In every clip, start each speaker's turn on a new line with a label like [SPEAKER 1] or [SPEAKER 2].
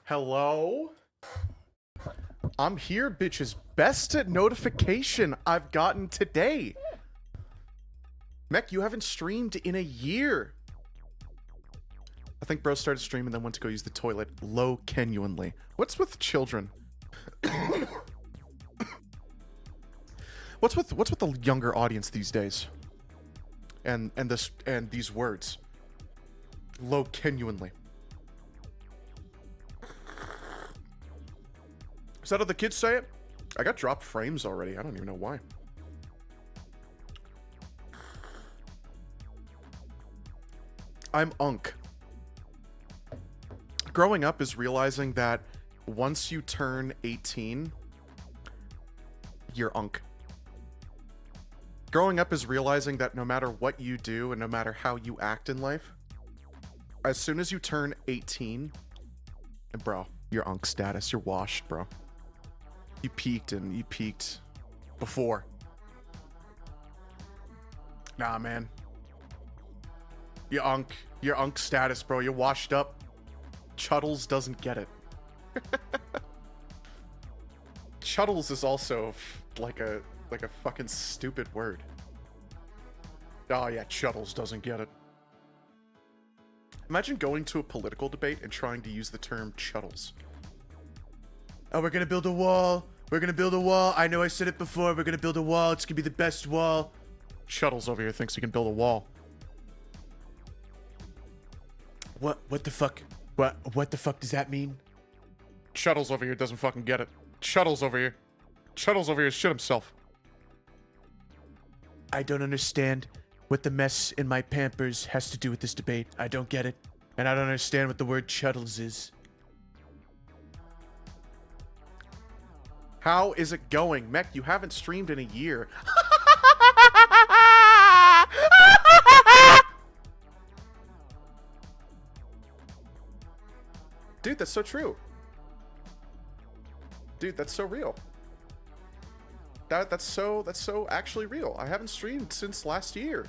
[SPEAKER 1] Hello? I'm here, bitches. Best notification I've gotten today. Mech, you haven't streamed in a year. I think bro started streaming and then went to go use the toilet. Low genuinely. What's with children? What's with the younger audience these days? And these words. Low genuinely. Is that how the kids say it? I got dropped frames already. I don't even know why. I'm Unk. Growing up is realizing that once you turn 18, you're Unk. Growing up is realizing that no matter what you do and no matter how you act in life, as soon as you turn 18, and bro, you're Unk status. You're washed, bro. You peaked before. Nah, man. You're Unk status, bro. You're washed up. Chuddles doesn't get it. Chuddles is also like a fucking stupid word. Oh yeah, Chuddles doesn't get it. Imagine going to a political debate and trying to use the term Chuddles. Oh, we're gonna build a wall. We're gonna build a wall. I know I said it before. We're gonna build a wall. It's gonna be the best wall. Chuddles over here thinks he can build a wall. What the fuck? What the fuck does that mean? Chuddles over here doesn't fucking get it. Chuddles over here shit himself. I don't understand what the mess in my Pampers has to do with this debate. I don't get it. And I don't understand what the word Chuddles is. How is it going? Mech, you haven't streamed in a year. Dude, that's so true. Dude, that's so real. That's so actually real. I haven't streamed since last year.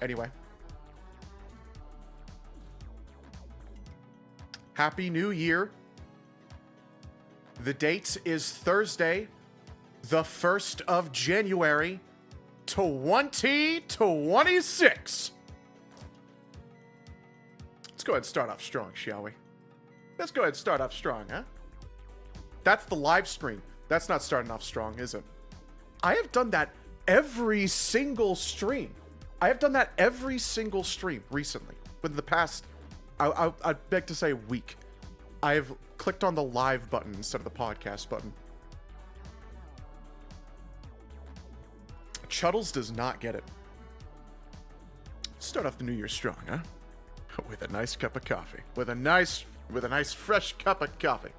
[SPEAKER 1] Anyway. Happy New Year. The date is Thursday, the 1st of January, 2026. Let's go ahead and start off strong, shall we? Let's go ahead and start off strong, huh? That's the live stream. That's not starting off strong, is it? I have done that every single stream. I have done that every single stream recently. Within the past, I'd beg to say, week. I've clicked on the live button instead of the podcast button. Chuddles does not get it. Start off the new year strong, huh? With a nice cup of coffee. With a nice fresh cup of coffee.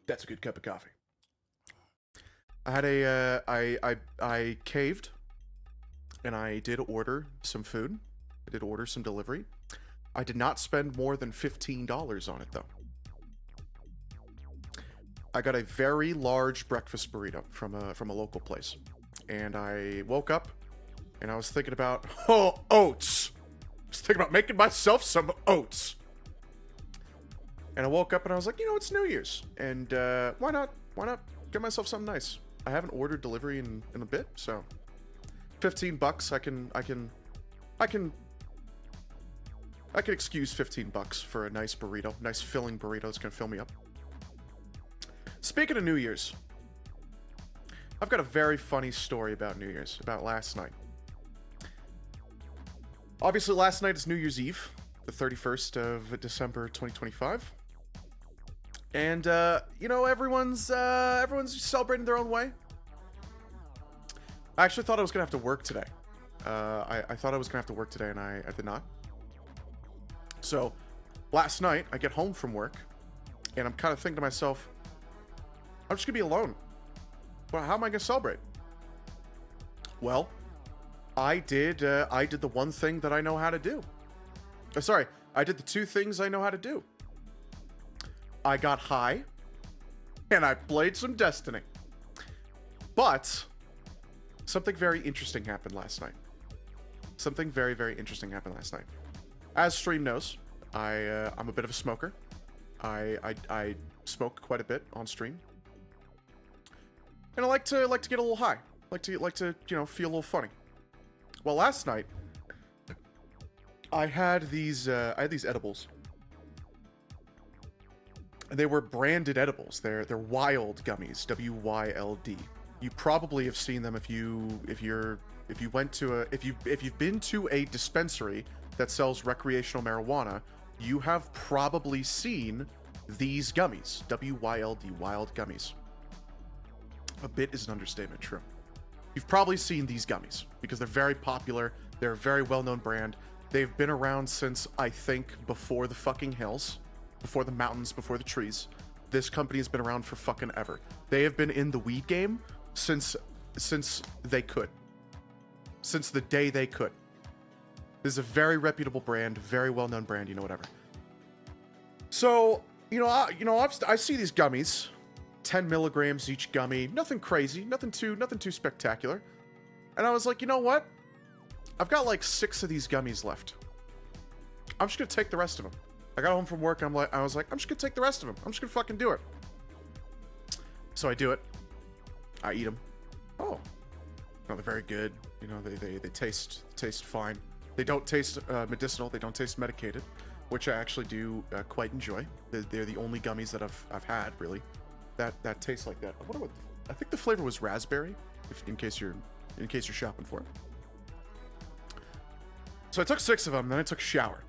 [SPEAKER 1] That's a good cup of coffee. I had I caved, and I did order some food. I did order some delivery. I did not spend more than $15 on it, though. I got a very large breakfast burrito from a local place, and I woke up, and I was thinking about oats. I was thinking about making myself some oats. And I woke up and I was like, you know, it's New Year's, and why not get myself something nice? I haven't ordered delivery in a bit, so $15. I can excuse $15 for a nice burrito, nice filling burrito. It's gonna fill me up. Speaking of New Year's, I've got a very funny story about New Year's, about last night. Obviously, last night is New Year's Eve, the 31st of December, 2025. And, you know, everyone's celebrating their own way. I actually thought I was going to have to work today. I thought I was going to have to work today, and I did not. So, last night, I get home from work, and I'm kind of thinking to myself, I'm just going to be alone. Well, how am I going to celebrate? Well, I did the one thing that I know how to do. Sorry, I did the two things I know how to do. I got high, and I played some Destiny. But something very interesting happened last night. Something very, very interesting happened last night. As stream knows, I'm a bit of a smoker. I smoke quite a bit on stream, and I like to get a little high. Like to feel a little funny. Well, last night I had these edibles. They were branded edibles. They're Wyld gummies, WYLD. You probably have seen them if you've been to a dispensary that sells recreational marijuana. You have probably seen these gummies, WYLD, Wyld gummies. A bit is an understatement, true. You've probably seen these gummies because they're very popular. They're a very well-known brand. They've been around since, I think, before the fucking hills, before the mountains, before the trees. This company has been around for fucking ever. They have been in the weed game since they could. Since the day they could. This is a very reputable brand, very well-known brand, whatever. So, I see these gummies, 10 milligrams each gummy, nothing crazy, nothing too spectacular. And I was like, you know what? I've got like 6 of these gummies left. I'm just gonna take the rest of them. I got home from work, and I was like, I'm just gonna take the rest of them. I'm just gonna fucking do it. So I do it. I eat them. Oh, no, they're very good. They taste fine. They don't taste medicinal. They don't taste medicated, which I actually do quite enjoy. They're the only gummies that I've had really that taste like that. I think the flavor was raspberry, in case you're shopping for it. So I took 6 of them, then I took a shower.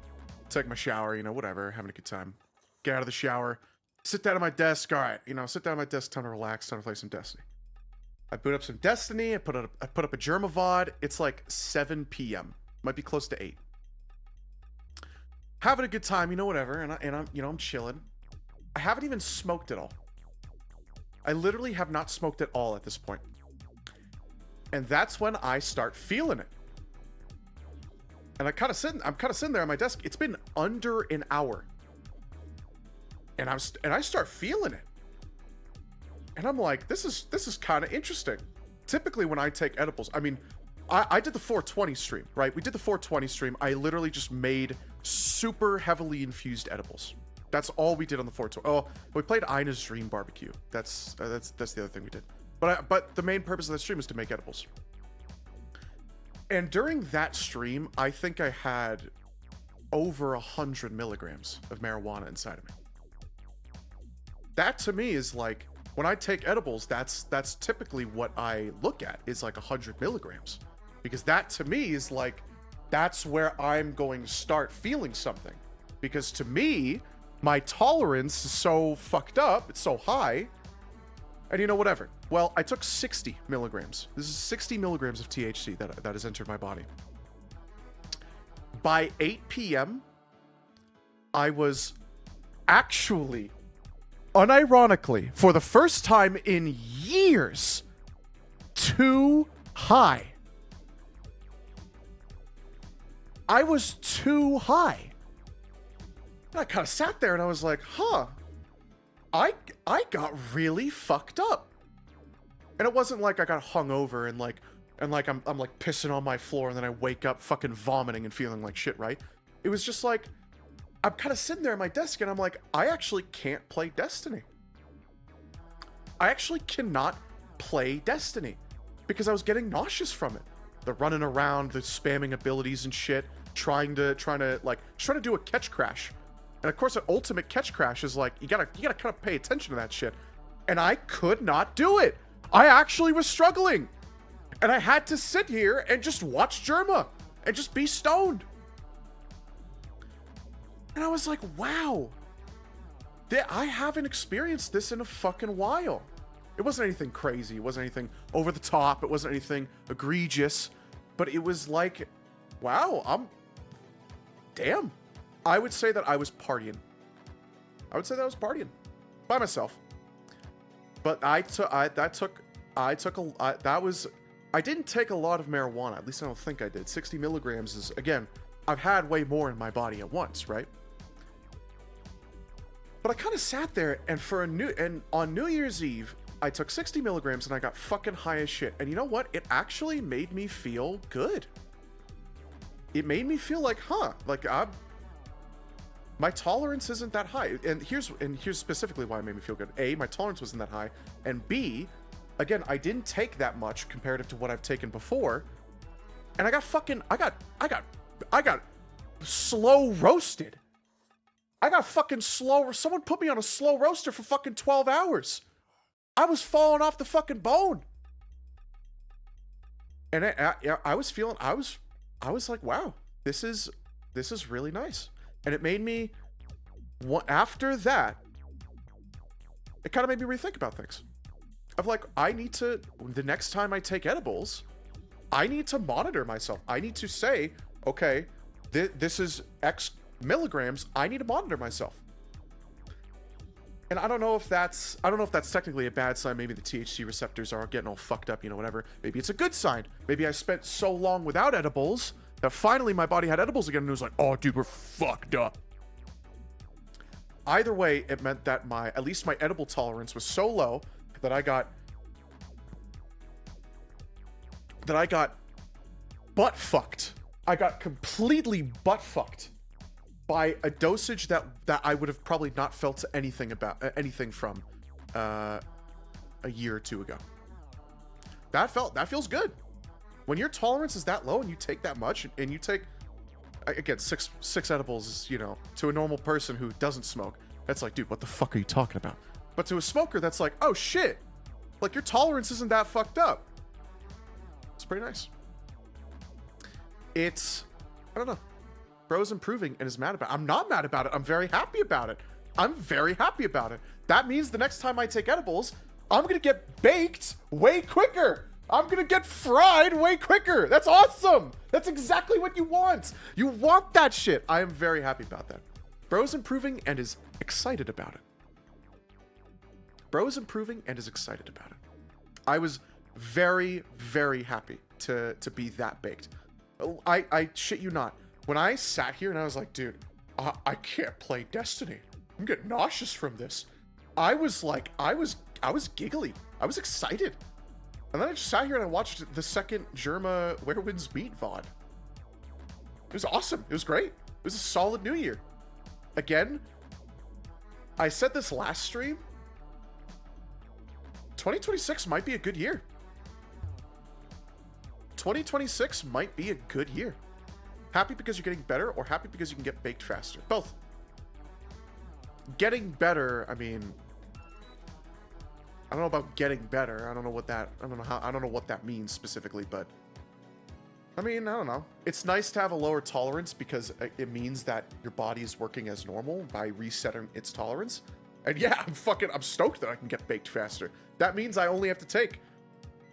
[SPEAKER 1] Take my shower, whatever, having a good time. Get out of the shower, sit down at my desk. All right, sit down at my desk, time to relax, time to play some Destiny. I boot up some Destiny. I put up a Germavod. It's like 7 p.m. Might be close to 8. Having a good time, whatever, and I'm chilling. I haven't even smoked at all. I literally have not smoked at all at this point. And that's when I start feeling it. And I'm kind of sitting there at my desk. It's been under an hour. And I start feeling it. And I'm like, this is kind of interesting. Typically when I take edibles, I did the 420 stream, right? We did the 420 stream. I literally just made super heavily infused edibles. That's all we did on the 420. Oh, we played Ina's Dream Barbecue. That's the other thing we did. But the main purpose of the stream was to make edibles. And during that stream, I think I had over 100 milligrams of marijuana inside of me. That to me is like, when I take edibles, that's typically what I look at, is like 100 milligrams. Because that to me is like, that's where I'm going to start feeling something. Because to me, my tolerance is so fucked up, it's so high, and whatever. Well, I took 60 milligrams. This is 60 milligrams of THC that has entered my body. By 8 p.m., I was actually, unironically, for the first time in years, too high. I was too high. And I kind of sat there and I was like, huh, I got really fucked up. And it wasn't like I got hungover and I'm like pissing on my floor and then I wake up fucking vomiting and feeling like shit, right? It was just like, I'm kind of sitting there at my desk and I'm like, I actually can't play Destiny. I actually cannot play Destiny because I was getting nauseous from it. The running around, the spamming abilities and shit, trying to do a catch crash. And of course, an ultimate catch crash is like, you gotta kind of pay attention to that shit. And I could not do it. I actually was struggling. And I had to sit here and just watch Germa and just be stoned. And I was like, wow, I haven't experienced this in a fucking while. It wasn't anything crazy. It wasn't anything over the top. It wasn't anything egregious. But it was like, wow, damn. I would say that I was partying. By myself. But I didn't take a lot of marijuana. At least I don't think I did. 60 milligrams is, again, I've had way more in my body at once, right? But I kind of sat there, and on New Year's Eve, I took 60 milligrams and I got fucking high as shit. And you know what? It actually made me feel good. It made me feel like, like my tolerance isn't that high. And here's specifically why it made me feel good. A, my tolerance wasn't that high, and B, again, I didn't take that much comparative to what I've taken before. And I got slow roasted. I got fucking someone put me on a slow roaster for fucking 12 hours. I was falling off the fucking bone. And I was like, wow, this is really nice. And it made me, after that, it kind of made me rethink about things. Of like, the next time I take edibles, I need to monitor myself. I need to say, okay, this is X milligrams. I need to monitor myself. And I don't know if that's technically a bad sign. Maybe the THC receptors are getting all fucked up, whatever. Maybe it's a good sign. Maybe I spent so long without edibles that finally my body had edibles again and it was like, oh, dude, we're fucked up. Either way, it meant that at least my edible tolerance was so low that I got butt fucked. I got completely butt fucked by a dosage that I would have probably not felt anything from a year or two ago. That feels good. When your tolerance is that low and you take that much, and you take, again, six edibles, to a normal person who doesn't smoke, that's like, dude, what the fuck are you talking about? But to a smoker, that's like, oh shit, like your tolerance isn't that fucked up. It's pretty nice. I don't know. Bro's improving and is mad about it. I'm not mad about it. I'm very happy about it. That means the next time I take edibles, I'm going to get baked way quicker. I'm going to get fried way quicker. That's awesome. That's exactly what you want. You want that shit. I am very happy about that. Bro's improving and is excited about it. I was very, very happy to be that baked. I shit you not. When I sat here and I was like, dude, I can't play Destiny. I'm getting nauseous from this. I was giggly. I was excited. And then I just sat here and I watched the second Jerma Where Winds Meet VOD. It was awesome. It was great. It was a solid new year. Again, I said this last stream. 2026 might be a good year. 2026 might be a good year. Happy because you're getting better, or happy because you can get baked faster? Both. Getting better, I mean, I don't know about getting better. I don't know what that means specifically, but I mean, I don't know. It's nice to have a lower tolerance because it means that your body is working as normal by resetting its tolerance. And yeah, I'm stoked that I can get baked faster. That means I only have to take,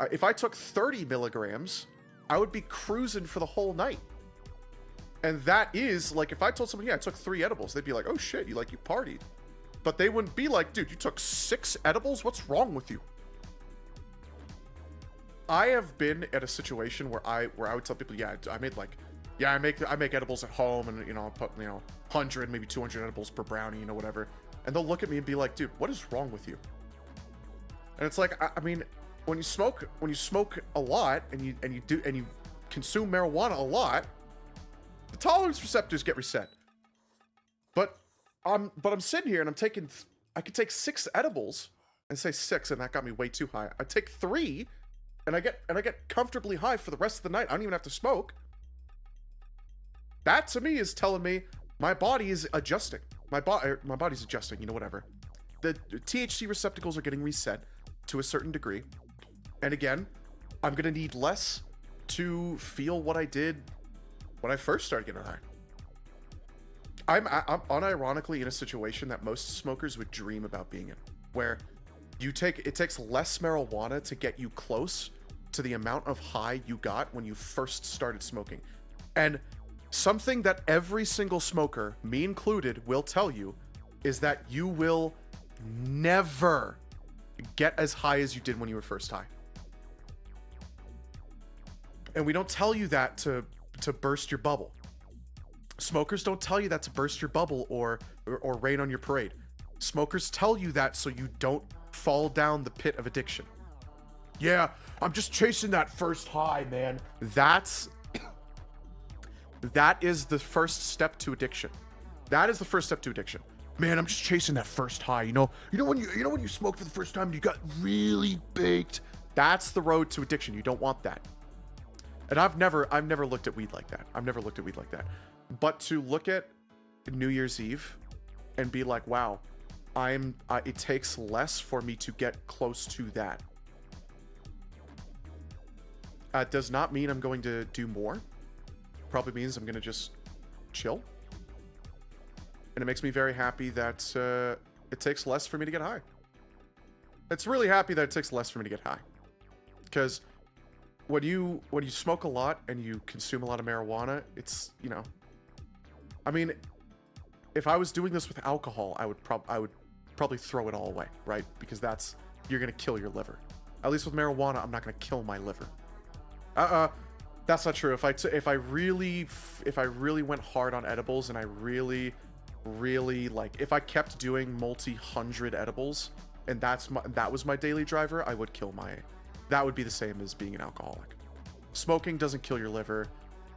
[SPEAKER 1] if I took 30 milligrams, I would be cruising for the whole night. And that is, like, if I told someone, yeah, I took 3 edibles, they'd be like, oh shit, you partied. But they wouldn't be like, dude, you took 6 edibles? What's wrong with you? I have been at a situation where I would tell people, I make edibles at home, and I'll put 100, maybe 200 edibles per brownie, whatever. And they'll look at me and be like, dude, what is wrong with you? And it's like, I mean, when you smoke a lot and you consume marijuana a lot, the tolerance receptors get reset. But I'm sitting here and I could take 6 edibles and say 6, and that got me way too high. I take 3 and I get comfortably high for the rest of the night. I don't even have to smoke. That to me is telling me my body is adjusting. My body's adjusting, whatever. The THC receptacles are getting reset to a certain degree. And again, I'm going to need less to feel what I did when I first started getting high. I'm unironically in a situation that most smokers would dream about being in, where it takes less marijuana to get you close to the amount of high you got when you first started smoking. And something that every single smoker, me included, will tell you is that you will never get as high as you did when you were first high. And we don't tell you that to burst your bubble. Smokers don't tell you that to burst your bubble or rain on your parade. Smokers tell you that so you don't fall down the pit of addiction. Yeah, I'm just chasing that first high, man. That is the first step to addiction. That is the first step to addiction. Man, I'm just chasing that first high. You know when you smoke for the first time and you got really baked. That's the road to addiction. You don't want that. And I've never looked at weed like that. But to look at New Year's Eve and be like, wow, it takes less for me to get close to that. Does not mean I'm going to do more. Probably means I'm going to just chill. And it makes me very happy that it takes less for me to get high. It's really happy that it takes less for me to get high. Because when you smoke a lot and you consume a lot of marijuana, it's, you know, I mean, if I was doing this with alcohol, I would probably throw it all away, right? Because you're gonna kill your liver. At least with marijuana, I'm not gonna kill my liver. That's not true. If I really went hard on edibles and I really like, if I kept doing multi-hundred edibles and that was my daily driver, I would kill that would be the same as being an alcoholic. Smoking doesn't kill your liver.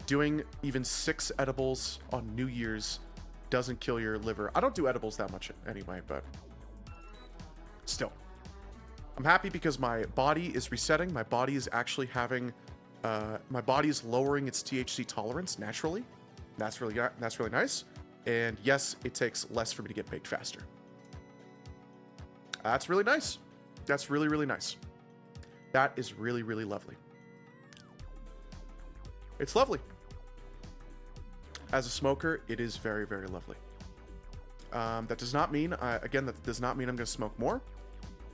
[SPEAKER 1] Doing even 6 edibles on New Year's doesn't kill your liver. I don't do edibles that much anyway, but still. I'm happy because my body is resetting. My body is actually having, my body is lowering its THC tolerance naturally. That's really nice. And yes, it takes less for me to get baked faster. That's really nice. That's really, really nice. That is really, really lovely. It's lovely. As a smoker, it is very, very lovely. That does not mean, again, that does not mean I'm going to smoke more.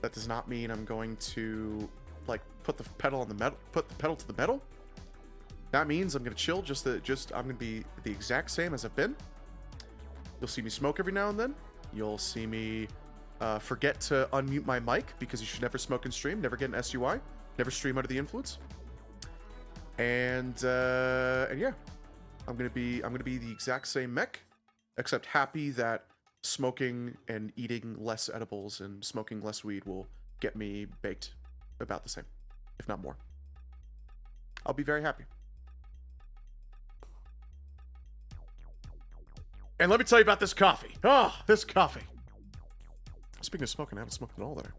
[SPEAKER 1] That does not mean I'm going to, like, put the pedal to the metal. That means I'm going to chill. I'm going to be the exact same as I've been. You'll see me smoke every now and then. You'll see me forget to unmute my mic because you should never smoke and stream. Never get an SUI. Never stream under the influence. And yeah, I'm gonna be the exact same mech, except happy that smoking and eating less edibles and smoking less weed will get me baked about the same, if not more. I'll be very happy. And let me tell you about this coffee. Oh, this coffee. Speaking of smoking, I haven't smoked at all there.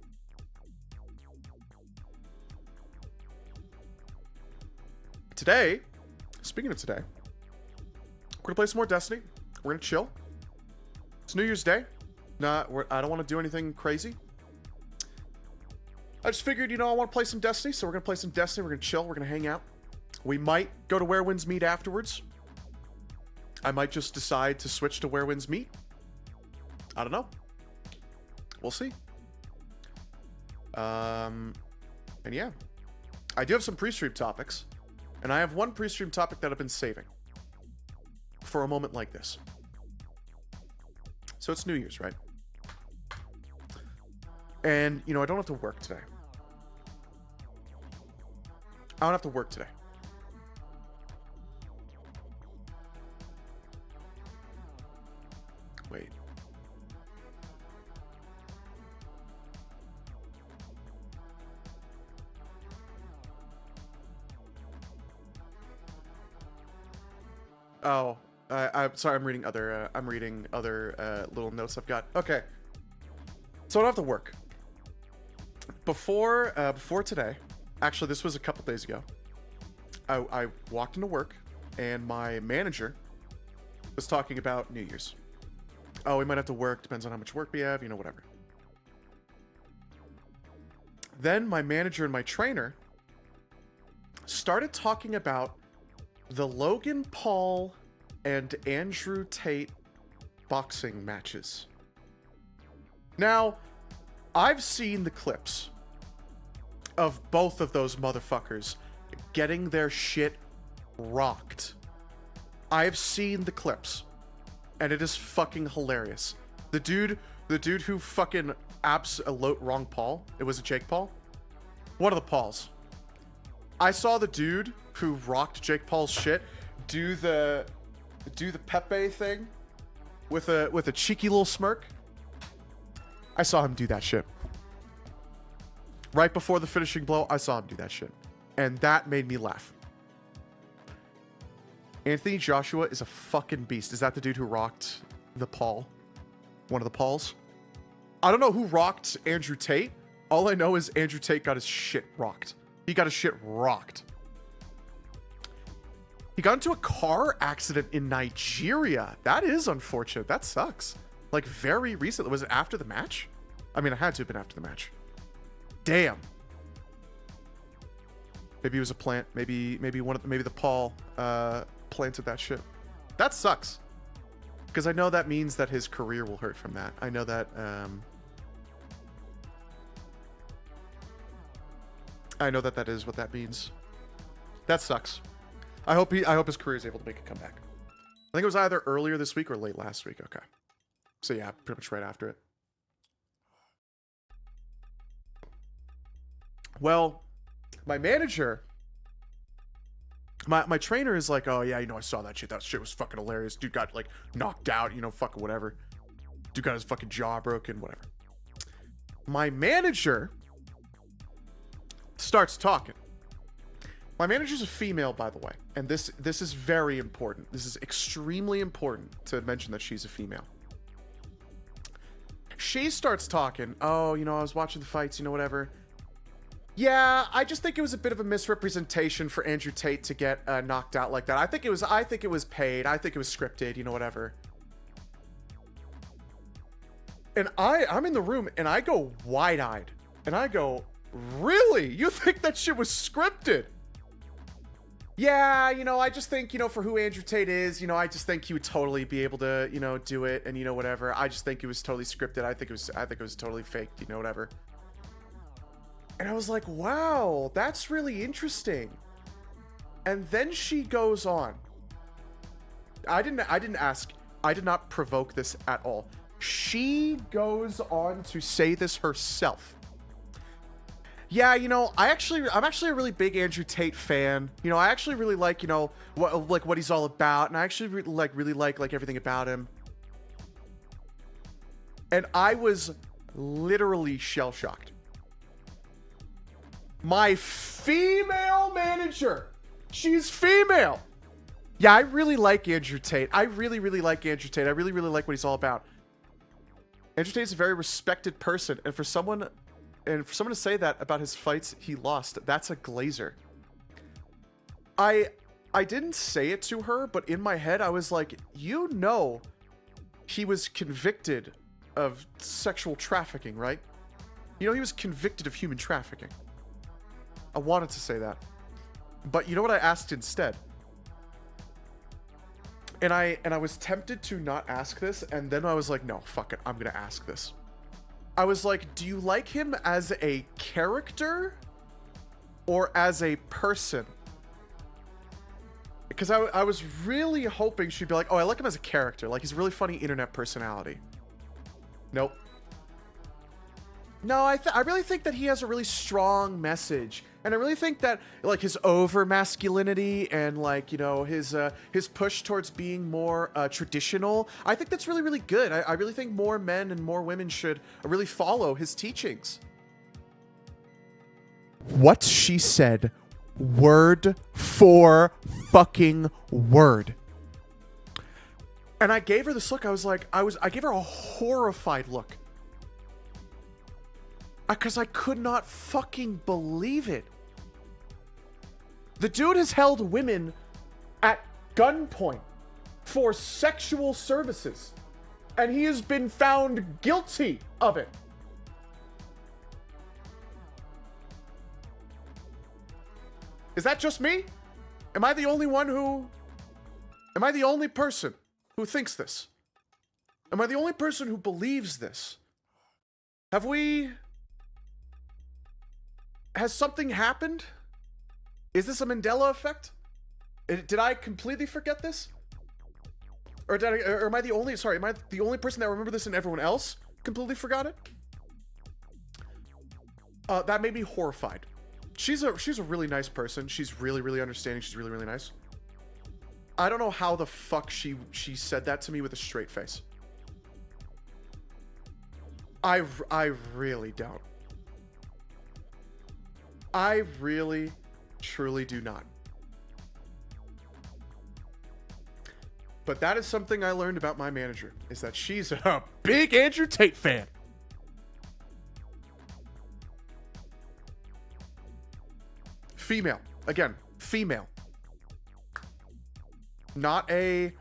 [SPEAKER 1] Today, speaking of today, we're gonna play some more Destiny. We're gonna chill. It's New Year's Day. I don't want to do anything crazy. I just figured, I want to play some Destiny, so we're gonna play some Destiny. We're gonna chill. We're gonna hang out. We might go to Where Winds Meet afterwards. I might just decide to switch to Where Winds Meet. I don't know. We'll see. And yeah, I do have some pre-stream topics. And I have one pre-stream topic that I've been saving for a moment like this. So it's New Year's, right? And, I don't have to work today. I don't have to work today. Wait. Oh, I'm sorry. I'm reading other little notes I've got. Okay, so I don't have to work. Before today, actually, this was a couple days ago. I walked into work, and my manager was talking about New Year's. Oh, we might have to work. Depends on how much work we have. Whatever. Then my manager and my trainer started talking about the Logan Paul and Andrew Tate boxing matches. Now, I've seen the clips of both of those motherfuckers getting their shit rocked. I've seen the clips, and it is fucking hilarious. The dude who fucking wrong Paul. It was a Jake Paul. One of the Pauls. I saw the dude who rocked Jake Paul's shit do the Pepe thing with a cheeky little smirk. I saw him do that shit. Right before the finishing blow, I saw him do that shit. And that made me laugh. Anthony Joshua is a fucking beast. Is that the dude who rocked the Paul? One of the Pauls? I don't know who rocked Andrew Tate. All I know is Andrew Tate got his shit rocked. He got his shit rocked. He got into a car accident in Nigeria. That is unfortunate. That sucks. Like, very recently. Was it after the match? I mean, it had to have been after the match. Damn. Maybe it was a plant. Maybe the Paul planted that shit. That sucks. Because I know that means that his career will hurt from that. I know that that is what that means. That sucks. I hope his career is able to make a comeback. I think it was either earlier this week or late last week. Okay. So yeah, pretty much right after it. Well, my manager, my trainer is like, oh yeah, I saw that shit. That shit was fucking hilarious. Dude got like knocked out, fucking whatever. Dude got his fucking jaw broken, whatever. My manager starts talking. My manager's a female, by the way, and this is very important. This is extremely important to mention that she's a female. She starts talking. Oh, I was watching the fights, whatever. Yeah, I just think it was a bit of a misrepresentation for Andrew Tate to get knocked out like that. I think it was paid. I think it was scripted, whatever. And I'm in the room and I go wide-eyed. And I go, really? You think that shit was scripted? Yeah, I just think, for who Andrew Tate is, I just think he would totally be able to, do it and, whatever. I just think it was totally scripted. I think it was totally faked, whatever. And I was like, wow, that's really interesting. And then she goes on. I didn't ask. I did not provoke this at all. She goes on to say this herself. Yeah, I'm actually a really big Andrew Tate fan. I actually really like, what he's all about, and I actually really like everything about him. And I was literally shell-shocked. My female manager, she's female. Yeah, I really like Andrew Tate. I really like Andrew Tate. I really like what he's all about. Andrew Tate's a very respected person, and for someone to say that about his fights he lost, that's a glazer. I didn't say it to her, but in my head I was like, he was convicted of sexual trafficking, right? He was convicted of human trafficking. I wanted to say that. But you know what I asked instead? And I was tempted to not ask this, and then I was like, no, fuck it, I'm gonna ask this. I was like, do you like him as a character or as a person? Because I was really hoping she'd be like, oh, I like him as a character. Like, he's a really funny internet personality. Nope. No, I really think that he has a really strong message. And I really think that, like, his over-masculinity and, like, his push towards being more traditional, I think that's really good. I really think more men and more women should really follow his teachings. What she said, word for fucking word. And I gave her this look. I gave her a horrified look. Because I could not fucking believe it. The dude has held women at gunpoint for sexual services, and he has been found guilty of it. Is that just me? Am I the only person who thinks this? Am I the only person who believes this? Has something happened? Is this a Mandela effect? Did I completely forget this? Or am I the only person that remembered this and everyone else completely forgot it? That made me horrified. She's a really nice person. She's really understanding. She's really nice. I don't know how the fuck she said that to me with a straight face. I really don't. I really, truly do not. But that is something I learned about my manager, is that she's a big Andrew Tate fan. Female. Again, female. Not a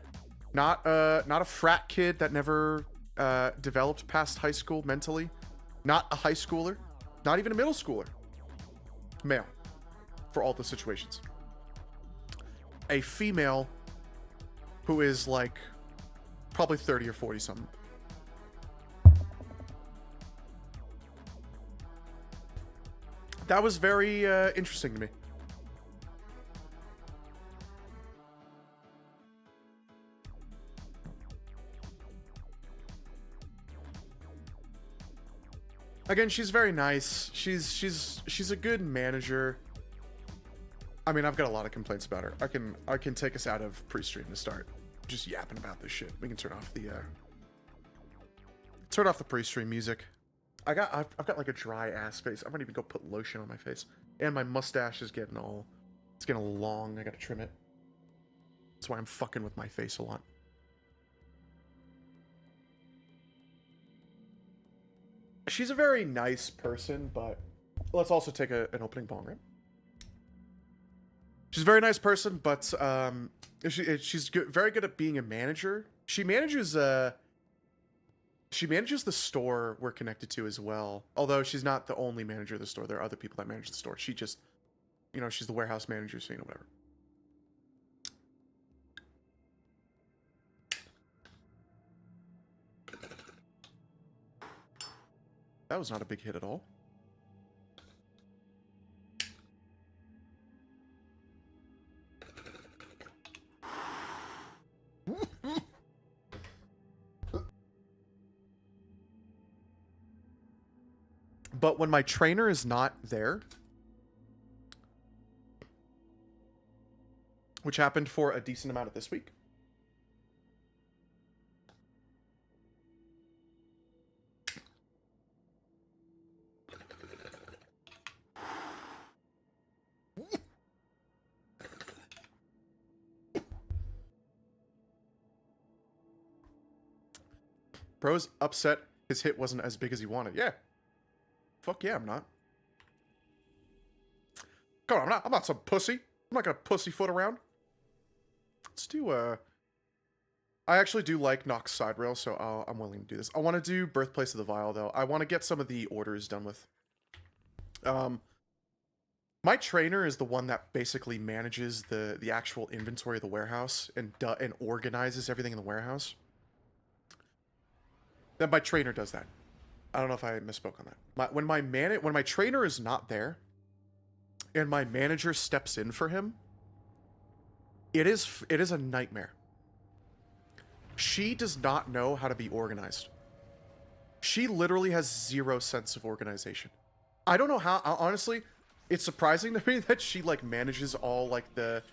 [SPEAKER 1] frat kid that never developed past high school mentally. Not a high schooler. Not even a middle schooler. Male. For all the situations. A female who is like probably 30 or 40 something. That was very interesting to me. Again, she's very nice. She's a good manager. I mean, I've got a lot of complaints about her. I can take us out of pre-stream to start just yapping about this shit. We can turn off the pre-stream music. I've got like a dry ass face. I might even go put lotion on my face. And my mustache is getting it's getting long. I gotta trim it. That's why I'm fucking with my face a lot. She's a very nice person, but let's also take an opening bong, right? She's a very nice person, but she's very good at being a manager. She manages the store we're connected to as well. Although she's not the only manager of the store. There are other people that manage the store. She just, she's the warehouse manager, so whatever. That was not a big hit at all. But when my trainer is not there, which happened for a decent amount of this week, Bro's upset his hit wasn't as big as he wanted. Yeah. Fuck yeah, I'm not. Come on, I'm not some pussy. I'm not gonna pussyfoot around. Let's do I actually do like Nox side rail, so I'm willing to do this. I want to do Birthplace of the Vile, though. I want to get some of the orders done with. My trainer is the one that basically manages the actual inventory of the warehouse and organizes everything in the warehouse. Then my trainer does that. I don't know if I misspoke on that. When my trainer is not there, and my manager steps in for him, it is a nightmare. She does not know how to be organized. She literally has zero sense of organization. I don't know how. Honestly, it's surprising to me that she manages all the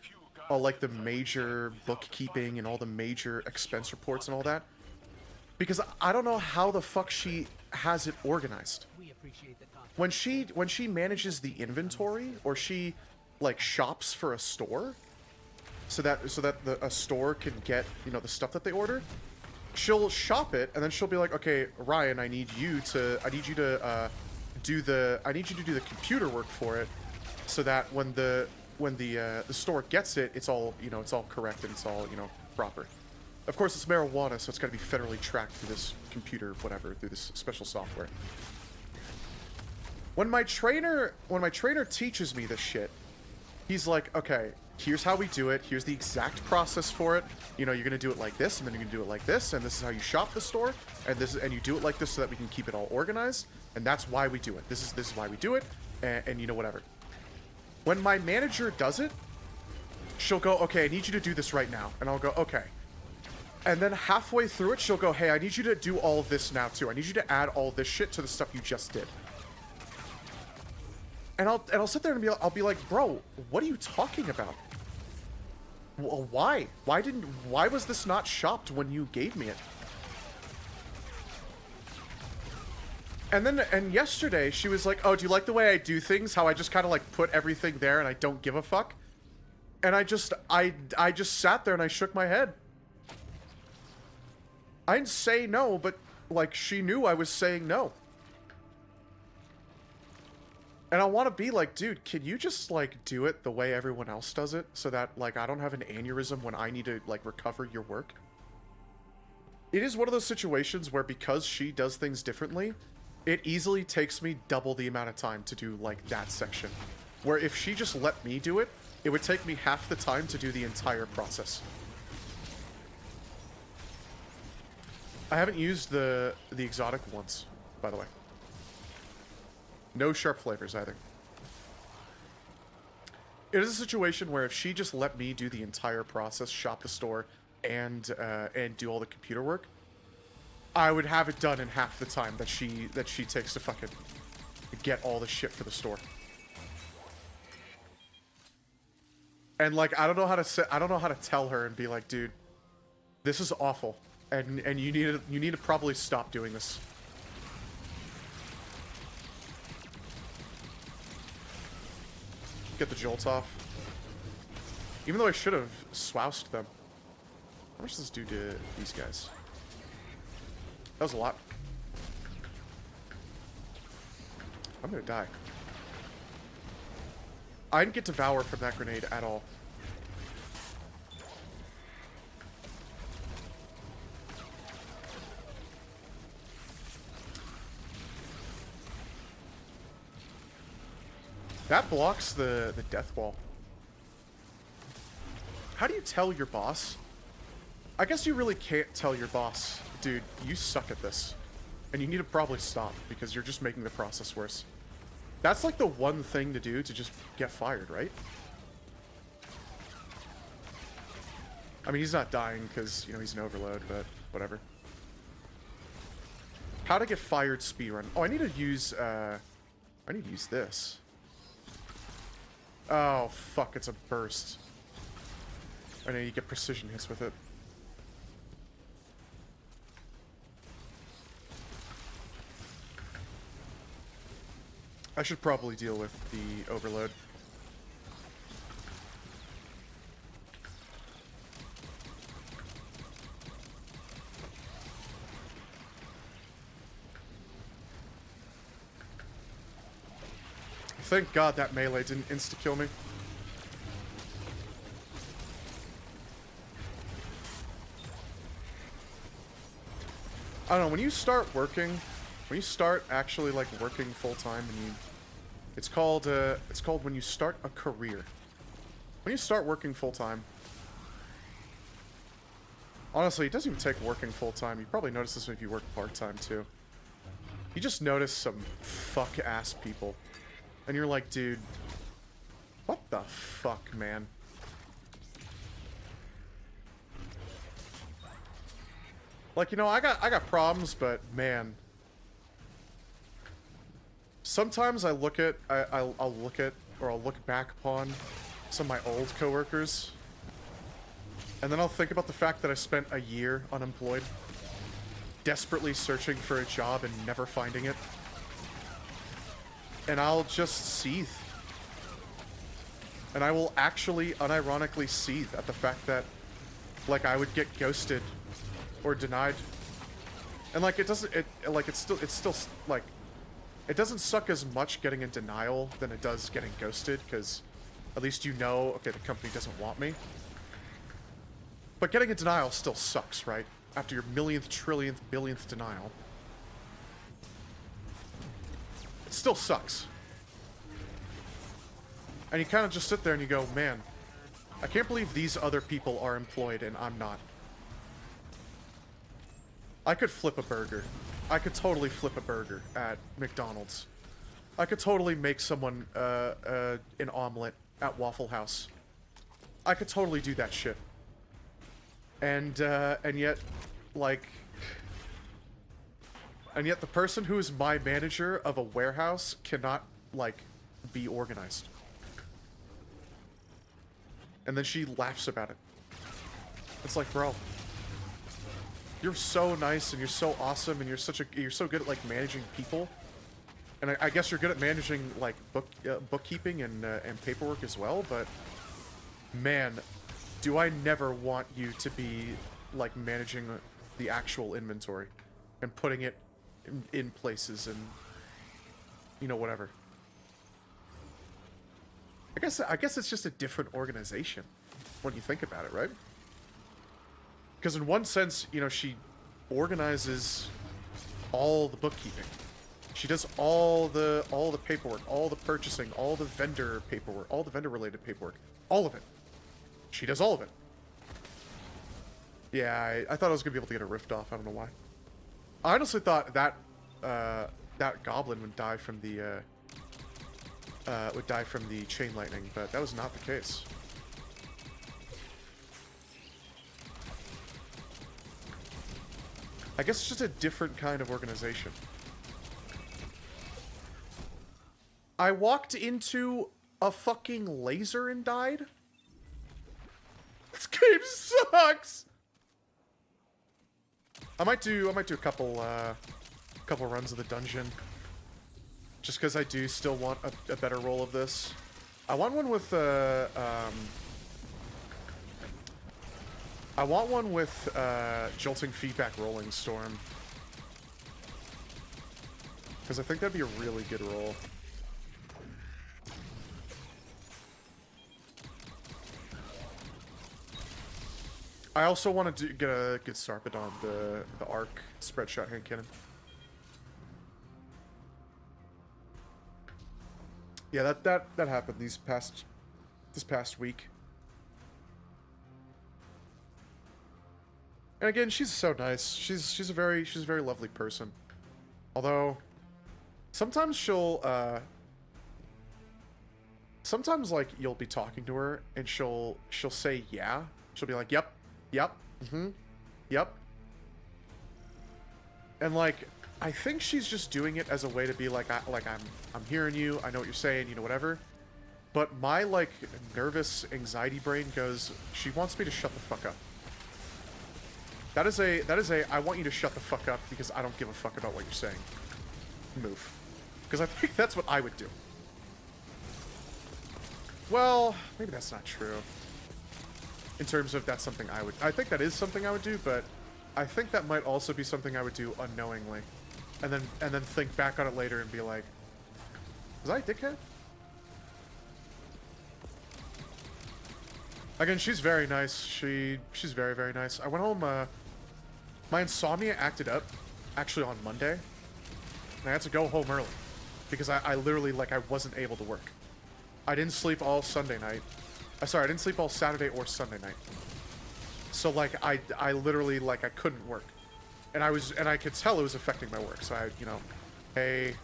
[SPEAKER 1] major bookkeeping and all the major expense reports and all that. Because I don't know how the fuck she has it organized. When she manages the inventory, or she shops for a store, so that a store can get the stuff that they order, she'll shop it and then she'll be like, okay, Ryan, I need you to do the computer work for it, so that when the store gets it, it's all it's all correct and it's all proper. Of course, it's marijuana, so it's got to be federally tracked through this computer, whatever, through this special software. When my trainer teaches me this shit, he's like, okay, here's how we do it. Here's the exact process for it. You're gonna do it like this, and then you're gonna do it like this, and this is how you shop the store, and you do it like this so that we can keep it all organized, and that's why we do it. This is why we do it, and whatever. When my manager does it, she'll go, okay, I need you to do this right now, and I'll go, okay. And then halfway through it, she'll go, hey, I need you to do all of this now, too. I need you to add all this shit to the stuff you just did. And I'll sit there and I'll be like, bro, what are you talking about? Why? Why was this not shopped when you gave me it? And yesterday she was like, "Oh, do you like the way I do things? How I just kind of like put everything there and I don't give a fuck?" And I just sat there and I shook my head. I didn't say no, but like she knew I was saying no. And I want to be like, dude, can you just like do it the way everyone else does it so that like I don't have an aneurysm when I need to like recover your work? It is one of those situations where because she does things differently, it easily takes me double the amount of time to do like that section. Where if she just let me do it, it would take me half the time to do the entire process. I haven't used the exotic once, by the way. No sharp flavors either. It is a situation where if she just let me do the entire process, shop the store, and do all the computer work, I would have it done in half the time that she takes to fucking get all the shit for the store. And like I don't know how to tell her and be like, dude, this is awful, and you need to probably stop doing this. Get the jolts off. Even though I should have swoused them. How much does this do to these guys? That was a lot. I'm gonna die. I didn't get Devour from that grenade at all. That blocks the death wall. How do you tell your boss? I guess you really can't tell your boss, dude, you suck at this. And you need to probably stop, because you're just making the process worse. That's like the one thing to do to just get fired, right? I mean, he's not dying because, you know, he's an overload, but whatever. How to get fired speedrun. Oh, I need to use this. Oh, fuck, it's a burst. I know you get precision hits with it. I should probably deal with the overload. Thank God that melee didn't insta-kill me. I don't know, when you start working, when you start actually like working full-time and it's called when you start a career. When you start working full-time, honestly, it doesn't even take working full-time. You probably notice this if you work part-time too. You just notice some fuck-ass people. And you're like, dude, what the fuck, man? Like, you know, I got problems, but man, sometimes I'll look at or I'll look back upon some of my old coworkers, and then I'll think about the fact that I spent a year unemployed, desperately searching for a job and never finding it. And I'll just seethe. And I will actually unironically seethe at the fact that, like, I would get ghosted or denied. And like it's still like, it doesn't suck as much getting in denial than it does getting ghosted, because at least you know, okay, the company doesn't want me. But getting in denial still sucks, right? After your millionth, trillionth, billionth denial. It still sucks. And you kind of just sit there and you go, man, I can't believe these other people are employed and I'm not. I could flip a burger. I could totally flip a burger at McDonald's. I could totally make someone an omelet at Waffle House. I could totally do that shit. And yet, like... And yet the person who is my manager of a warehouse cannot, like, be organized. And then she laughs about it. It's like, bro, you're so nice and you're so awesome and you're so good at, like, managing people, And I guess you're good at managing like bookkeeping and paperwork as well. But man, do I never want you to be like managing the actual inventory and putting it in places and, you know, whatever. I guess it's just a different organization when you think about it, right? Because in one sense, you know, she organizes all the bookkeeping. She does all the paperwork, all the purchasing, all the vendor paperwork, all the vendor related paperwork, all of it. She does all of it. Yeah, I thought I was gonna be able to get a rift off. I don't know why. I honestly thought that that goblin would die from the chain lightning, but that was not the case. I guess it's just a different kind of organization. I walked into a fucking laser and died? This game sucks! I might do a couple runs of the dungeon. Just because I do still want a better roll of this. I want one with Jolting Feedback Rolling Storm. Because I think that'd be a really good roll. I also want to get a good Sarpedon, the arc spread shot hand cannon. Yeah, that happened this past week. And again, she's so nice. She's a very lovely person. Although sometimes she'll sometimes like you'll be talking to her and she'll say yeah. She'll be like, "Yep. Yep. Mhm. Yep." And like I think she's just doing it as a way to be like, I'm hearing you, I know what you're saying, you know, whatever. But my, like, nervous anxiety brain goes, she wants me to shut the fuck up. That is a, I want you to shut the fuck up because I don't give a fuck about what you're saying move. Because I think that's what I would do. Well, maybe that's not true. In terms of that's something I think that is something I would do, but I think that might also be something I would do unknowingly. And then think back on it later and be like, was I a dickhead? Again, she's very nice. She's very, very nice. I went home, my insomnia acted up, actually on Monday. And I had to go home early. Because I literally, like, I wasn't able to work. I didn't sleep all Sunday night. Sorry, I didn't sleep all Saturday or Sunday night. So, like, I literally, like, I couldn't work. And I could tell it was affecting my work. So I, you know, hey,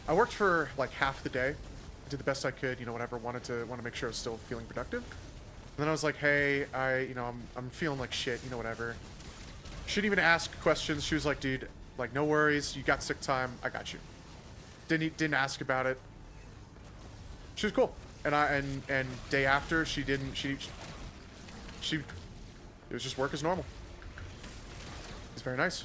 [SPEAKER 1] I worked for like half the day. I did the best I could, you know, whatever. Want to make sure I was still feeling productive. And then I was like, hey, I'm feeling like shit, you know, whatever. She didn't even ask questions. She was like, dude, like, no worries. You got sick time. I got you. Didn't ask about it. She was cool. And day after, she didn't. It was just work as normal. It's very nice.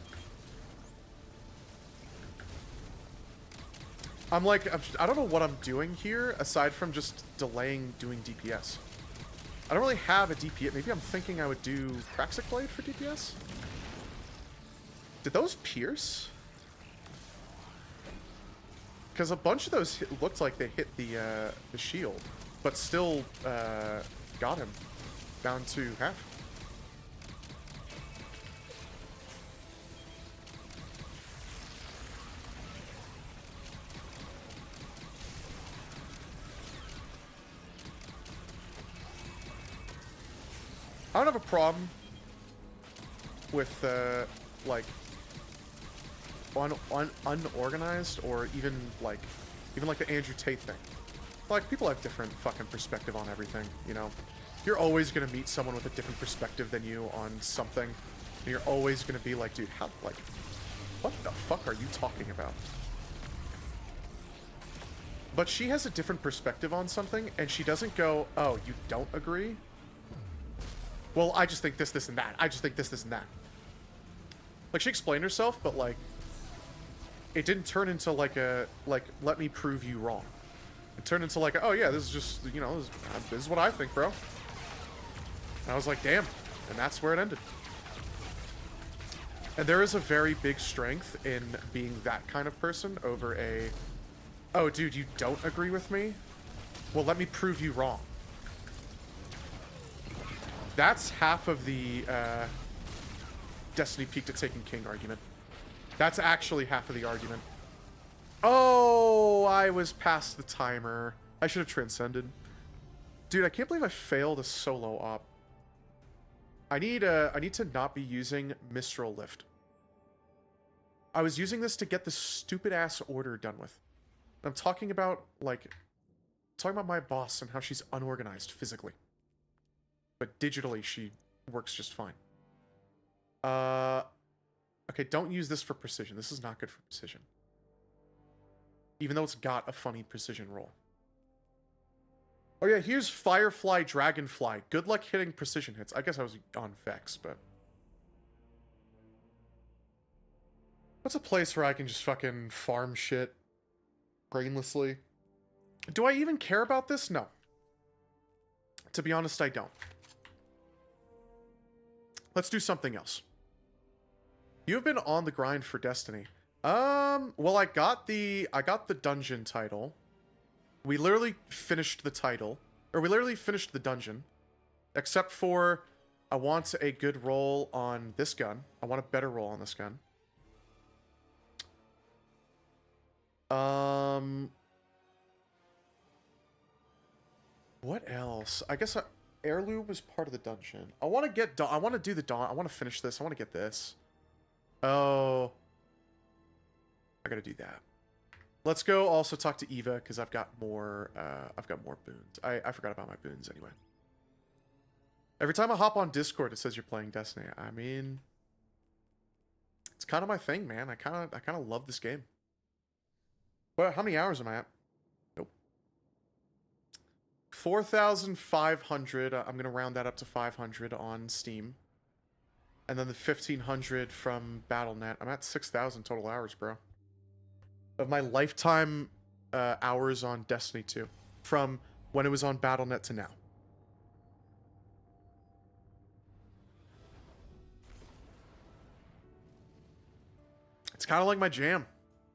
[SPEAKER 1] I'm like, I don't know what I'm doing here, aside from just delaying doing DPS. I don't really have a DPS. Maybe I'm thinking I would do Praxic Blade for DPS? Did those pierce? Because a bunch of those looked like they hit the shield, but still got him down to half. I don't have a problem with, like, unorganized or even like the Andrew Tate thing. Like, people have different fucking perspective on everything, you know? You're always gonna meet someone with a different perspective than you on something. And you're always gonna be like, dude, how, like, what the fuck are you talking about? But she has a different perspective on something, and she doesn't go, oh, you don't agree? Well, I just think this, and that. I just think this, and that. Like, she explained herself, but, like, it didn't turn into like a, like, let me prove you wrong. It turned into like, oh yeah, this is just, you know, this is what I think, bro. And I was like, damn. And that's where it ended. And there is a very big strength in being that kind of person over a, oh, dude, you don't agree with me? Well, let me prove you wrong. That's half of the Destiny peaked at taking king argument. That's actually half of the argument. Oh, I was past the timer. I should have transcended. Dude, I can't believe I failed a solo op. I need to not be using Mistral Lift. I was using this to get this stupid ass order done with. I'm talking about, like, my boss and how she's unorganized physically. But digitally, she works just fine. Okay, don't use this for precision. This is not good for precision. Even though it's got a funny precision roll. Oh yeah, here's Firefly Dragonfly. Good luck hitting precision hits. I guess I was on Vex, but... what's a place where I can just fucking farm shit brainlessly? Do I even care about this? No. To be honest, I don't. Let's do something else. You've been on the grind for Destiny. Well, I got the dungeon title. We literally finished the title. Or we literally finished the dungeon. Except for, I want a good roll on this gun. I want a better roll on this gun. What else? I guess Heirloom was part of the dungeon. I want to get I want to do the dawn. I want to finish this. I want to get this. Oh. I gotta do that. Let's go also talk to Eva, because I've got more boons. I forgot about my boons anyway. Every time I hop on Discord, it says you're playing Destiny. I mean, it's kind of my thing, man. I kind of love this game. But how many hours am I at? Nope. 4,500. I'm gonna round that up to 500 on Steam. And then the 1,500 from Battle.net. I'm at 6,000 total hours, bro. Of my lifetime hours on Destiny 2. From when it was on Battle.net to now. It's kind of like my jam.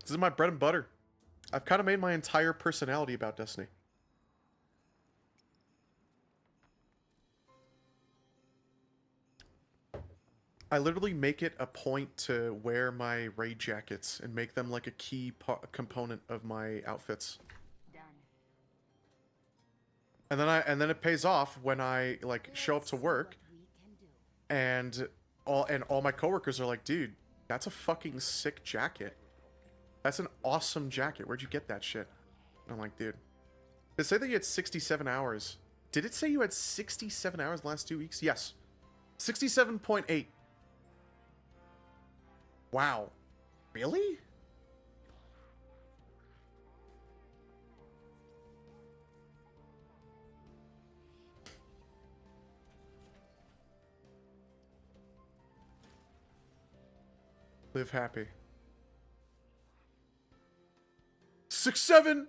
[SPEAKER 1] This is my bread and butter. I've kind of made my entire personality about Destiny. I literally make it a point to wear my raid jackets and make them like a key component of my outfits. Done. And then it pays off when I like show up to work, and all my coworkers are like, "Dude, that's a fucking sick jacket. That's an awesome jacket. Where'd you get that shit?" And I'm like, "Dude, did it say that you had 67 hours? Did it say you had 67 hours the last 2 weeks? Yes, 67.8." Wow. Really? Live happy. 6-7.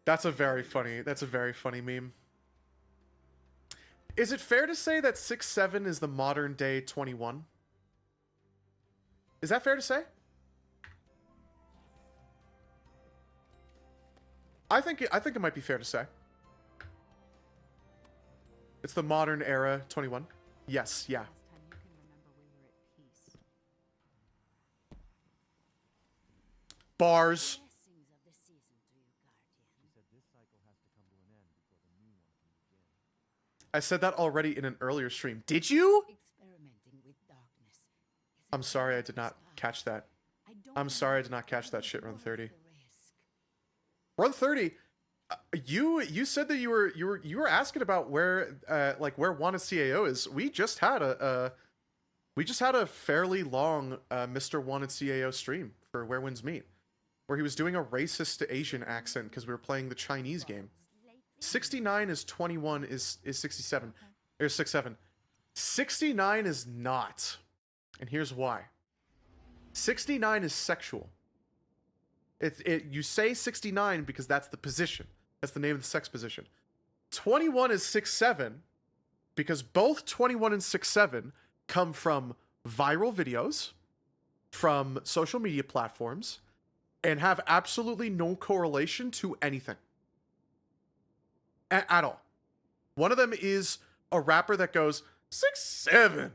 [SPEAKER 1] That's a very funny meme. Is it fair to say that 6-7 is the modern day 21? Is that fair to say? I think it might be fair to say. It's the modern era 21. Yes, yeah. Bars. I said that already in an earlier stream. Did you? I'm sorry I did not catch that. I'm sorry I did not catch that shit, Run 30. Run 30, you said that you were asking about where like where Wanted CAO is. We just had a fairly long Mr. Wanted CAO stream for Where Winds Meet, where he was doing a racist to Asian accent because we were playing the Chinese game. 69 is 21 is 67 or 6-7. 69 is not. And here's why. 69 is sexual. You say 69 because that's the position. That's the name of the sex position. 21 is 6'7", because both 21 and 6'7" come from viral videos, from social media platforms, and have absolutely no correlation to anything. At all. One of them is a rapper that goes, 6'7".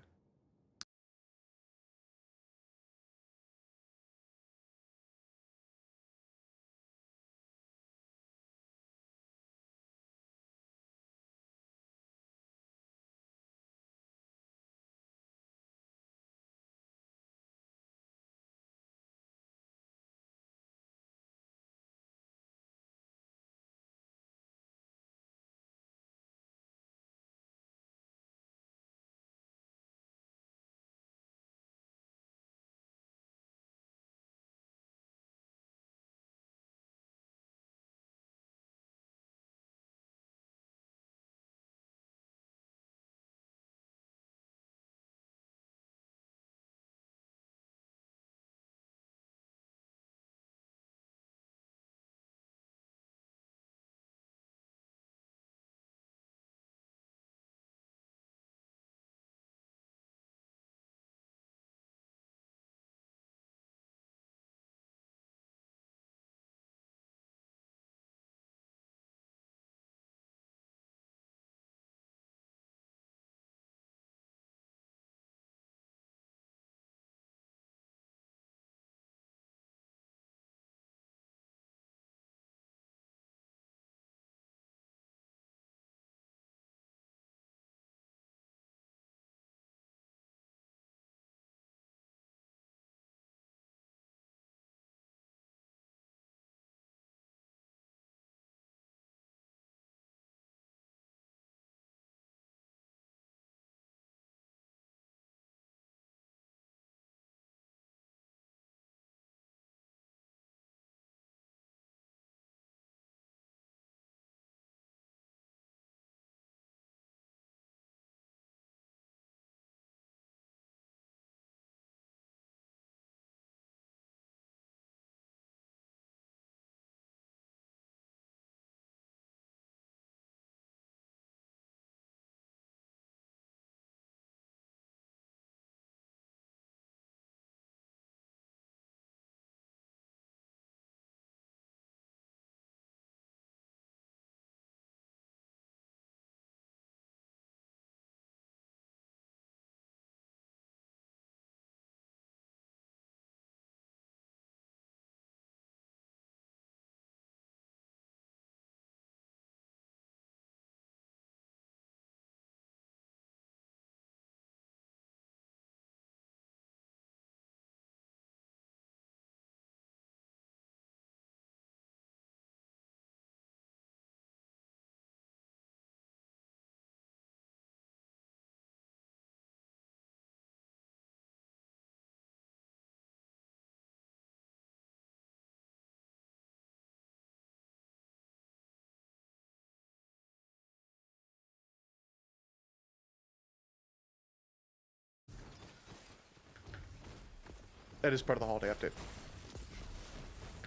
[SPEAKER 1] That is part of the holiday update.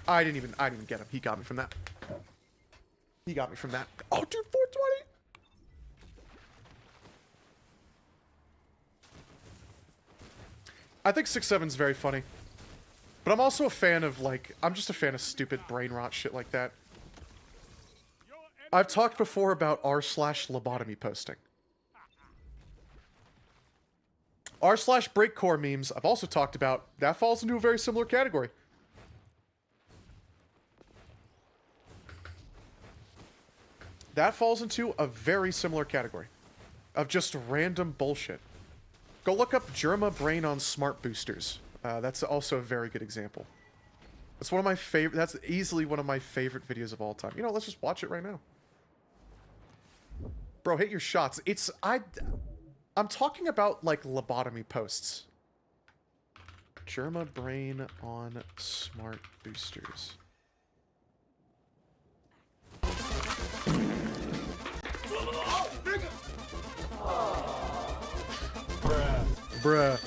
[SPEAKER 1] I didn't even get him. He got me from that. He got me from that. Oh, dude, 420. I think 6'7's very funny. But I'm also a fan of, like, I'm just a fan of stupid brain rot shit like that. I've talked before about r/lobotomy posting. r/breakcore memes, I've also talked about, that falls into a very similar category. That falls into a very similar category of just random bullshit. Go look up Germa Brain on Smart Boosters. That's also a very good example. That's one of my favorite. That's easily one of my favorite videos of all time. You know, let's just watch it right now. Bro, hit your shots. I'm talking about, like, lobotomy posts. Germa Brain on Smart Boosters. Bruh.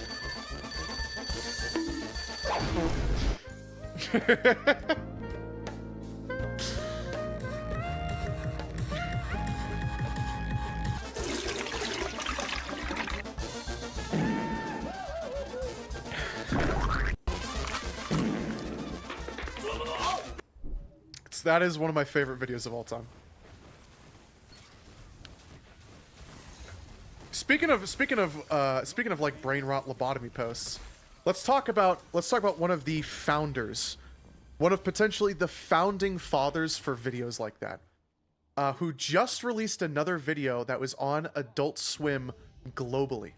[SPEAKER 1] That is one of my favorite videos of all time. Speaking of like brain rot lobotomy posts, let's talk about one of the founders, one of potentially the founding fathers for videos like that, who just released another video that was on Adult Swim globally,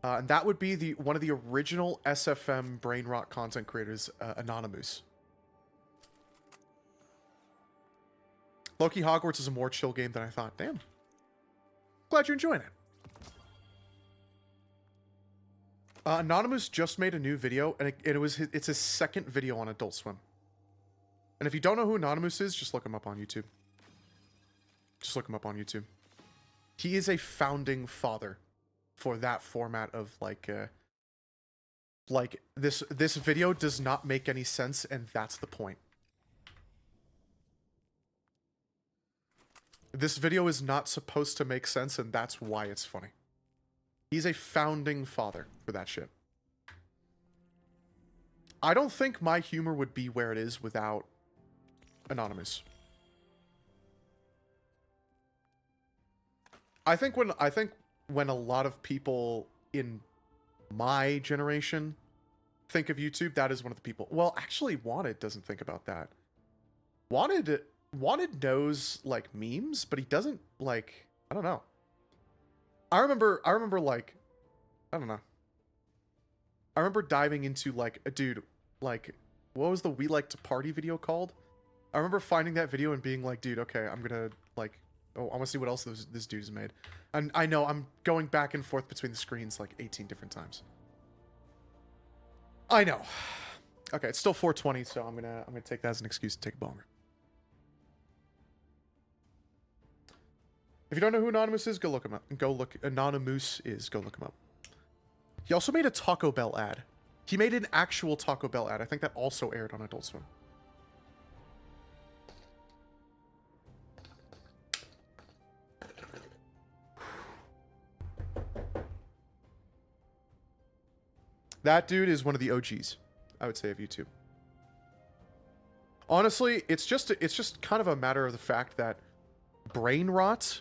[SPEAKER 1] and that would be one of the original SFM brain rot content creators, Anonymous. Loki Hogwarts is a more chill game than I thought. Damn. Glad you're enjoying it. Anonymous just made a new video, and it's his second video on Adult Swim. And if you don't know who Anonymous is, just look him up on YouTube. Just look him up on YouTube. He is a founding father for that format of like this video does not make any sense, and that's the point. This video is not supposed to make sense, and that's why it's funny. He's a founding father for that shit. I don't think my humor would be where it is without Anonymous. I think when a lot of people in my generation think of YouTube, that is one of the people. Well, actually, Wanted doesn't think about that. Wanted knows like memes, but he doesn't like, I don't know. I remember like, I don't know. I remember diving into like a dude, like, what was the We Like to Party video called? I remember finding that video and being like, dude, okay, I'm gonna like, oh, I want to see what else this dude has made. And I know I'm going back and forth between the screens like 18 different times. I know. Okay, it's still 4:20, so I'm gonna take that as an excuse to take a bonger. If you don't know who Anonymous is, go look him up. Anonymous is, go look him up. He also made a Taco Bell ad. He made an actual Taco Bell ad. I think that also aired on Adult Swim. That dude is one of the OGs, I would say, of YouTube. Honestly, it's just kind of a matter of the fact that brain rot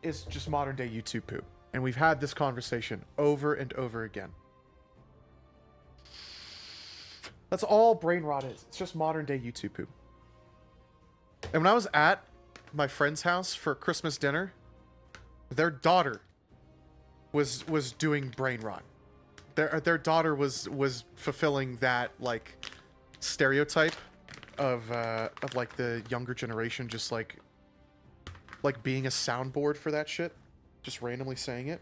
[SPEAKER 1] is just modern day YouTube poop. And we've had this conversation over and over again. That's all brain rot is. It's just modern day YouTube poop. And when I was at my friend's house for Christmas dinner, their daughter was doing brain rot. Their daughter was fulfilling that like stereotype of like the younger generation, just like being a soundboard for that shit, just randomly saying it.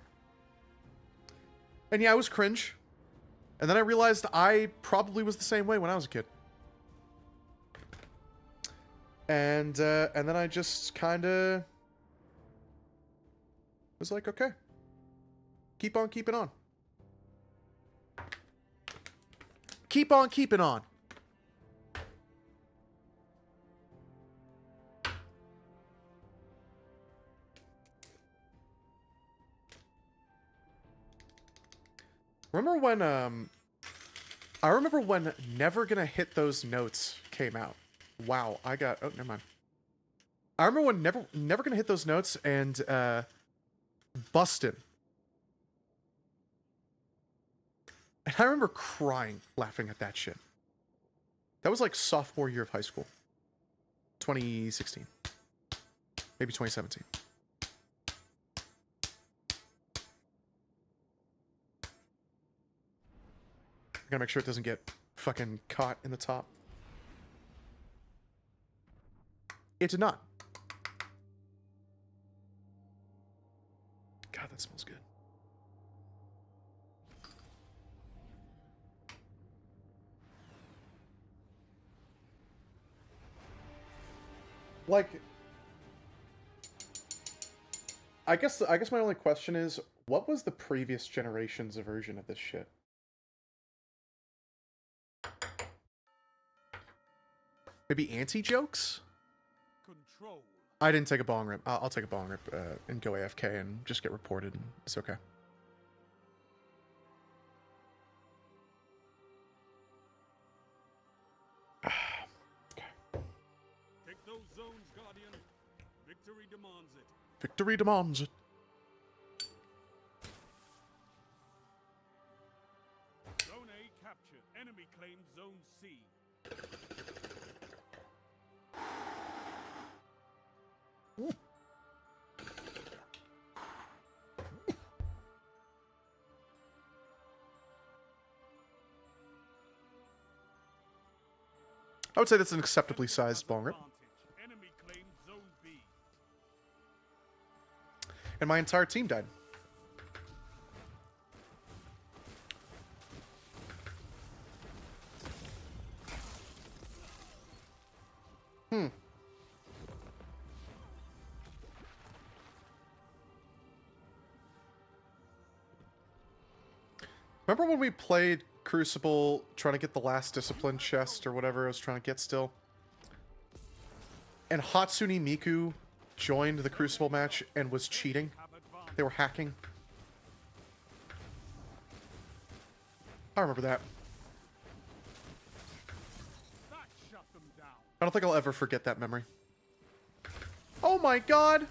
[SPEAKER 1] And yeah, I was cringe. And then I realized I probably was the same way when I was a kid. And then I just kind of was like, okay, keep on keeping on. Keep on keeping on. Remember when I remember when Never Gonna Hit Those Notes came out. Wow, oh, never mind. I remember when Never Gonna Hit Those Notes and Bustin'. And I remember crying laughing at that shit. That was like sophomore year of high school. 2016. Maybe 2017. Gotta make sure it doesn't get fucking caught in the top. It did not. God, that smells good. Like, I guess my only question is, what was the previous generation's version of this shit? Maybe anti-jokes?
[SPEAKER 2] Control.
[SPEAKER 1] I didn't take a bong rip. I'll take a bong rip and go AFK and just get reported. It's okay.
[SPEAKER 2] Take those zones, Guardian. Victory demands it.
[SPEAKER 1] Victory demands it.
[SPEAKER 2] Zone A captured. Enemy claims Zone C.
[SPEAKER 1] I would say that's an acceptably sized bong rip.
[SPEAKER 2] Enemy claims Zone B.
[SPEAKER 1] And my entire team died. Remember when we played Crucible trying to get the last discipline chest or whatever I was trying to get still? And Hatsune Miku joined the Crucible match and was cheating. They were hacking. I remember that.
[SPEAKER 2] That shut them down.
[SPEAKER 1] I don't think I'll ever forget that memory. Oh my god!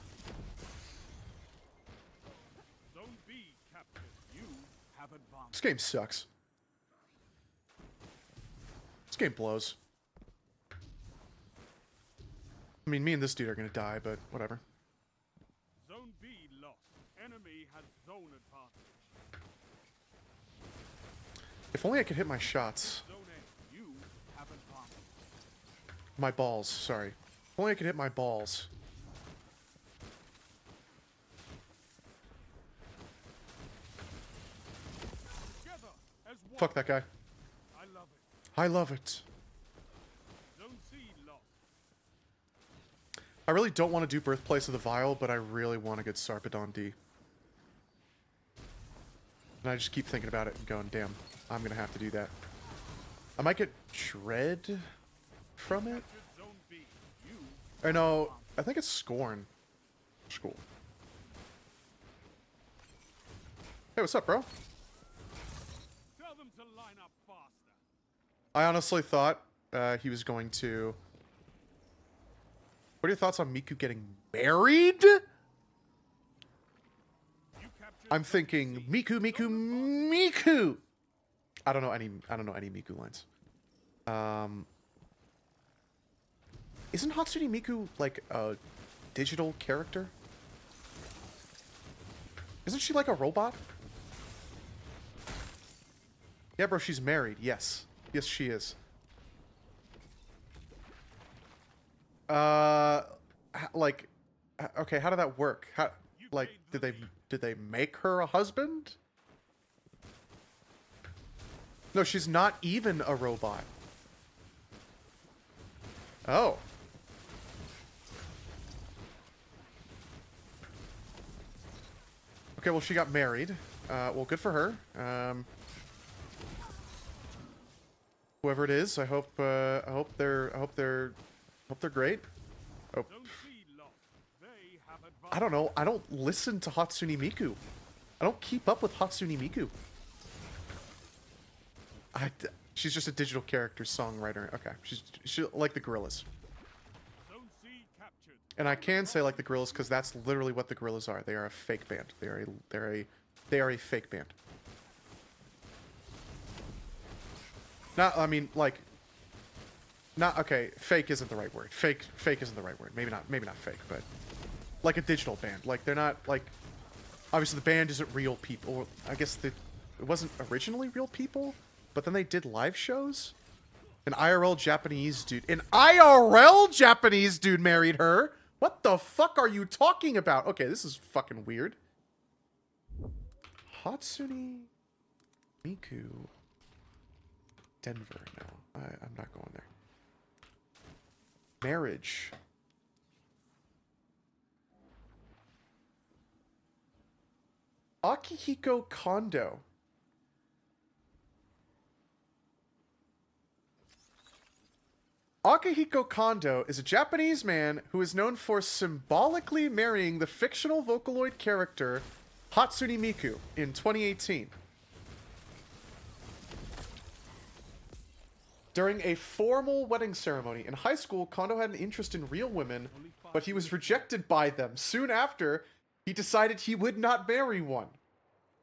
[SPEAKER 2] Zone B captured. You have advanced.
[SPEAKER 1] This game sucks. This game blows. I mean, me and this dude are gonna die, but whatever.
[SPEAKER 2] Zone B lost. Enemy has zone advantage.
[SPEAKER 1] If only I could hit my shots.
[SPEAKER 2] Zone A, you have advantage.
[SPEAKER 1] My balls, sorry. If only I could hit my balls.
[SPEAKER 2] Together as one.
[SPEAKER 1] Fuck that guy.
[SPEAKER 2] I love it.
[SPEAKER 1] I love it.
[SPEAKER 2] Zone C lost.
[SPEAKER 1] I really don't want to do Birthplace of the Vile, but I really want to get Sarpedon D. And I just keep thinking about it and going, damn, I'm going to have to do that. I might get Dread from it?
[SPEAKER 2] Captured Zone B. You.
[SPEAKER 1] Or no, I think it's Scorn. School. Hey, what's up, bro?
[SPEAKER 2] Tell them to line up faster.
[SPEAKER 1] I honestly thought he was going to... What are your thoughts on Miku getting married?
[SPEAKER 2] You captured
[SPEAKER 1] I'm
[SPEAKER 2] Zone
[SPEAKER 1] thinking
[SPEAKER 2] C.
[SPEAKER 1] Miku, Miku, Miku. I don't know any Miku lines. Isn't Hatsune Miku like a digital character? Isn't she like a robot? Yeah, bro, she's married. Yes. Yes, she is. Like, okay, how did that work? How, like, did they make her a husband? No, she's not even a robot. Oh. Okay, well, she got married. Well, good for her. Whoever it is, I hope they're great. Oh,
[SPEAKER 2] Zone C lost. They have advantage.
[SPEAKER 1] I don't know. I don't listen to Hatsune Miku. I don't keep up with Hatsune Miku. She's just a digital character songwriter. Okay, she's like the Gorillas.
[SPEAKER 2] Zone C captured.
[SPEAKER 1] And I can say like the Gorillas because that's literally what the Gorillas are. They are a fake band. They are a fake band. Not, I mean, like, not, okay, fake isn't the right word. Fake isn't the right word. Maybe not fake, but like a digital band. Like, they're not, like, obviously the band isn't real people. I guess it wasn't originally real people, but then they did live shows. An IRL Japanese dude married her. What the fuck are you talking about? Okay, this is fucking weird. Hatsune Miku. Denver. No, I'm not going there. Marriage. Akihiko Kondo. Akihiko Kondo is a Japanese man who is known for symbolically marrying the fictional Vocaloid character Hatsune Miku in 2018. During a formal wedding ceremony in high school, Kondo had an interest in real women, but he was rejected by them. Soon after, he decided he would not marry one.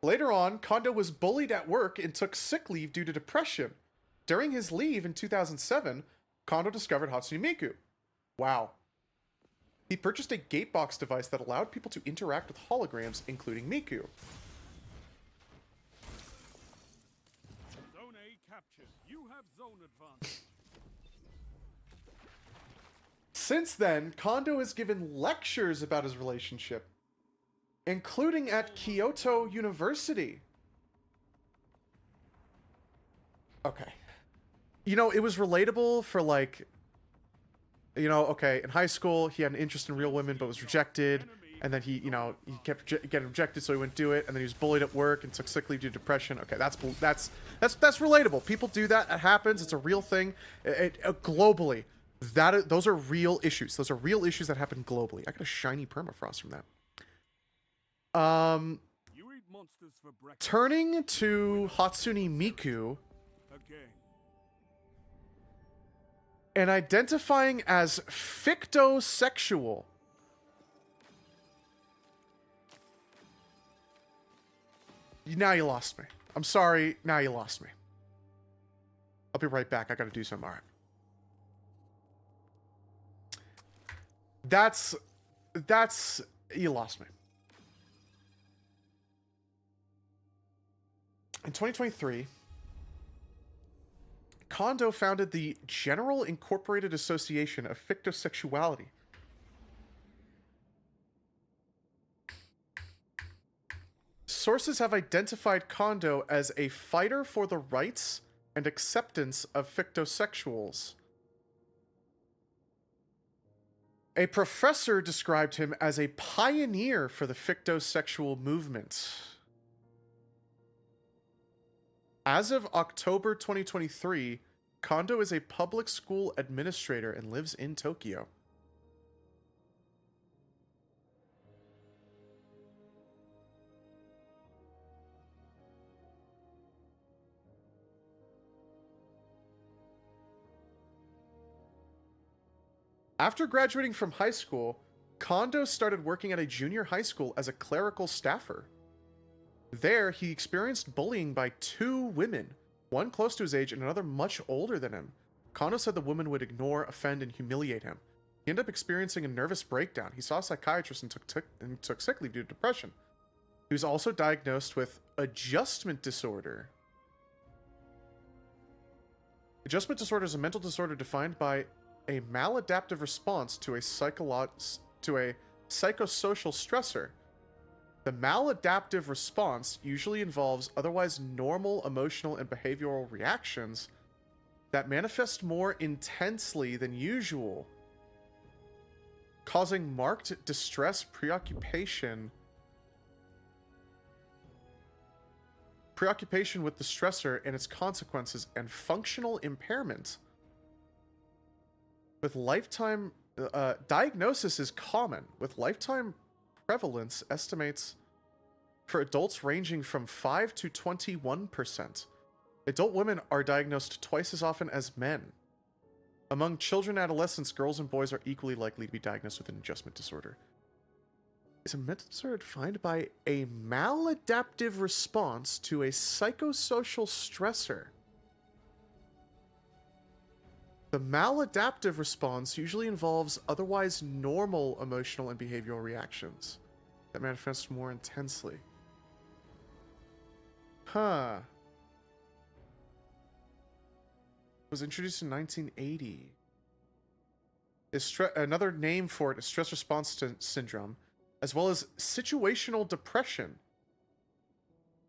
[SPEAKER 1] Later on, Kondo was bullied at work and took sick leave due to depression. During his leave in 2007, Kondo discovered Hatsune Miku. Wow. He purchased a gatebox device that allowed people to interact with holograms, including Miku.
[SPEAKER 2] Zone A captured. You have zone advantage.
[SPEAKER 1] Since then, Kondo has given lectures about his relationship, including at Kyoto University. Okay. You know, it was relatable for like, you know, okay, in high school, he had an interest in real women but was rejected. And then he, you know, he kept getting rejected, so he wouldn't do it. And then he was bullied at work and took sick leave due to depression. Okay, that's relatable. People do that. It happens. It's a real thing. Globally, those are real issues. Those are real issues that happen globally. I got a shiny permafrost from that.
[SPEAKER 2] You eat monsters for breakfast.
[SPEAKER 1] Turning to Hatsune Miku
[SPEAKER 2] Again.
[SPEAKER 1] and identifying as fictosexual. Now you lost me. I'm sorry. Now you lost me. I'll be right back. I gotta do something. All right. That's... You lost me. In 2023, Kondo founded the General Incorporated Association of Fictosexuality. Sources have identified Kondo as a fighter for the rights and acceptance of fictosexuals. A professor described him as a pioneer for the fictosexual movement. As of October 2023, Kondo is a public school administrator and lives in Tokyo. After graduating from high school, Kondo started working at a junior high school as a clerical staffer. There, he experienced bullying by 2 women, one close to his age and another much older than him. Kondo said the woman would ignore, offend, and humiliate him. He ended up experiencing a nervous breakdown. He saw a psychiatrist and took sick leave due to depression. He was also diagnosed with adjustment disorder. Adjustment disorder is a mental disorder defined by a maladaptive response to a psychosocial stressor. The maladaptive response usually involves otherwise normal emotional and behavioral reactions that manifest more intensely than usual, causing marked distress, preoccupation with the stressor and its consequences, and functional impairment. With lifetime diagnosis is common, with lifetime prevalence estimates for adults ranging from 5 to 21%. Adult women are diagnosed twice as often as men. Among children and adolescents, girls and boys are equally likely to be diagnosed with an adjustment disorder. Is a mental disorder defined by a maladaptive response to a psychosocial stressor? The maladaptive response usually involves otherwise normal emotional and behavioral reactions that manifest more intensely. Huh. It was introduced in 1980. Another name for it is stress response syndrome, as well as situational depression,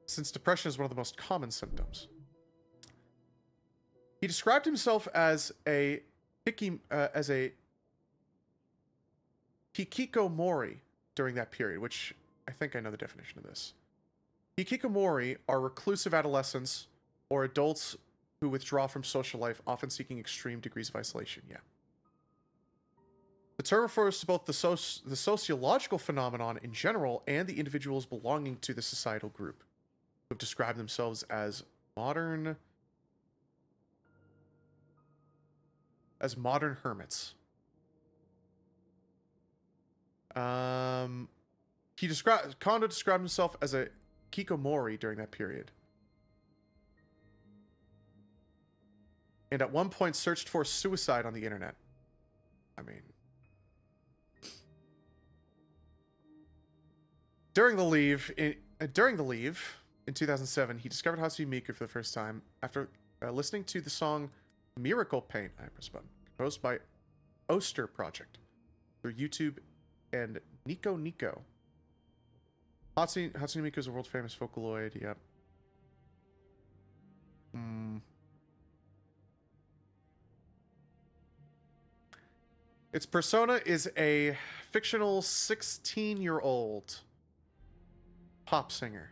[SPEAKER 1] since depression is one of the most common symptoms. He described himself as a hikikomori during that period, which I think I know the definition of this. Hikikomori are reclusive adolescents or adults who withdraw from social life, often seeking extreme degrees of isolation. Yeah. The term refers to both the sociological phenomenon in general and the individuals belonging to the societal group, who have described themselves as modern hermits. Kondo described himself as a kikomori during that period, and at one point searched for suicide on the internet. I mean, during the leave in 2007, he discovered Hatsune Miku for the first time after listening to the song "Miracle Paint" composed by Oster Project through YouTube and Nico Nico. Hatsune Miku is a world famous Vocaloid. Yep. Its persona is a fictional 16-year-old pop singer.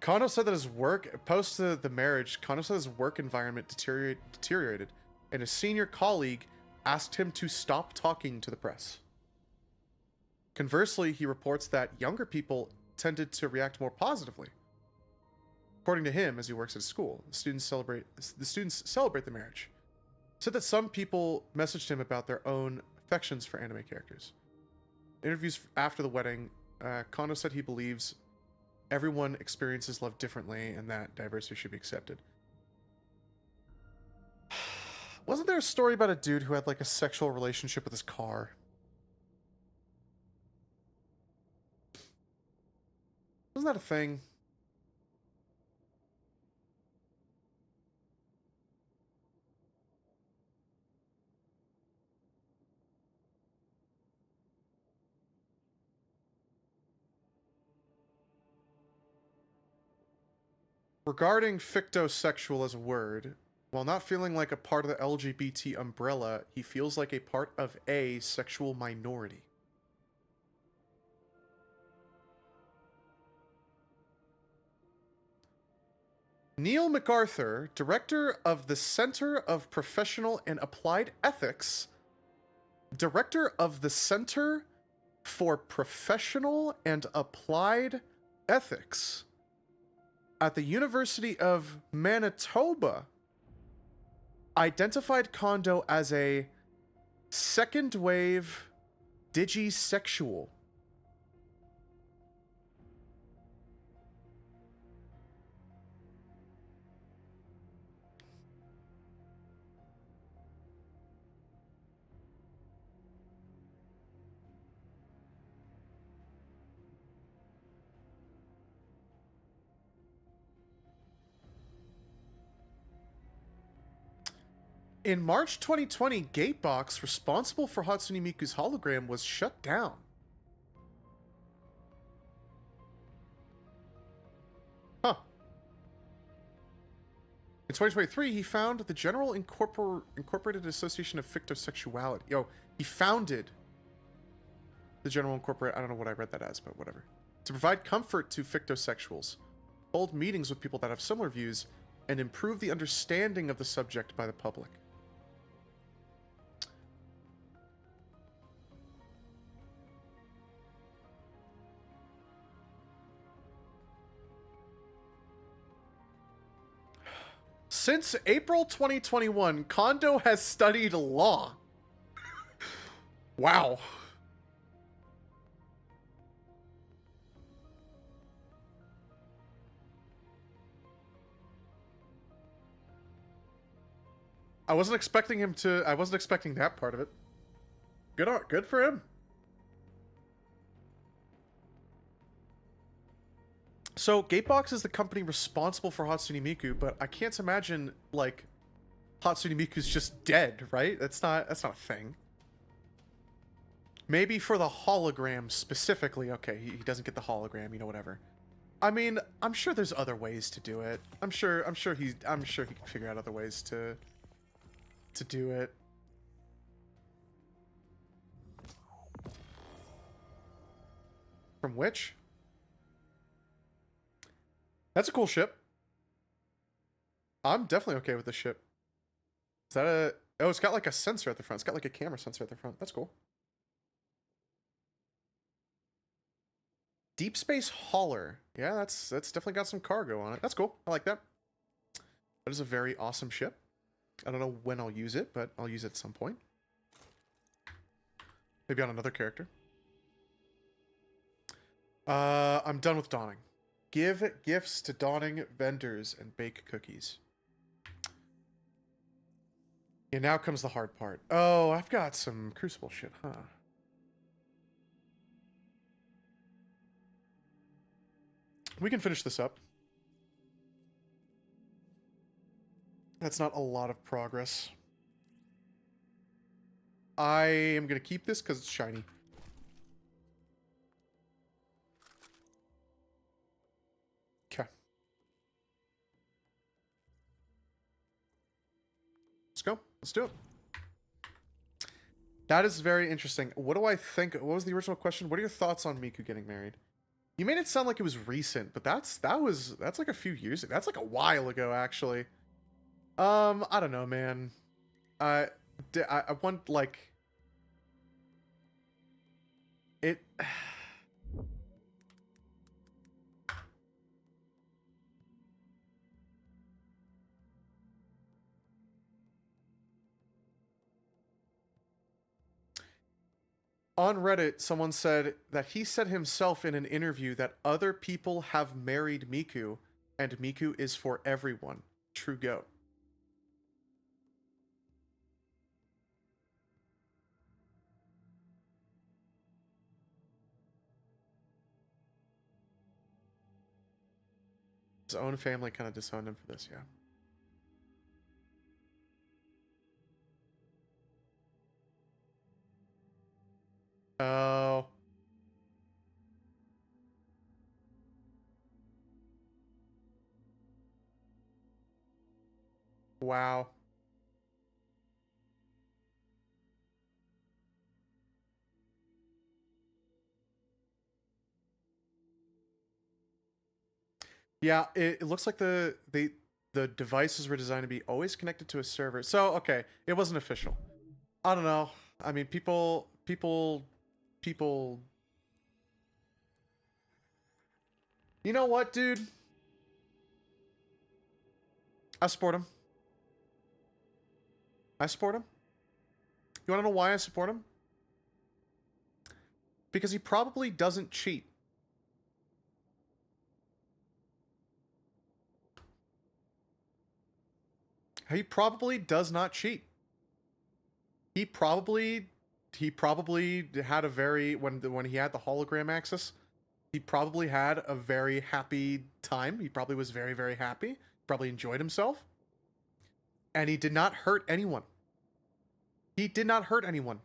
[SPEAKER 1] Kondo said that his work, post the marriage, Kondo said his work environment deteriorated, and a senior colleague asked him to stop talking to the press. Conversely, he reports that younger people tended to react more positively. According to him, as he works at a school, the students celebrate the marriage. He said that some people messaged him about their own affections for anime characters. In interviews after the wedding, Kondo said he believes everyone experiences love differently and that diversity should be accepted. Wasn't there a story about a dude who had like a sexual relationship with his car? Wasn't that a thing? Regarding fictosexual as a word, while not feeling like a part of the LGBT umbrella, he feels like a part of a sexual minority. Neil MacArthur, director of the Center of Professional and Applied Ethics, director of the Center for Professional and Applied Ethics at the University of Manitoba, identified Kondo as a second wave digisexual. In March 2020, Gatebox, responsible for Hatsune Miku's hologram, was shut down. Huh. In 2023, he founded the General Incorporated Association of Fictosexuality. He founded the General Incorporated, I don't know what I read that as, but whatever. To provide comfort to fictosexuals, hold meetings with people that have similar views, and improve the understanding of the subject by the public. Since April 2021, Kondo has studied law. Wow. I wasn't expecting that part of it. Good for him. So, Gatebox is the company responsible for Hatsune Miku, but I can't imagine, like, Hatsune Miku's just dead, right? That's not a thing. Maybe for the hologram specifically. Okay, he doesn't get the hologram, whatever. I mean, I'm sure there's other ways to do it. I'm sure he can figure out other ways to do it. From which? That's a cool ship. I'm definitely okay with this ship. Is that a... Oh, it's got like a sensor at the front. It's got like a camera sensor at the front. That's cool. Deep Space Hauler. Yeah, that's definitely got some cargo on it. That's cool. I like that. That is a very awesome ship. I don't know when I'll use it, but I'll use it at some point. Maybe on another character. I'm done with Dawning. Give gifts to Dawning vendors and bake cookies. Yeah, now comes the hard part. Oh, I've got some Crucible shit, huh? We can finish this up. That's not a lot of progress. I am going to keep this because it's shiny. Okay. Let's go. Let's do it. That is very interesting. What do I think? What was the original question? What are your thoughts on Miku getting married? You made it sound like it was recent, but that's like a few years ago. That's like a while ago, actually. I don't know, man. I want, like... It... On Reddit, someone said that he said himself in an interview that other people have married Miku, and Miku is for everyone. True goat. His own family kind of disowned him for this, yeah. Oh. Wow. Yeah, it looks like the devices were designed to be always connected to a server. So, okay, it wasn't official. I don't know. I mean, people... You know what, dude? I support him. I support him. You want to know why I support him? Because he probably doesn't cheat. He probably does not cheat. He probably had a very when he had the hologram access, he probably had a very happy time. He probably was very, very happy. Probably enjoyed himself. And he did not hurt anyone. He did not hurt anyone.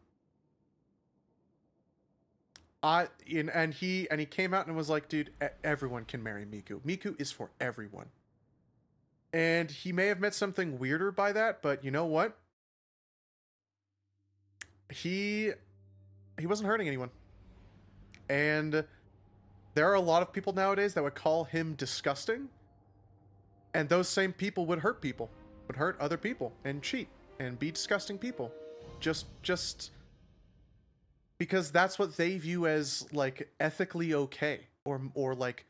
[SPEAKER 1] And he came out and was like, dude, everyone can marry Miku. Miku is for everyone. And he may have meant something weirder by that, but you know what? He wasn't hurting anyone. And there are a lot of people nowadays that would call him disgusting. And those same people would hurt people. Would hurt other people and cheat and be disgusting people. Just because that's what they view as like ethically okay or like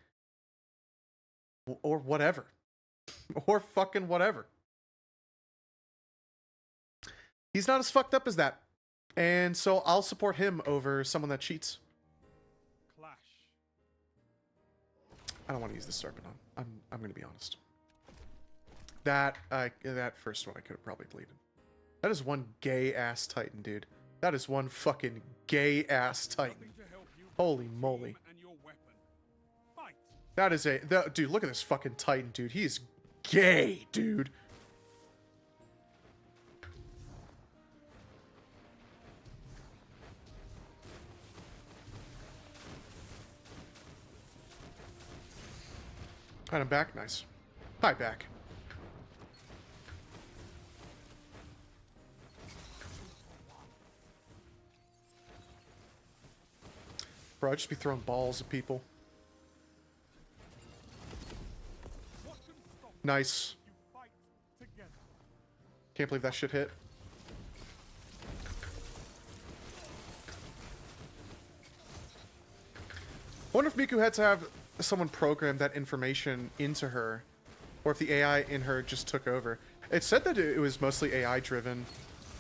[SPEAKER 1] or whatever. Or fucking whatever. He's not as fucked up as that. And so I'll support him over someone that cheats.
[SPEAKER 2] Clash.
[SPEAKER 1] I don't want to use the serpent on. I'm going to be honest. That first one I could have probably deleted. That is one gay-ass Titan, dude. That is one fucking gay-ass Titan.
[SPEAKER 2] Nothing to help you but
[SPEAKER 1] Holy
[SPEAKER 2] your
[SPEAKER 1] moly.
[SPEAKER 2] team and your weapon. Fight.
[SPEAKER 1] That is dude, look at this fucking Titan, dude. He is gay, dude. Alright, I'm back. Nice. Hi, back. Bro, I'd just be throwing balls at people.
[SPEAKER 2] What can stop
[SPEAKER 1] Nice.
[SPEAKER 2] you? Fight together.
[SPEAKER 1] Can't believe that shit hit. I wonder if Miku had to have someone program that information into her, or if the AI in her just took over. It said that it was mostly AI driven.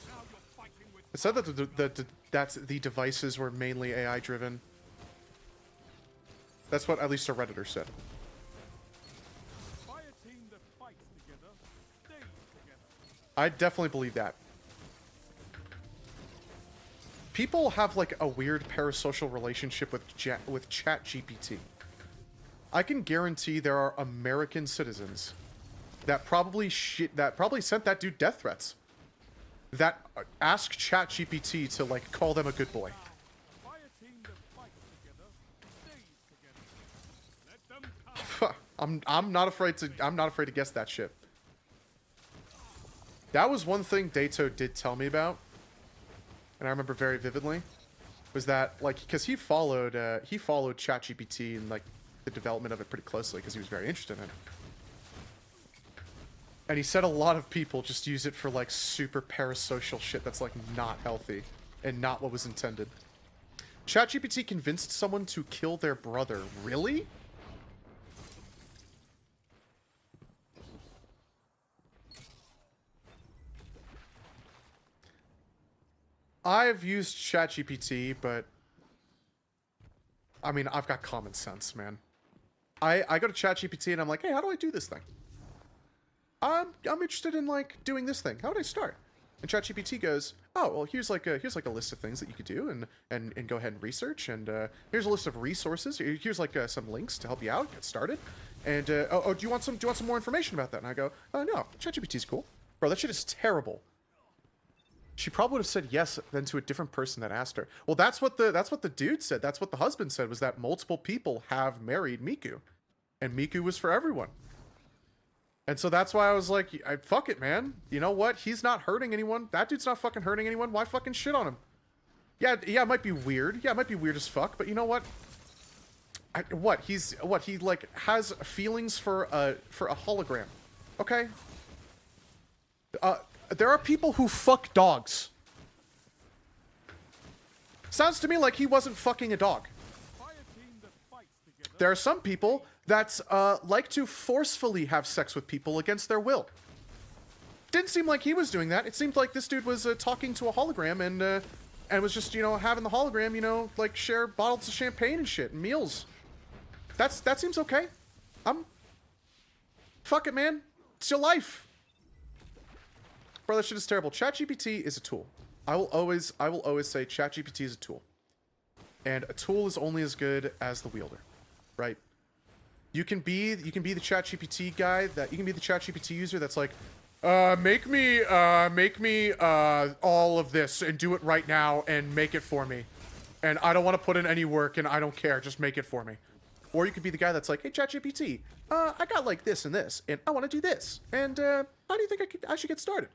[SPEAKER 2] Now you're fighting with
[SPEAKER 1] It said that the devices were mainly AI driven. That's what at least a Redditor said.
[SPEAKER 2] by a team that fights together, stays together.
[SPEAKER 1] I definitely believe that. People have like a weird parasocial relationship with ChatGPT. I can guarantee there are American citizens that probably sent that dude death threats. That ask ChatGPT to like call them a good boy.
[SPEAKER 2] By a team that fights together, stays together. Let them come.
[SPEAKER 1] I'm not afraid to guess that shit. That was one thing Dato did tell me about, and I remember very vividly, was that like because he followed ChatGPT and like the development of it pretty closely because he was very interested in it. And he said a lot of people just use it for like super parasocial shit that's like not healthy and not what was intended. ChatGPT convinced someone to kill their brother. Really? I've used ChatGPT, but I mean, I've got common sense, man. I go to ChatGPT and I'm like, hey, how do I do this thing? I'm interested in like doing this thing. How would I start? And ChatGPT goes, oh, well, here's like a list of things that you could do and go ahead and research. And here's a list of resources. Here's like some links to help you out, get started. And do you want some more information about that? And I go, no, ChatGPT's cool, bro. That shit is terrible. She probably would have said yes then to a different person that asked her. Well, that's what the dude said. That's what the husband said, was that multiple people have married Miku. And Miku was for everyone. And so that's why I was like, fuck it, man. You know what? He's not hurting anyone. That dude's not fucking hurting anyone. Why fucking shit on him? Yeah, it might be weird. Yeah, it might be weird as fuck, but you know what? He like has feelings for a hologram. Okay? There are people who fuck dogs. Sounds to me like he wasn't fucking a dog.
[SPEAKER 2] By a team that fights together,
[SPEAKER 1] There are some people that like to forcefully have sex with people against their will. Didn't seem like he was doing that. It seemed like this dude was talking to a hologram and was just, having the hologram, like share bottles of champagne and shit and meals. That seems okay. Fuck it, man. It's your life. Bro, that shit is terrible. ChatGPT is a tool. I will always say ChatGPT is a tool. And a tool is only as good as the wielder, right? You can be the ChatGPT guy, you can be the ChatGPT user that's like, make me all of this and do it right now and make it for me. And I don't want to put in any work and I don't care, just make it for me. Or you could be the guy that's like, hey ChatGPT, I got like this and this, and I want to do this. And how do you think I should get started?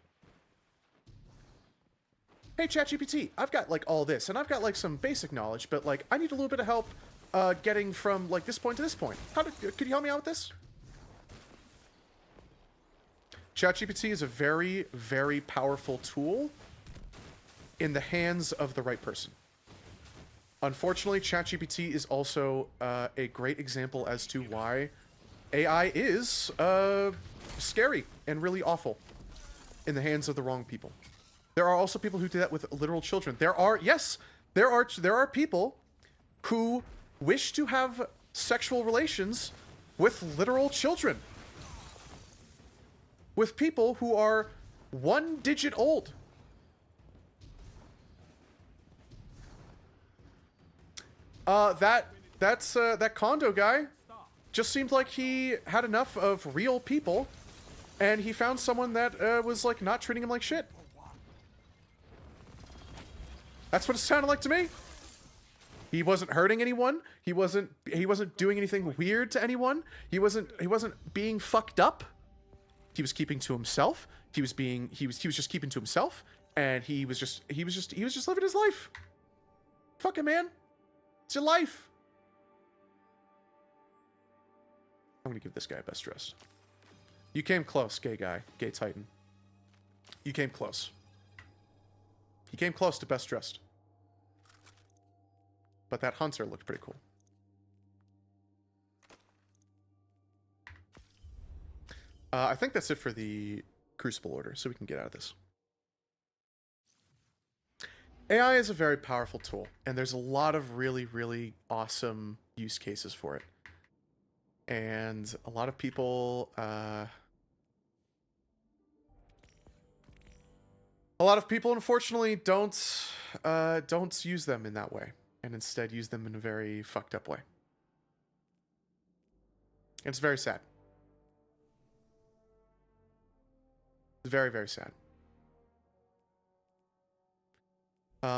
[SPEAKER 1] Hey ChatGPT, I've got like all this, and I've got like some basic knowledge, but like I need a little bit of help getting from like this point to this point. Could you help me out with this? ChatGPT is a very, very powerful tool in the hands of the right person. Unfortunately, ChatGPT is also a great example as to why AI is scary and really awful in the hands of the wrong people. There are also people who do that with literal children. There are people who wish to have sexual relations with literal children. With people who are 1 digit old. That condo guy just seemed like he had enough of real people, and he found someone that was like not treating him like shit. That's what it sounded like to me. He wasn't hurting anyone. He wasn't doing anything weird to anyone. He wasn't being fucked up. He was keeping to himself. He was just keeping to himself, and he was just living his life. Fuck it, man. It's your life. I'm gonna give this guy best dressed. You came close, gay guy, gay titan. You came close. He came close to best dressed. But that hunter looked pretty cool. I think that's it for the Crucible order, so we can get out of this. AI is a very powerful tool, and there's a lot of really, really awesome use cases for it. And a lot of people, unfortunately, don't use them in that way, and instead use them in a very fucked up way. It's very sad. It's very, very sad. Yeah,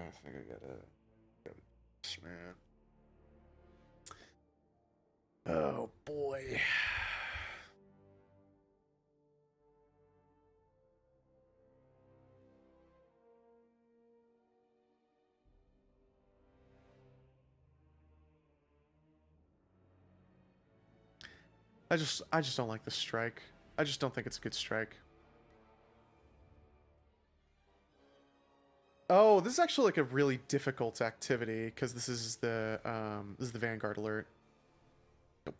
[SPEAKER 1] I think I got this, man. Oh, boy. I just don't like the strike. I just don't think it's a good strike. Oh, this is actually like a really difficult activity because this is the Vanguard alert. Nope.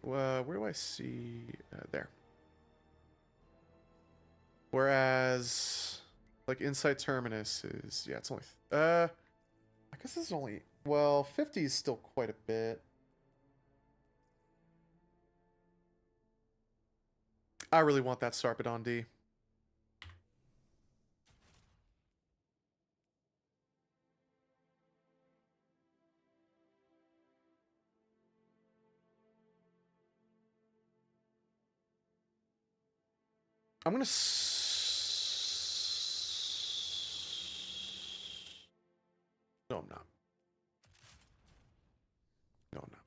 [SPEAKER 1] Where do I see there? Whereas, like Insight Terminus is it's only I guess this is only 50 is still quite a bit. I really want that Sarpedon D. I'm gonna. No, I'm not. No, I'm not.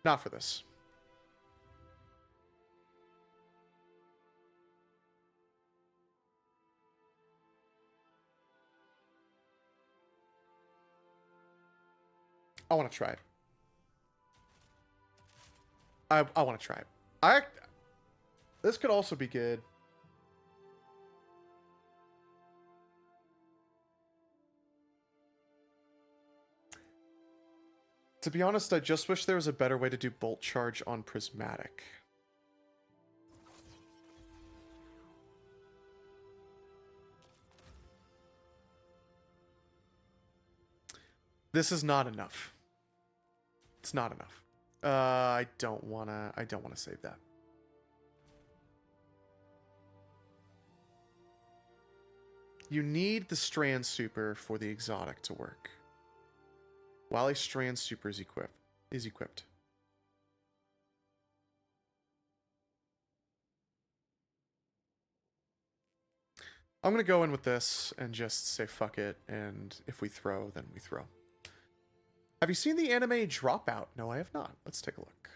[SPEAKER 1] Not for this. I want to try it. I want to try it. This could also be good. To be honest, I just wish there was a better way to do bolt charge on Prismatic. This is not enough. It's not enough. I don't wanna save that. You need the Strand Super for the exotic to work. While a Strand Super is equipped. I'm gonna go in with this and just say fuck it, and if we throw, then we throw. Have you seen the anime Dropout? No, I have not. Let's take a look.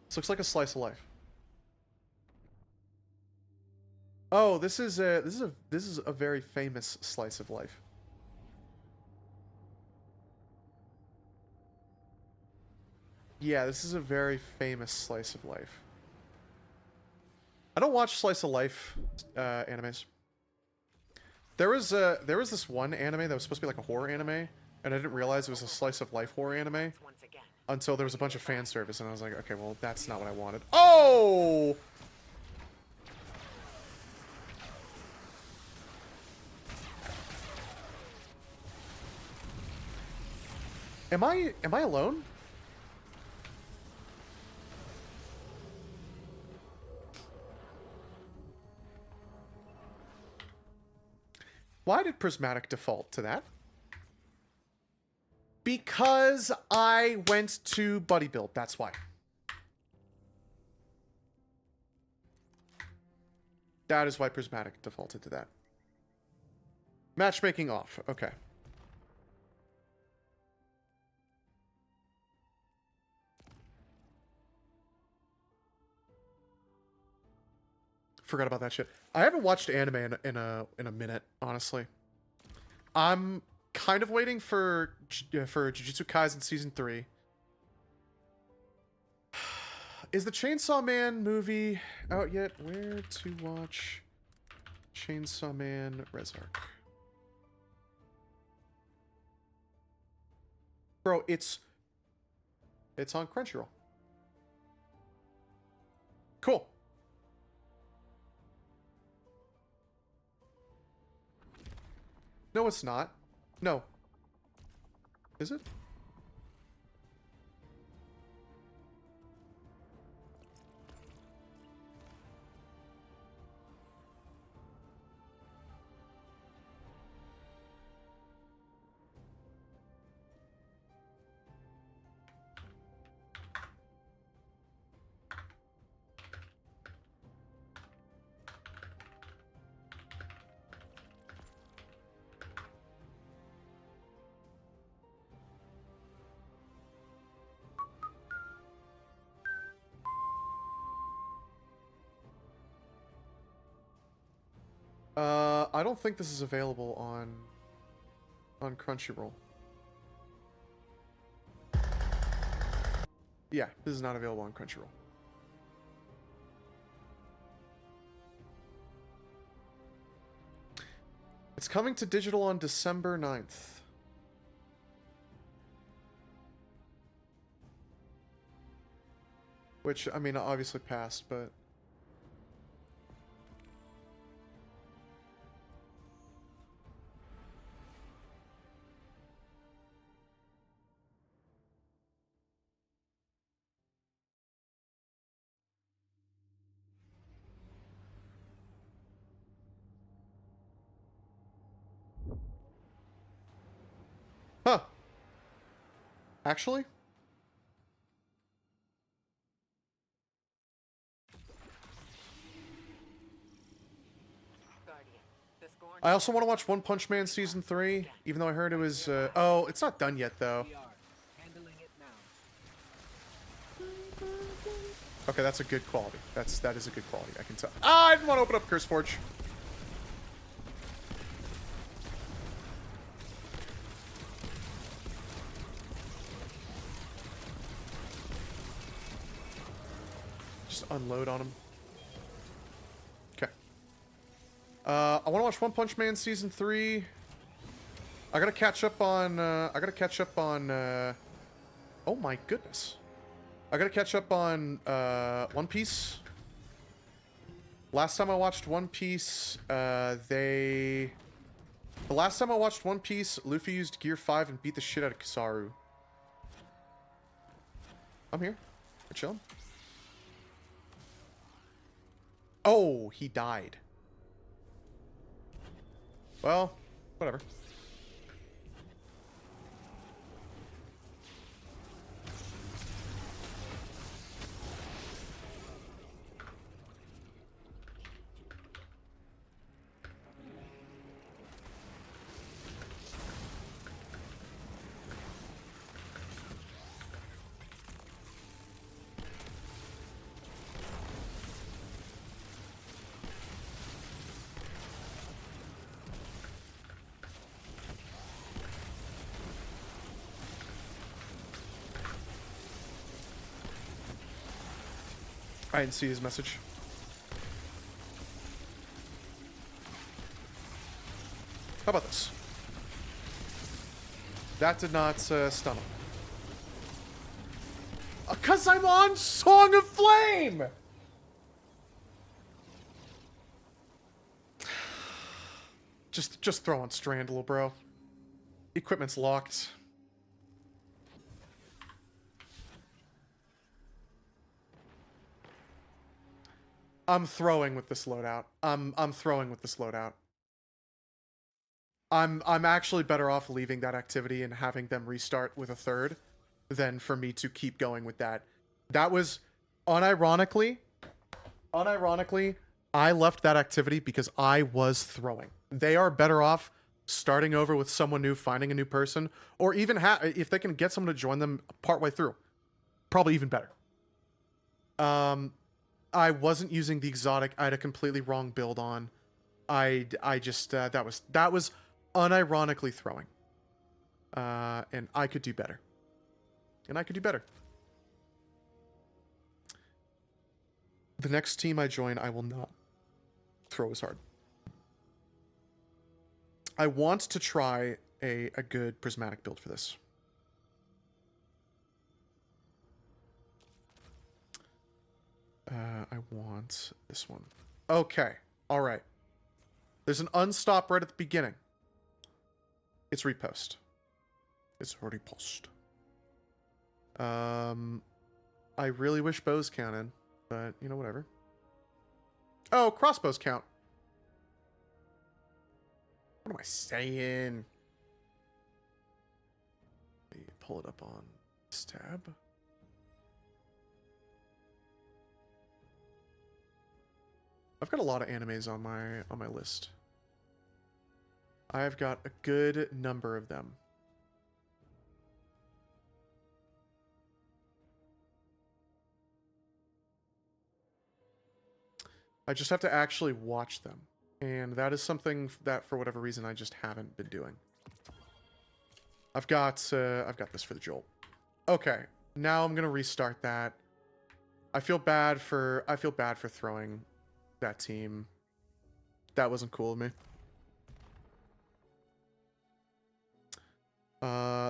[SPEAKER 1] This looks like a slice of life. Oh, this is a very famous slice of life. Yeah, this is a very famous slice of life. I don't watch slice of life animes. There was this one anime that was supposed to be like a horror anime, and I didn't realize it was a slice of life horror anime until there was a bunch of fan service, and I was like, okay, well, that's not what I wanted. Oh! Am I alone? Why did Prismatic default to that? Because I went to Buddy Build, that's why. That is why Prismatic defaulted to that. Matchmaking off, okay. Forgot about that shit. I haven't watched anime in a minute, honestly. I'm kind of waiting for Jujutsu Kaisen season 3. Is the Chainsaw Man movie out yet? Where to watch Chainsaw Man ResArc? Bro, it's on Crunchyroll. Cool. No, it's not. No. Is it? I don't think this is available on Crunchyroll. Yeah, this is not available on Crunchyroll. It's coming to digital on December 9th. Which, I mean, obviously passed, but... Huh. Actually? I also want to watch One Punch Man Season 3, even though I heard it was, oh, it's not done yet, though. Okay, that's a good quality. That is a good quality, I can tell. Ah, I didn't want to open up CurseForge. Just unload on him. Okay. I want to watch One Punch Man Season 3. I gotta catch up on, oh my goodness. I gotta catch up on, One Piece. Last time I watched One Piece, the last time I watched One Piece, Luffy used Gear 5 and beat the shit out of Kizaru. I'm here. We're chilling. Oh, he died. Well, whatever. I didn't see his message. How about this? That did not stun him. Because I'm on Song of Flame! Just throw on Strandle, bro. Equipment's locked. I'm throwing with this loadout. I'm throwing with this loadout. I'm actually better off leaving that activity and having them restart with a third than for me to keep going with that. That was unironically, I left that activity because I was throwing. They are better off starting over with someone new, finding a new person, or even if they can get someone to join them partway through. Probably even better. I wasn't using the exotic. I had a completely wrong build on. I just that was unironically throwing. And I could do better. The next team I join, I will not throw as hard. I want to try a good prismatic build for this. I want this one. Okay. All right. There's an unstop right at the beginning. It's repost. It's already post. I really wish bows counted, but you know, whatever. Oh, crossbows count. What am I saying? Let me pull it up on this tab. I've got a lot of animes on my list. I've got a good number of them. I just have to actually watch them. And that is something that, for whatever reason, I just haven't been doing. I've got this for the Jolt. Okay, now I'm gonna restart that. I feel bad for throwing that team. That wasn't cool of me.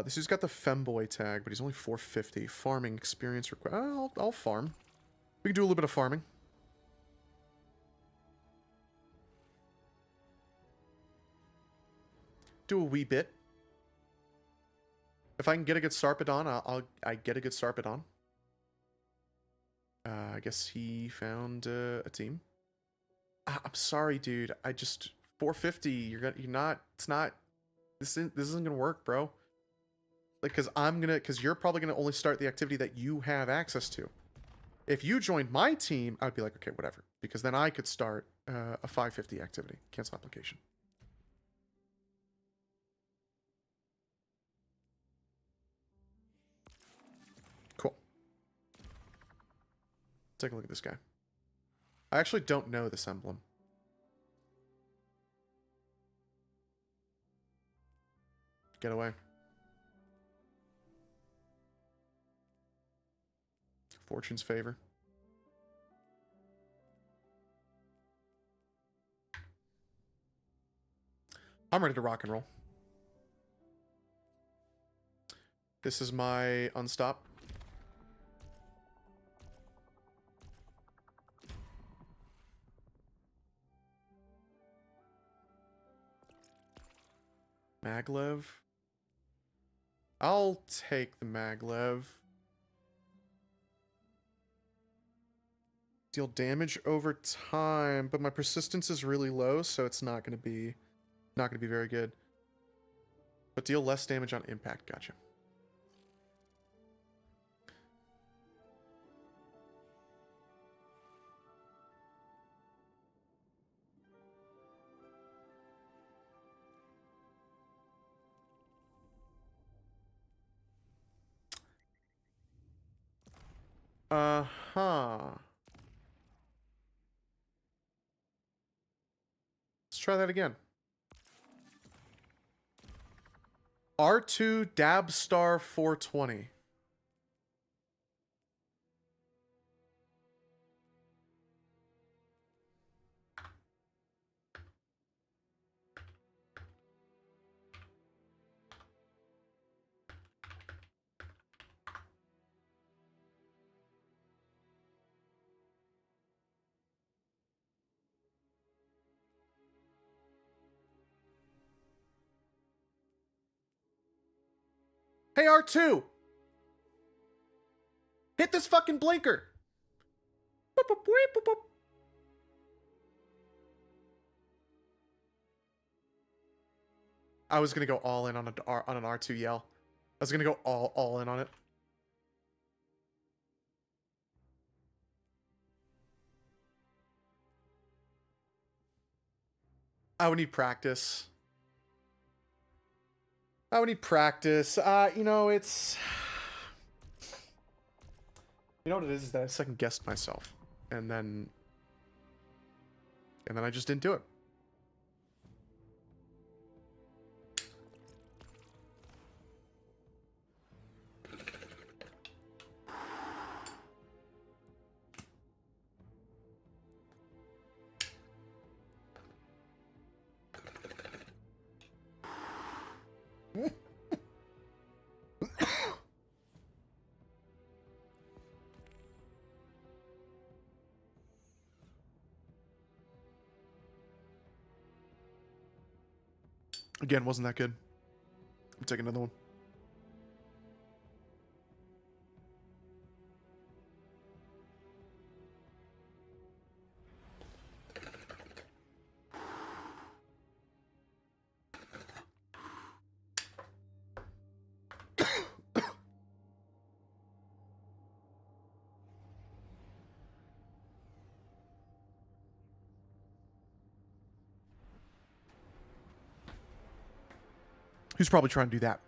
[SPEAKER 1] This dude's got the femboy tag, but he's only 450. Farming experience required. I'll farm. We can do a little bit of farming. Do a wee bit. If I can get a good Sarpedon, I get a good Sarpedon. I guess he found a team. I'm sorry, dude. I just 450. You're not. It's not. This isn't gonna work, bro. Like, because you're probably gonna only start the activity that you have access to. If you joined my team, I'd be like, okay, whatever, because then I could start a 550 activity. Cancel application. Cool. Take a look at this guy. I actually don't know this emblem. Get away. Fortune's favor. I'm ready to rock and roll. This is my unstop. Maglev. I'll take the Maglev. Deal damage over time, but my persistence is really low, so it's not gonna be very good. But deal less damage on impact. Gotcha. Uh-huh. Let's try that again. R2 Dabstar 420. Hey, R2! Hit this fucking blinker! Boop, boop, boop, boop, boop. I was gonna go all in on an R2 yell. I was gonna go all in on it. I would need practice. I would need practice. You know, it's... You know what it is that I second guessed myself. And then I just didn't do it. Again, wasn't that good. I'll take another one. Who's probably trying to do that?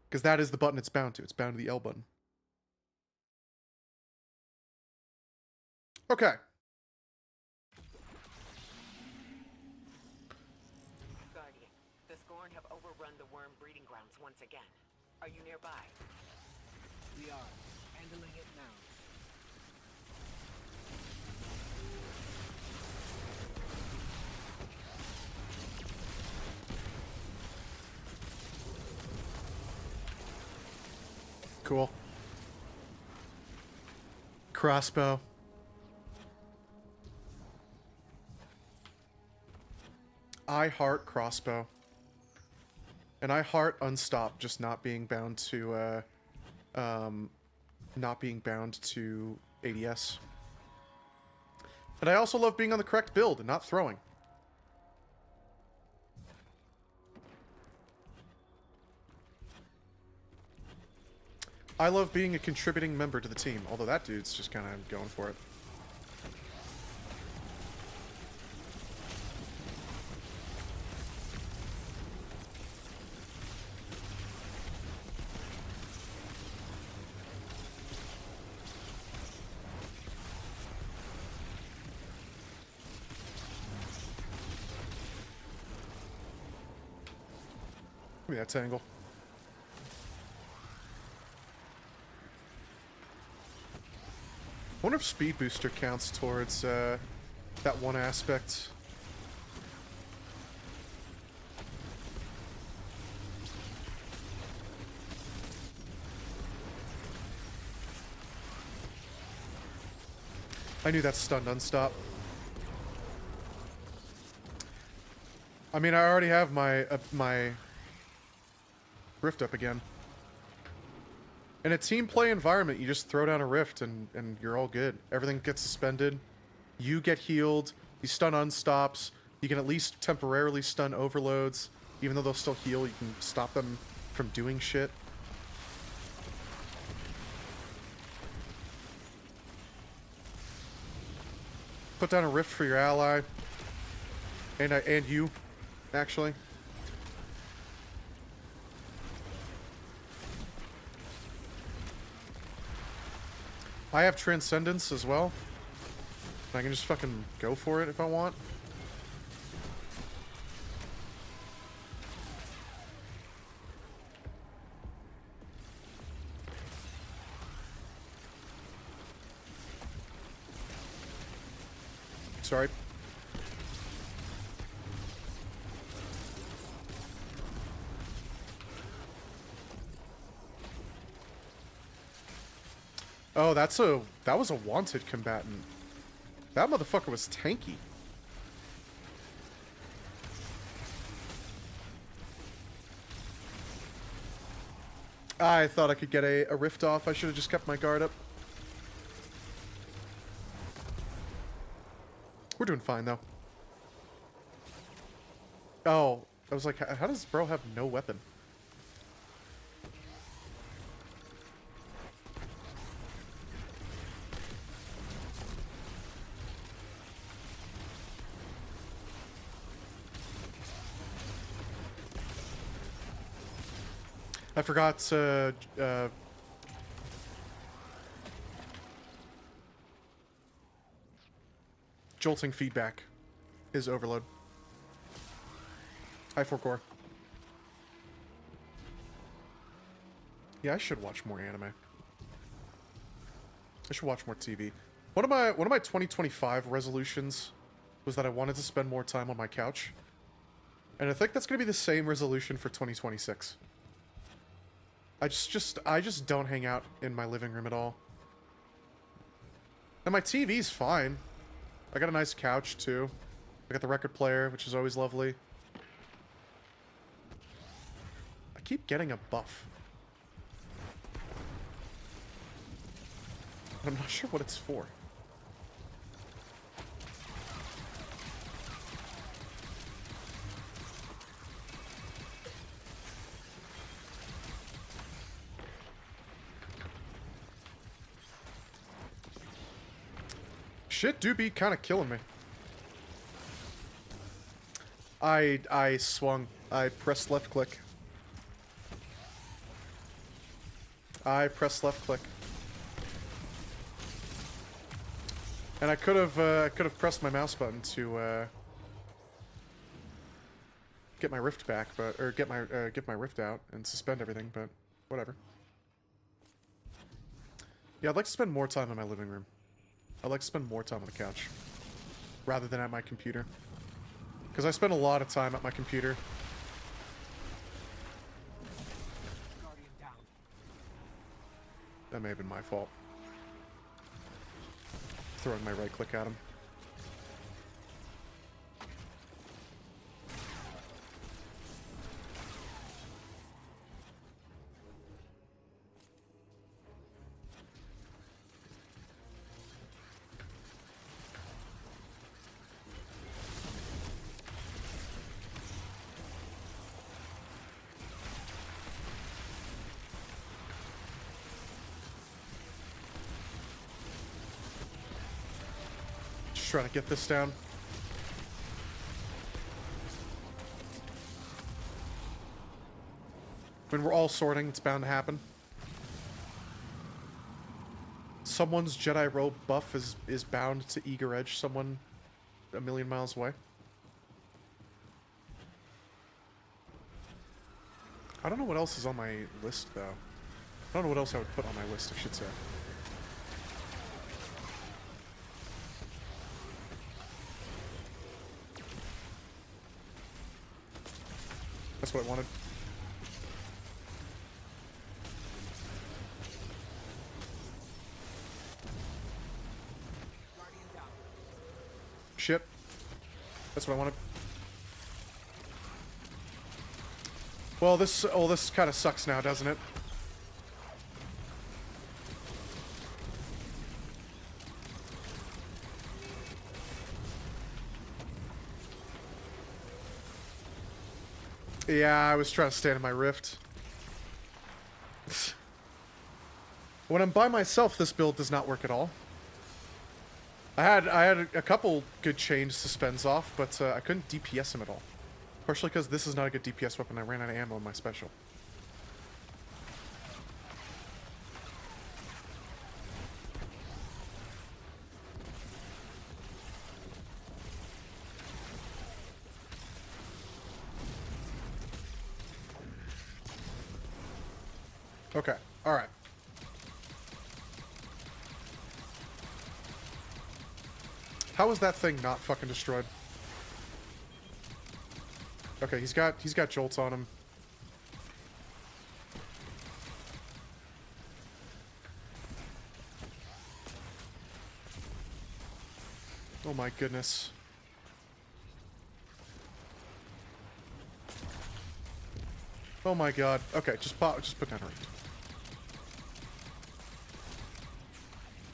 [SPEAKER 1] Because that is the button it's bound to. It's bound to the L button. Okay.
[SPEAKER 3] Guardian, the Scorn have overrun the worm breeding grounds once again. Are you nearby?
[SPEAKER 4] We are handling it now.
[SPEAKER 1] Cool. Crossbow. I heart crossbow. And I heart unstop, just not being bound to ADS. And I also love being on the correct build and not throwing. I love being a contributing member to the team, although that dude's just kind of going for it. Give me that tangle. I wonder if Speed Booster counts towards that one aspect. I knew that stunned unstop. I mean, I already have my my rift up again. In a team play environment, you just throw down a rift and you're all good. Everything gets suspended. You get healed. You stun unstops. You can at least temporarily stun overloads. Even though they'll still heal, you can stop them from doing shit. Put down a rift for your ally. And you, actually. I have Transcendence as well. I can just fucking go for it if I want. Sorry. Oh, that was a wanted combatant. That motherfucker was tanky. I thought I could get a rift off. I should have just kept my guard up. We're doing fine, though. Oh, I was like, how does bro have no weapon? I forgot jolting feedback is overload. I4 core. Yeah, I should watch more anime. I should watch more TV. One of my 2025 resolutions was that I wanted to spend more time on my couch. And I think that's going to be the same resolution for 2026. I just don't hang out in my living room at all. And my TV's fine. I got a nice couch too. I got the record player, which is always lovely. I keep getting a buff. I'm not sure what it's for. Shit do be kind of killing me. I swung. I pressed left click. I pressed left click. And I could have pressed my mouse button to get my rift back, or get my rift out and suspend everything, but whatever. Yeah, I'd like to spend more time in my living room. I'd like to spend more time on the couch rather than at my computer, because I spend a lot of time at my computer.
[SPEAKER 4] Guardian down.
[SPEAKER 1] That may have been my fault. Throwing my right click at him. Trying to get this down. When we're all sorting, it's bound to happen. Someone's Jedi robe buff is bound to eager edge someone a million miles away. I don't know what else is on my list, though. I don't know what else I would put on my list, I should say. That's what I wanted.
[SPEAKER 4] Guardian down.
[SPEAKER 1] Shit. That's what I wanted. Well, this kind of sucks now, doesn't it? Yeah, I was trying to stand in my rift. When I'm by myself, this build does not work at all. I had a couple good chained suspends off, but I couldn't DPS him at all. Partially because this is not a good DPS weapon. I ran out of ammo in my special. Okay, alright. How is that thing not fucking destroyed? Okay, he's got jolts on him. Oh my goodness. Oh my god. Okay, just put down a rift.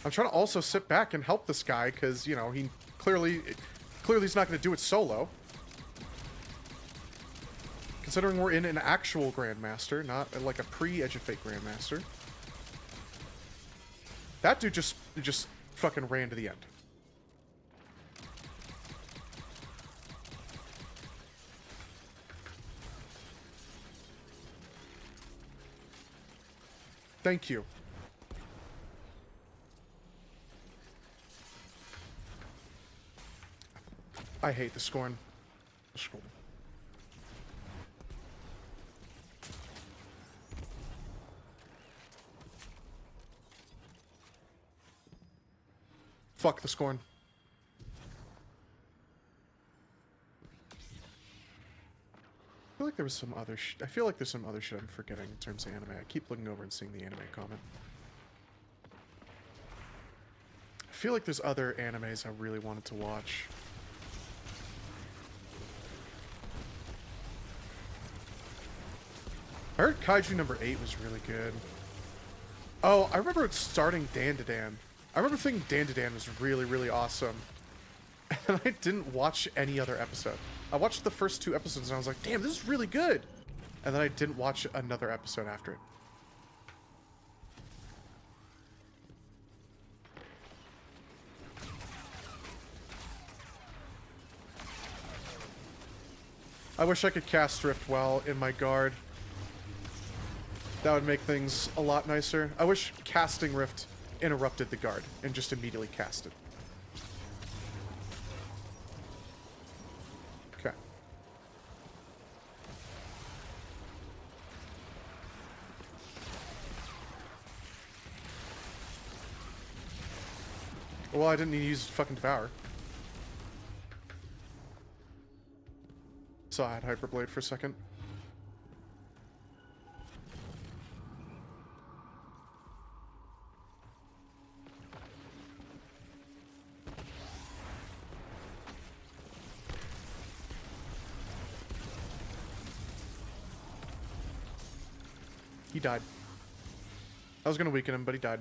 [SPEAKER 1] I'm trying to also sit back and help this guy because, you know, he clearly he's not going to do it solo. Considering we're in an actual Grandmaster, not like a pre-Edge of Fate Grandmaster. That dude just fucking ran to the end. Thank you. I hate the Scorn. Scorn. Fuck the Scorn. I feel like there was some other I feel like there's some other shit I'm forgetting in terms of anime. I keep looking over and seeing the anime comment. I feel like there's other animes I really wanted to watch. I heard Kaiju number 8 was really good. Oh, I remember it starting Dandadan. I remember thinking Dandadan was really, really awesome. And I didn't watch any other episode. I watched the first 2 episodes and I was like, damn, this is really good. And then I didn't watch another episode after it. I wish I could cast Rift well in my guard. That would make things a lot nicer. I wish casting Rift interrupted the guard and just immediately cast it. Okay. Well, I didn't need to use fucking Devour. So I had Hyperblade for a second. He died. I was gonna weaken him, but he died.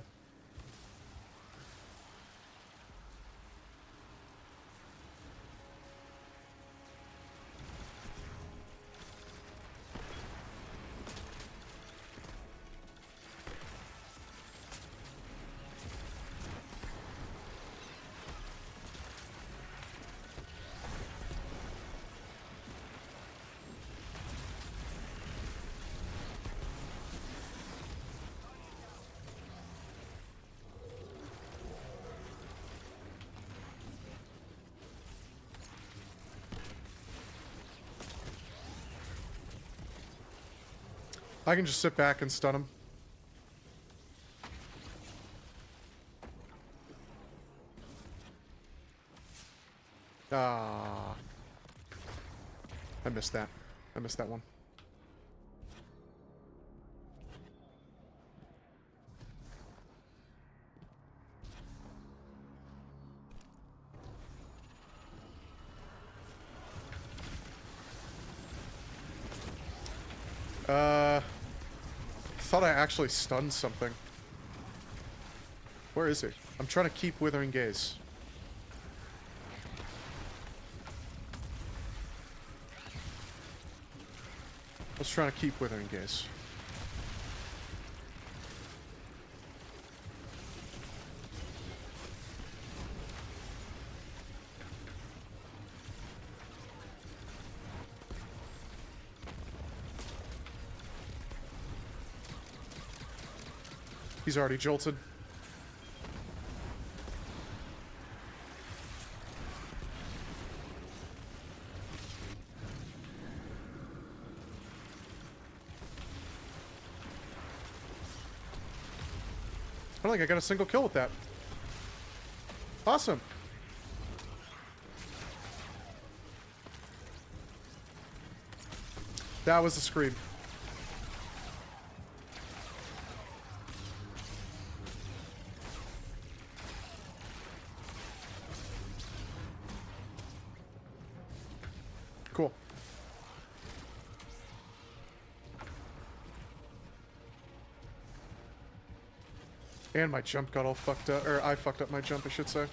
[SPEAKER 1] I can just sit back and stun him. Ah. I missed that. I missed that one. I thought I actually stunned something. Where is he? I'm trying to keep Withering Gaze. I was trying to keep Withering Gaze. He's already jolted. I don't think I got a single kill with that. Awesome. That was the scream. Cool. And my jump got all fucked up, or I fucked up my jump, I should say.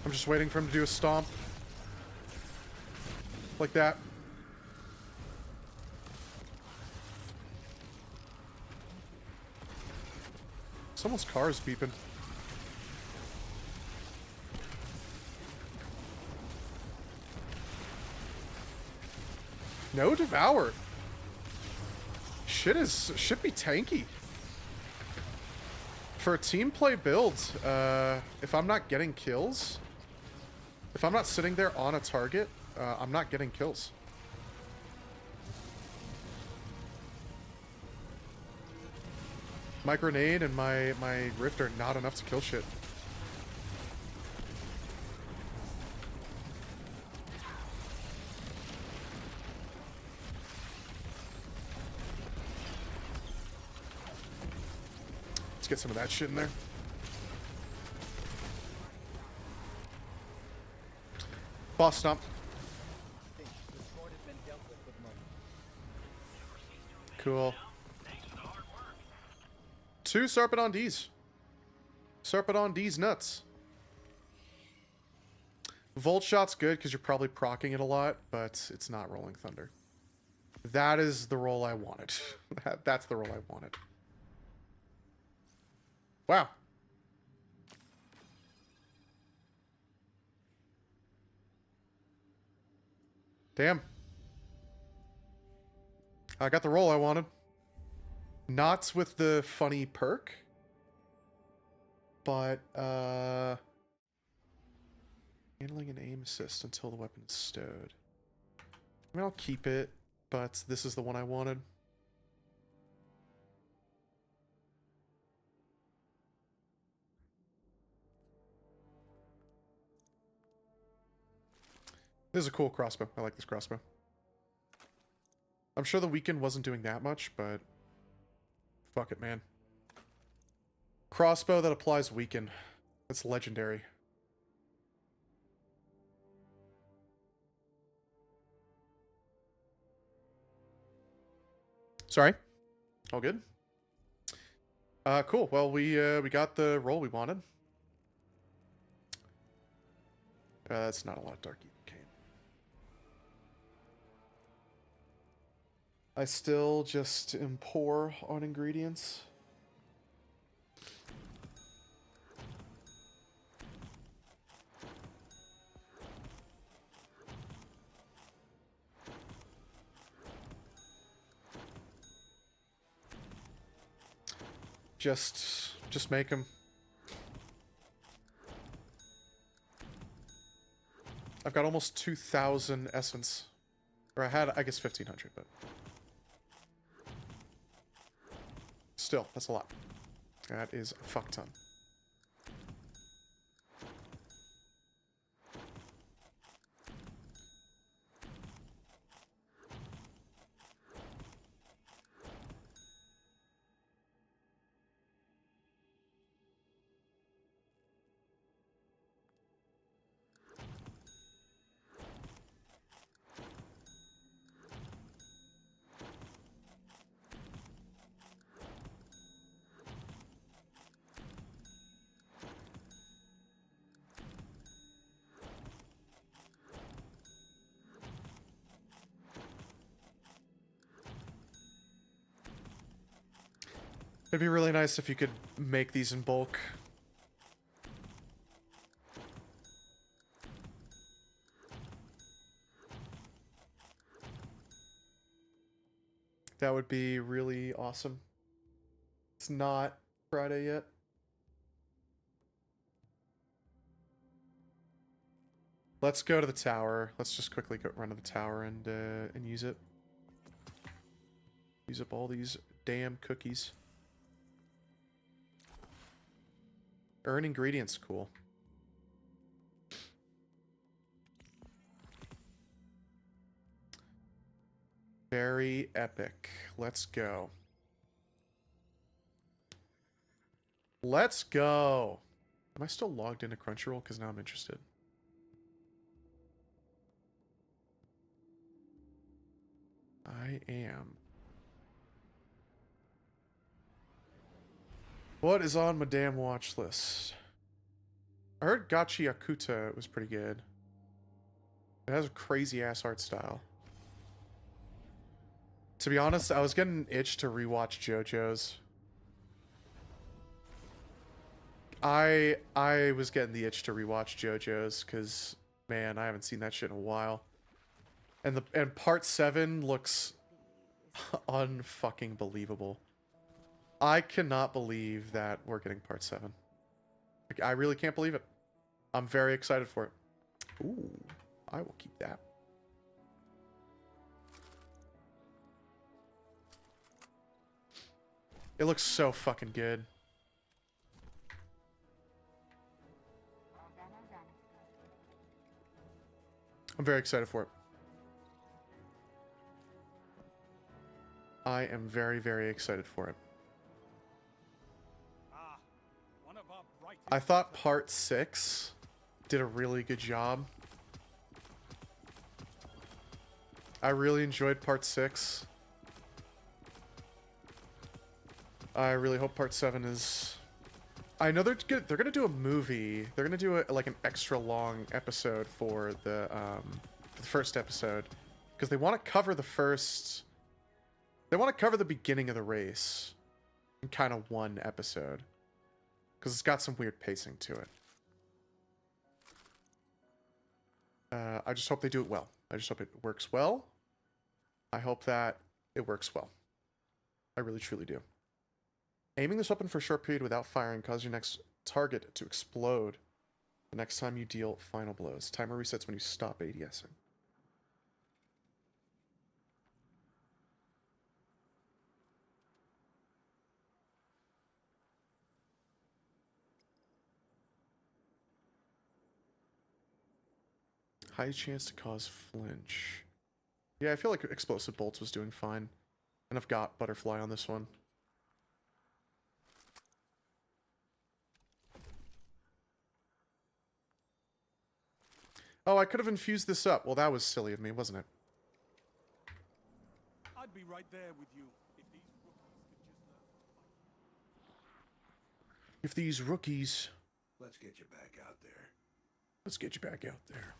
[SPEAKER 1] I'm just waiting for him to do a stomp. Like that. Someone's car is beeping. No Devour. Should be tanky. For a team play build, if I'm not getting kills, if I'm not sitting there on a target, I'm not getting kills. My grenade and my rift are not enough to kill shit. Let's get some of that shit in there. Boss stomp.
[SPEAKER 4] The sword has been dealt with moment.
[SPEAKER 1] Cool. 2 Sarpedon Ds. Sarpedon D's nuts. Volt Shot's good because you're probably proccing it a lot, but it's not Rolling Thunder. That is the roll I wanted. That's the roll I wanted. Wow. Damn. I got the roll I wanted. Not with the funny perk. But, handling an aim assist until the weapon is stowed. I mean, I'll keep it, but this is the one I wanted. This is a cool crossbow. I like this crossbow. I'm sure the weekend wasn't doing that much, but fuck it, man. Crossbow that applies weaken. That's legendary. Sorry. All good. Cool. Well, we got the roll we wanted. That's not a lot of Dark Evil Cane. I still just am poor on ingredients. Just make them. I've got almost 2,000 essence. Or I had, I guess, 1,500, but... Still, that's a lot. That is a fuck ton. It'd be really nice if you could make these in bulk. That would be really awesome. It's not Friday yet. Let's go to the tower. Let's just quickly go run to the tower and use it. Use up all these damn cookies. Earn ingredients, cool. Very epic. Let's go. Let's go. Am I still logged into Crunchyroll? Because now I'm interested. I am. What is on my damn watch list? I heard Gachi Yakuta was pretty good. It has a crazy ass art style. To be honest, I was getting an itch to rewatch JoJo's. I was getting the itch to rewatch JoJo's because, man, I haven't seen that shit in a while. And part 7 looks unfucking believable. I cannot believe that we're getting part 7. Like, I really can't believe it. I'm very excited for it. Ooh, I will keep that. It looks so fucking good. I'm very excited for it. I am very, very excited for it.
[SPEAKER 2] One of our brightest
[SPEAKER 1] I thought part 6 did a really good job. I really enjoyed part 6. I really hope part 7 is... I know they're gonna do a movie. They're gonna do like an extra long episode for the first episode because they want to cover the first. They want to cover the beginning of the race in kind of one episode because it's got some weird pacing to it. I just hope they do it well. I just hope it works well. I hope that it works well. I really, truly do. Aiming this weapon for a short period without firing causes your next target to explode the next time you deal final blows. Timer resets when you stop ADSing. High chance to cause flinch. Yeah, I feel like Explosive Bolts was doing fine. And I've got Butterfly on this one. Oh, I could have infused this up. Well, that was silly of me, wasn't it?
[SPEAKER 2] I'd be right there with you if these rookies could just
[SPEAKER 1] If these rookies...
[SPEAKER 5] Let's get you back out there.
[SPEAKER 1] Let's get you back out there.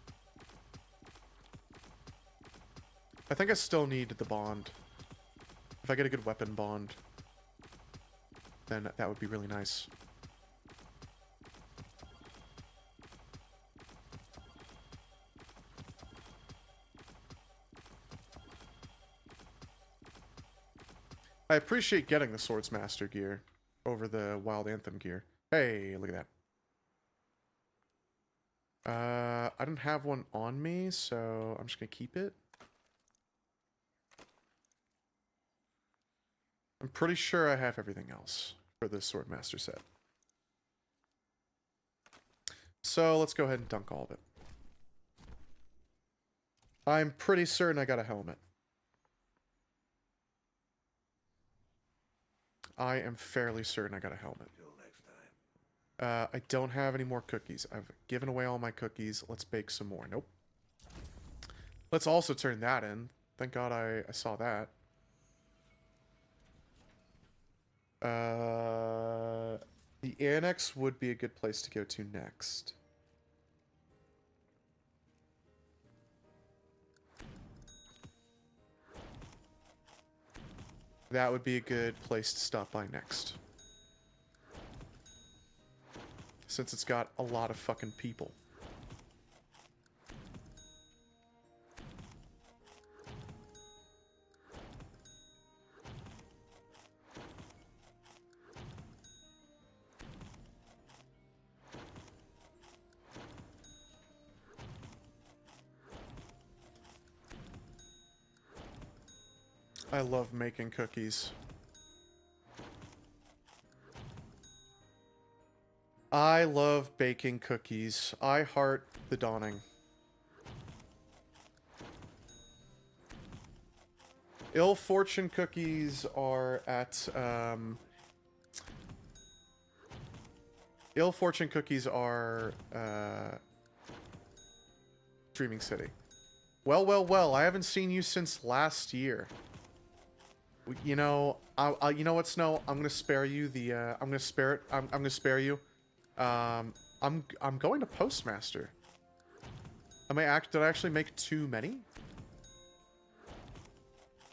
[SPEAKER 1] I think I still need the bond. If I get a good weapon bond, then that would be really nice. I appreciate getting the Swordsmaster gear over the Wild Anthem gear. Hey, look at that. I don't have one on me, so I'm just gonna keep it. I'm pretty sure I have everything else for the Swordmaster set. So let's go ahead and dunk all of it. I'm pretty certain I got a helmet. I am fairly certain I got a helmet.
[SPEAKER 5] Till next time.
[SPEAKER 1] I don't have any more cookies. I've given away all my cookies. Let's bake some more. Nope. Let's also turn that in. Thank God I saw that. The annex would be a good place to go to next. That would be a good place to stop by next. Since it's got a lot of fucking people. I love making cookies. I love baking cookies. I heart the dawning. Ill Fortune cookies are at Ill Fortune cookies are Dreaming City. Well, well, well. I haven't seen you since last year. You know, you know what, Snow? I'm gonna spare you the. I'm gonna spare it. I'm gonna spare you. I'm going to Postmaster. Did I actually make too many?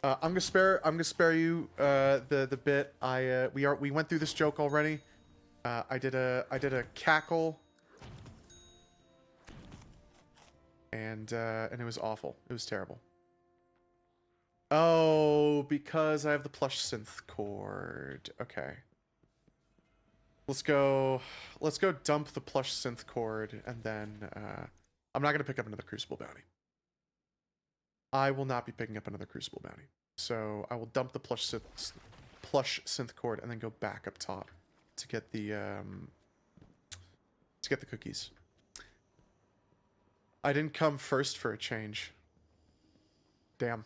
[SPEAKER 1] I'm gonna spare you the bit. We went through this joke already. I did a cackle, and it was awful. It was terrible. Oh, because I have the plush synth cord. Okay. Let's go dump the plush synth cord, and then I'm not gonna pick up another Crucible bounty. I will not be picking up another Crucible bounty. So I will dump the plush synth cord and then go back up top to get the cookies. I didn't come first for a change. Damn.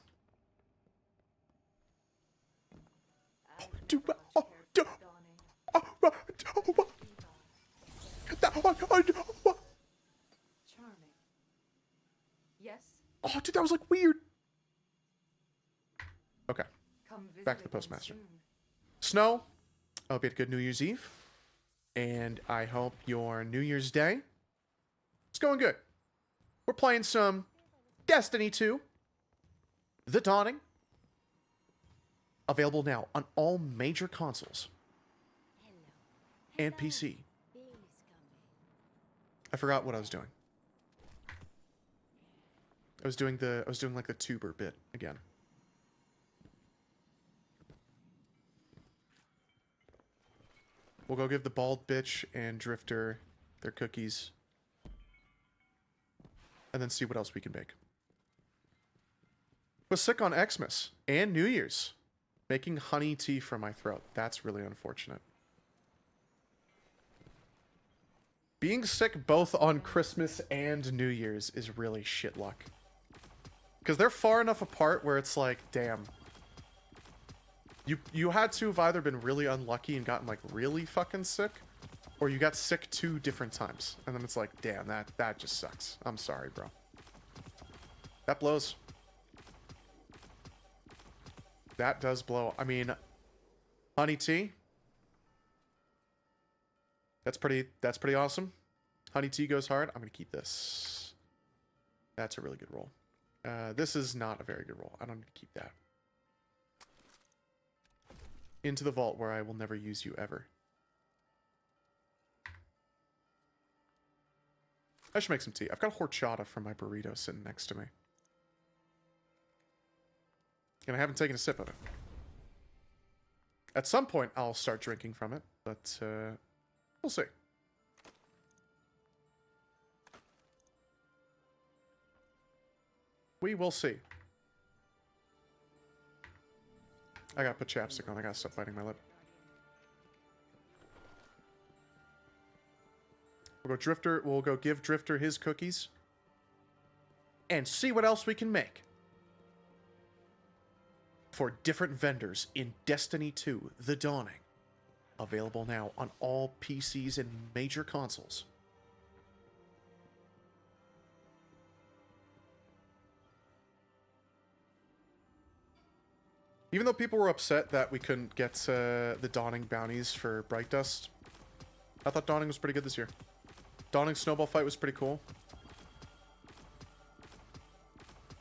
[SPEAKER 6] Charming. Yes.
[SPEAKER 1] Oh, dude, that was like weird. Okay.
[SPEAKER 6] Come visit
[SPEAKER 1] Back to the
[SPEAKER 6] again
[SPEAKER 1] Postmaster.
[SPEAKER 6] soon.
[SPEAKER 1] Snow, I hope you had a good New Year's Eve. And I hope your New Year's Day is going good. We're playing some Destiny 2. The Dawning. Available now on all major consoles. And PC. I forgot what I was doing. I was doing like the tuber bit again. We'll go give the bald bitch and Drifter their cookies. And then see what else we can bake. Was sick on Xmas and New Year's. Making honey tea for my throat. That's really unfortunate. Being sick both on Christmas and New Year's is really shit luck. Because they're far enough apart where it's like, damn. You had to have either been really unlucky and gotten like really fucking sick, or you got sick 2 different times. And then it's like, damn, that just sucks. I'm sorry, bro. That blows. That does blow. I mean, honey tea. That's pretty awesome. Honey tea goes hard. I'm gonna keep this. That's a really good roll. This is not a very good roll. I don't need to keep that. Into the vault where I will never use you ever. I should make some tea. I've got horchata from my burrito sitting next to me. And I haven't taken a sip of it. At some point, I'll start drinking from it, but we'll see. We will see. I gotta put chapstick on. I gotta stop biting my lip. We'll go give Drifter his cookies. And see what else we can make. For different vendors in Destiny 2, The Dawning. Available now on all PCs and major consoles. Even though people were upset that we couldn't get the Dawning bounties for Bright Dust, I thought Dawning was pretty good this year. Dawning Snowball Fight was pretty cool.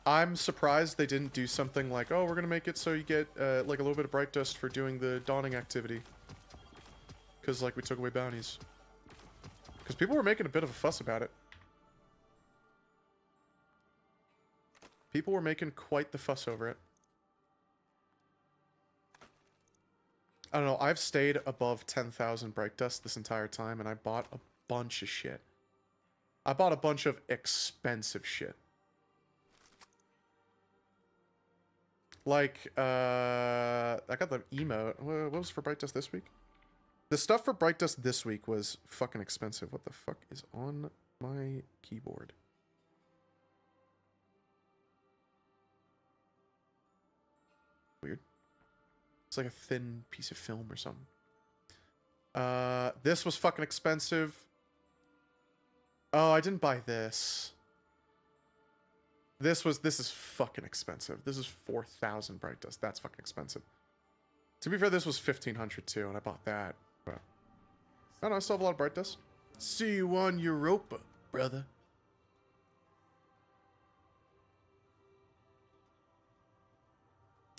[SPEAKER 1] I'm surprised they didn't do something like, oh, we're gonna make it so you get like a little bit of Bright Dust for doing the Dawning activity. Because like we took away bounties. Because people were making a bit of a fuss about it. People were making quite the fuss over it. I don't know, I've stayed above 10,000 Bright Dust this entire time, and I bought a bunch of shit. I bought a bunch of expensive shit. Like, I got the emote. What was for Bright Dust this week? The stuff for Bright Dust this week was fucking expensive. What the fuck is on my keyboard? Weird. It's like a thin piece of film or something. This was fucking expensive. Oh, I didn't buy this. This is fucking expensive. This is 4,000 bright dust. That's fucking expensive. To be fair, this was 1,500 too, and I bought that. But I don't know, I still have a lot of bright dust. See you on Europa, brother.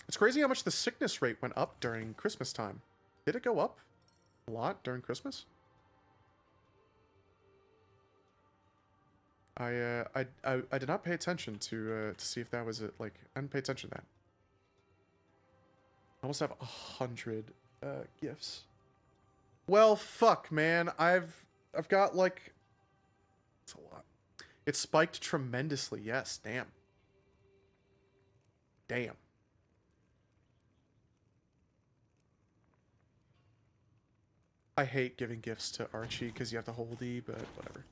[SPEAKER 1] It's crazy how much the sickness rate went up during Christmas time. Did it go up a lot during Christmas? I did not pay attention to see if that was it. Like, I didn't pay attention to that. I almost have 100 gifts. Well, fuck, man. I've got like, it's a lot. It spiked tremendously. Yes, damn. Damn. I hate giving gifts to Archie because you have to hold E, but whatever.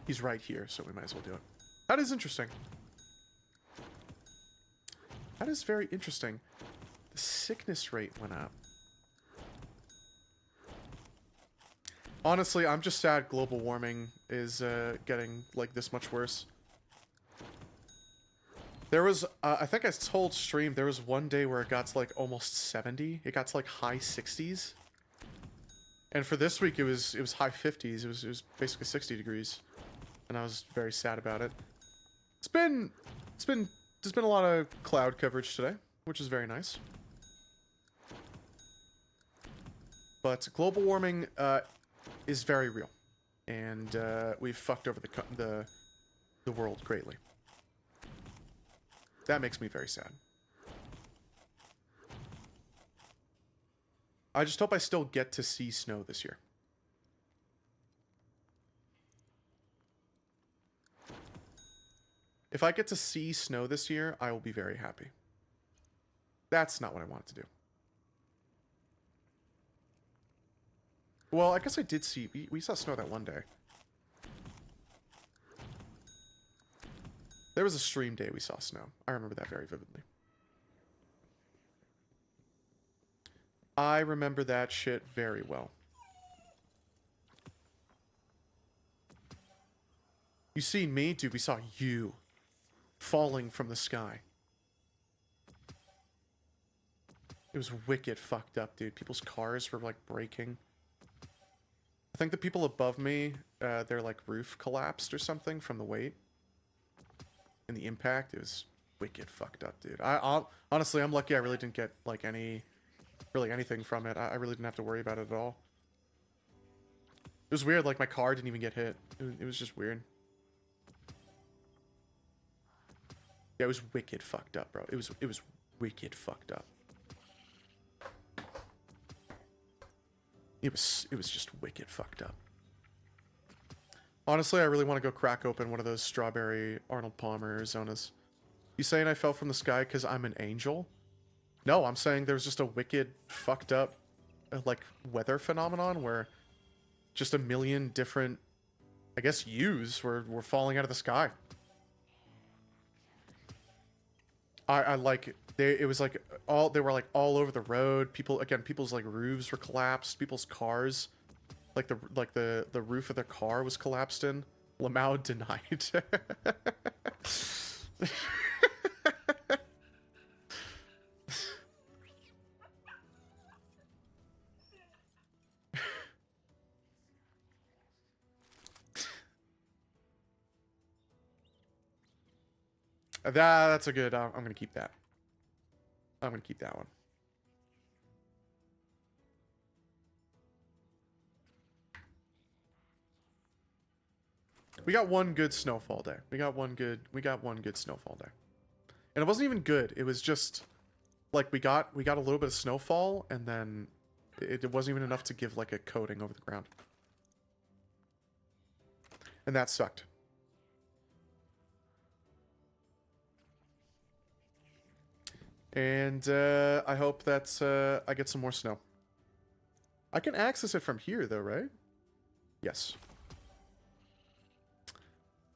[SPEAKER 1] He's right here, so we might as well do it. That is interesting. That is very interesting. The sickness rate went up. Honestly, I'm just sad global warming is getting like this much worse. There was, I think I told stream, there was one day where it got to like almost 70. It got to like high 60s. And for this week, it was high 50s. It was basically 60 degrees. And I was very sad about it. There's been a lot of cloud coverage today, which is very nice. But global warming is very real, and we've fucked over the world greatly. That makes me very sad. I just hope I still get to see snow this year. If I get to see snow this year, I will be very happy. That's not what I wanted to do. Well, I guess I did see... We saw snow that one day. There was a stream day we saw snow. I remember that very vividly. I remember that shit very well. You seen me? Dude, we saw you falling from the sky. It was wicked fucked up, dude. People's cars were, like, breaking. I think the people above me, their, like, roof collapsed or something from the weight. And the impact, it was wicked fucked up, dude. Honestly, I'm lucky I really didn't get, like, anything from it. I really didn't have to worry about it at all. It was weird, like, my car didn't even get hit. It was just weird. Yeah, it was wicked fucked up, bro. It was wicked fucked up. It was just wicked fucked up. Honestly, I really want to go crack open one of those strawberry Arnold Palmer Arizonas. You saying I fell from the sky because I'm an angel? No, I'm saying there was just a wicked fucked up, like, weather phenomenon where just a million different, I guess, yous were falling out of the sky. I like it was like they were like all over the road. People's like roofs were collapsed. People's cars, like the roof of their car was collapsed in. Lamau denied. That's a good. I'm gonna keep that. I'm gonna keep that one. We got one good snowfall day. We got one good snowfall day. And it wasn't even good. It was just like we got a little bit of snowfall, and then it wasn't even enough to give like a coating over the ground. And that sucked. And I hope that I get some more snow. I can access it from here, though, right? Yes.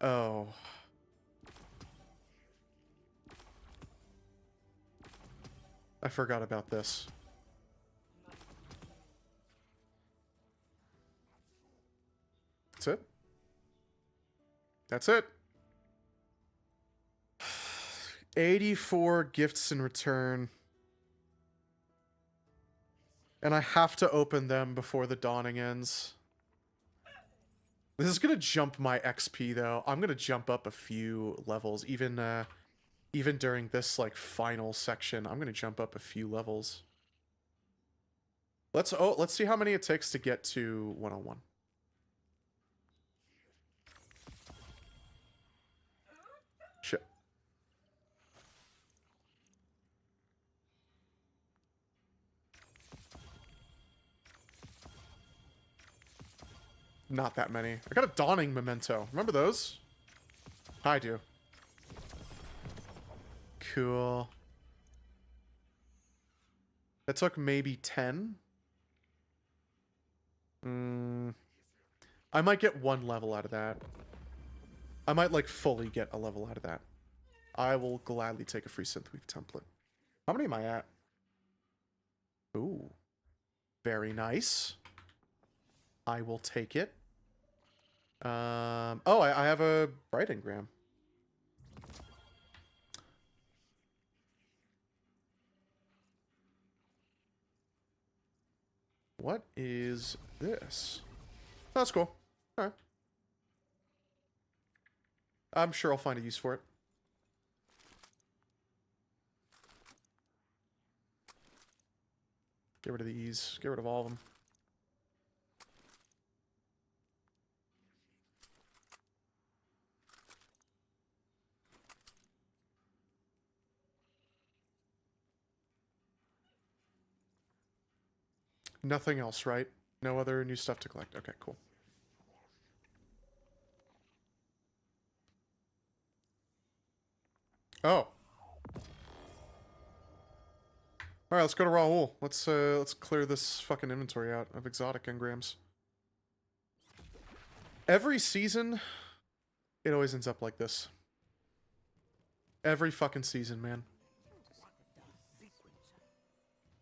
[SPEAKER 1] Oh. I forgot about this. That's it. That's it. 84 gifts in return. And I have to open them before the dawning ends. This is gonna jump my XP though. I'm gonna jump up a few levels, even during this like final section. I'm gonna jump up a few levels. Let's see how many it takes to get to 101. Shit. Not that many. I got a Dawning Memento. Remember those? I do. Cool. That took maybe 10. I might get 1 level out of that. I might, like, fully get a level out of that. I will gladly take a free Synthweave template. How many am I at? Ooh. Very nice. I will take it. Oh, I have a Bright Engram. What is this? Oh, that's cool. Alright. I'm sure I'll find a use for it. Get rid of these. Get rid of all of them. Nothing else, right? No other new stuff to collect. Okay, cool. Oh. Alright, let's go to Raoul. Let's clear this fucking inventory out of exotic engrams. Every season, it always ends up like this. Every fucking season, man.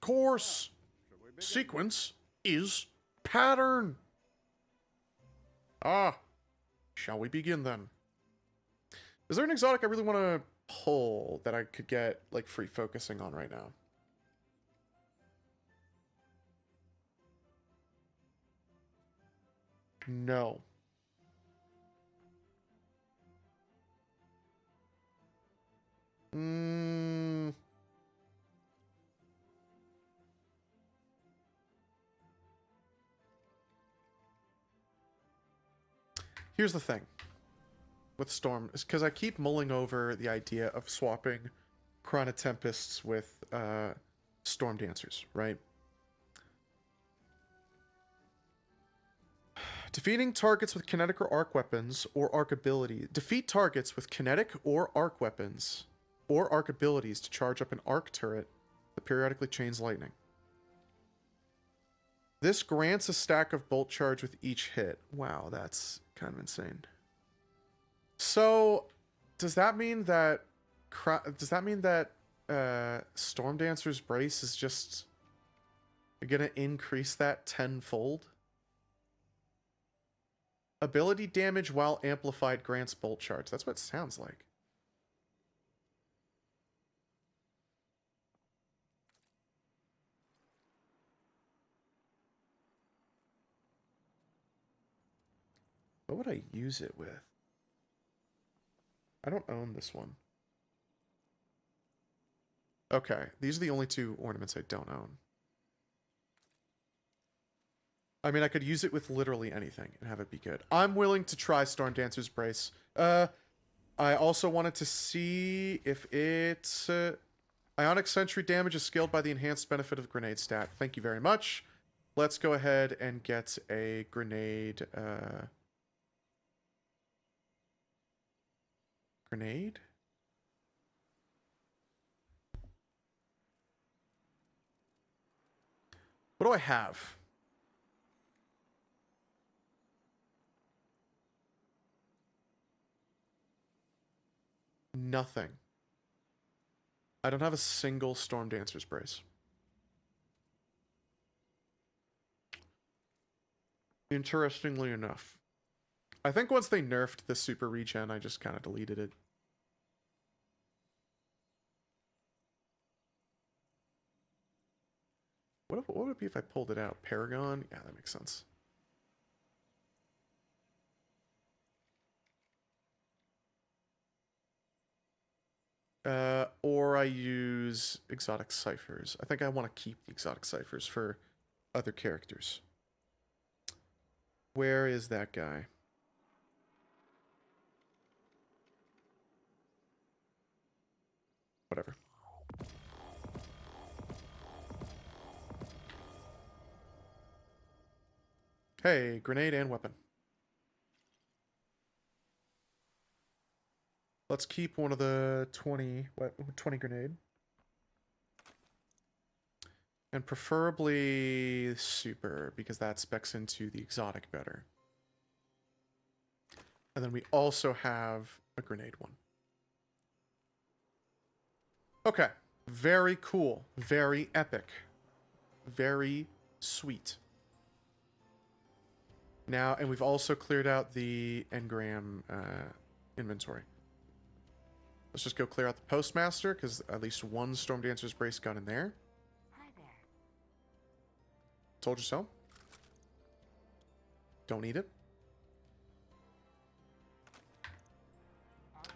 [SPEAKER 1] Course! Sequence is pattern. Ah. Shall we begin then? Is there an exotic I really want to pull that I could get, like, free focusing on right now? No. Here's the thing with Storm, is because I keep mulling over the idea of swapping Chronotempests with Storm Dancers, right? Defeating targets with kinetic or arc weapons or arc ability. Defeat targets with kinetic or arc weapons or arc abilities to charge up an arc turret that periodically chains lightning. This grants a stack of bolt charge with each hit. Wow, that's kind of insane. So, does that mean that Storm Dancer's Brace is just gonna increase that tenfold? Ability damage while amplified grants bolt charge. That's what it sounds like. What would I use it with? I don't own this one. Okay, these are the only 2 ornaments I don't own. I mean, I could use it with literally anything and have it be good. I'm willing to try Storm Dancer's Brace. I also wanted to see if it's... Ionic Sentry damage is scaled by the enhanced benefit of grenade stat. Thank you very much. Let's go ahead and get a grenade... Grenade? What do I have? Nothing. I don't have a single Storm Dancer's Brace. Interestingly enough. I think once they nerfed the super regen, I just kind of deleted it. What would it be if I pulled it out? Paragon? Yeah, that makes sense. Or I use exotic ciphers. I think I want to keep the exotic ciphers for other characters. Where is that guy? Whatever. Hey, grenade and weapon. Let's keep one of the 20 grenade. And preferably super, because that specs into the exotic better. And then we also have a grenade one. Okay. Very cool. Very epic. Very sweet. Now, and we've also cleared out the engram inventory. Let's just go clear out the postmaster, because at least one Storm Dancer's brace got in there.
[SPEAKER 7] Hi there.
[SPEAKER 1] Told you so. Don't need it.
[SPEAKER 7] All done.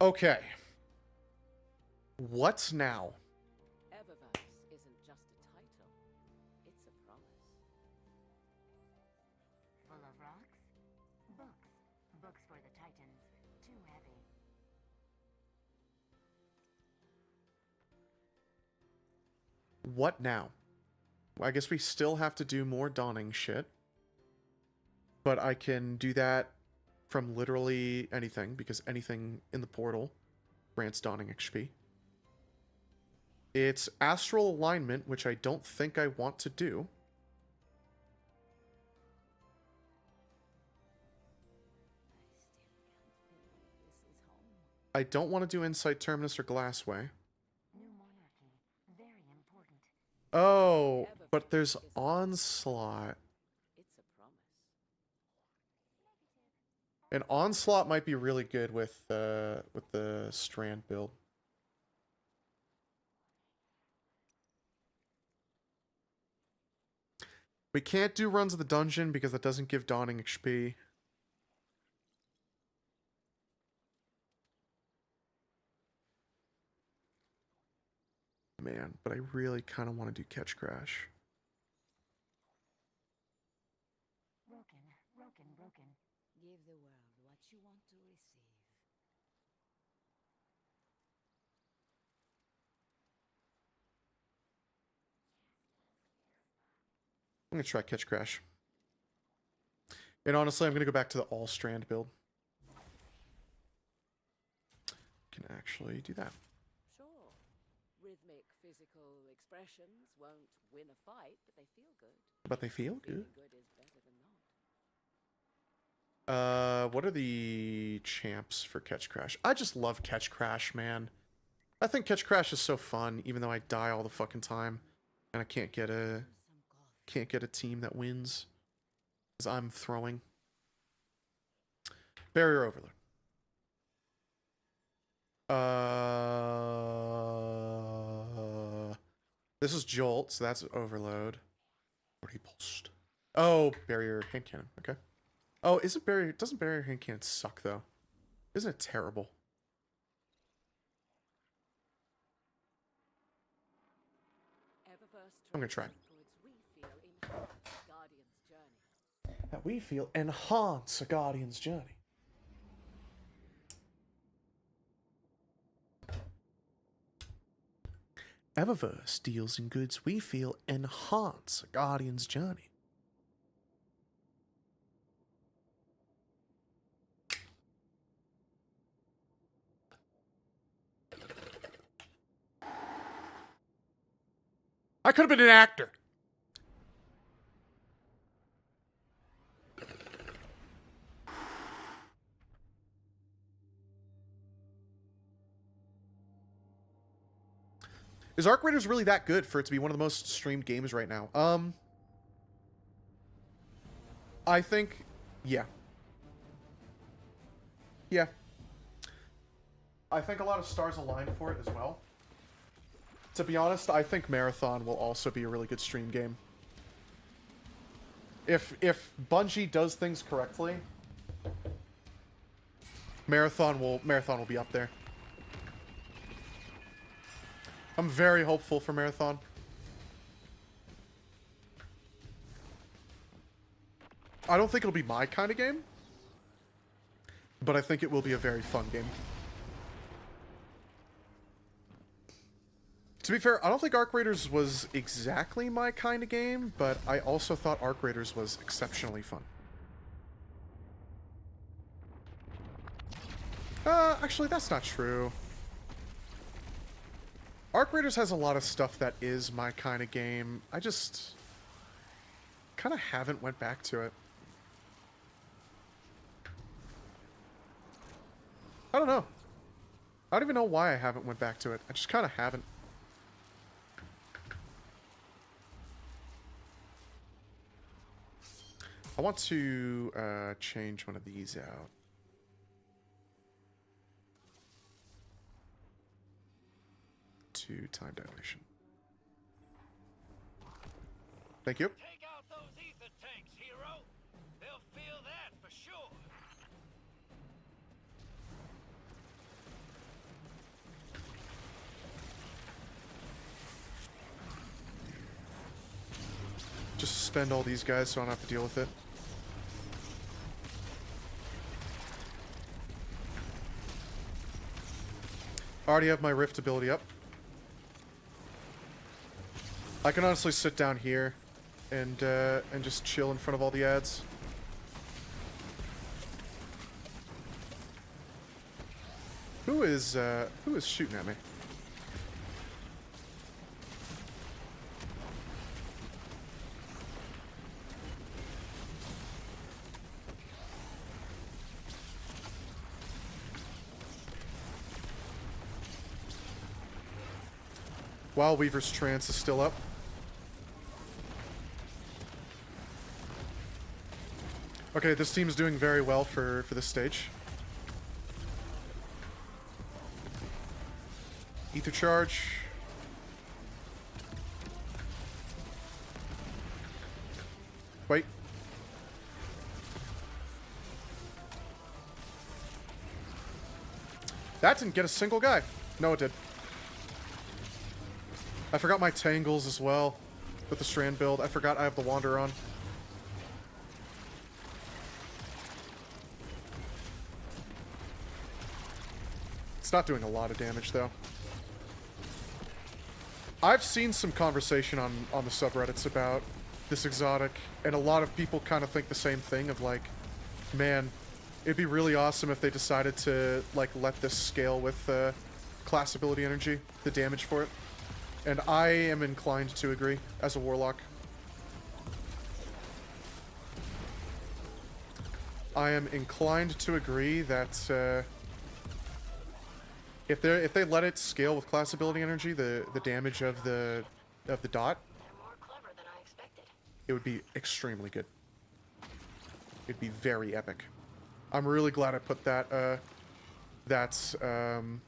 [SPEAKER 1] Okay. What now?
[SPEAKER 8] Eververse isn't just a title, it's a promise.
[SPEAKER 7] Full of rocks? Books. Books for the Titans. Too heavy.
[SPEAKER 1] What now? I guess we still have to do more dawning shit. But I can do that from literally anything, because anything in the portal grants dawning XP. It's astral alignment, which I don't think I want to do. I don't want to do Insight Terminus or Glassway.
[SPEAKER 7] New monarchy. Very important.
[SPEAKER 1] Oh, but there's Onslaught.
[SPEAKER 8] It's a promise.
[SPEAKER 1] And Onslaught might be really good with the Strand build. We can't do runs of the dungeon because that doesn't give dawning XP. Man, but I really kind of want to do Catch Crash.
[SPEAKER 7] Broken.
[SPEAKER 8] Give the world what you want to receive.
[SPEAKER 1] I'm going to try Catch Crash. And honestly, I'm going to go back to the all strand build. Can actually do that.
[SPEAKER 8] Sure. Rhythmic physical expressions won't win a fight, but they feel good.
[SPEAKER 1] But they feel
[SPEAKER 8] Feeling
[SPEAKER 1] good.
[SPEAKER 8] good is better than not.
[SPEAKER 1] What are the champs for Catch Crash? I just love Catch Crash, man. I think Catch Crash is so fun, even though I die all the fucking time. And I can't get a team that wins. Because I'm throwing. Barrier Overload. This is Jolt, so that's Overload. Repulsed. Oh, Barrier Hand Cannon. Okay. Oh, doesn't Barrier Hand Cannon suck, though? Isn't it terrible? I'm gonna try. That we feel enhance a Guardian's journey. Eververse deals in goods we feel enhance a Guardian's journey. I could have been an actor. Is Arc Raiders really that good for it to be one of the most streamed games right now? I think, yeah. Yeah. I think a lot of stars align for it as well. To be honest, I think Marathon will also be a really good stream game. If Bungie does things correctly, Marathon will be up there. I'm very hopeful for Marathon. I don't think it'll be my kind of game, but I think it will be a very fun game. To be fair, I don't think Arc Raiders was exactly my kind of game, but I also thought Arc Raiders was exceptionally fun. Actually, that's not true. Arc Raiders has a lot of stuff that is my kind of game. I just kind of haven't went back to it. I don't know. I don't even know why I haven't went back to it. I just kind of haven't. I want to change one of these out. To time dilation. Thank you.
[SPEAKER 9] Take out those ether tanks, hero. They'll feel that for sure.
[SPEAKER 1] Just suspend all these guys so I don't have to deal with it. I already have my Rift ability up. I can honestly sit down here and just chill in front of all the ads. Who is shooting at me? While Weaver's Trance is still up. Okay, this team's doing very well for this stage. Ether Charge. Wait. That didn't get a single guy. No, it did. I forgot my Tangles as well with the Strand build. I forgot I have the Wanderer on. It's not doing a lot of damage, though. I've seen some conversation on the subreddits about this exotic, and a lot of people kind of think the same thing of like, man, it'd be really awesome if they decided to like let this scale with class ability energy, the damage for it. And I am inclined to agree as a Warlock. I am inclined to agree that if they let it scale with class ability energy, the damage of the dot,
[SPEAKER 7] They're more clever than I expected.
[SPEAKER 1] it would be extremely good. It'd be very epic. I'm really glad I put that time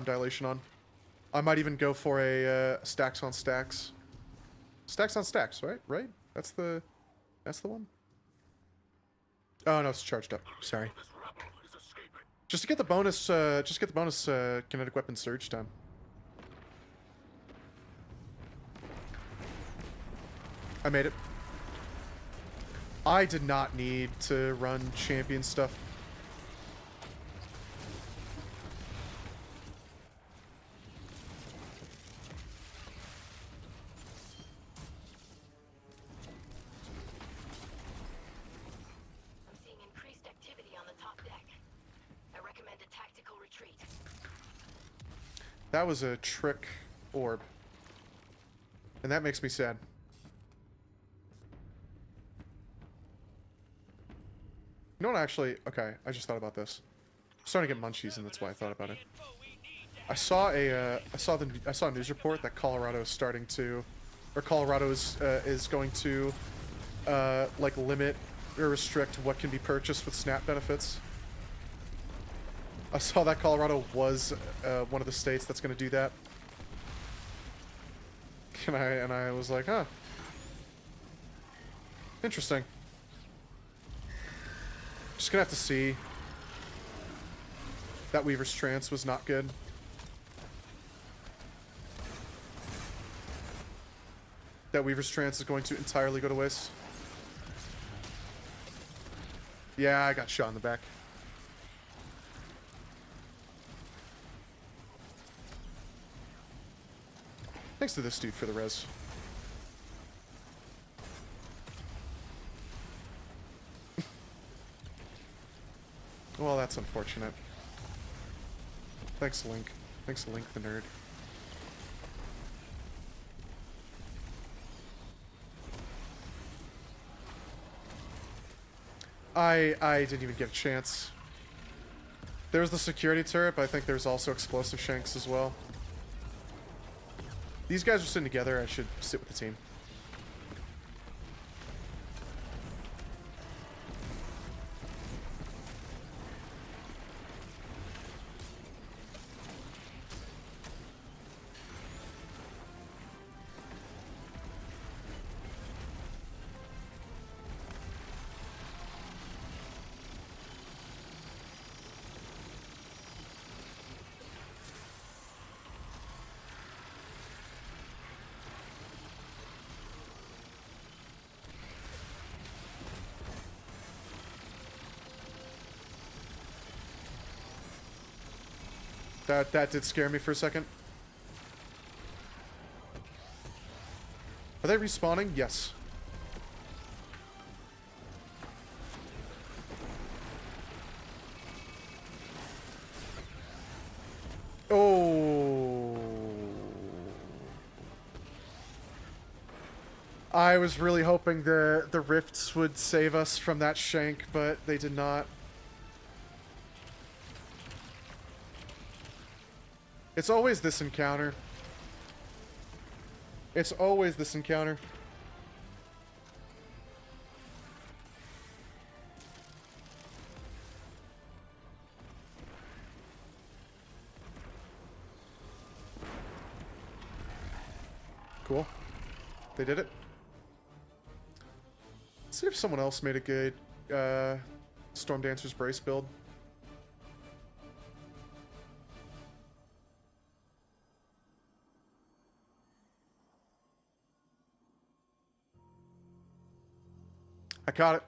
[SPEAKER 1] dilation on. I might even go for a stacks on stacks. Stacks on stacks, right? Right? That's the one. Oh no, it's charged up. Sorry. Just to get the bonus, kinetic weapon surge time. I made it. I did not need to run champion stuff.
[SPEAKER 7] I'm seeing increased activity on the top deck. I recommend a tactical retreat.
[SPEAKER 1] That was a trick orb. And that makes me sad. You know what, actually, okay, I just thought about this. I'm starting to get munchies, and that's why I thought about it. I saw a news report that Colorado is starting to, or Colorado is going to like limit or restrict what can be purchased with SNAP benefits. I saw that Colorado was one of the states that's going to do that. And I was like, huh. Interesting. Just gonna have to see. That Weaver's Trance was not good. That Weaver's Trance is going to entirely go to waste. Yeah, I got shot in the back. Thanks to this dude for the res. Well, that's unfortunate. Thanks, Link. Thanks, Link the nerd. I didn't even get a chance. There's the security turret, but I think there's also explosive shanks as well. These guys are sitting together. I should sit with the team. That did scare me for a second. Are they respawning? Yes. Oh. I was really hoping the rifts would save us from that shank, but they did not. It's always this encounter. It's always this encounter. Cool. They did it. Let's see if someone else made a good Storm Dancer's Brace build. I caught it.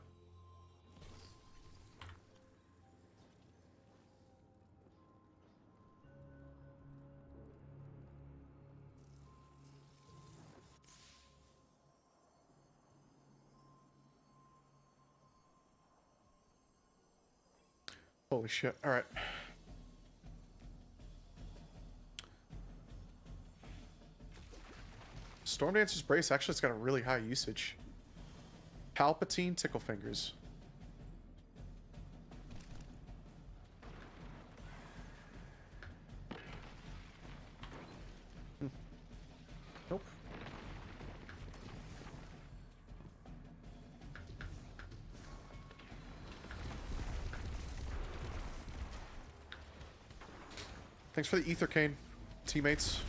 [SPEAKER 1] Holy shit. All right. Storm Dancer's Brace, actually, it's got a really high usage. Palpatine Tickle Fingers. Nope. Thanks for the Ether Cane, teammates.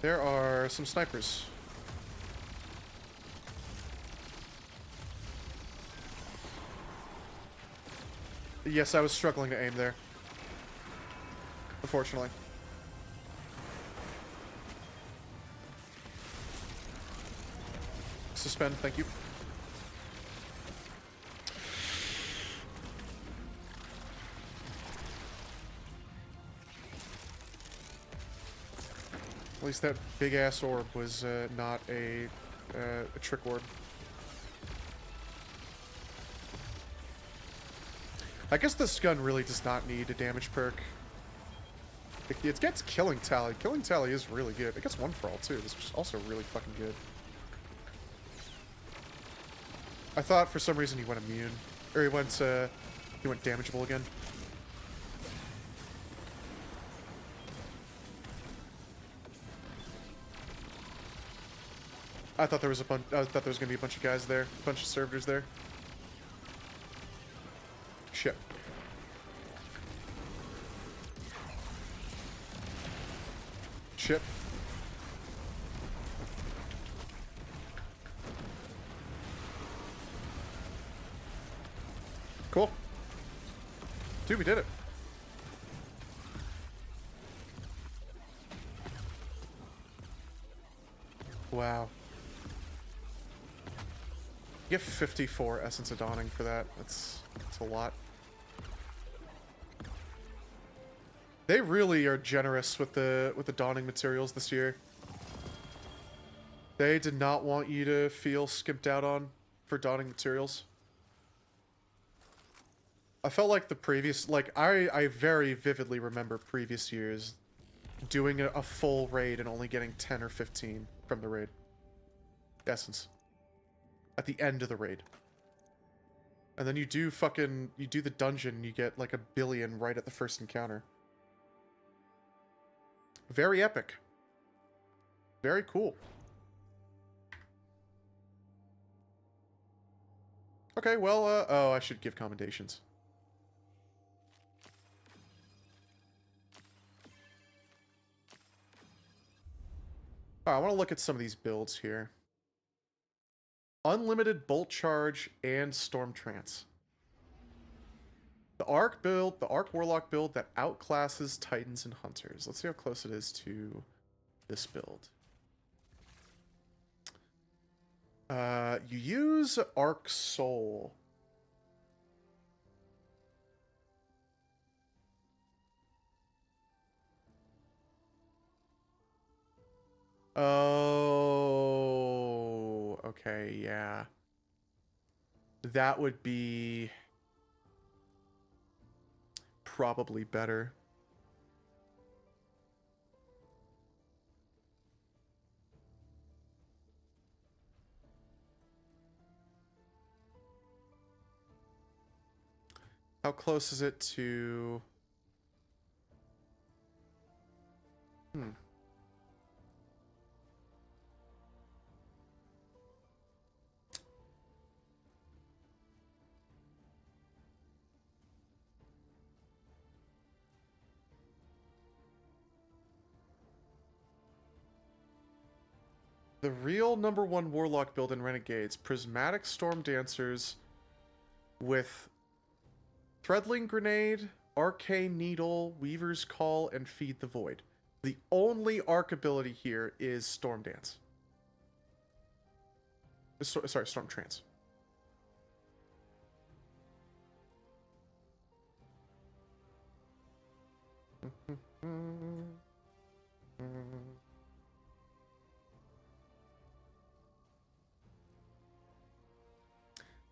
[SPEAKER 1] There are some snipers. Yes, I was struggling to aim there. Unfortunately. Suspend, thank you. At least that big-ass orb was not a trick orb. I guess this gun really does not need a damage perk. It gets Killing Tally. Killing Tally is really good. It gets One for All, too. This is also really fucking good. I thought for some reason he went immune. Or he went damageable again. I thought there was gonna be a bunch of guys there, a bunch of servitors there. Shit. Shit. Cool. Dude, we did it. Wow. You get 54 Essence of Dawning for that. That's a lot. They really are generous with the Dawning materials this year. They did not want you to feel skimped out on for Dawning materials. I felt like the previous, like, I very vividly remember previous years doing a full raid and only getting 10 or 15 from the raid. Essence. At the end of the raid. And then you do the dungeon and you get like 1 billion right at the first encounter. Very epic. Very cool. Okay, well, oh, I should give commendations. Alright, I want to look at some of these builds here. Unlimited Bolt Charge and Storm Trance. The Arc build, the Arc Warlock build that outclasses Titans and Hunters. Let's see how close it is to this build. You use Arc Soul. Oh, okay, yeah. That would be probably better. How close is it to... The real #1 Warlock build in Renegades, Prismatic Storm Dancers with Threadling Grenade, Arcane Needle, Weaver's Call, and Feed the Void. The only arc ability here is Storm Dance. Sorry, Storm Trance.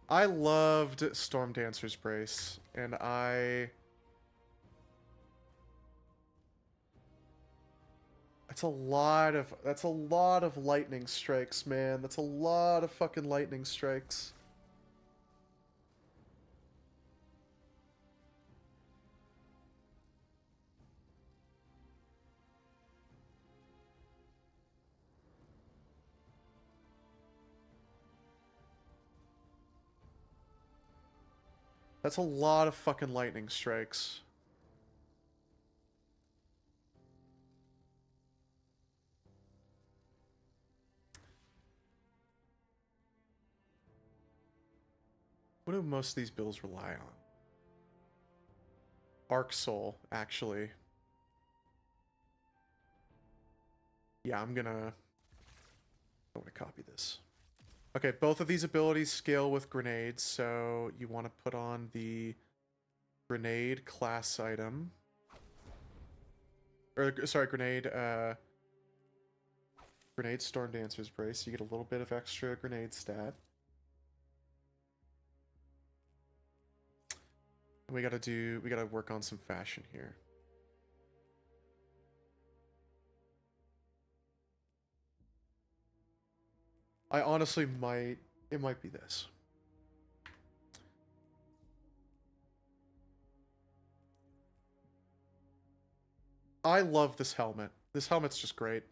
[SPEAKER 1] I loved Storm Dancer's Brace, and that's a lot of lightning strikes, man. That's a lot of fucking lightning strikes. That's a lot of fucking lightning strikes. What do most of these builds rely on? Arc Soul, actually. Yeah, I'm gonna copy this. Okay, both of these abilities scale with grenades, so you want to put on the grenade class item. Or, sorry, grenade Storm Dancer's Brace. You get a little bit of extra grenade stat. We gotta work on some fashion here. I honestly it might be this. I love this helmet. This helmet's just great.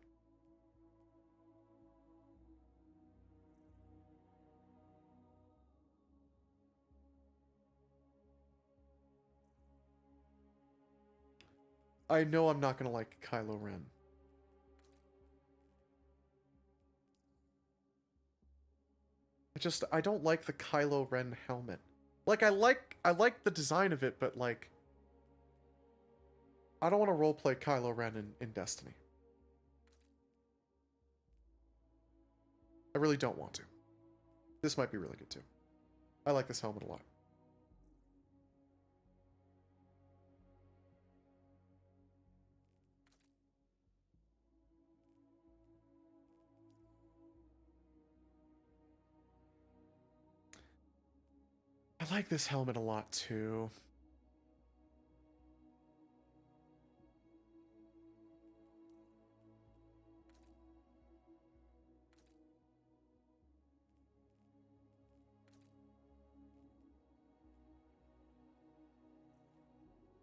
[SPEAKER 1] I know I'm not gonna like Kylo Ren. I don't like the Kylo Ren helmet. Like, I like the design of it, but like, I don't want to roleplay Kylo Ren in Destiny. I really don't want to. This might be really good too. I like this helmet a lot. I like this helmet a lot too.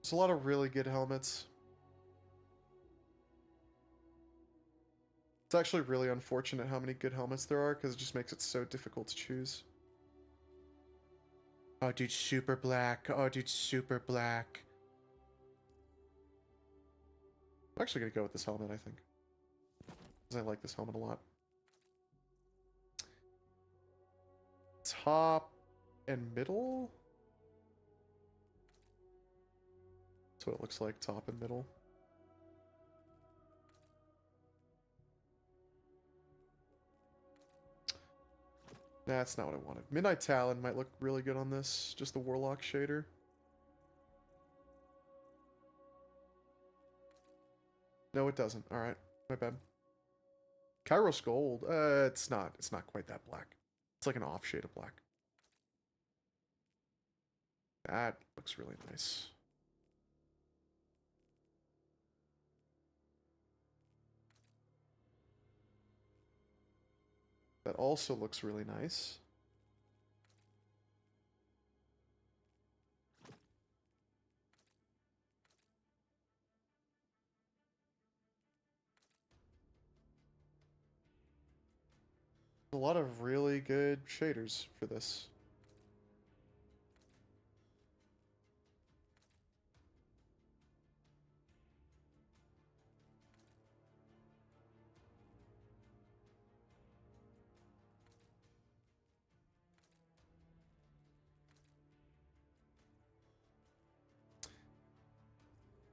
[SPEAKER 1] There's a lot of really good helmets. It's actually really unfortunate how many good helmets there are, because it just makes it so difficult to choose. Oh, dude, super black. Oh, dude, super black. I'm actually gonna go with this helmet, I think. Because I like this helmet a lot. Top and middle? That's what it looks like, top and middle. That's not what I wanted. Midnight Talon might look really good on this. Just the Warlock shader. No, it doesn't. Alright. My bad. Kairos Gold. It's not quite that black. It's like an off shade of black. That looks really nice. That also looks really nice. A lot of really good shaders for this.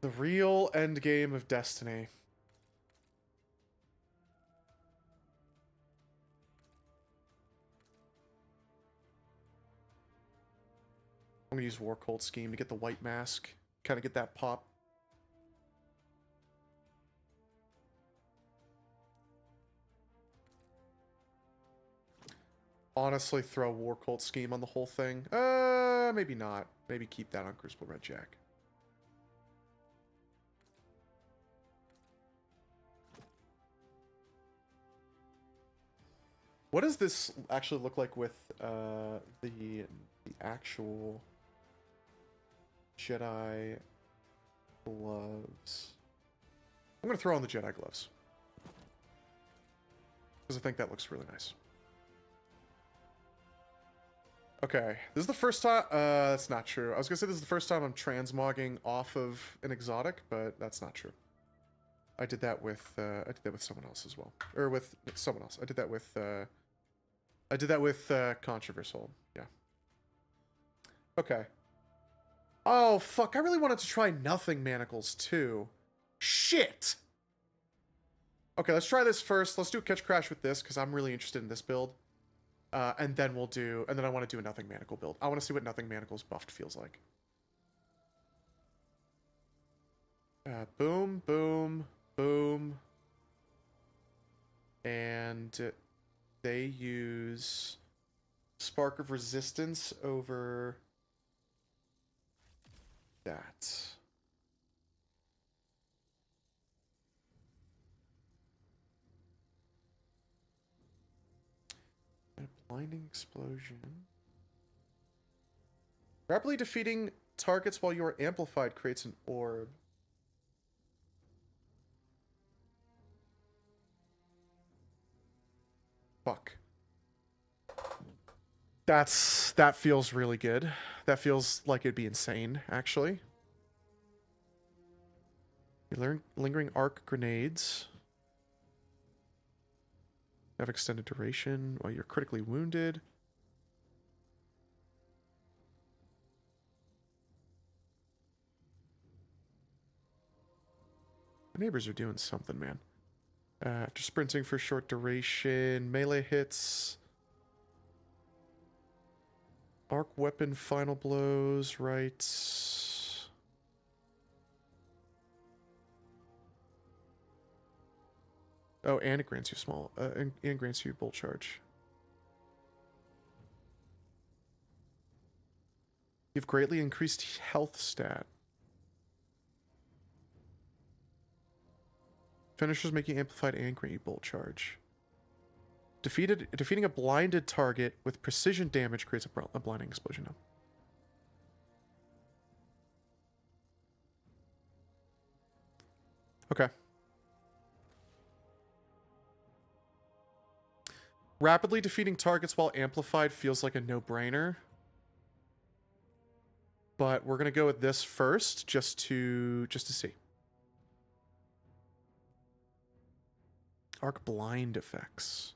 [SPEAKER 1] The real end game of Destiny. I'm gonna use War Cult Scheme to get the white mask. Kind of get that pop. Honestly, throw War Cult Scheme on the whole thing. Maybe not. Maybe keep that on Crucible Red Jack. What does this actually look like with the actual Jedi gloves? I'm gonna throw on the Jedi gloves because I think that looks really nice. Okay, this is the first time. That's not true. I was gonna say this is the first time I'm transmogging off of an exotic, but that's not true. I did that with someone else as well, or with someone else. I did that with Controversial. Yeah. Okay. Oh fuck! I really wanted to try Nothing Manacles too. Shit. Okay, let's try this first. Let's do Catch Crash with this because I'm really interested in this build. And then I want to do a Nothing Manacle build. I want to see what Nothing Manacles buffed feels like. Boom, boom, boom. And they use Spark of Resistance over that. Blinding Explosion. Rapidly defeating targets while you are amplified creates an orb. Fuck. That feels really good. That feels like it'd be insane, actually. You learn lingering arc grenades. Have extended duration while you're critically wounded. My neighbors are doing something, man. After sprinting for short duration, melee hits. Arc weapon final blows, right. Oh, and it grants you small, and grants you bolt charge. You've greatly increased health stat. Finishers making amplified and grant you bolt charge. Defeating a blinded target with precision damage creates a blinding explosion. Now. Okay. Rapidly defeating targets while amplified feels like a no-brainer. But we're gonna go with this first, just to see. Arc blind effects.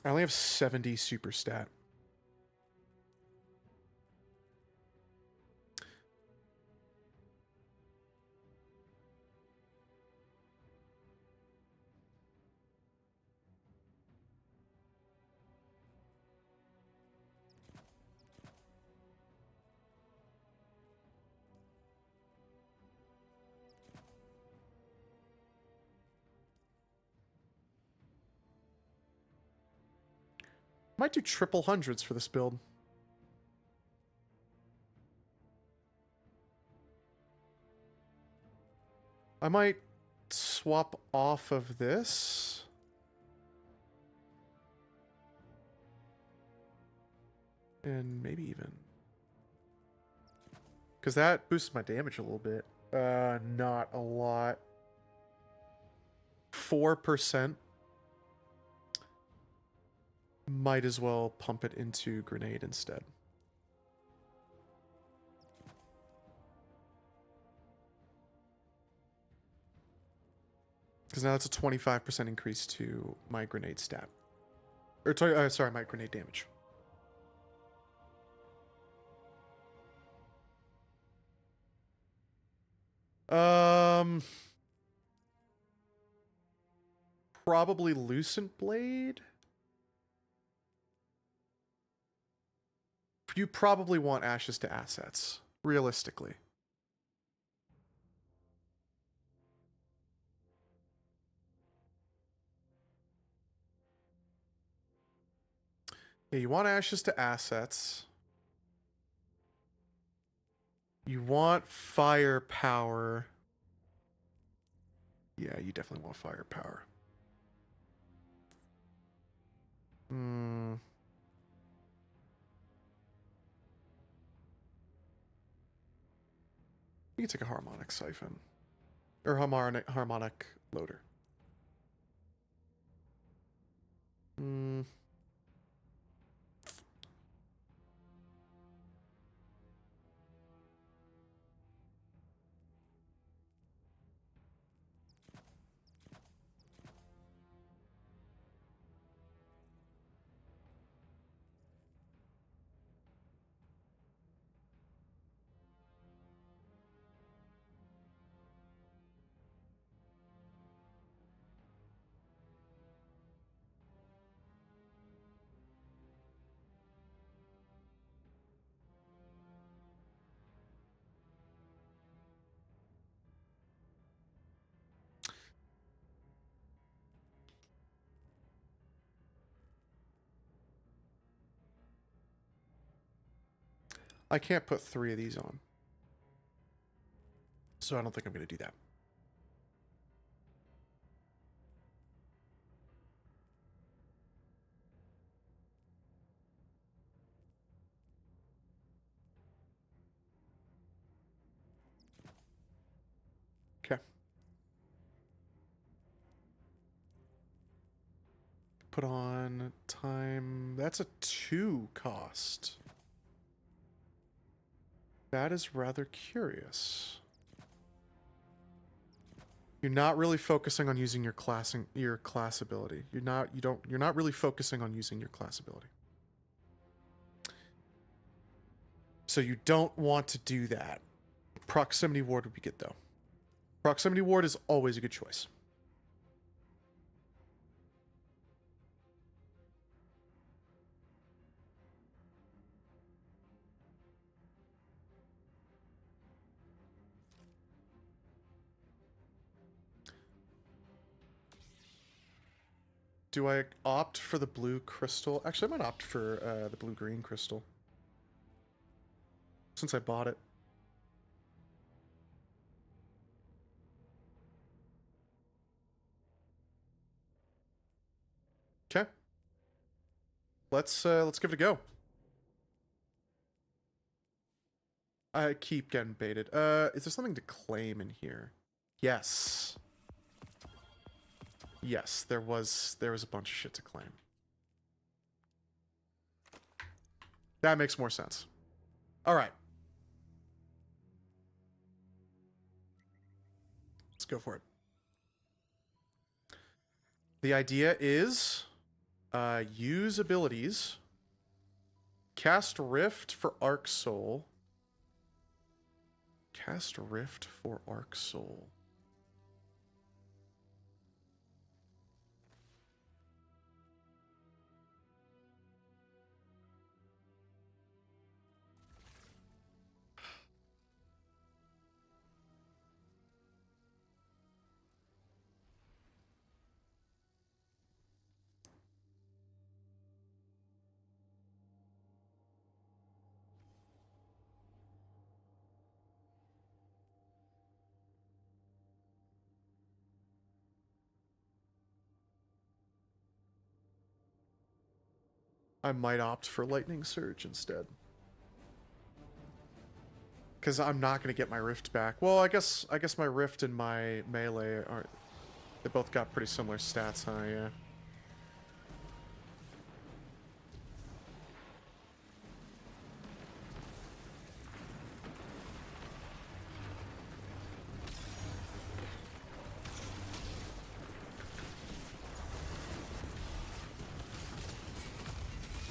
[SPEAKER 1] I only have 70 super stat. Might do triple hundreds for this build. I might swap off of this. And maybe even... because that boosts my damage a little bit. Not a lot. 4%. Might as well pump it into grenade instead. Because now it's a 25% increase to my grenade stat. Or, sorry, my grenade damage. Probably Lucent Blade. You probably want Ashes to Assets, realistically. Yeah, you want Ashes to Assets. You want Firepower. Yeah, you definitely want Firepower. You can take a Harmonic Siphon. Or harmonic Loader. I can't put 3 of these on. So I don't think I'm going to do that. Okay. Put on time. That's a 2 cost. That is rather curious. You're not really focusing on using your class ability. You're not really focusing on using your class ability. So you don't want to do that. Proximity ward would be good though. Proximity ward is always a good choice. Do I opt for the blue crystal? Actually, I might opt for the blue-green crystal. Since I bought it. Okay. Let's give it a go. I keep getting baited. Is there something to claim in here? Yes. Yes, there was a bunch of shit to claim. That makes more sense. All right. Let's go for it. The idea is use abilities, cast Rift for Arc Soul. Cast Rift for Arc Soul. I might opt for Lightning Surge instead. Because I'm not going to get my Rift back. Well, I guess my Rift and my Melee are... They both got pretty similar stats, huh? Yeah.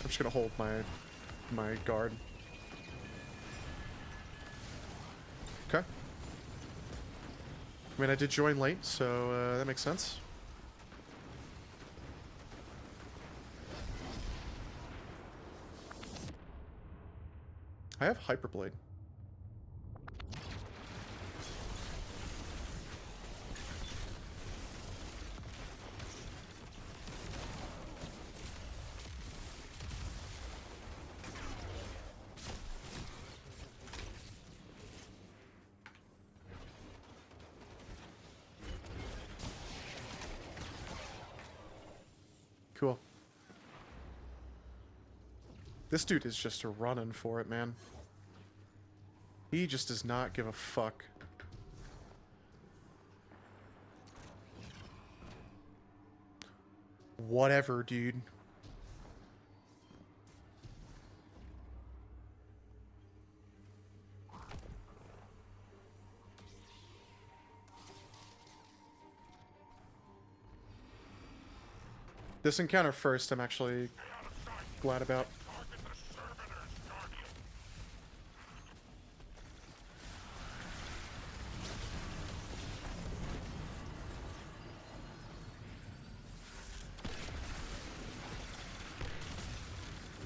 [SPEAKER 1] I'm just gonna hold my guard. Okay. I mean, I did join late, so that makes sense. I have Hyperblade. Cool. This dude is just running for it, man. He just does not give a fuck. Whatever, dude. This encounter first, I'm actually glad about.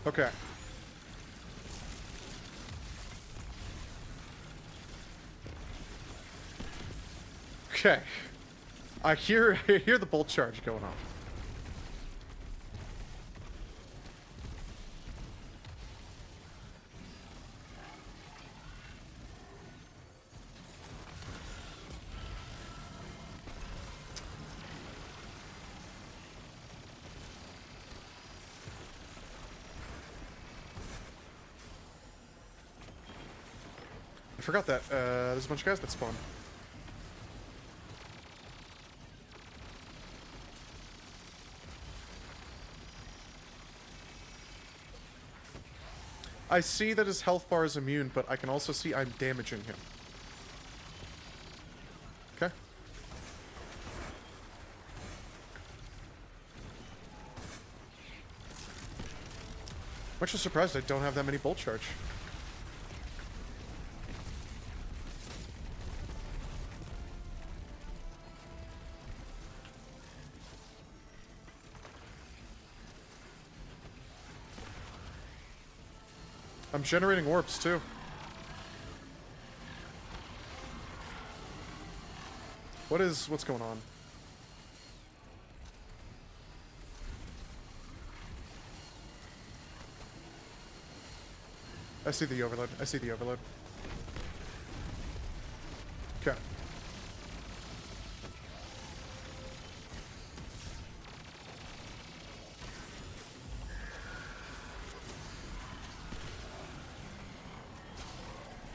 [SPEAKER 1] Okay. Okay. I hear the bolt charge going off. I forgot that there's a bunch of guys that spawn. I see that his health bar is immune, but I can also see I'm damaging him. Okay. I'm actually surprised I don't have that many bolt charge. I'm generating orbs too. What's going on? I see the overload. I see the overload. Okay.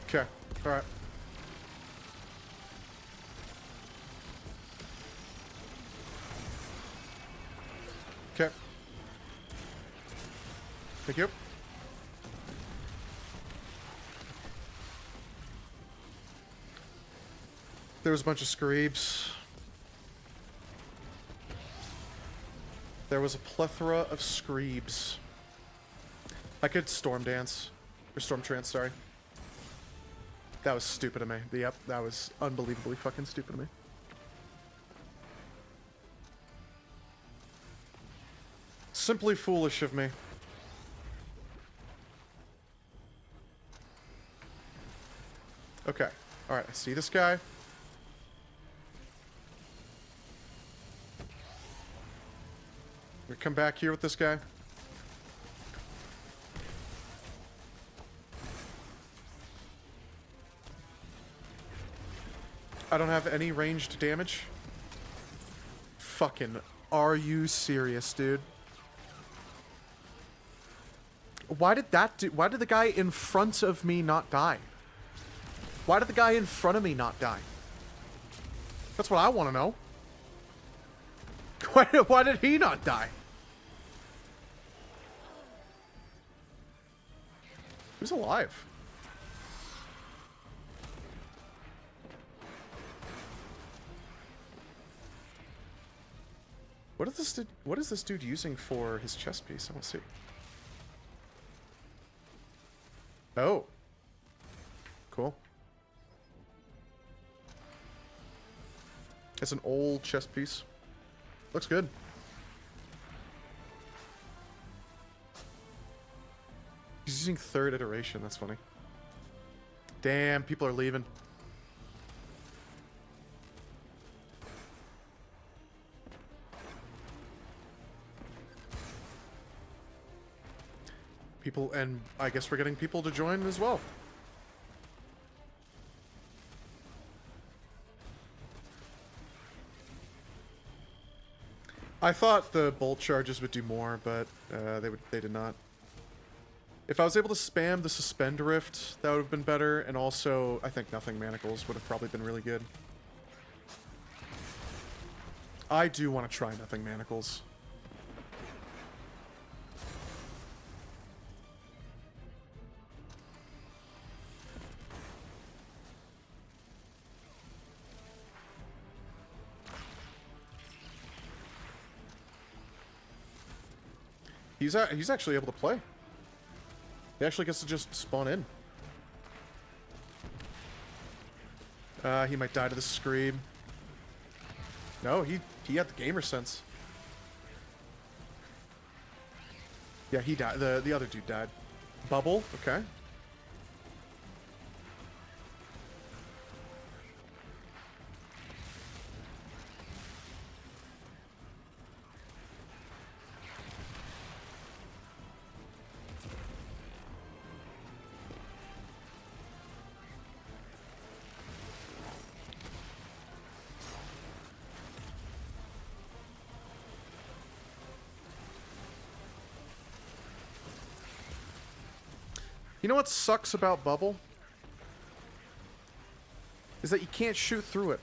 [SPEAKER 1] Okay. Alright. Okay. Thank you. There was a bunch of screebs. There was a plethora of screebs. I could storm dance. Or storm trance, sorry. That was stupid of me. Yep, that was unbelievably fucking stupid of me. Simply foolish of me. Okay. Alright, I see this guy. We come back here with this guy. I don't have any ranged damage. Fucking, are you serious, dude? Why did the guy in front of me not die? Why did the guy in front of me not die? That's what I want to know. Why did he not die? Who's alive? What is this dude using for his chest piece? I want to see. Oh. Cool. It's an old chest piece. Looks good. He's using 3rd iteration. That's funny. Damn, people are leaving. People, and I guess we're getting people to join as well. I thought the bolt charges would do more, but they did not. If I was able to spam the Suspend Rift, that would have been better, and also I think Nothing Manacles would have probably been really good. I do want to try Nothing Manacles. He's actually able to play. He actually gets to just spawn in. He might die to the Scream. No, he had the gamer sense. Yeah, he died. The other dude died. Bubble, okay. You know what sucks about Bubble? Is that you can't shoot through it.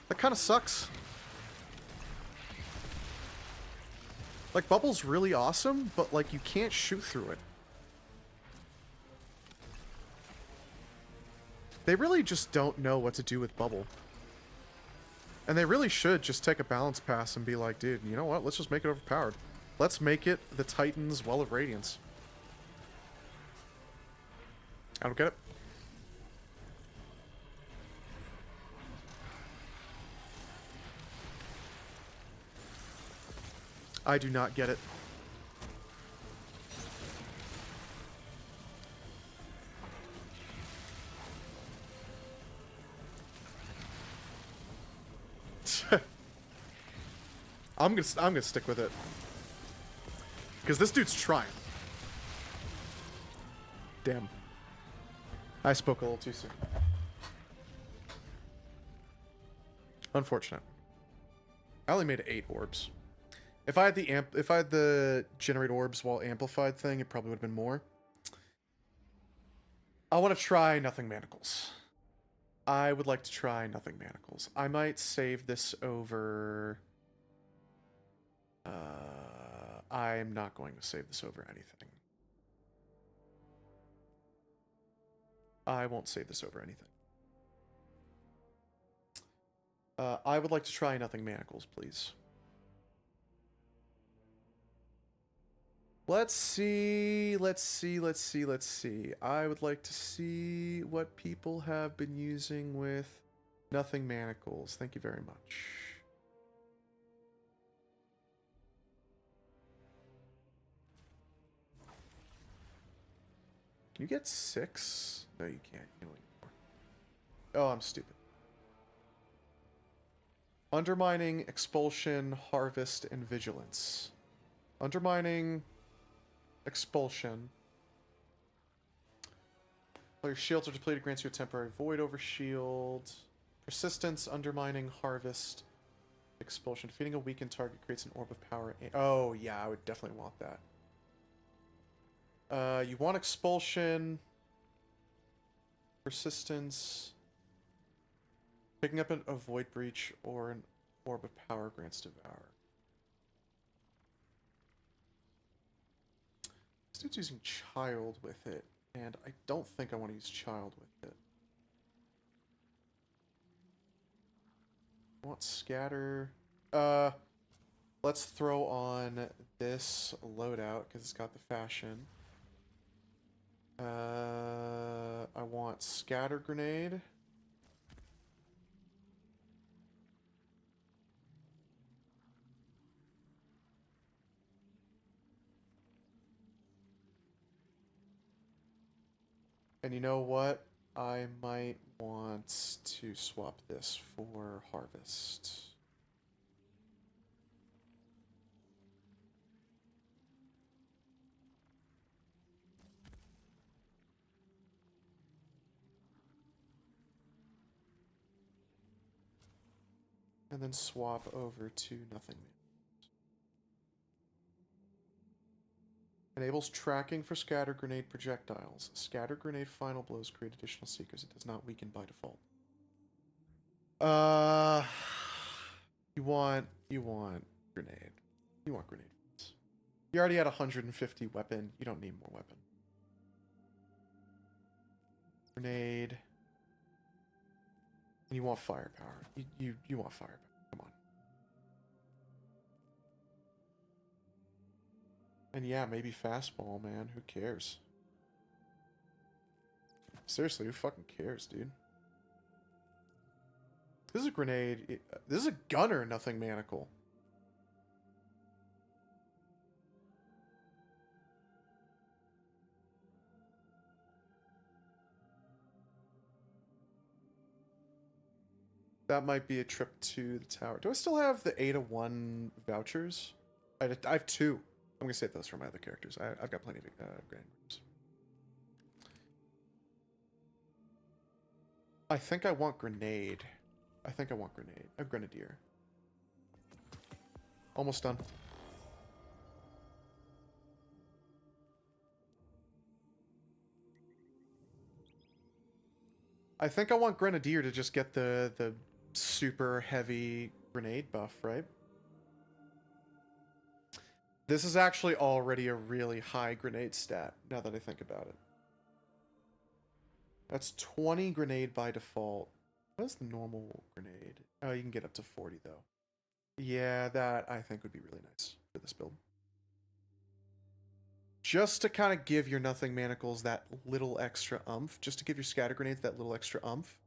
[SPEAKER 1] That kind of sucks. Like, Bubble's really awesome, but, like, you can't shoot through it. They really just don't know what to do with Bubble. And they really should just take a balance pass and be like, dude, you know what? Let's just make it overpowered. Let's make it the Titan's Well of Radiance. I don't get it. I do not get it. I'm gonna stick with it. Because this dude's trying. Damn. I spoke a little too soon. Unfortunate. I only made 8 orbs. If I had the generate orbs while amplified thing, it probably would have been more. I want to try Nothing Manacles. I would like to try Nothing Manacles. I might save this over... I'm not going to save this over anything. I won't save this over anything. I would like to try Nothing Manacles, please. Let's see. I would like to see what people have been using with Nothing Manacles. Thank you very much. Can you get 6? No, you can't. You can only get 4. Oh, I'm stupid. Undermining, Expulsion, Harvest, and Vigilance. Undermining, Expulsion. While your shields are depleted, grants you a temporary void over shield. Persistence, Undermining, Harvest, Expulsion. Defeating a weakened target creates an orb of power. Oh, yeah, I would definitely want that. You want Expulsion, Persistence, picking up a Void Breach, or an Orb of Power grants Devour. This dude's using Child with it, and I don't think I want to use Child with it. I want Scatter. Let's throw on this loadout, because it's got the fashion. I want Scatter Grenade. And you know what? I might want to swap this for Harvest. And then swap over to Nothing Manacles. Enables tracking for scatter grenade projectiles. Scatter grenade final blows create additional seekers. It does not weaken by default. You want grenade. You want grenade. You already had 150 weapon. You don't need more weapon. Grenade. And you want firepower. You want firepower. Come on. And yeah, maybe fastball, man. Who cares? Seriously, who fucking cares, dude? This is a grenade. This is a gunner, Nothing Manacle. That might be a trip to the tower. Do I still have the 8-1 vouchers? I have 2. I'm going to save those for my other characters. I've got plenty of grand groups. I think I want grenade. I think I want grenade. A grenadier. Almost done. I think I want grenadier to just get the super heavy grenade buff, right? This is actually already a really high grenade stat, now that I think about it. That's 20 grenade by default. What is the normal grenade? Oh, you can get up to 40, though. Yeah, that I think would be really nice for this build. Just to kind of give your Nothing Manacles that little extra oomph. Just to give your scatter grenades that little extra oomph.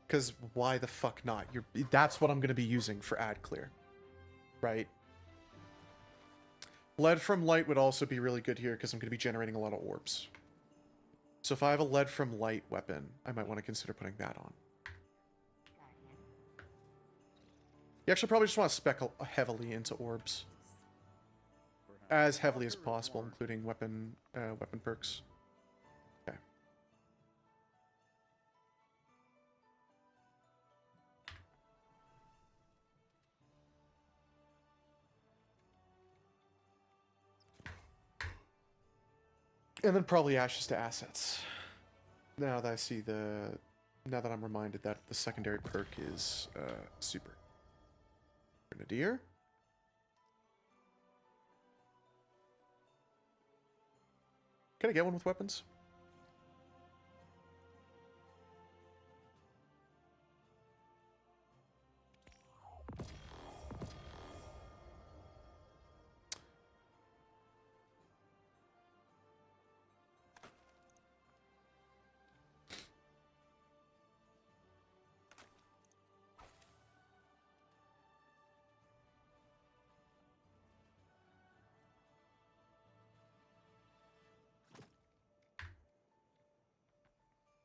[SPEAKER 1] Because why the fuck not? That's what I'm going to be using for ad clear. Right? Lead from Light would also be really good here because I'm going to be generating a lot of orbs. So if I have a Lead from Light weapon, I might want to consider putting that on. You actually probably just want to spec heavily into orbs. As heavily as possible, including weapon perks. Okay. And then probably ashes to assets. Now that I see now that I'm reminded that the secondary perk is super. Grenadier. Can I get one with weapons?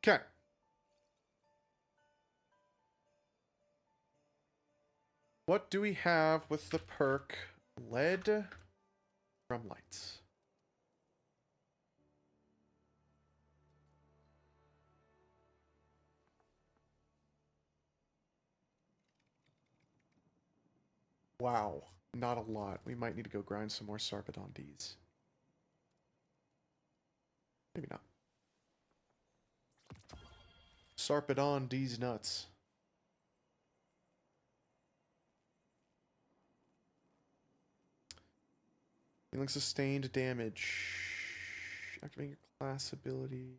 [SPEAKER 1] Okay. What do we have with the perk Lead from Lights? Wow, not a lot. We might need to go grind some more Sarpedon Ds. Maybe not. Sarpedon D's nuts. Dealing sustained damage. Activating your class ability.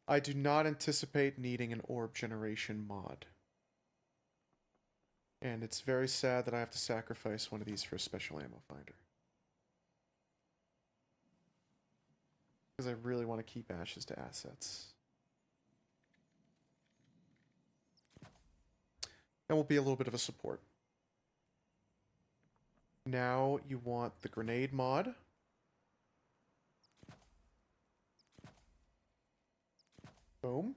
[SPEAKER 1] I do not anticipate needing an orb generation mod. And it's very sad that I have to sacrifice one of these for a special ammo finder. Because I really want to keep ashes to assets. And will be a little bit of a support. Now you want the grenade mod. Boom.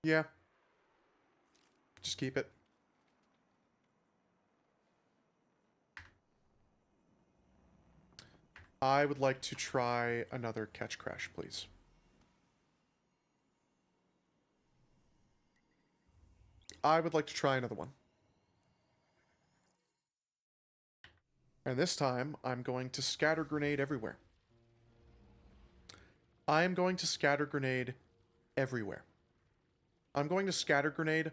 [SPEAKER 1] Yeah. Just keep it. I would like to try another catch crash, please. I would like to try another one. And this time, I'm going to scatter grenade everywhere. I am going to scatter grenade everywhere. I'm going to scatter grenade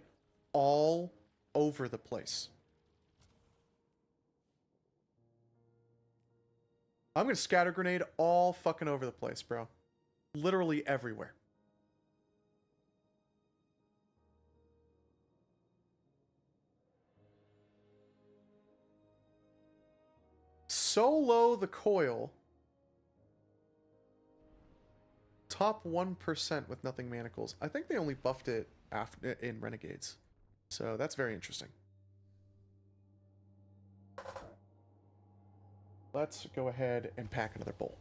[SPEAKER 1] all over the place. I'm going to scatter grenade all fucking over the place, bro. Literally everywhere. Solo the coil. Top 1% with Nothing Manacles. I think they only buffed it after in Renegades. So that's very interesting. Let's go ahead and pack another bowl.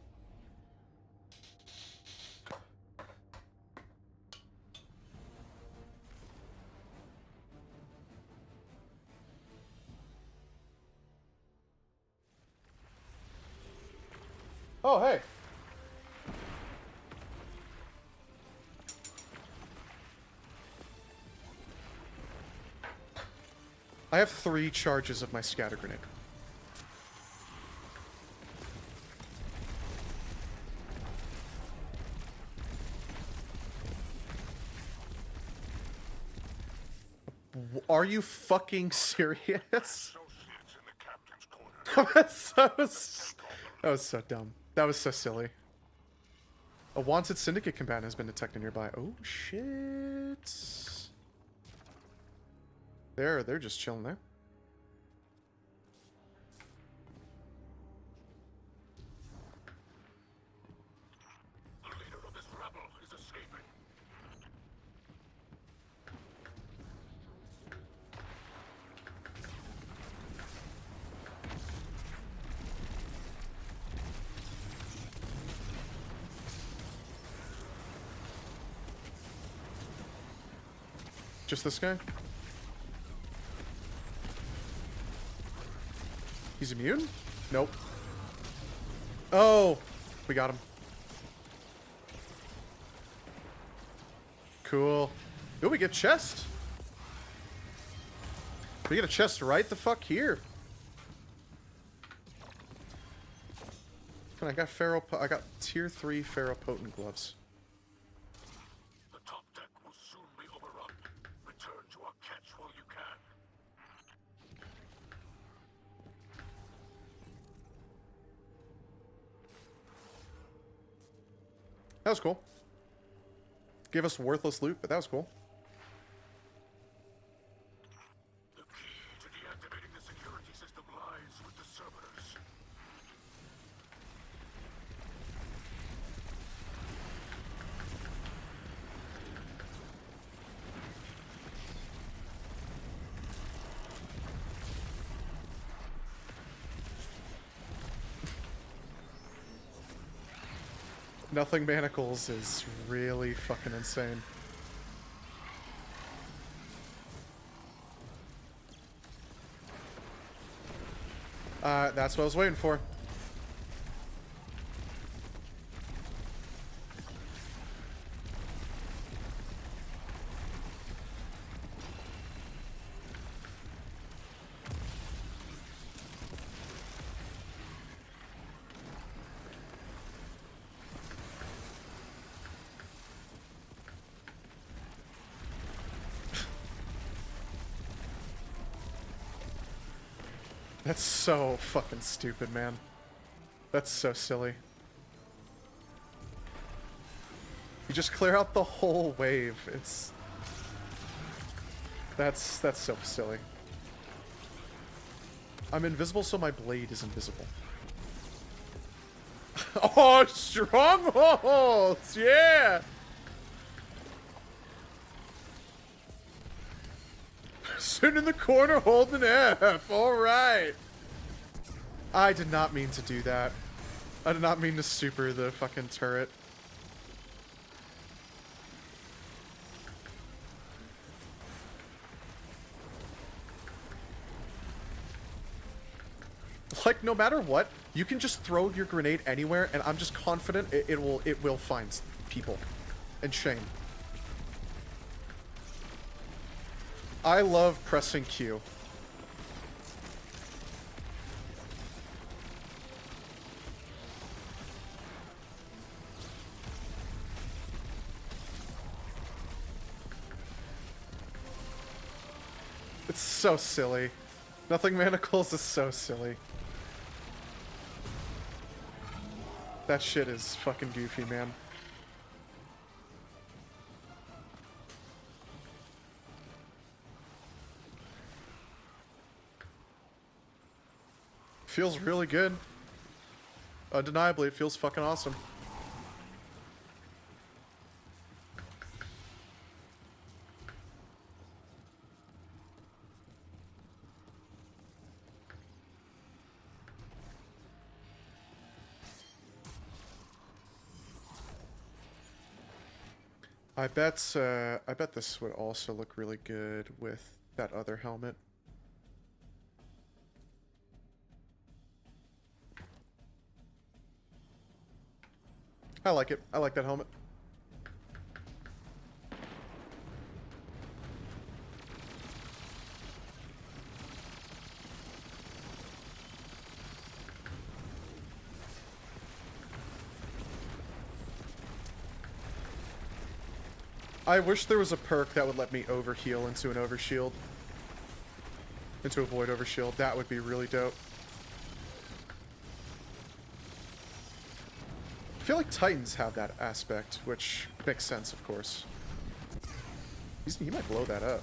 [SPEAKER 1] Oh, hey. I have 3 charges of my scatter grenade. Are you fucking serious? that was so dumb. That was so silly. A wanted syndicate combatant has been detected nearby. Oh shit. They're just chilling there.
[SPEAKER 5] The leader of this rebel is escaping.
[SPEAKER 1] Just this guy? He's immune? Nope. Oh! We got him. Cool. Ooh, we get chest. We get a chest right the fuck here. And I got I got tier 3 Ferropotent gloves.
[SPEAKER 5] The top deck will soon be overrun. Return to our catch while you can.
[SPEAKER 1] That was cool. Gave us worthless loot, but that was cool.
[SPEAKER 5] The key to deactivating the security system lies with the servitors.
[SPEAKER 1] Nothing Manacles is really fucking insane. That's what I was waiting for. That's so fucking stupid, man. That's so silly. You just clear out the whole wave. That's so silly. I'm invisible, so my blade is invisible. Oh, strongholds! Yeah! Sitting in the corner holding F. Alright. I did not mean to do that. I did not mean to super the fucking turret. Like, no matter what, you can just throw your grenade anywhere, and I'm just confident it will find people. And Shane. I love pressing Q. It's so silly. Nothing Manacles is so silly. That shit is fucking goofy, man. Feels really good. Undeniably, it feels fucking awesome. I bet this would also look really good with that other helmet. I like it. I like that helmet. I wish there was a perk that would let me overheal into an overshield. Into a void overshield. That would be really dope. I feel like Titans have that aspect, which makes sense, of course. He might blow that up.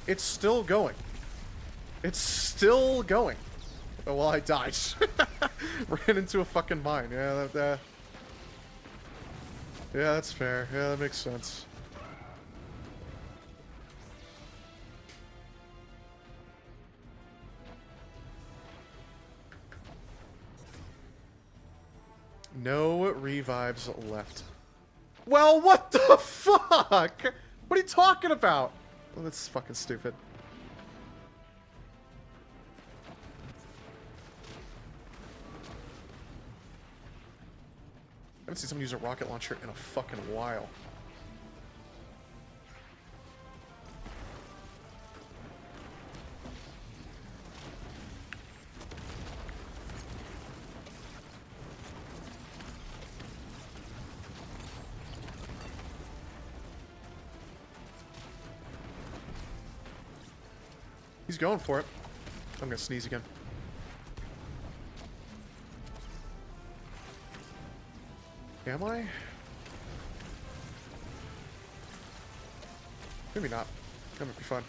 [SPEAKER 1] It's still going. It's still going. Oh, well, I died. Ran into a fucking mine. Yeah, yeah, that's fair. Yeah, that makes sense. No revives left. Well, what the fuck? What are you talking about? Well, that's fucking stupid. I haven't seen someone use a rocket launcher in a fucking while. He's going for it. I'm gonna sneeze again. Am I? Maybe not. That might be fun.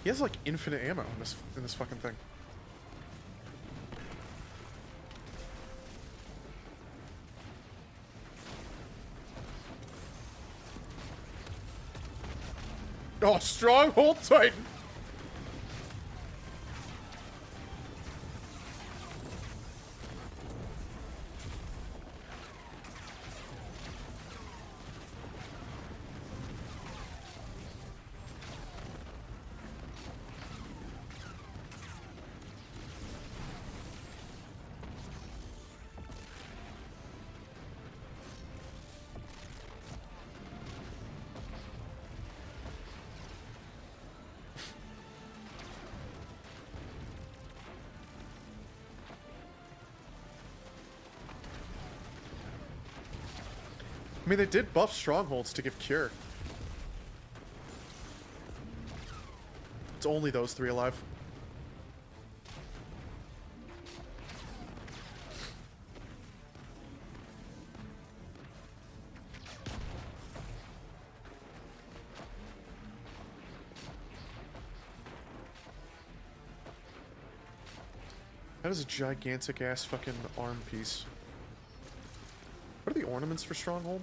[SPEAKER 1] He has like infinite ammo in this fucking thing. Oh, Stronghold Titan! I mean, they did buff strongholds to give cure. It's only those three alive. That is a gigantic ass fucking arm piece. What are the ornaments for Stronghold?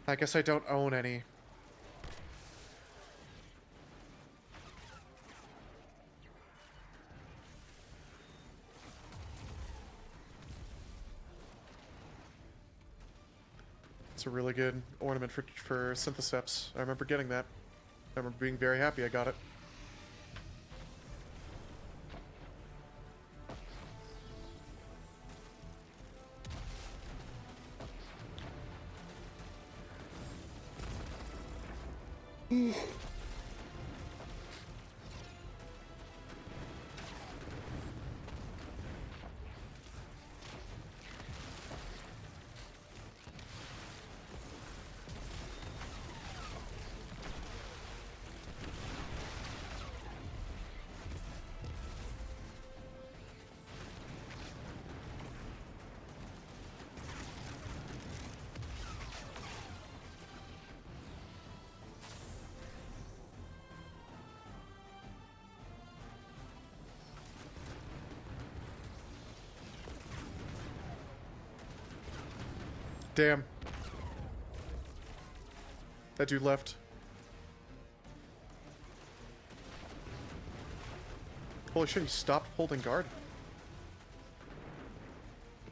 [SPEAKER 1] I guess I don't own any. It's a really good ornament for Synthoceps. I remember getting that. I remember being very happy I got it. Damn. That dude left. Holy shit, he stopped holding guard.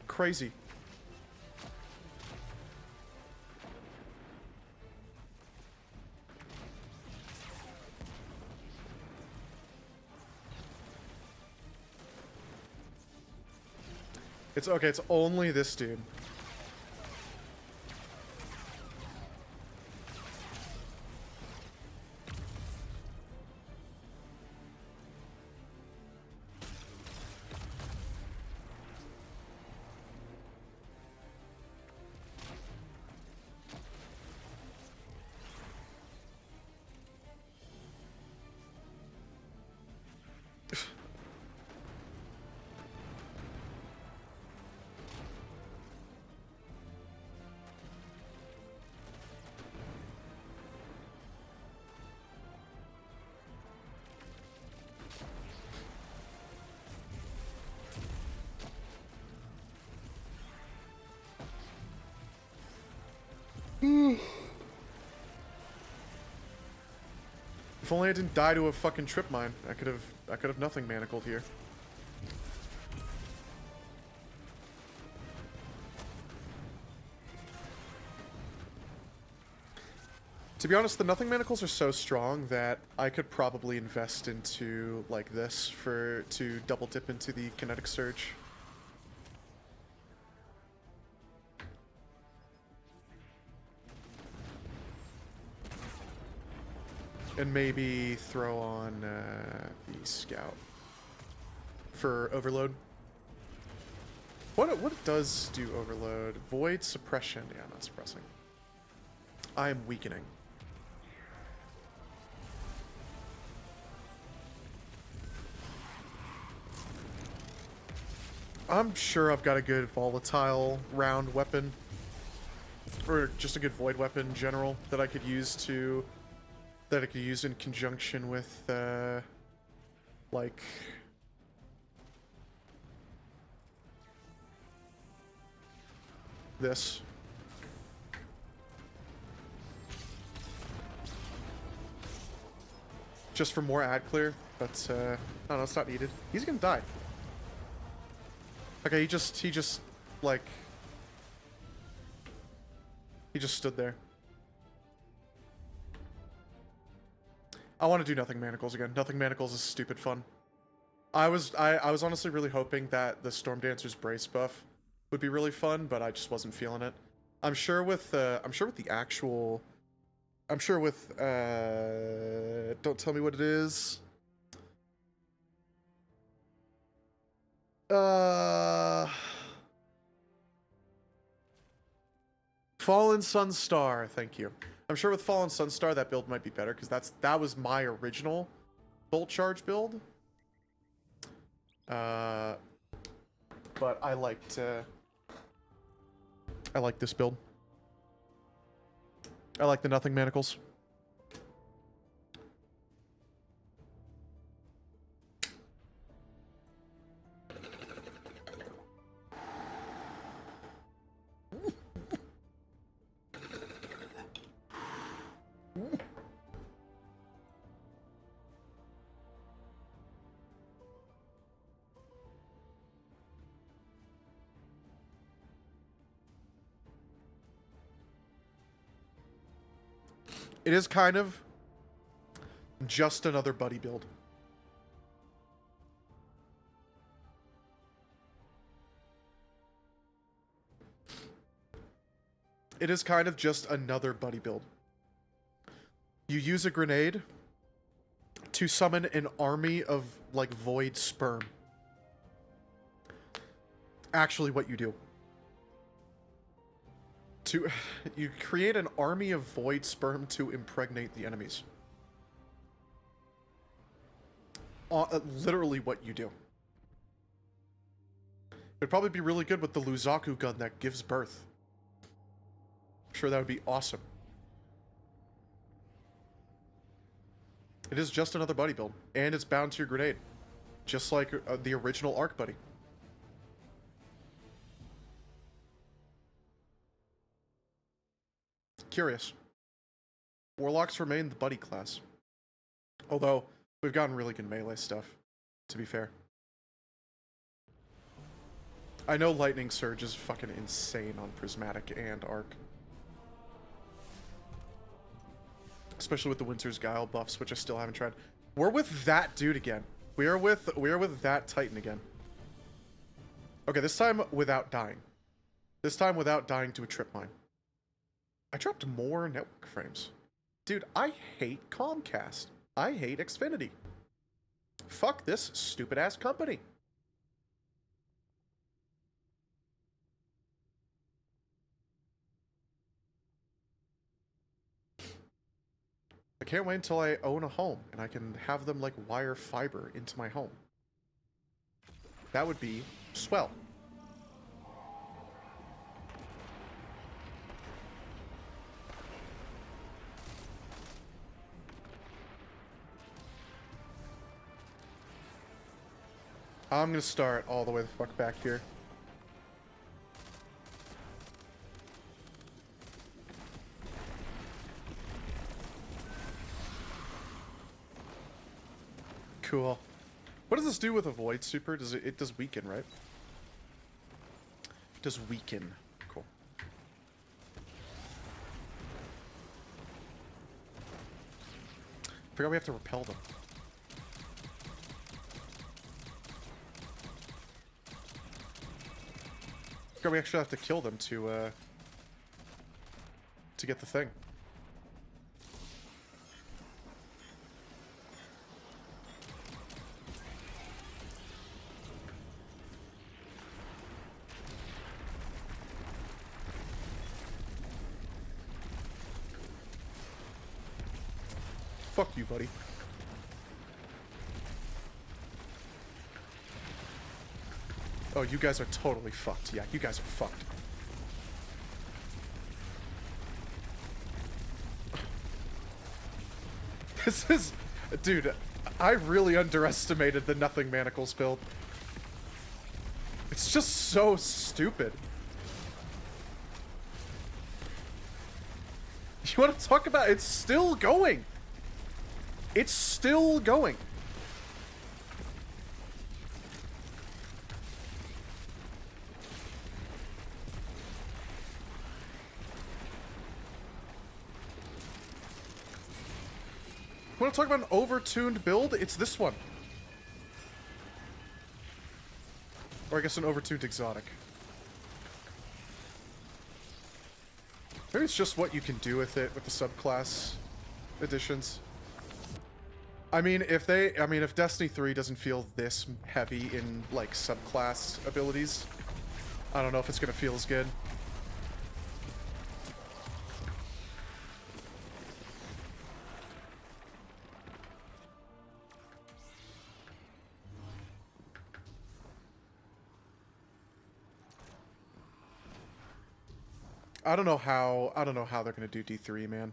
[SPEAKER 1] Crazy. It's okay, it's only this dude. If only I didn't die to a fucking trip mine. I could have nothing manacled here. To be honest, the nothing manacles are so strong that I could probably invest into like this to double dip into the kinetic surge. And maybe throw on the scout for overload. What does do overload? Void suppression. Yeah, not suppressing. I am weakening. I'm sure I've got a good volatile round weapon, or just a good void weapon in general that I could use in conjunction with, like, this. Just for more ad clear, but, no, it's not needed. He's gonna die. Okay, he just, like, he just stood there. I want to do Nothing Manacles again. Nothing Manacles is stupid fun. I was honestly really hoping that the Storm Dancer's Brace buff would be really fun, but I just wasn't feeling it. I'm sure with don't tell me what it is. Fallen Sunstar, thank you. I'm sure with Fallen Sunstar that build might be better because that was my original Bolt Charge build. But I like this build. I like the Nothing Manacles. It is kind of just another buddy build. It is kind of just another buddy build. You use a grenade to summon an army of, like, void sperm. Actually, what you do. You create an army of void sperm to impregnate the enemies. Literally what you do. It'd probably be really good with the Luzaku gun that gives birth. I'm sure that would be awesome. It is just another buddy build, and it's bound to your grenade. Just like the original Arc Buddy. Curious. Warlocks remain the buddy class. Although, we've gotten really good melee stuff, to be fair. I know Lightning Surge is fucking insane on Prismatic and Arc. Especially with the Winter's Guile buffs, which I still haven't tried. We're with that dude again. We are with that Titan again. Okay, this time without dying. This time without dying to a trip mine. I dropped more network frames. Dude, I hate Comcast. I hate Xfinity. Fuck this stupid-ass company. I can't wait until I own a home and I can have them like wire fiber into my home. That would be swell. I'm gonna start all the way the fuck back here. Cool. What does this do with a Void Super? Does it does weaken, right? It does weaken. Cool. Forgot we have to repel them. Forgot we actually have to kill them to get the thing. Fuck you, buddy. Oh, you guys are totally fucked. Yeah, you guys are fucked. This is... Dude, I really underestimated the Nothing Manacles build. It's just so stupid. You want to talk about... It's still going! It's still going! You want to talk about an overtuned build? It's this one. Or I guess an overtuned exotic. Maybe it's just what you can do with it with the subclass additions. I mean, if Destiny 3 doesn't feel this heavy in, like, subclass abilities, I don't know if it's gonna feel as good. I don't know how they're gonna do D3, man.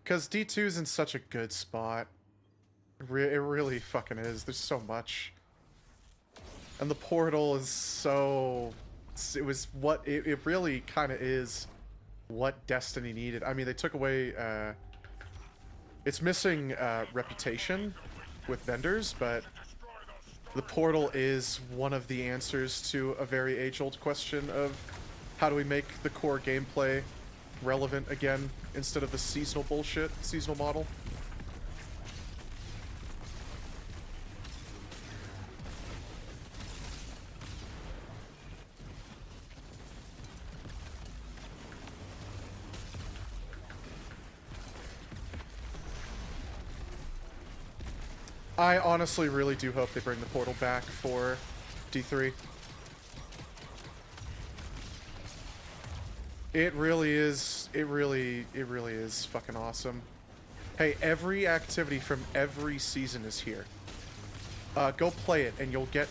[SPEAKER 1] Because D2's in such a good spot. It really fucking is. There's so much. And the portal is so... It really kind of is what Destiny needed. I mean, they took away... it's missing reputation with vendors, but the portal is one of the answers to a very age-old question of how do we make the core gameplay relevant again instead of the seasonal bullshit, seasonal model. I honestly really do hope they bring the portal back for D3. It really is fucking awesome. Hey, every activity from every season is here. Go play it and you'll get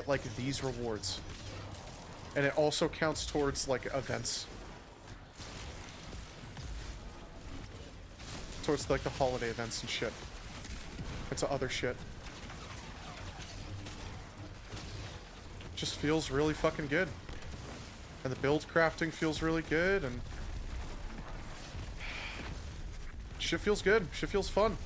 [SPEAKER 1] like these rewards. And it also counts towards like events. Towards like the holiday events and shit. And to other shit. Just feels really fucking good. And the build crafting feels really good, and Shit feels good. Shit feels fun.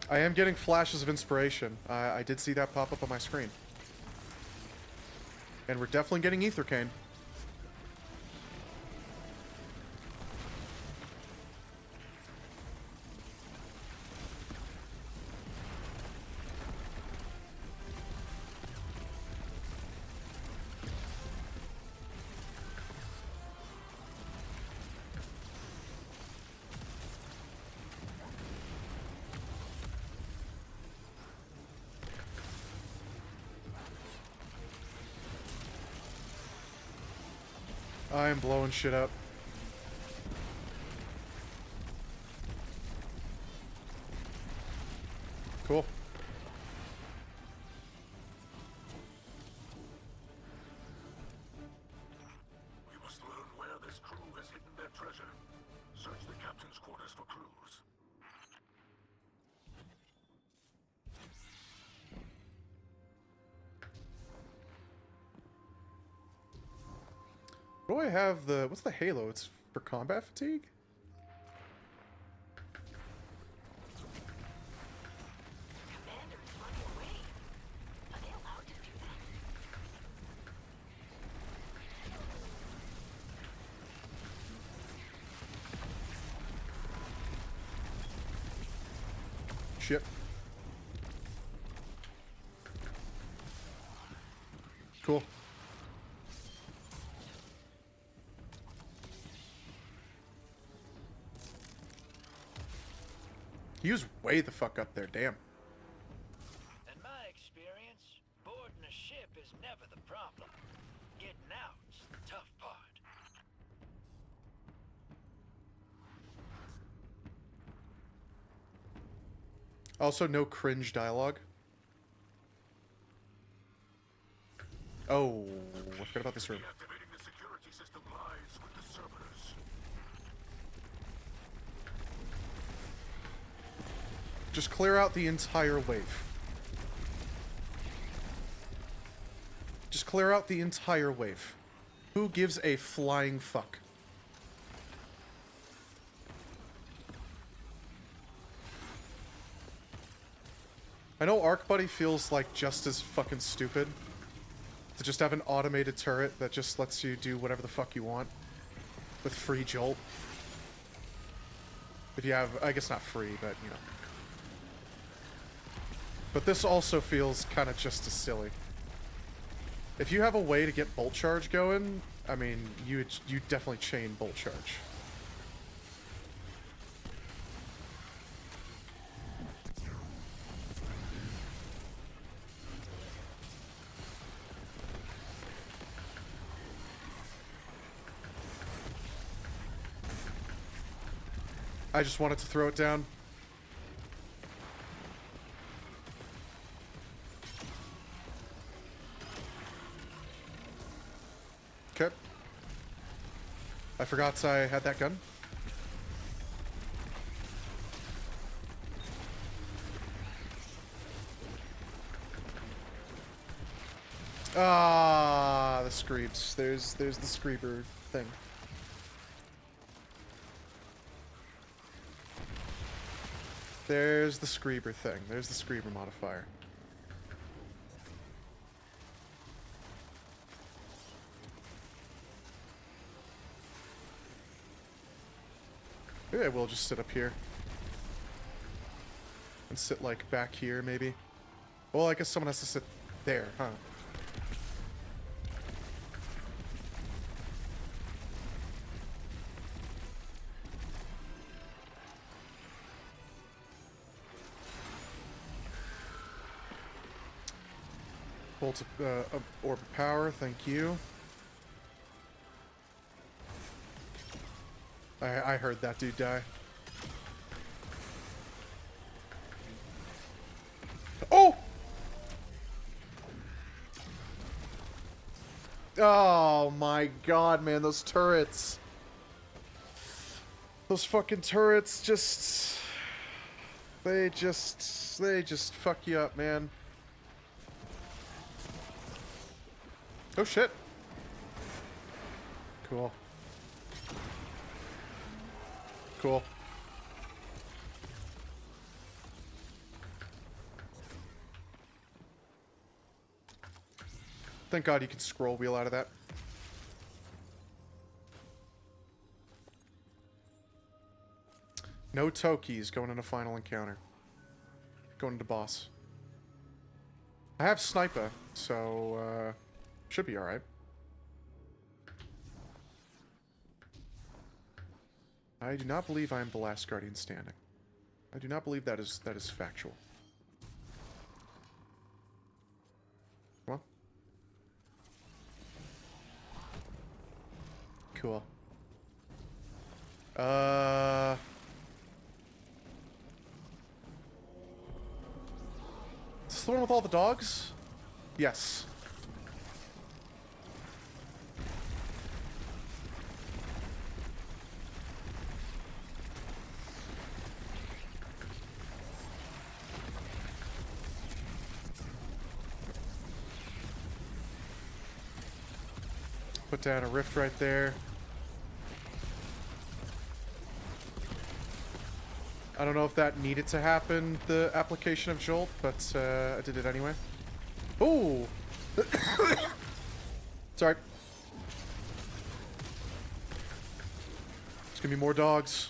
[SPEAKER 1] I am getting flashes of inspiration. I did see that pop up on my screen. And we're definitely getting Ether Cane. I am blowing shit up. Cool.
[SPEAKER 5] We must learn where this crew has hidden their treasure. Search the captain's quarters for clues.
[SPEAKER 1] What do I have the... What's the halo? It's for combat fatigue?
[SPEAKER 7] Commander is running away. Are they allowed to do that?
[SPEAKER 1] Shit. Cool. He was way the fuck up there, damn.
[SPEAKER 9] In my experience, boarding a ship is never the problem. Getting out's the tough part.
[SPEAKER 1] Also, no cringe dialogue. Oh, I forgot about this room.
[SPEAKER 5] Deactivating the security system lies with the servitors.
[SPEAKER 1] Just clear out the entire wave. Just clear out the entire wave. Who gives a flying fuck? I know Arc Buddy feels like just as fucking stupid to just have an automated turret that just lets you do whatever the fuck you want with free jolt. If you have, I guess not free, but you know. But this also feels kind of just as silly. If you have a way to get bolt charge going, I mean, you definitely chain bolt charge. I just wanted to throw it down. Okay. I forgot I had that gun. Ah, the Screebs. There's the Screeber thing. There's the Screeber thing. There's the Screeber modifier. Maybe I will just sit up here. And sit, like, back here, maybe. Well, I guess someone has to sit there, huh? Bolt of orb of power, thank you. I heard that dude die. Oh! Oh my god, man, those turrets. Those fucking turrets just... They just fuck you up, man. Oh shit. Cool. Cool. Thank God you can scroll wheel out of that. No Tokis going into final encounter. Going into boss. I have sniper, so should be alright. I do not believe I am the last Guardian standing. I do not believe that is factual. Come on. Cool. Is this the one with all the dogs? Yes. Put down a rift right there. I don't know if that needed to happen, the application of Jolt, but I did it anyway. Ooh! Sorry. There's gonna be more dogs.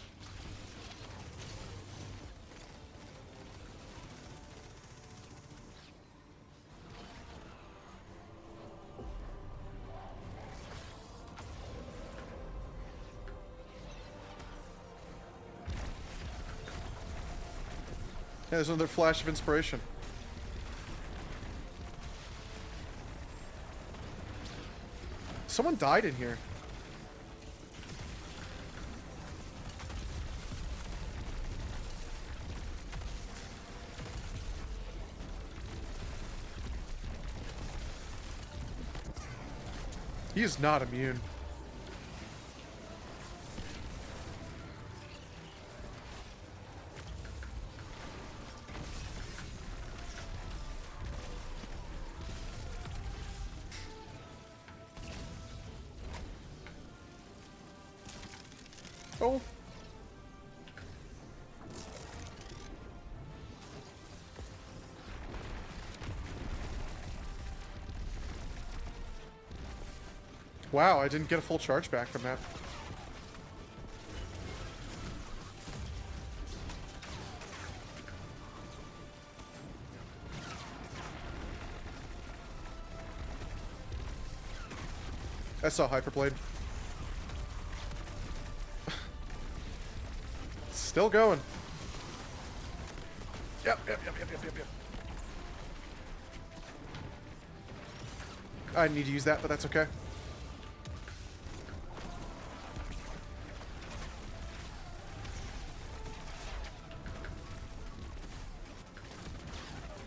[SPEAKER 1] Yeah, there's another flash of inspiration. Someone died in here. He is not immune. Oh. Wow, I didn't get a full charge back from that. I saw Hyperblade. Still going. Yep. I need to use that, but that's okay.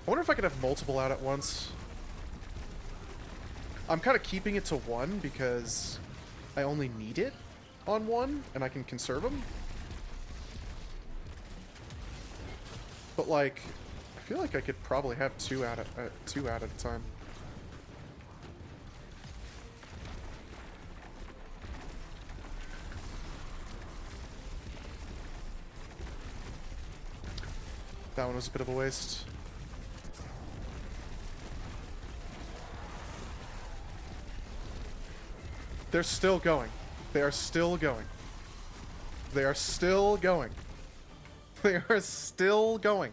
[SPEAKER 1] I wonder if I could have multiple out at once. I'm kind of keeping it to one because I only need it on one and I can conserve them. But like, I feel like I could probably have two out at a time. That one was a bit of a waste. They're still going. They are still going. They are still going. They are still going.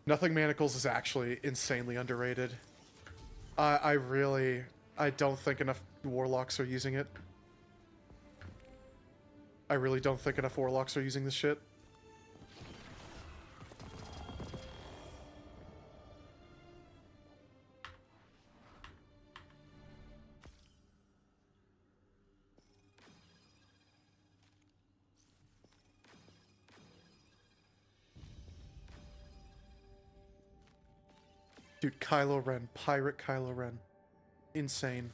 [SPEAKER 1] Nothing Manacles is actually insanely underrated. I don't think enough Warlocks are using it. I really don't think enough Warlocks are using this shit. Dude, Kylo Ren. Pirate Kylo Ren. Insane.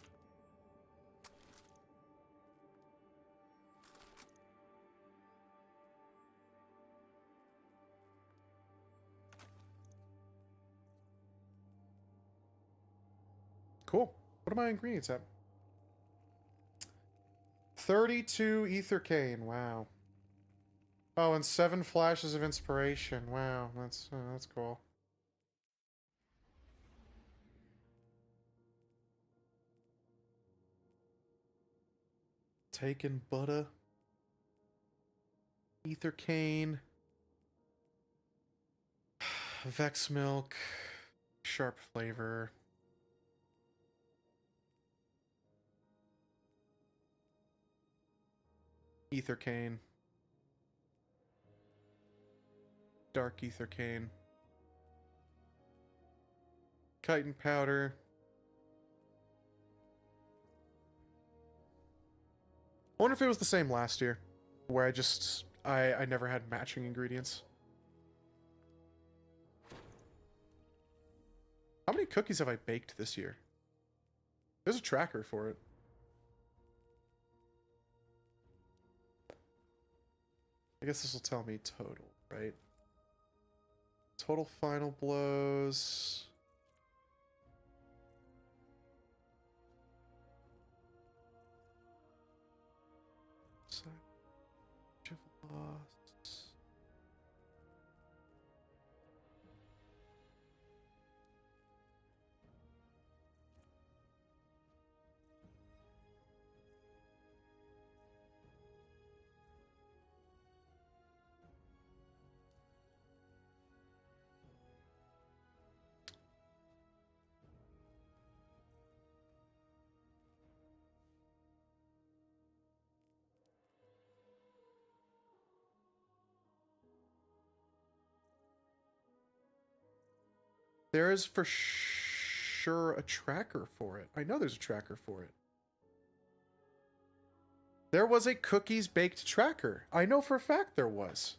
[SPEAKER 1] Cool. What are my ingredients at? 32 ether cane. Wow. Oh, and 7 flashes of inspiration. Wow, that's cool. Taken butter. Ether cane. Vex milk. Sharp flavor. Ether cane. Dark ether cane. Chitin powder. I wonder if it was the same last year, where I never had matching ingredients. How many cookies have I baked this year? There's a tracker for it. I guess this will tell me total, right? Total final blows. Loss. There is for sure a tracker for it. I know there's a tracker for it. There was a cookies baked tracker. I know for a fact there was.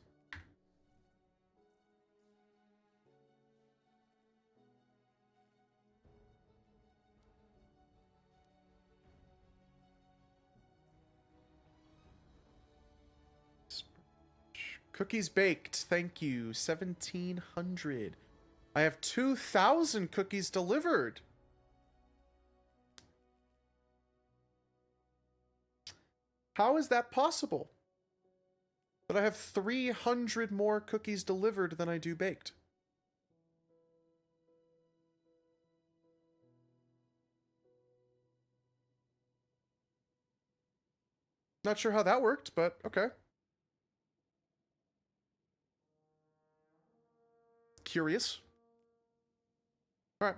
[SPEAKER 1] Cookies baked. Thank you. 1,700. I have 2,000 cookies delivered. How is that possible? That I have 300 more cookies delivered than I do baked. Not sure how that worked, but okay. Curious. Alright.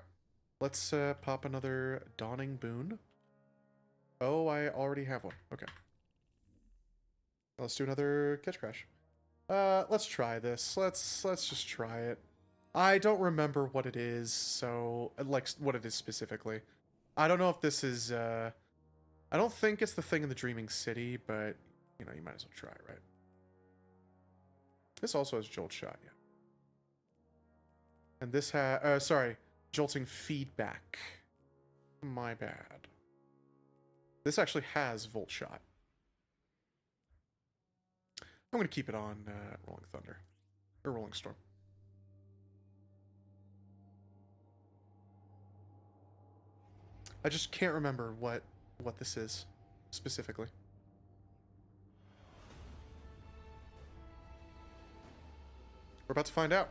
[SPEAKER 1] Let's pop another Dawning Boon. Oh, I already have one. Okay. Let's do another Catch Crash. Let's try this. Let's just try it. I don't remember what it is, so like what it is specifically. I don't know if this is I don't think it's the thing in the Dreaming City, but you know, you might as well try, right? This also has Jolt Shot, yeah. And this has sorry, Jolting Feedback. My bad. This actually has Volt Shot. I'm going to keep it on Rolling Thunder. Or Rolling Storm. I just can't remember what this is, specifically. We're about to find out.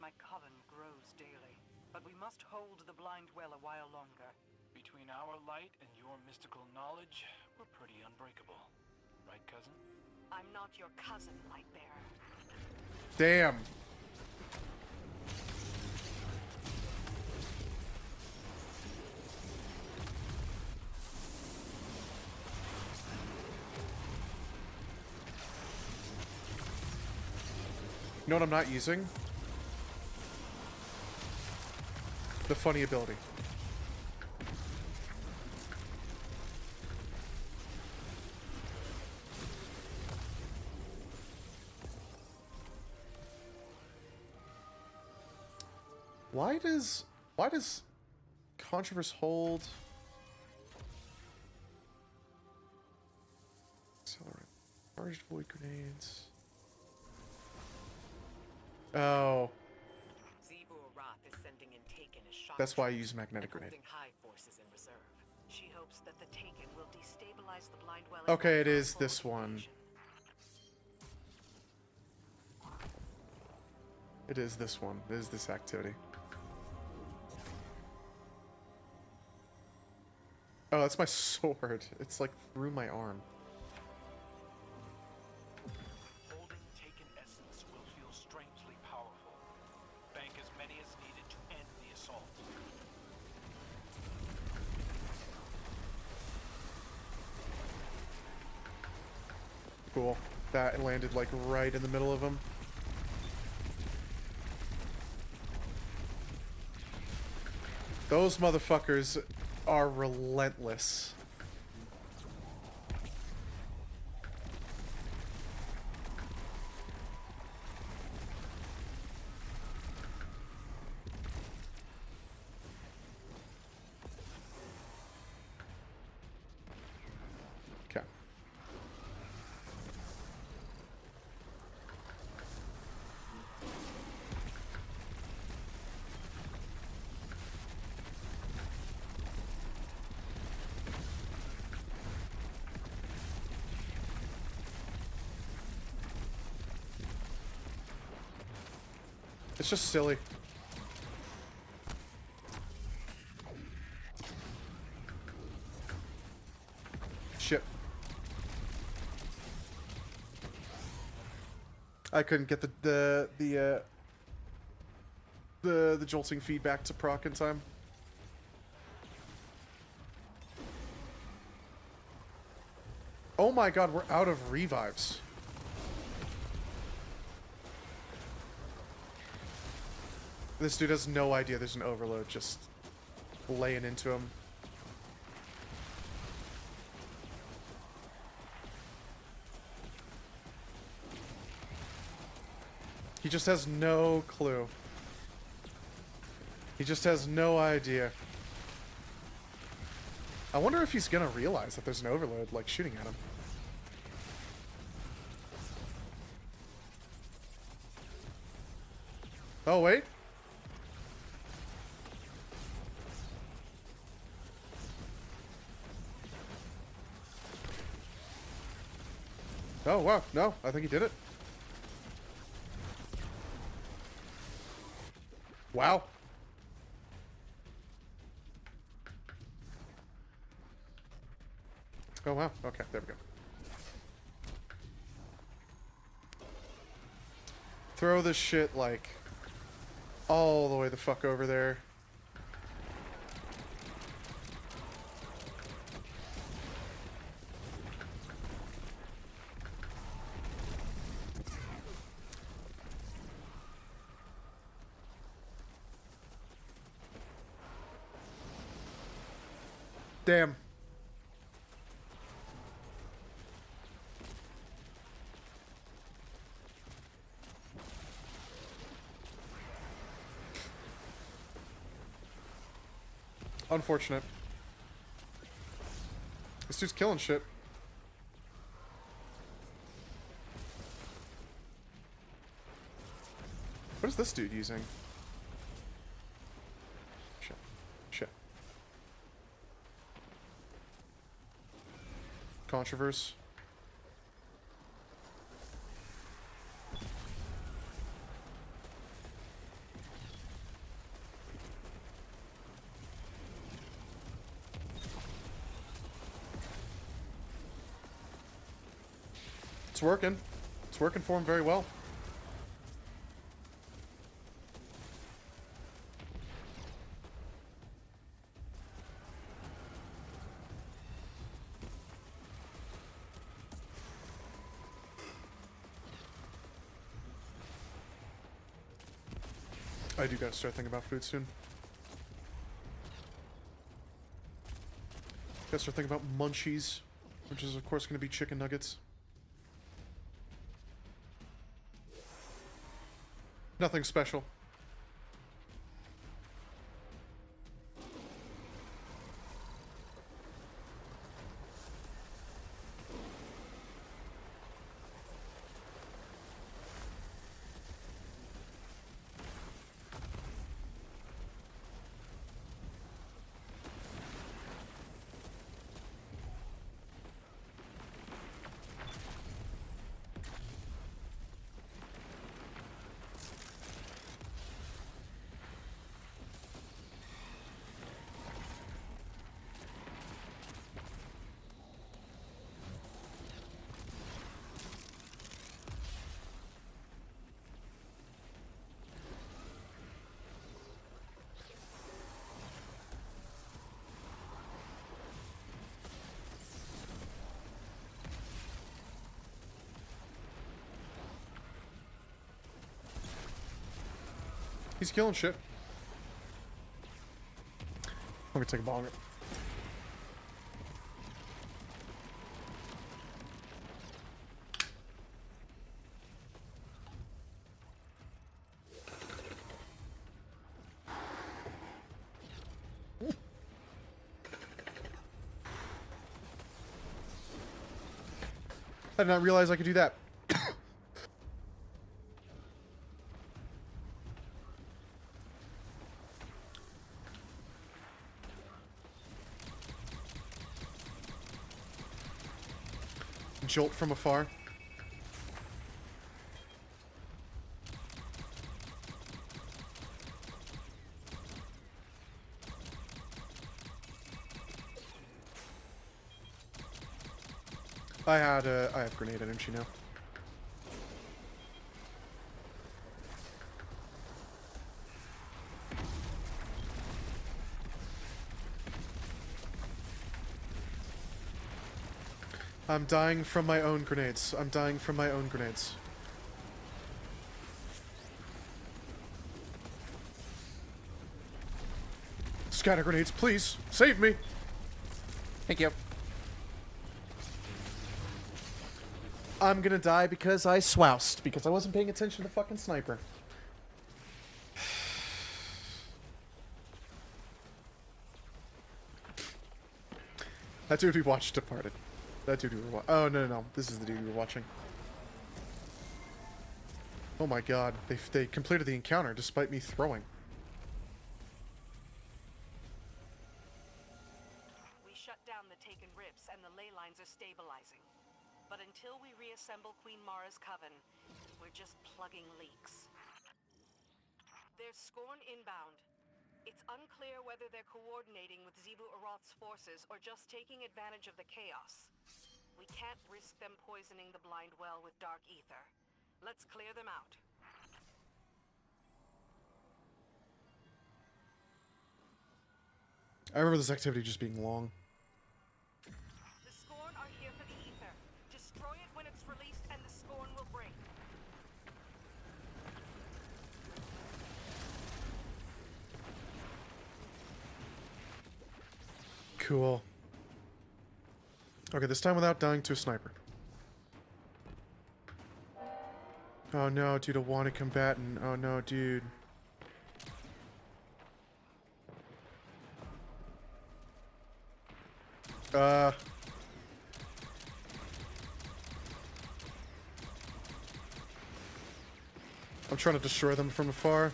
[SPEAKER 3] My coven grows daily, but we must hold the blind well a while longer.
[SPEAKER 9] Between our light and your mystical knowledge, we're pretty unbreakable. Right, cousin?
[SPEAKER 3] I'm not your cousin, Lightbearer.
[SPEAKER 1] Damn. You know what I'm not using? The funny ability. Why does Controverse hold? Accelerant. Charged void grenades. Oh,
[SPEAKER 3] Zivu Arath is sending in Taken as shock
[SPEAKER 1] that's why I
[SPEAKER 3] troops
[SPEAKER 1] use magnetic
[SPEAKER 3] and
[SPEAKER 1] grenade.
[SPEAKER 3] holding Hive forces in reserve. She hopes that the Taken will destabilize the Blind Dwellers.
[SPEAKER 1] Okay, it
[SPEAKER 3] for a
[SPEAKER 1] is
[SPEAKER 3] full
[SPEAKER 1] this one.
[SPEAKER 3] invasion.
[SPEAKER 1] It is this one. It is this activity. Oh, that's my sword. It's like through my arm.
[SPEAKER 9] Holding Taken Essence will feel strangely powerful. Bank as many as needed to end the assault.
[SPEAKER 1] Cool. That landed like right in the middle of them. Those motherfuckers are relentless. Okay. It's just silly. Shit. I couldn't get the jolting feedback to proc in time. Oh my god, we're out of revives. This dude has no idea there's an overload just laying into him. He just has no clue. He just has no idea. I wonder if he's gonna realize that there's an overload, like, shooting at him. Oh, wait. Oh, wow. No, I think he did it. Wow. Oh, wow. Okay, there we go. Throw this shit, like, all the way the fuck over there. Damn. Unfortunate. This dude's killing shit. What is this dude using? Shit. Shit. Controverse. It's working. It's working for him very well. I do gotta start thinking about food soon. Gotta start thinking about munchies, which is of course gonna be chicken nuggets. Nothing special. He's killing shit. Let me take a bong. I did not realize I could do that. Jolt from afar. I have grenade energy now. I'm dying from my own grenades. I'm dying from my own grenades. Scatter grenades, please. Save me. Thank you. I'm gonna die because I swoused. Because I wasn't paying attention to the fucking sniper. That dude we watched Departed. That dude we were watching. Oh, no. This is the dude we were watching. Oh my god. They completed the encounter despite me throwing.
[SPEAKER 3] We shut down the taken rips and the ley lines are stabilizing. But until we reassemble Queen Mara's coven, we're just plugging leaks. There's Scorn inbound. It's unclear whether they're coordinating with Xivu Arath's forces or just taking advantage of the chaos. We can't risk them poisoning the blind well with dark ether. Let's clear them out.
[SPEAKER 1] I remember this activity just being long.
[SPEAKER 3] The Scorn are here for the ether. Destroy it when it's released and the Scorn will break.
[SPEAKER 1] Cool. Okay, this time without dying to a sniper. Oh no, dude, a wanted combatant. Oh no, dude. I'm trying to destroy them from afar.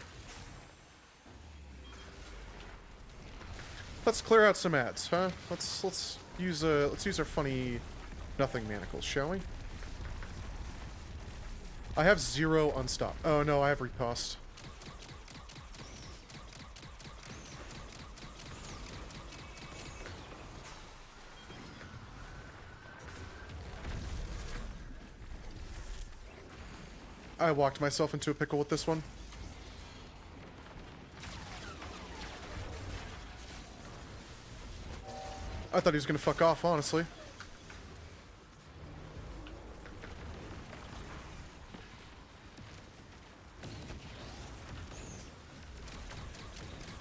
[SPEAKER 1] Let's clear out some ads, huh? Let's use our funny nothing manacles, shall we? I have 0 unstop. Oh no, I have riposte. I walked myself into a pickle with this one. I thought he was gonna fuck off, honestly.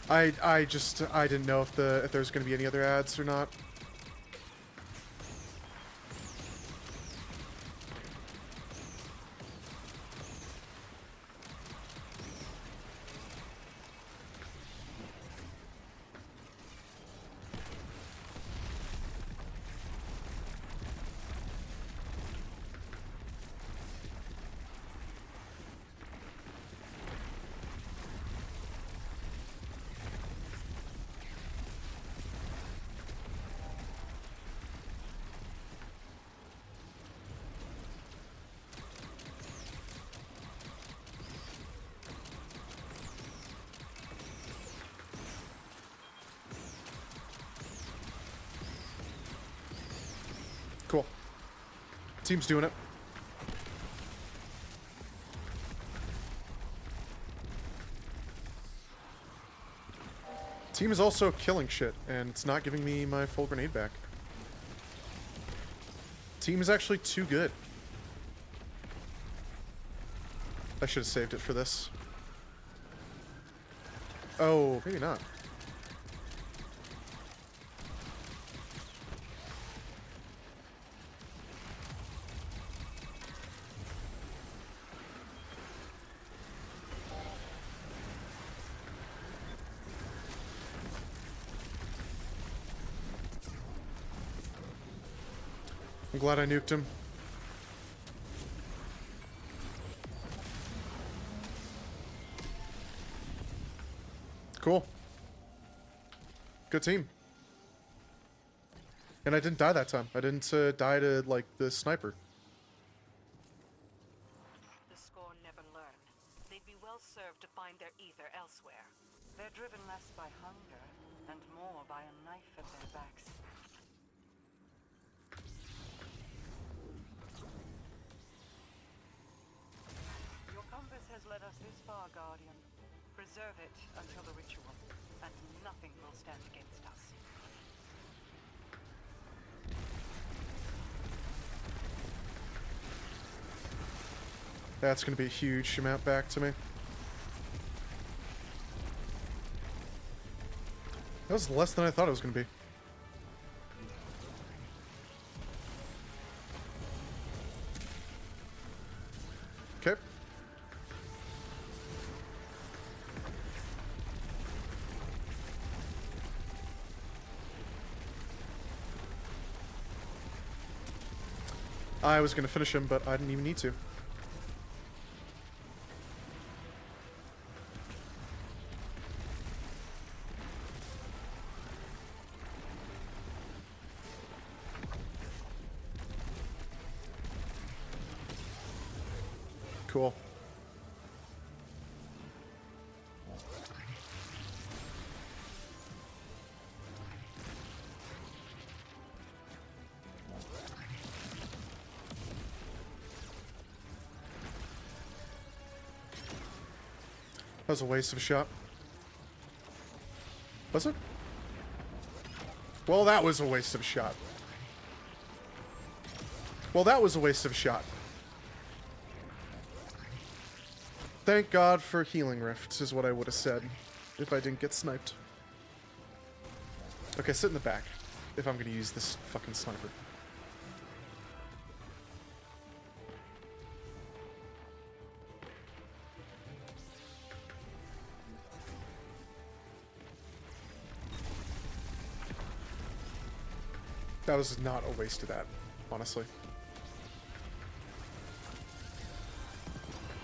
[SPEAKER 1] I didn't know if there's gonna be any other ads or not. Cool. Team's doing it. Team is also killing shit, and it's not giving me my full grenade back. Team is actually too good. I should have saved it for this. Oh, maybe not. I'm glad I nuked him. Cool. Good team. And I didn't die that time. I didn't die to, like, the sniper.
[SPEAKER 3] The score never learn. They'd be well served to find their ether elsewhere. They're driven less by hunger and more by a knife at their backs. Your compass has led us this far, Guardian. Preserve it until the ritual, and nothing will stand against us.
[SPEAKER 1] That's going to be a huge amount back to me. That was less than I thought it was going to be. Okay. I was going to finish him, but I didn't even need to. Cool. That was a waste of a shot. Was it? Well, that was a waste of a shot. Well, that was a waste of a shot. Thank God for healing rifts, is what I would have said if I didn't get sniped. Okay, sit in the back if I'm going to use this fucking sniper. That was not a waste of that, honestly.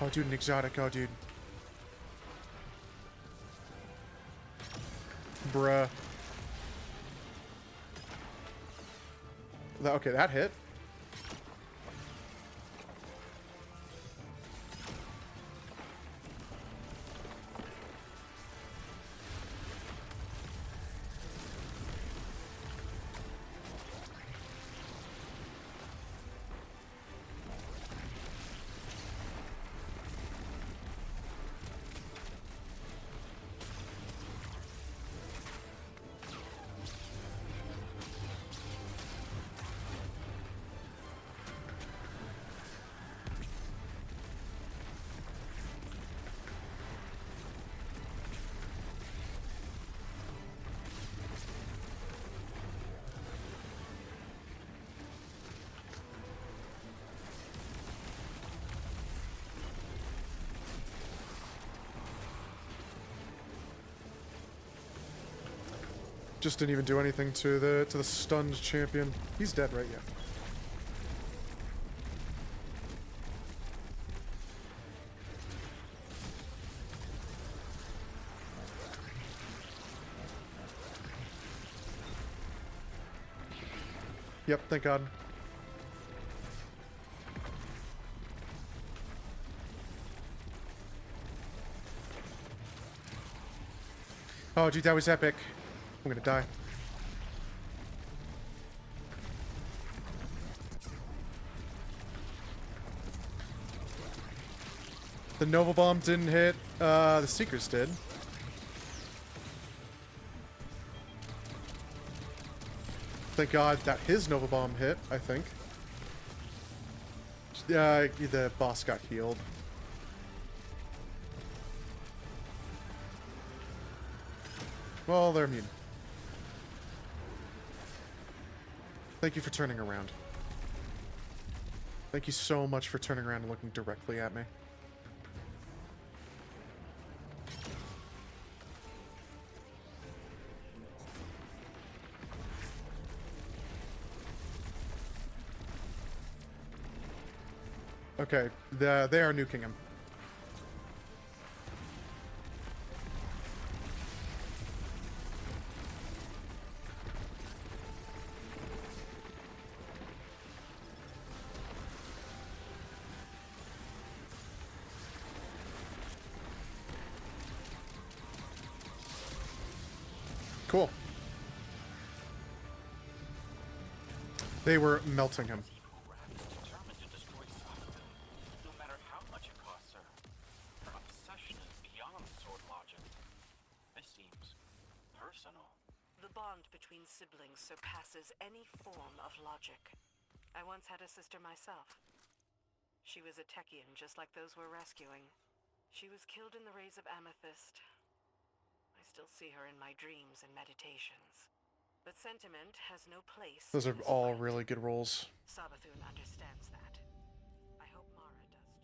[SPEAKER 1] Oh, dude, an exotic. Oh, dude. Bruh. Okay, that hit. Just didn't even do anything to the stunned champion. He's dead, right? Yeah. Yep, thank God. Oh, dude, that was epic. I'm gonna die. The Nova Bomb didn't hit. The Seekers did. Thank God that his Nova Bomb hit, I think. The boss got healed. Well, they're immune. Thank you for turning around. Thank you so much for turning around and looking directly at me. Okay, they are nuking him. Cool. They were melting him.
[SPEAKER 10] Determined to destroy Savathun, no matter how much it costs her. Her obsession is beyond sword logic. This seems personal.
[SPEAKER 3] The bond between siblings surpasses any form of logic. I once had a sister myself. She was a Techian, just like those we're rescuing. She was killed in the rays of Amethyst. I still see her in my dreams and meditations. But sentiment has no place.
[SPEAKER 1] Those are
[SPEAKER 3] in this
[SPEAKER 1] all
[SPEAKER 3] fight.
[SPEAKER 1] really good rolls.
[SPEAKER 3] Savathun understands that. I hope Mara does too.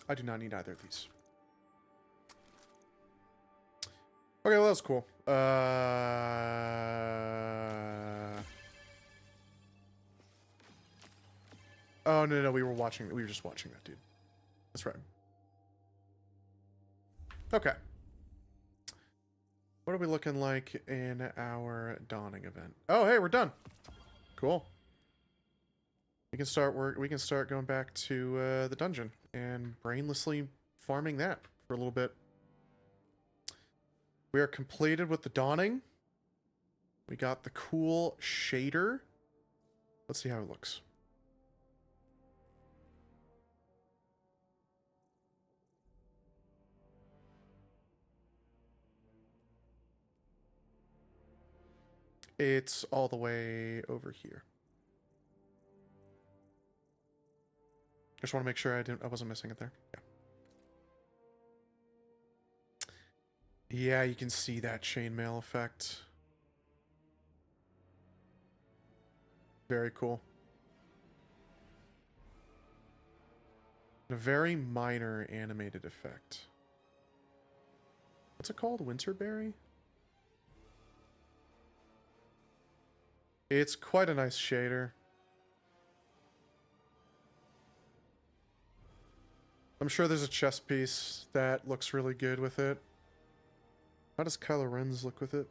[SPEAKER 1] I do not need either of these. Okay, well, that was cool. Oh, no, we were watching. We were just watching that, dude. That's right. Okay. What are we looking like in our dawning event? Oh, hey, we're done. Cool. We can start work. We can start going back to the dungeon and brainlessly farming that for a little bit. We are completed with the dawning. We got the cool shader. Let's see how it looks. It's all the way over here. Just want to make sure I wasn't missing it there. Yeah. Yeah, you can see that chainmail effect. Very cool. A very minor animated effect. What's it called? Winterberry? It's quite a nice shader. I'm sure there's a chess piece that looks really good with it. How does Kylo Ren's look with it?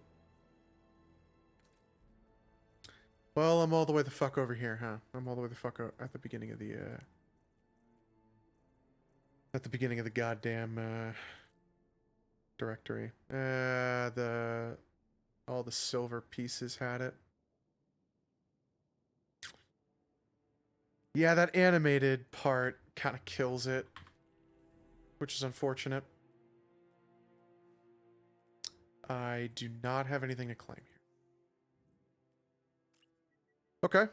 [SPEAKER 1] Well, I'm all the way the fuck over here, huh? I'm all the way the fuck at the beginning of the, at the beginning of the goddamn, directory. All the silver pieces had it. Yeah, that animated part kind of kills it, which is unfortunate. I do not have anything to claim here. Okay.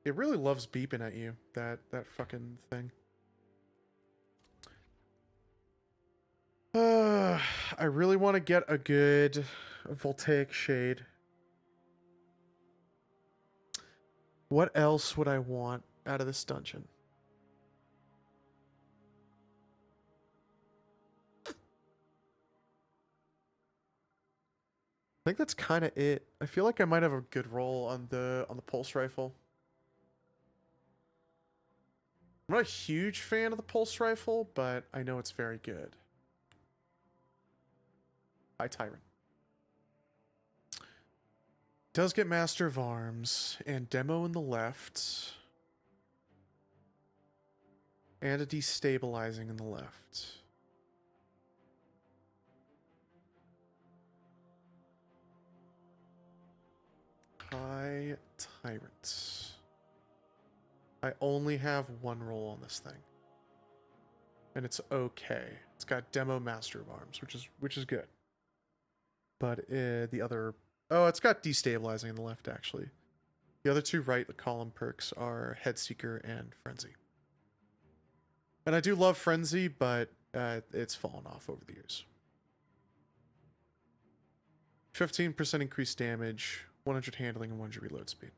[SPEAKER 1] It really loves beeping at you, that fucking thing. I really want to get a good voltaic shade. What else would I want out of this dungeon? I think that's kind of it. I feel like I might have a good roll on the pulse rifle. I'm not a huge fan of the pulse rifle, but I know it's very good. Hi, Tyrant. Does get Master of Arms and Demo in the left. And a destabilizing in the left. Hi, Tyrant. I only have one roll on this thing. And it's okay. It's got Demo Master of Arms, which is good. But the other... Oh, it's got destabilizing in the left, actually. The other two right column perks are Headseeker and Frenzy. And I do love Frenzy, but it's fallen off over the years. 15% increased damage, 100 handling, and 100 reload speed.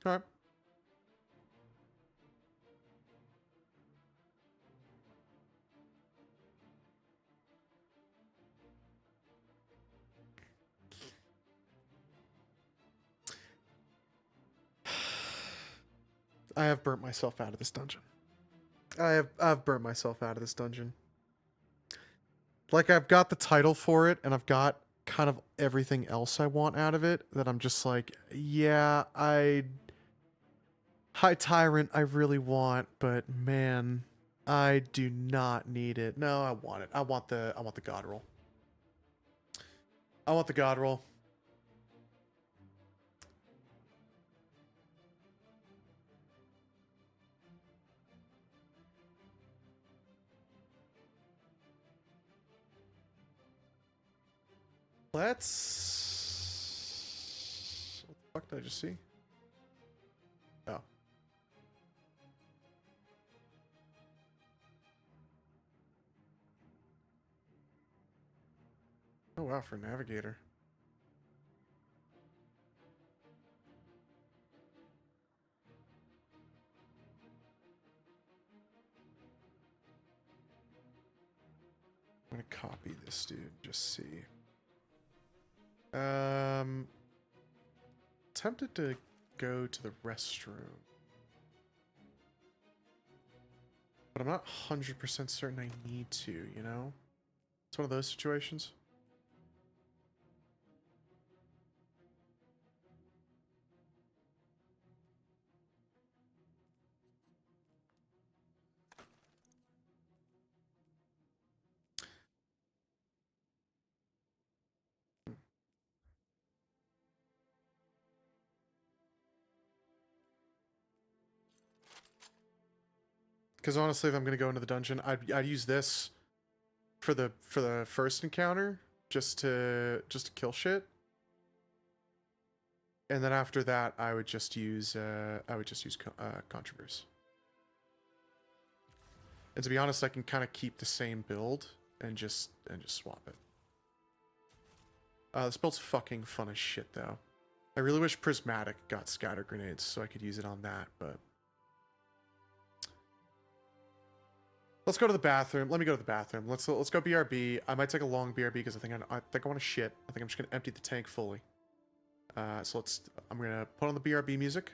[SPEAKER 1] All right. I have burnt myself out of this dungeon. I've burnt myself out of this dungeon. Like, I've got the title for it, and I've got kind of everything else I want out of it, that I'm just like, yeah, High Tyrant I really want, but man, I do not need it. No, I want it. I want the God roll. I want the God roll. Let's... What the fuck did I just see? Oh. Oh wow, for Navigator. I'm gonna copy this dude, just see. Tempted to go to the restroom. But I'm not 100% certain I need to, you know? It's one of those situations. Because honestly, if I'm gonna go into the dungeon, I'd use this for the first encounter, just to kill shit. And then after that, I would just use Controverse. And to be honest, I can kind of keep the same build and just swap it. This build's fucking fun as shit, though. I really wish Prismatic got scatter grenades so I could use it on that, but... Let's go to the bathroom. Let me go to the bathroom. Let's go BRB. I might take a long BRB because I think I want to shit. I think I'm just gonna empty the tank fully. So I'm gonna put on the BRB music.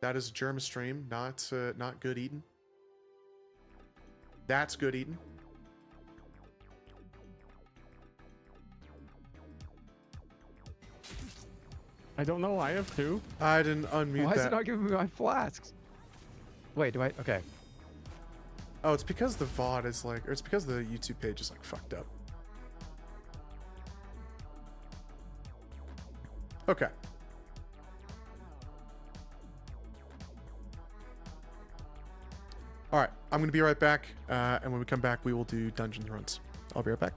[SPEAKER 1] That is Germa stream, not good eating. That's good eating.
[SPEAKER 11] I don't know. I have two.
[SPEAKER 1] I didn't unmute that.
[SPEAKER 11] Why is it not giving me my flasks? Wait, do I? Okay.
[SPEAKER 1] Oh, it's because the VOD is like, or it's because the YouTube page is like fucked up. Okay. All right, I'm gonna be right back, and when we come back, we will do dungeon runs. I'll be right back.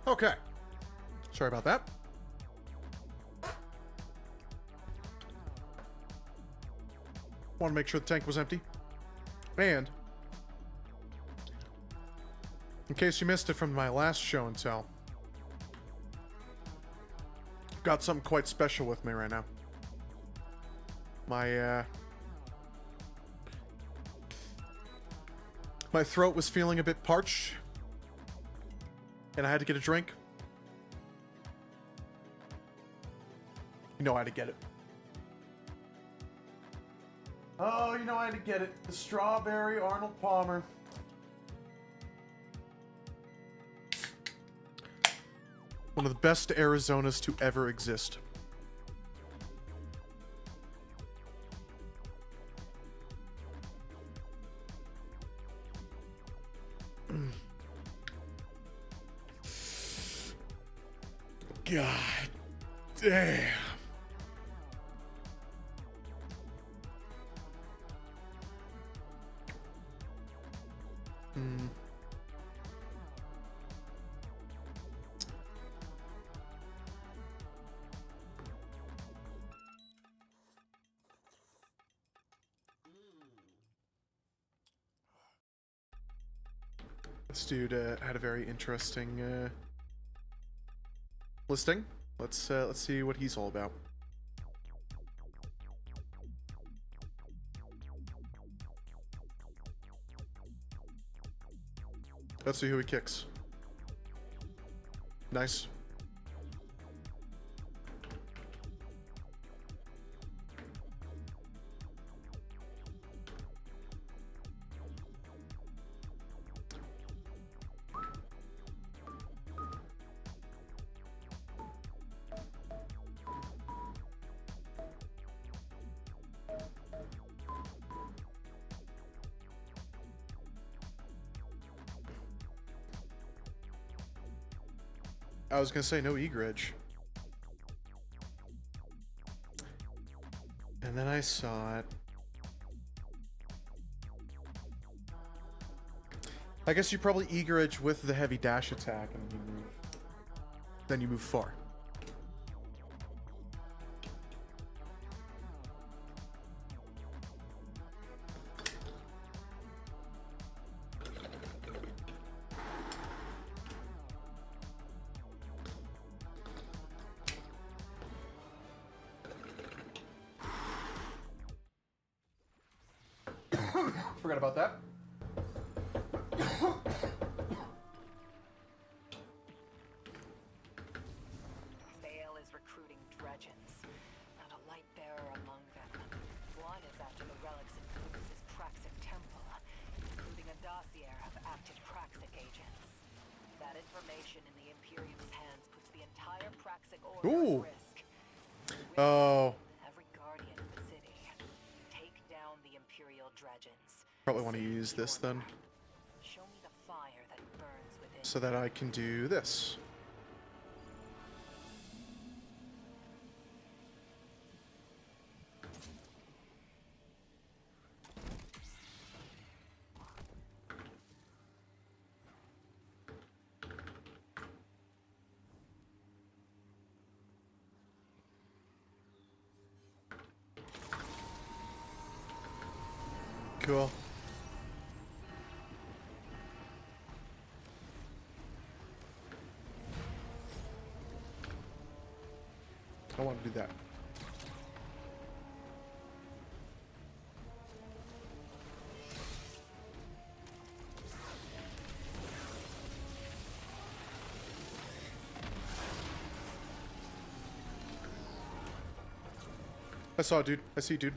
[SPEAKER 1] Okay. Sorry about that. Want to make sure the tank was empty. And in case you missed it from my last show and tell, got something quite special with me right now. My throat was feeling a bit parched, and I had to get a drink. You know I had to get it. Oh, you know I had to get it. The strawberry Arnold Palmer. One of the best Arizonas to ever exist. God damn. This dude had a very interesting listing. Let's see what he's all about. Let's see who he kicks. Nice. I was gonna say no Egridge. And then I saw it. I guess you probably Egridge with the heavy dash attack and then you move far. Forgot about that.
[SPEAKER 3] Vale is recruiting Dredgens, and a light bearer among them. One is after the relics in Clues' Praxic Temple, including a dossier of active Praxic agents. That information in the Imperium's hands puts the entire Praxic Order at risk.
[SPEAKER 1] Oh.
[SPEAKER 3] Every guardian in the city. Take down the Imperial Dredgens.
[SPEAKER 1] Probably want to use this then.
[SPEAKER 3] Show me the fire that burns within.
[SPEAKER 1] So that I can do this. Cool. I want to do that. I saw, dude. I see, dude.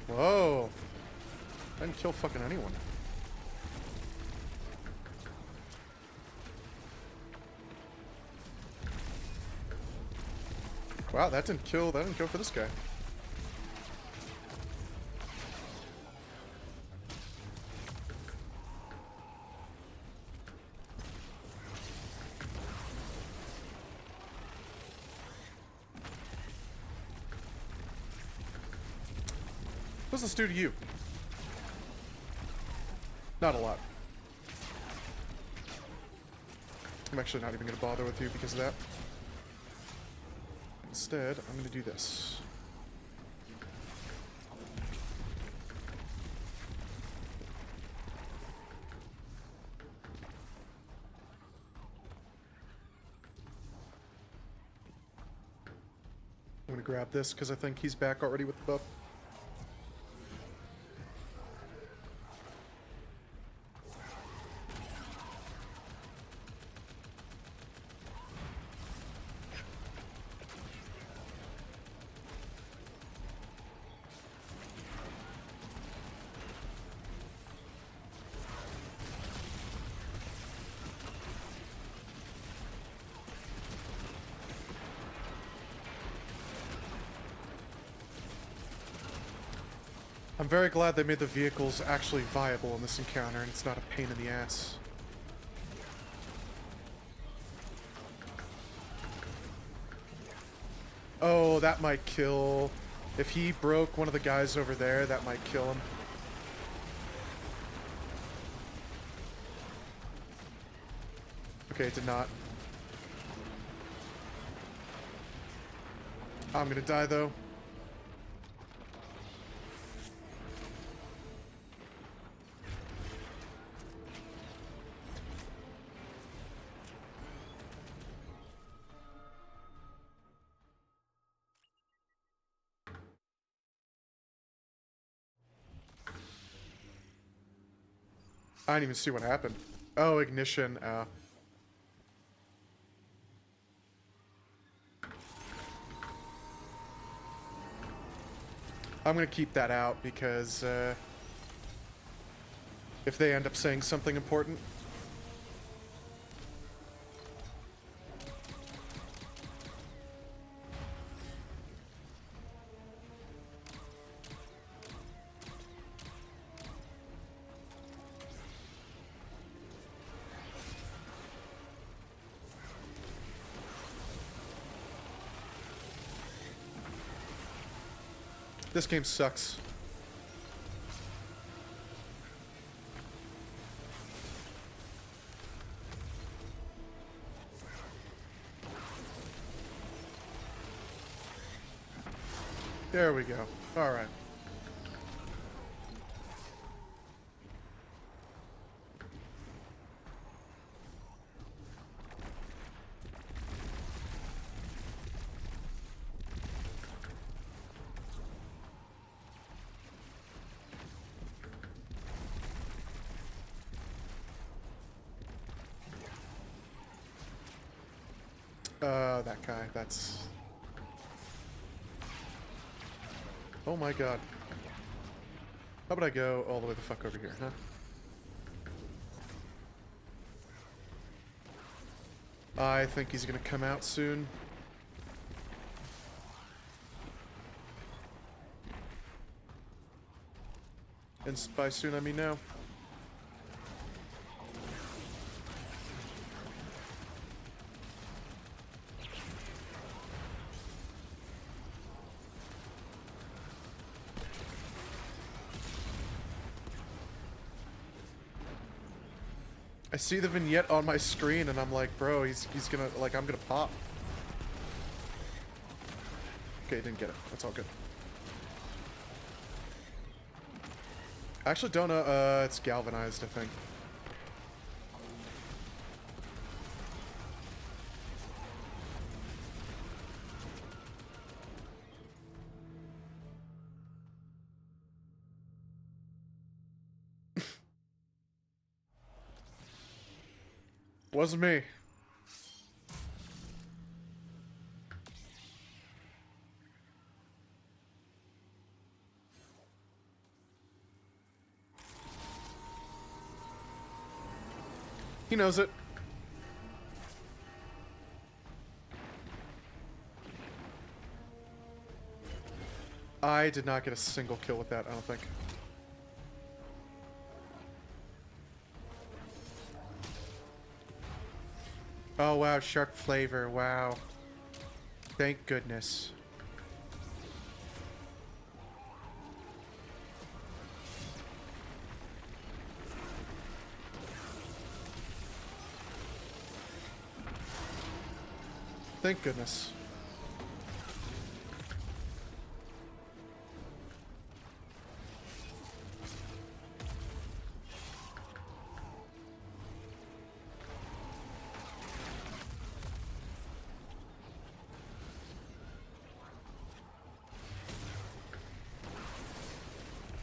[SPEAKER 1] Whoa. I didn't kill fucking anyone. Wow, that didn't kill for this guy. What's this do to you? Not a lot. I'm actually not even going to bother with you because of that. Instead, I'm going to do this. I'm going to grab this because I think he's back already with the buff. I'm very glad they made the vehicles actually viable in this encounter, and it's not a pain in the ass. Oh, that might kill. If he broke one of the guys over there, that might kill him. Okay, it did not. I'm gonna die, though. I didn't even see what happened. Oh, ignition. I'm gonna keep that out because if they end up saying something important. This game sucks. There we go. All right. That guy, that's... Oh my god. How about I go all the way the fuck over here, huh? I think he's gonna come out soon. And by soon I mean now. I see the vignette on my screen and I'm like, bro, he's gonna, like, I'm gonna pop. Okay, didn't get it. That's all good. I actually don't know, it's galvanized, I think. Wasn't me. He knows it. I did not get a single kill with that, I don't think. Oh wow, shark flavor, wow. Thank goodness. Thank goodness.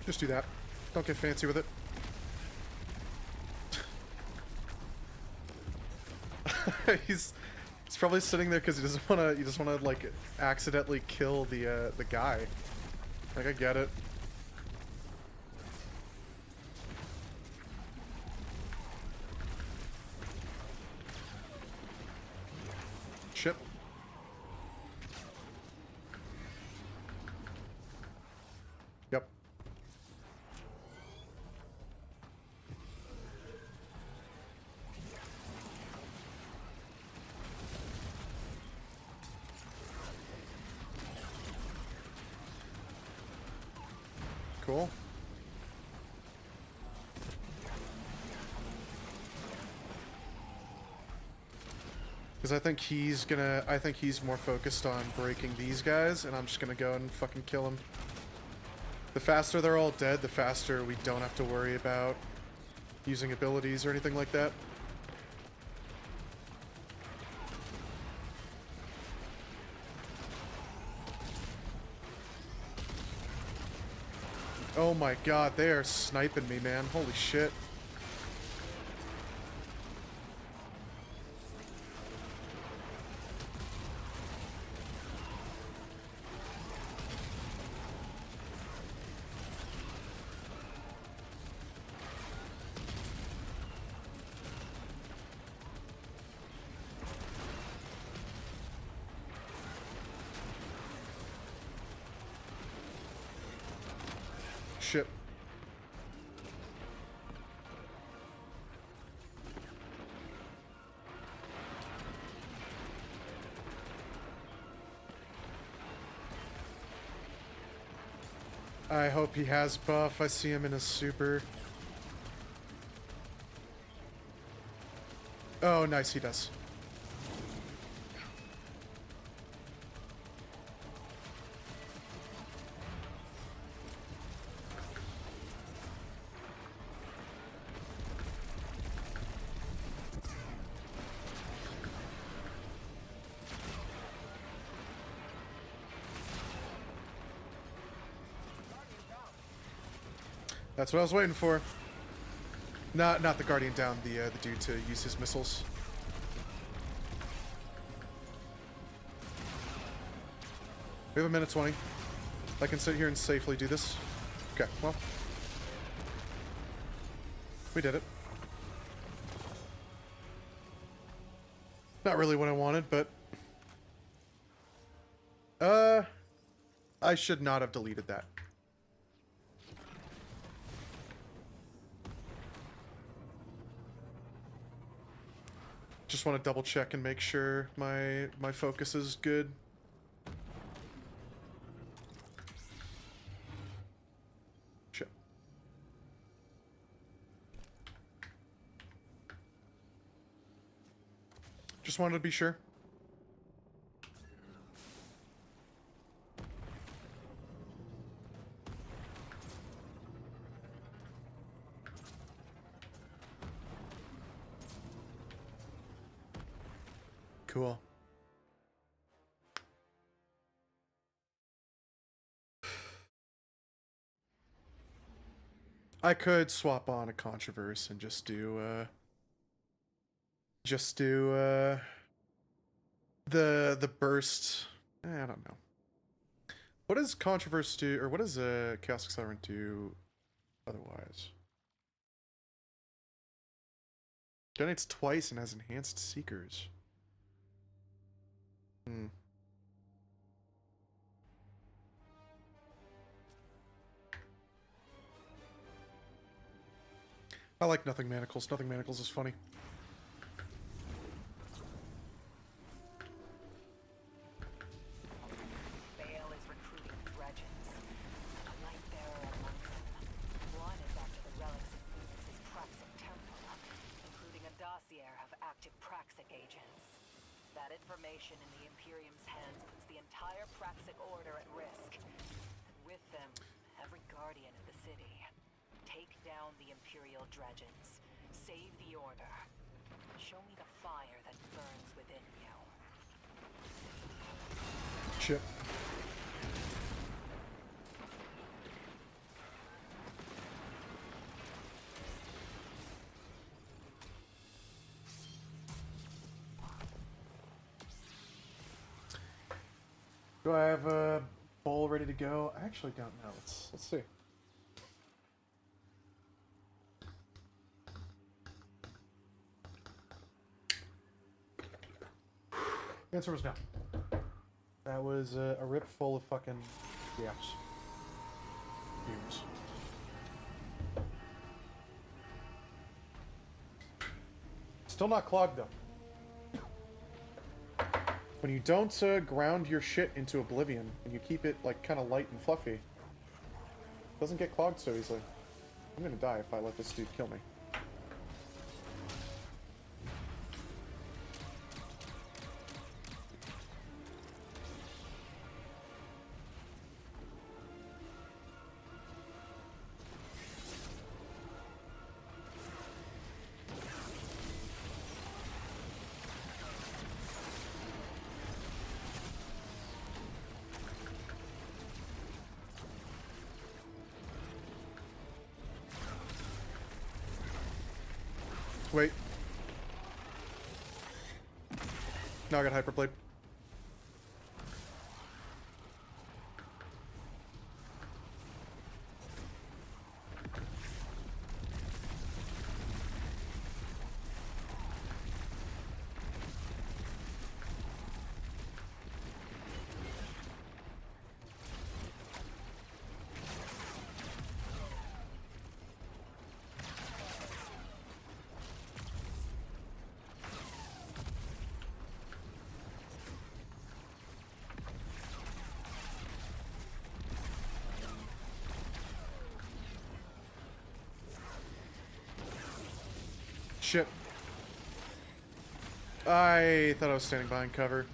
[SPEAKER 1] Just do that. Don't get fancy with it. He's probably sitting there because he doesn't want to. He just want to like accidentally kill the guy. Like I get it. Ship. Yep. Cool. Because I think he's more focused on breaking these guys, and I'm just gonna go and fucking kill him. The faster they're all dead, the faster we don't have to worry about using abilities or anything like that. Oh my god, they are sniping me, man. Holy shit. Shit. I hope he has buff. I see him in a super. Oh, nice, he does. That's what I was waiting for. Not the Guardian down, the dude to use his missiles. We have a minute 20. I can sit here and safely do this. Okay, well. We did it. Not really what I wanted, but... I should not have deleted that. Just want to double check and make sure my focus is good. Shit. Just wanted to be sure. Cool. I could swap on a Controverse and just do the burst. I don't know. What does Controverse do, or what does Chaos Accelerant do otherwise? Donates twice and has enhanced seekers. I like Nothing Manacles. Nothing Manacles is funny.
[SPEAKER 3] Bale is recruiting Dredgens. A light bearer among them. One is after the relics of Venus's Praxic temple, including a dossier of active Praxic agents. That information in the Imperium's hands puts the entire Praxic Order at risk. With them, every guardian of the city. Take down the Imperial Dredgens. Save the Order. Show me the fire that burns within you.
[SPEAKER 1] Shit. Do I have a bowl ready to go? I actually don't know. Let's see. The answer was no. That was a rip full of fucking yaps. Viewers. Still not clogged though. When you don't ground your shit into oblivion and you keep it like kind of light and fluffy, it doesn't get clogged so easily. I'm gonna die if I let this dude kill me. Wait. Now I got Hyperblade. Shit. I thought I was standing behind cover.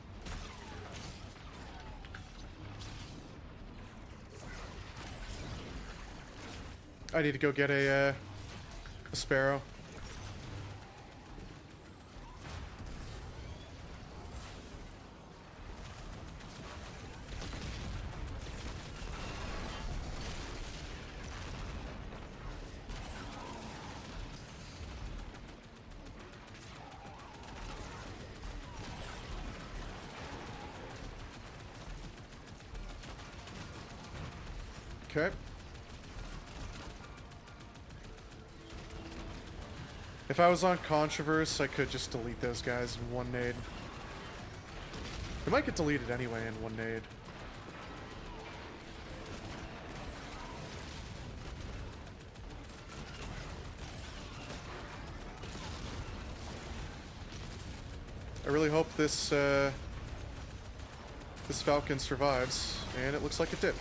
[SPEAKER 1] I need to go get a sparrow. Okay. If I was on Controverse, I could just delete those guys in one nade. They might get deleted anyway in one nade. I really hope this this Falcon survives, and it looks like it did.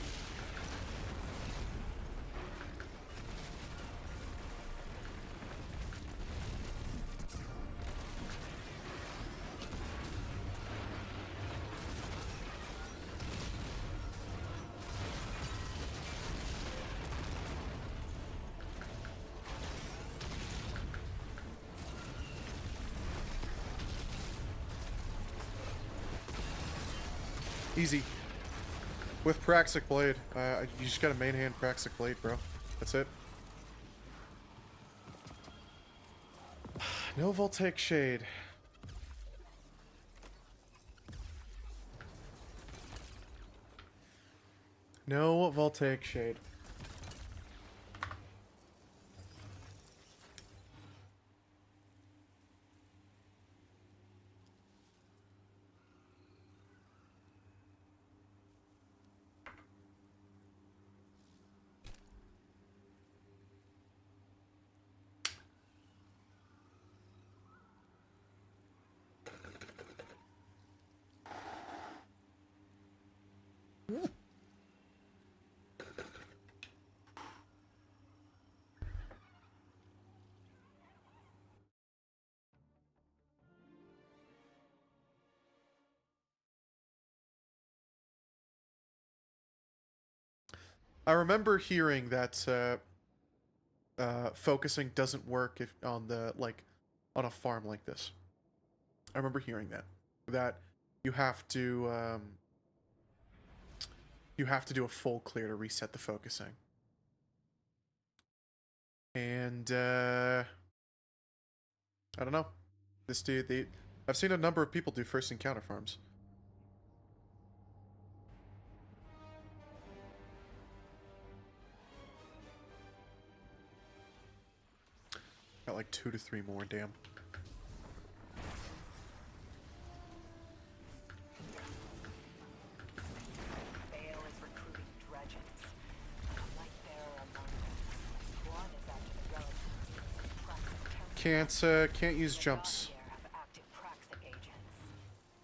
[SPEAKER 1] Easy. With Praxic Blade. You just gotta main hand Praxic Blade, bro. That's it. No Voltaic Shade. No Voltaic Shade. I remember hearing that focusing doesn't work if on the on a farm like this. I remember hearing that you have to do a full clear to reset the focusing. And I don't know. This dude, I've seen a number of people do first encounter farms. Got like 2 to 3 more, damn.
[SPEAKER 3] Bale is recruiting dredgens. A light bearer among them. One is after the relics of Deus' Praxic
[SPEAKER 1] Can't use jumps.
[SPEAKER 3] Here have active Praxic agents.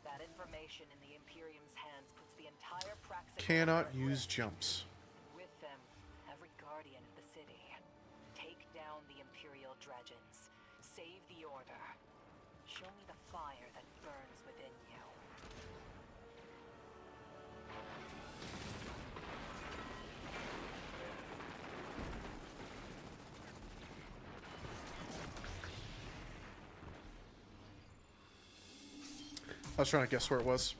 [SPEAKER 3] That information in the Imperium's hands puts the entire Praxic
[SPEAKER 1] Cannot
[SPEAKER 3] Order at
[SPEAKER 1] use
[SPEAKER 3] risk.
[SPEAKER 1] jumps.
[SPEAKER 3] With them, every guardian of the city. Take down the Imperial dredgens. Save the Order. Show me the fire that burns within you.
[SPEAKER 1] I was trying to guess where it was.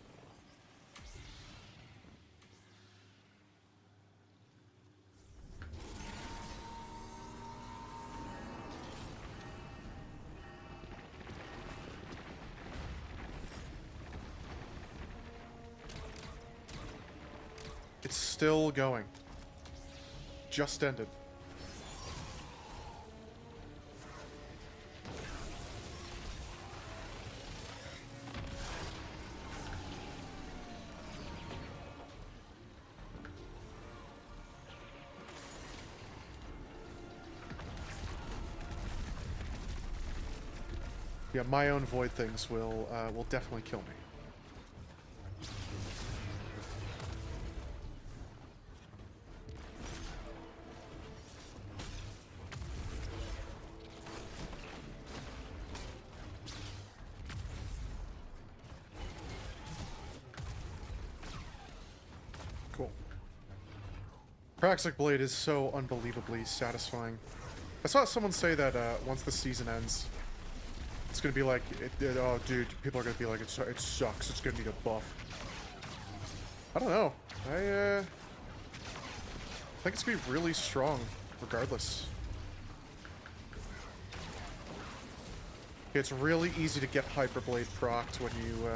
[SPEAKER 1] It's still going. Just ended. Yeah, my own void things will definitely kill me. Cool. Praxic Blade is so unbelievably satisfying. I saw someone say that once the season ends, it's gonna be like, oh dude, people are gonna be like, it sucks, it's gonna need a buff. I don't know. I think it's gonna be really strong, regardless. It's really easy to get Hyperblade procced when you,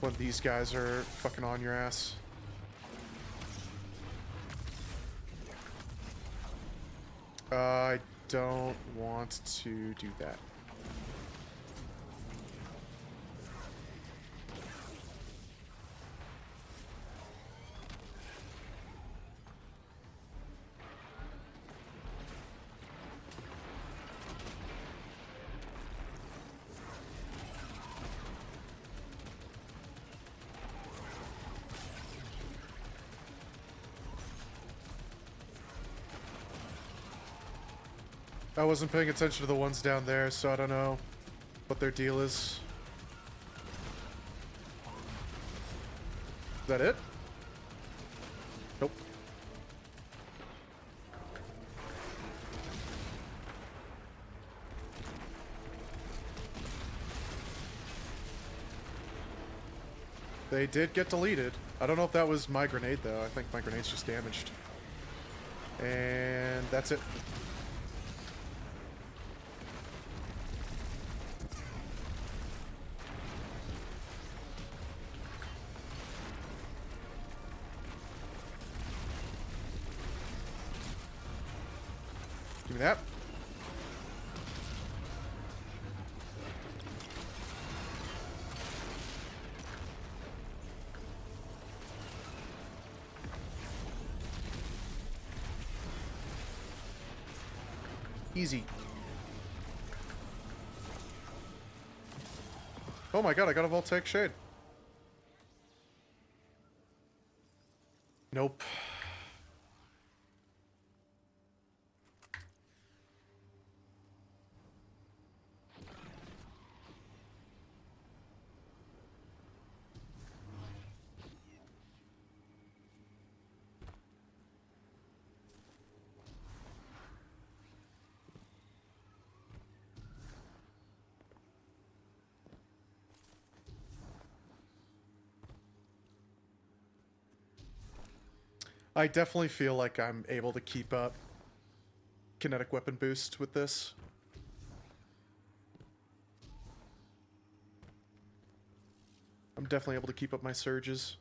[SPEAKER 1] when these guys are fucking on your ass. I don't want to do that. I wasn't paying attention to the ones down there, so I don't know what their deal is. Is that it? Nope. They did get deleted. I don't know if that was my grenade, though. I think my grenade's just damaged. And that's it. Give me that. Easy. Oh my god, I got a Voltaic Shade. Nope. I definitely feel like I'm able to keep up kinetic weapon boost with this. I'm definitely able to keep up my surges.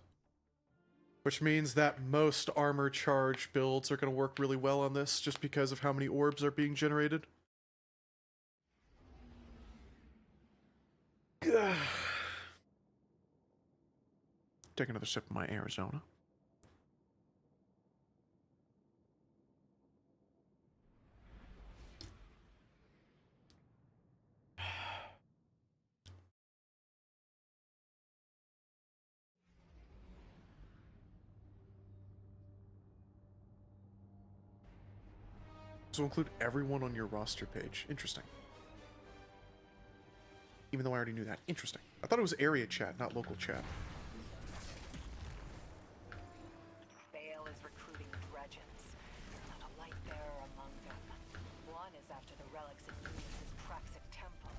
[SPEAKER 1] Which means that most armor charge builds are going to work really well on this, just because of how many orbs are being generated. Take another sip of my Arizona. So include everyone on your roster page. Interesting. Even though I already knew that. Interesting. I thought it was area chat, not local chat.
[SPEAKER 3] Bale is recruiting Dredgens. Not a light bearer among them. One is after the relics in Lunis's Praxic Temple,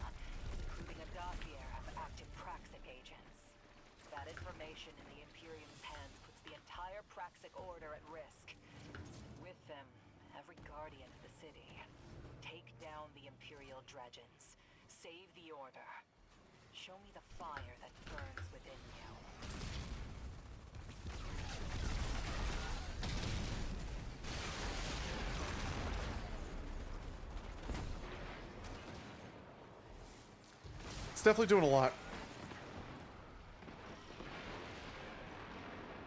[SPEAKER 3] including a dossier of active Praxic agents. That information in the Imperium's hands puts the entire Praxic Order at risk. With them, every guardian of the city. Take down the Imperial Dredgens. Save the Order. Show me the fire that burns within you.
[SPEAKER 1] It's definitely doing a lot.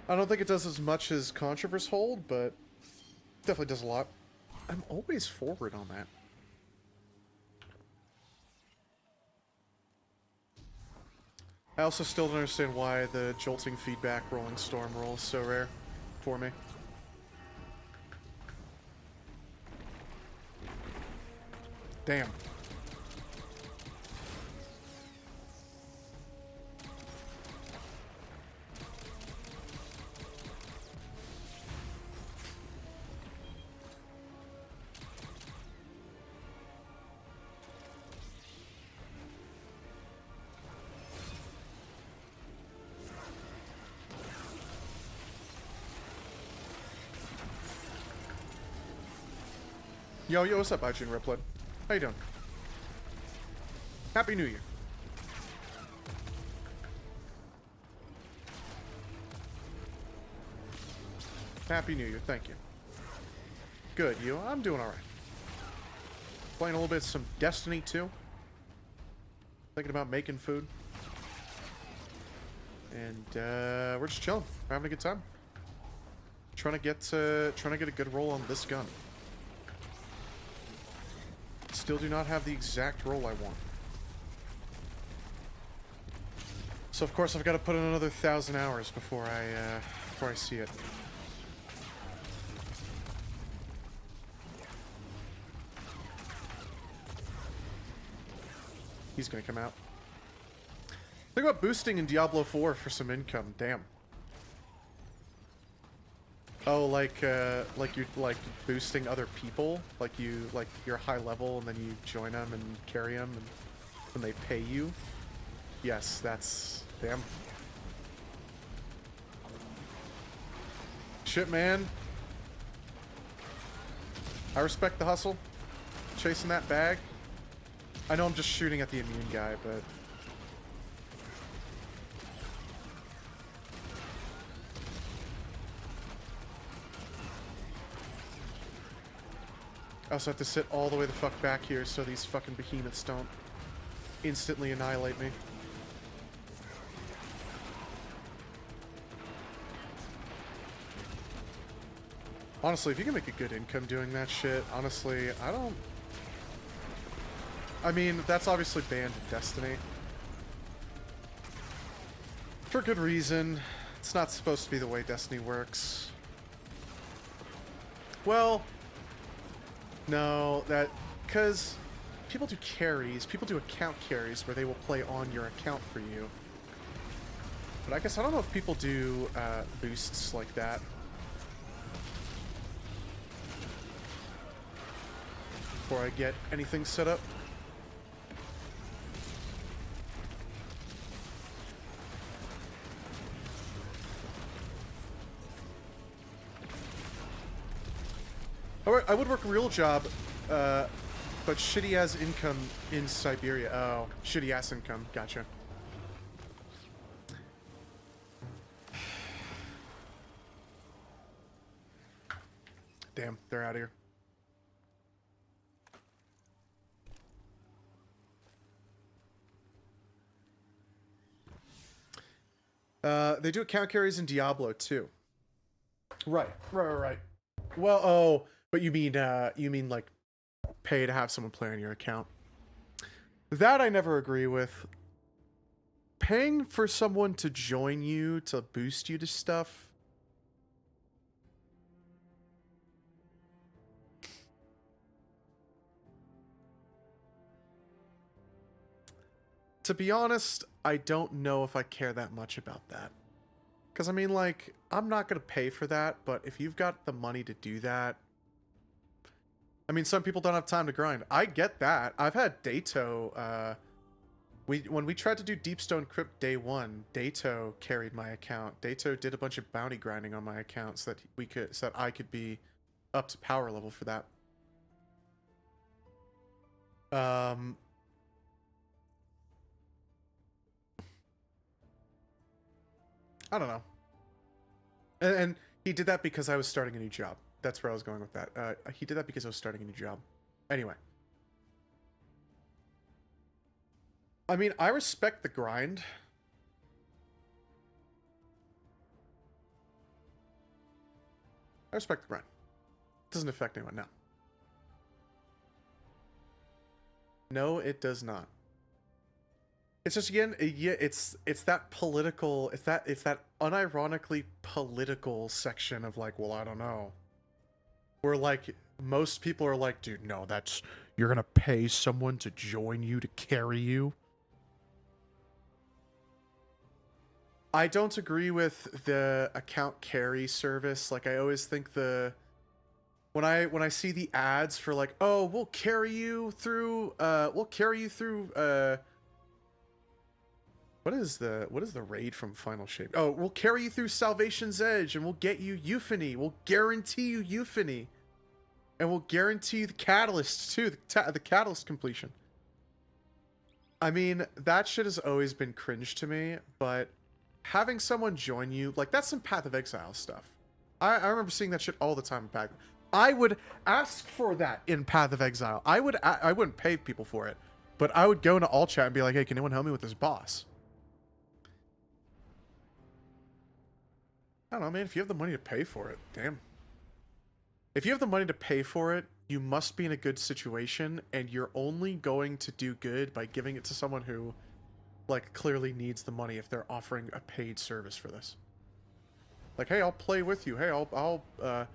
[SPEAKER 1] I don't think it does as much as Controverse Hold, but definitely does a lot. I'm always forward on that. I also still don't understand why the jolting feedback Rolling Storm roll is so rare for me. Damn. Yo, what's up, Ajin Repload? How you doing? Happy New Year. Happy New Year, thank you. Good, you? I'm doing alright. Playing a little bit of some Destiny 2. Thinking about making food. And, we're just chilling. We're having a good time. Trying to get a good roll on this gun. Still do not have the exact roll I want. So of course I've got to put in another 1,000 hours before I see it. He's gonna come out. Think about boosting in Diablo 4 for some income. Damn. Oh, like you're like boosting other people, like you're high level and then you join them and carry them, and when they pay you. Yes, that's damn. Shit, man. I respect the hustle, chasing that bag. I know I'm just shooting at the immune guy, but. I also have to sit all the way the fuck back here so these fucking behemoths don't instantly annihilate me. Honestly, if you can make a good income doing that shit, honestly, I mean, that's obviously banned in Destiny. For good reason. It's not supposed to be the way Destiny works. Well, no, because people do carries, people do account carries where they will play on your account for you. But I guess I don't know if people do boosts like that. Before I get anything set up. I would work a real job, but shitty ass income in Siberia. Oh, shitty ass income. Gotcha. Damn, they're out of here. They do account carries in Diablo too. Right. Well, oh, but you mean like pay to have someone play on your account? That I never agree with. Paying for someone to join you to boost you to stuff. To be honest, I don't know if I care that much about that. Because, I mean, like, I'm not going to pay for that, but if you've got the money to do that... I mean, some people don't have time to grind. I get that. I've had Dato... when we tried to do Deepstone Crypt day 1, Dato carried my account. Dato did a bunch of bounty grinding on my account so that I could be up to power level for that. I don't know. And he did that because I was starting a new job. That's where I was going with that. He did that because I was starting a new job. Anyway. I mean, I respect the grind. I respect the grind. It doesn't affect anyone, no. No, it does not. It's just, again, yeah, it's that political, it's that unironically political section of like, well, I don't know. Where like most people are like, dude, no, that's, you're gonna pay someone to join you to carry you. I don't agree with the account carry service. Like, I always think when I see the ads for like, oh, we'll carry you through what is the raid from Final Shape? Oh, we'll carry you through Salvation's Edge and we'll get you Euphony. We'll guarantee you Euphony. And we'll guarantee you the Catalyst too, the Catalyst completion. I mean, that shit has always been cringe to me, but having someone join you, like, that's some Path of Exile stuff. I remember seeing that shit all the time in Path. I would ask for that in Path of Exile. I wouldn't pay people for it, but I would go into all chat and be like, hey, can anyone help me with this boss? I don't know, man. If you have the money to pay for it, damn. If you have the money to pay for it, you must be in a good situation, and you're only going to do good by giving it to someone who, like, clearly needs the money if they're offering a paid service for this. Like, hey, I'll play with you. Hey, because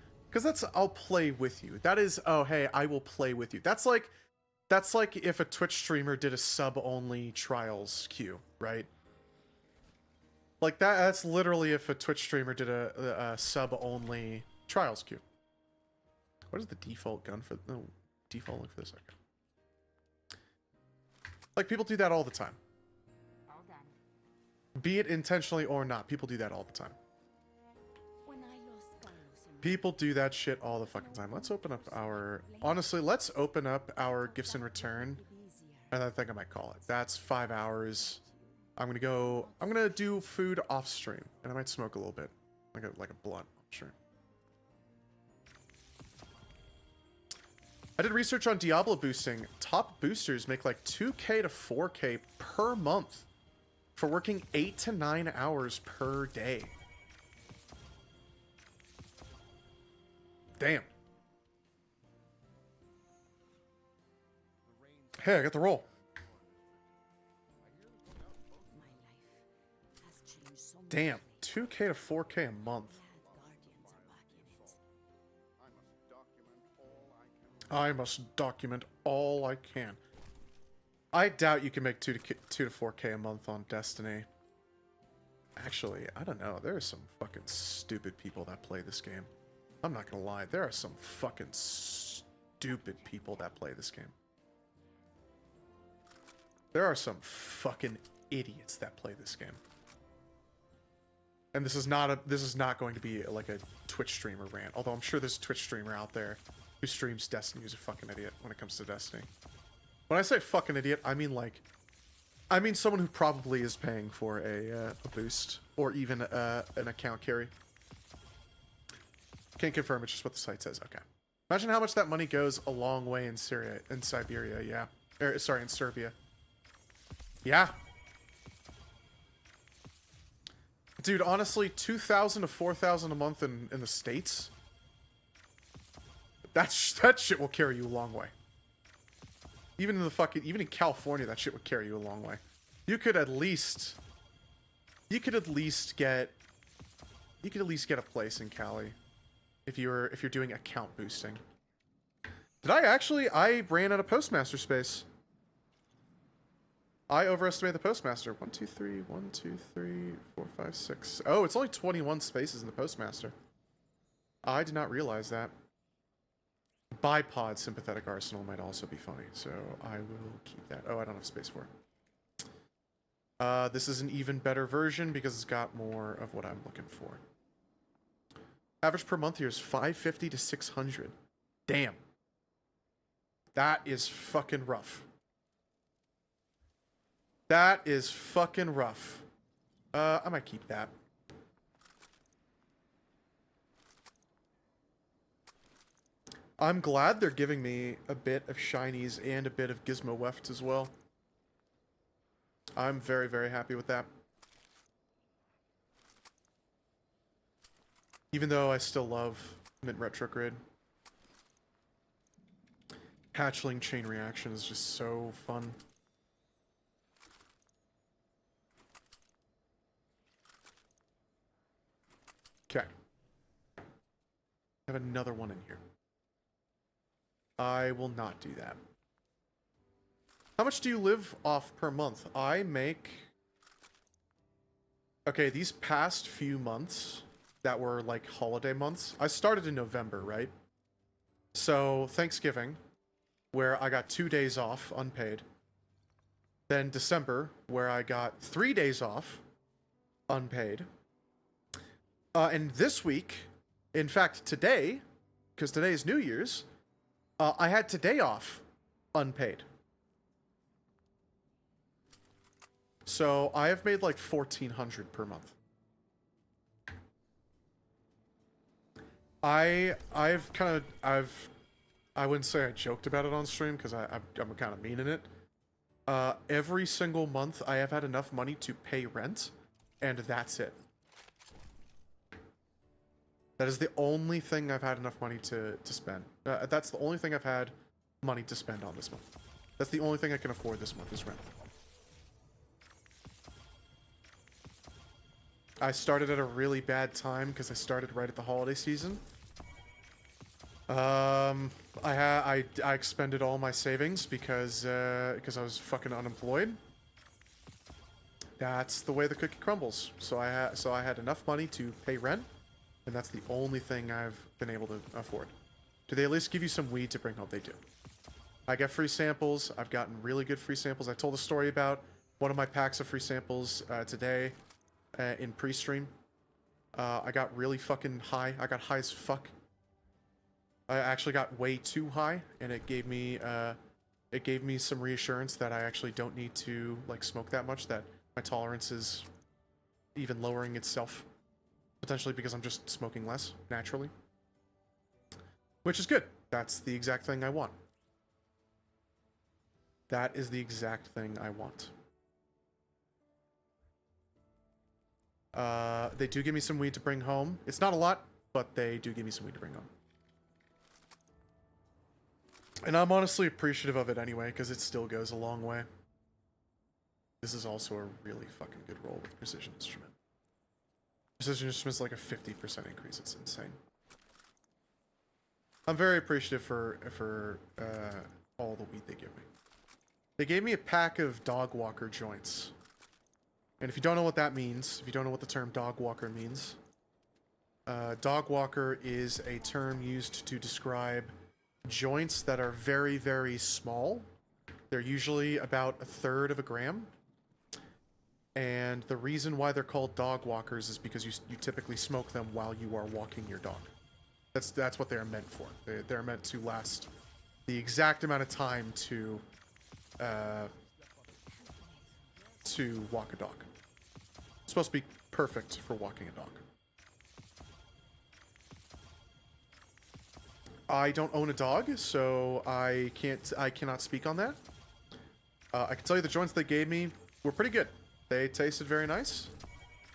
[SPEAKER 1] that's, I'll play with you. That is, oh, hey, I will play with you. That's like if a Twitch streamer did a sub-only trials queue, right? Like, that's literally if a Twitch streamer did a sub-only trials queue. What is the default gun for... No, default look for this. Okay. Like, people do that all the time.
[SPEAKER 6] All done.
[SPEAKER 1] Be it intentionally or not, people do that all the time. People do that shit all the fucking time. Let's open up our... Honestly, let's open up our gifts in return. And I think I might call it. That's 5 hours. I'm gonna do food off stream. And I might smoke a little bit. Like a blunt off stream. I did research on Diablo boosting. Top boosters make like 2K to 4K per month for working 8 to 9 hours per day. Damn. Hey, I got the roll. Damn, 2K to 4K a month. I must document all I can. I doubt you can make 2 to 4K a month on Destiny. Actually, I don't know. There are some fucking stupid people that play this game. I'm not gonna lie. There are some fucking stupid people that play this game. There are some fucking idiots that play this game. And this is not going to be like a Twitch streamer rant. Although I'm sure there's a Twitch streamer out there who streams Destiny is a fucking idiot when it comes to Destiny. When I say fucking idiot, I mean someone who probably is paying for a boost or even an account carry. Can't confirm, it's just what the site says. Okay. Imagine how much that money goes a long way in Syria, in Siberia, yeah. Sorry, in Serbia. Yeah. Dude, honestly, 2,000 to 4,000 a month in the States, that shit will carry you a long way. Even in California, that shit would carry you a long way. You could at least get a place in Cali if you're doing account boosting. I ran out of postmaster space. I overestimated the postmaster. 1, 2, 3, 1, 2, 3, 4, 5, 6. Oh, it's only 21 spaces in the postmaster. I did not realize that. Bipod sympathetic arsenal might also be funny, so I will keep that. Oh, I don't have space for it. This is an even better version because it's got more of what I'm looking for. Average per month here is 550 to 600. Damn. That is fucking rough. That is fucking rough. I might keep that. I'm glad they're giving me a bit of shinies and a bit of gizmo weft as well. I'm very, very happy with that. Even though I still love Mint Retrograde. Hatchling Chain Reaction is just so fun. Okay. I have another one in here. I will not do that. How much do you live off per month? I make... Okay, these past few months that were like holiday months. I started in November, right? So Thanksgiving, where I got 2 days off unpaid. Then December, where I got 3 days off unpaid. And this week, in fact today, because today is New Year's, I had today off unpaid. So I have made like 1,400 per month. I wouldn't say I joked about it on stream because I'm kind of mean in it. Every single month I have had enough money to pay rent, and that's it. That is the only thing I've had enough money to spend. That's the only thing I've had money to spend on this month. That's the only thing I can afford this month is rent. I started at a really bad time because I started right at the holiday season. I expended all my savings because I was fucking unemployed. That's the way the cookie crumbles. So I had enough money to pay rent, and that's the only thing I've been able to afford. Do they at least give you some weed to bring home? They do. I get free samples. I've gotten really good free samples. I told a story about one of my packs of free samples today in pre-stream. I got really fucking high. I got high as fuck. I actually got way too high, and it gave me some reassurance that I actually don't need to like smoke that much, that my tolerance is even lowering itself, potentially because I'm just smoking less naturally, which is good. That's the exact thing I want. That is the exact thing I want. They do give me some weed to bring home. It's not a lot, but they do give me some weed to bring home. And I'm honestly appreciative of it anyway, because it still goes a long way. This is also a really fucking good roll with Precision Instrument. Precision Instrument is like a 50% increase. It's insane. I'm very appreciative for all the weed they give me. They gave me a pack of dog walker joints. And if you don't know what that means, if you don't know what the term dog walker means, dog walker is a term used to describe joints that are very, very small. They're usually about 1/3 of a gram. And the reason why they're called dog walkers is because you typically smoke them while you are walking your dog. That's what they're meant for. They're meant to last the exact amount of time to walk a dog. It's supposed to be perfect for walking a dog. I don't own a dog, so I cannot speak on that. I can tell you the joints they gave me were pretty good. They tasted very nice.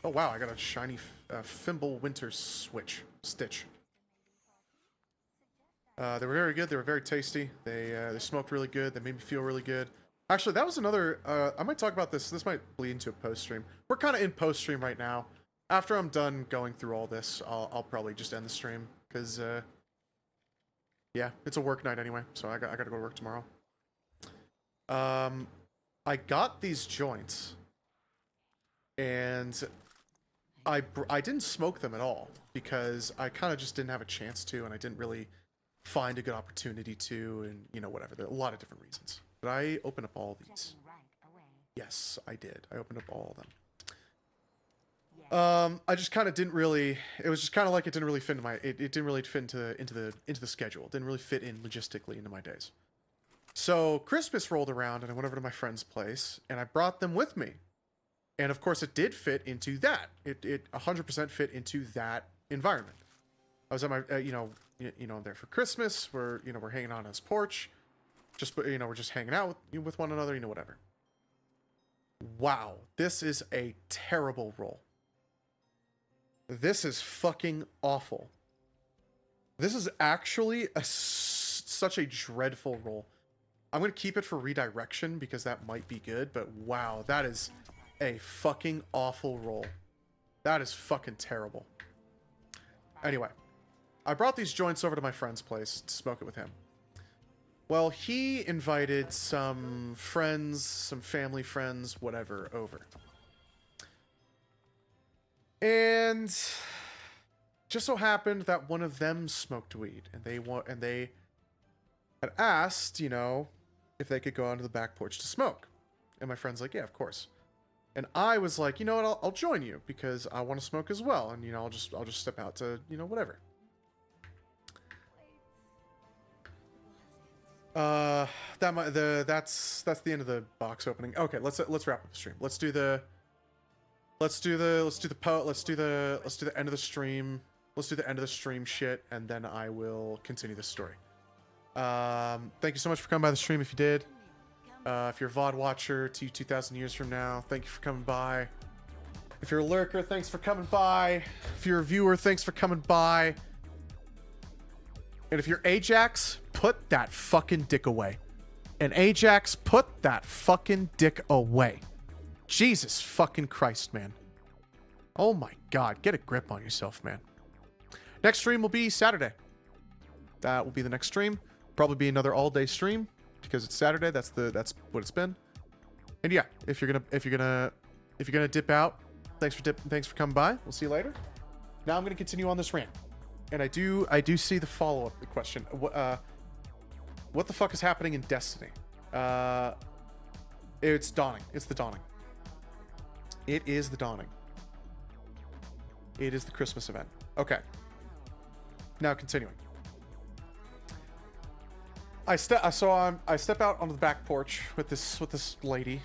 [SPEAKER 1] Oh wow, I got a shiny Fimble Winter Stitch. They were very good. They were very tasty. They smoked really good. They made me feel really good. Actually, that was another... I might talk about this. This might bleed into a post-stream. We're kind of in post-stream right now. After I'm done going through all this, I'll probably just end the stream. Because, yeah, it's a work night anyway. So I gotta go to work tomorrow. I got these joints. And I didn't smoke them at all. Because I kind of just didn't have a chance to. And I didn't really find a good opportunity to. And, you know, whatever. There are a lot of different reasons. Did I open up all these? Yes, I did. I opened up all of them. I just kind of didn't really. It was just kind of like it didn't really fit into my. It didn't really fit into the schedule. It didn't really fit in logistically into my days. So Christmas rolled around, and I went over to my friend's place, and I brought them with me. And of course, it did fit into that. It 100% fit into that environment. I was at my, there for Christmas. We're hanging out on his porch. We're just hanging out with one another, whatever. Wow, this is a terrible roll. This is fucking awful. This is actually such a dreadful roll. I'm going to keep it for redirection because that might be good, but wow, that is a fucking awful roll. That is fucking terrible. Anyway, I brought these joints over to my friend's place to smoke it with him. Well, he invited some friends, some family friends, whatever, over. And just so happened that one of them smoked weed, and they had asked, if they could go onto the back porch to smoke. And my friend's like, yeah, of course. And I was like, you know what, I'll join you because I want to smoke as well, and I'll just step out to whatever. That's the end of the box opening. Okay, let's wrap up the stream. Let's do the end of the stream. Let's do the end of the stream shit, and then I will continue this story. Thank you so much for coming by the stream if you did. If you're a VOD watcher to 2,000 years from now, thank you for coming by. If you're a lurker, thanks for coming by. If you're a viewer, thanks for coming by. And if you're Ajax, put that fucking dick away. And Ajax, put that fucking dick away. Jesus fucking Christ, man. Oh my God, get a grip on yourself, man. Next stream will be Saturday. That will be the next stream. Probably be another all-day stream because it's Saturday. That's what it's been. And yeah, if you're gonna dip out, thanks for coming by. We'll see you later. Now I'm gonna continue on this rant. And I do see the follow-up question. What the fuck is happening in Destiny? It's dawning. It's the dawning. It is the dawning. It is the Christmas event. Okay. Now continuing. I step out onto the back porch with this lady.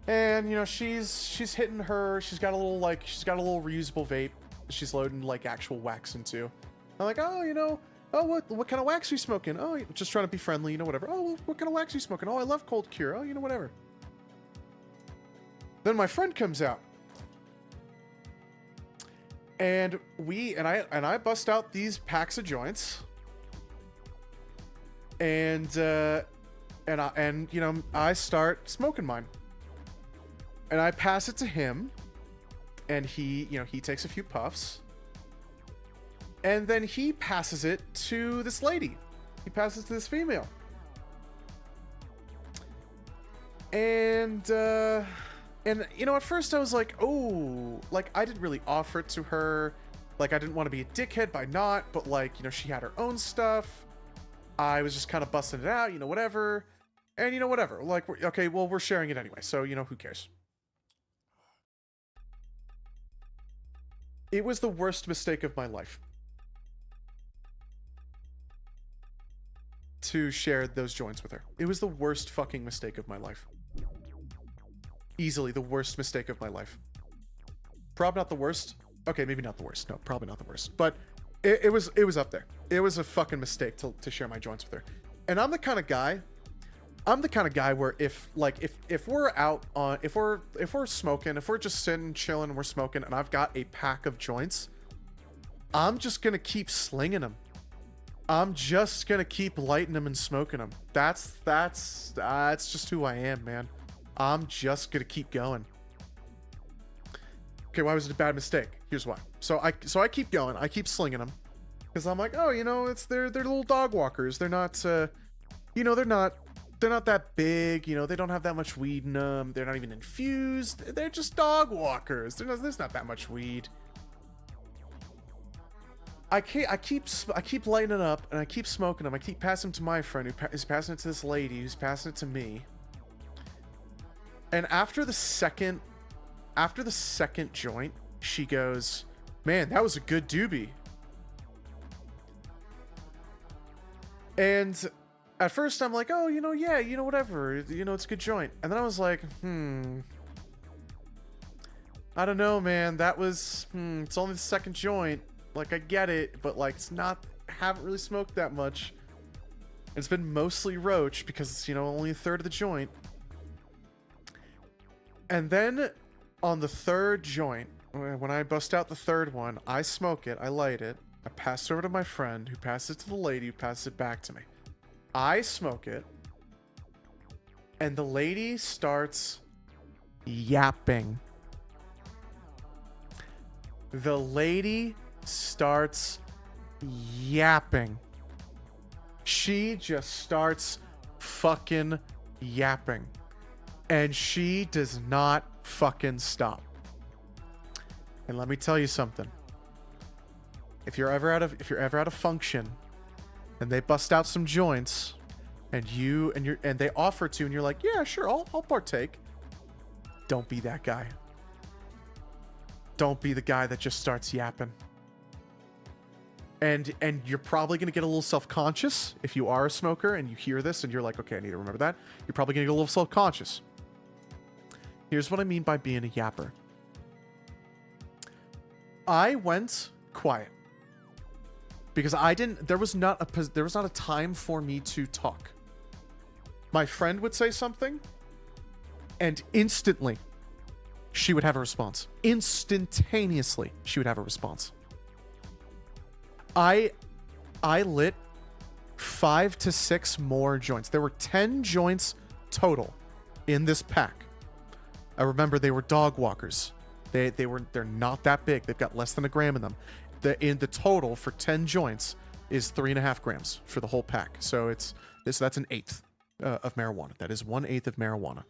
[SPEAKER 1] And she's hitting her. She's got a little reusable vape. She's loading actual wax into. I'm like, what kind of wax are you smoking? Oh, just trying to be friendly, whatever. Oh, well, what kind of wax are you smoking? Oh, I love Cold Cure. Oh, whatever. Then my friend comes out. And I bust out these packs of joints. And I start smoking mine. And I pass it to him. And he takes a few puffs. And then he passes it to this lady. He passes it to this female. And at first I was like, oh, I didn't really offer it to her. I didn't want to be a dickhead by not, but she had her own stuff. I was just kind of busting it out, whatever. And whatever. Okay, well, we're sharing it anyway, so who cares? It was the worst mistake of my life. to share those joints with her. It was the worst fucking mistake of my life. Easily the worst mistake of my life. Probably not the worst. Okay, maybe not the worst. No, probably not the worst. But it was up there. It was a fucking mistake to share my joints with her. And I'm the kind of guy where if we're out on if we're smoking, if we're just sitting chilling, we're smoking, and I've got a pack of joints, I'm just gonna keep slinging them. I'm just gonna keep lighting them and smoking them. That's just who I am, man. I'm just gonna keep going. Okay, why was it a bad mistake? Here's why. So I keep going. I keep slinging them because I'm like, oh, you know, they're little dog walkers. They're not, you know, they're not that big. You know, they don't have that much weed in them. They're not even infused. They're just dog walkers. There's not that much weed. I keep lighting it up and I keep smoking them. I keep passing them to my friend who is passing it to this lady who's passing it to me. And after the second joint, she goes, "Man, that was a good doobie." And at first I'm like, "Oh, you know, yeah, you know, whatever, you know, it's a good joint." And then I was like, I don't know, man. That was, it's only the second joint. Like, I get it, but like, it's not, haven't really smoked that much. It's been mostly roach because it's, you know, only a third of the joint. And then on the third joint, when I bust out the third one, I smoke it, I light it, I pass it over to my friend who passes it to the lady who passes it back to me. I smoke it, and the lady starts yapping. The lady starts yapping. She just starts fucking yapping. And she does not fucking stop. And let me tell you something. If you're ever at a function and they bust out some joints and they offer to and you're like, "Yeah, sure, I'll partake." Don't be that guy. Don't be the guy that just starts yapping. And you're probably going to get a little self-conscious if you are a smoker and you hear this and you're like, "Okay, I need to remember that." You're probably going to get a little self-conscious. Here's what I mean by being a yapper. I went quiet because there was not a time for me to talk. My friend would say something and instantly she would have a response. Instantaneously, she would have a response. I lit 5 to 6 more joints. There were 10 joints total in this pack. I remember they were dog walkers. They're not that big. They've got less than a gram in them. The total for 10 joints is 3.5 grams for the whole pack. So that's an eighth of marijuana. That is 1/8 of marijuana.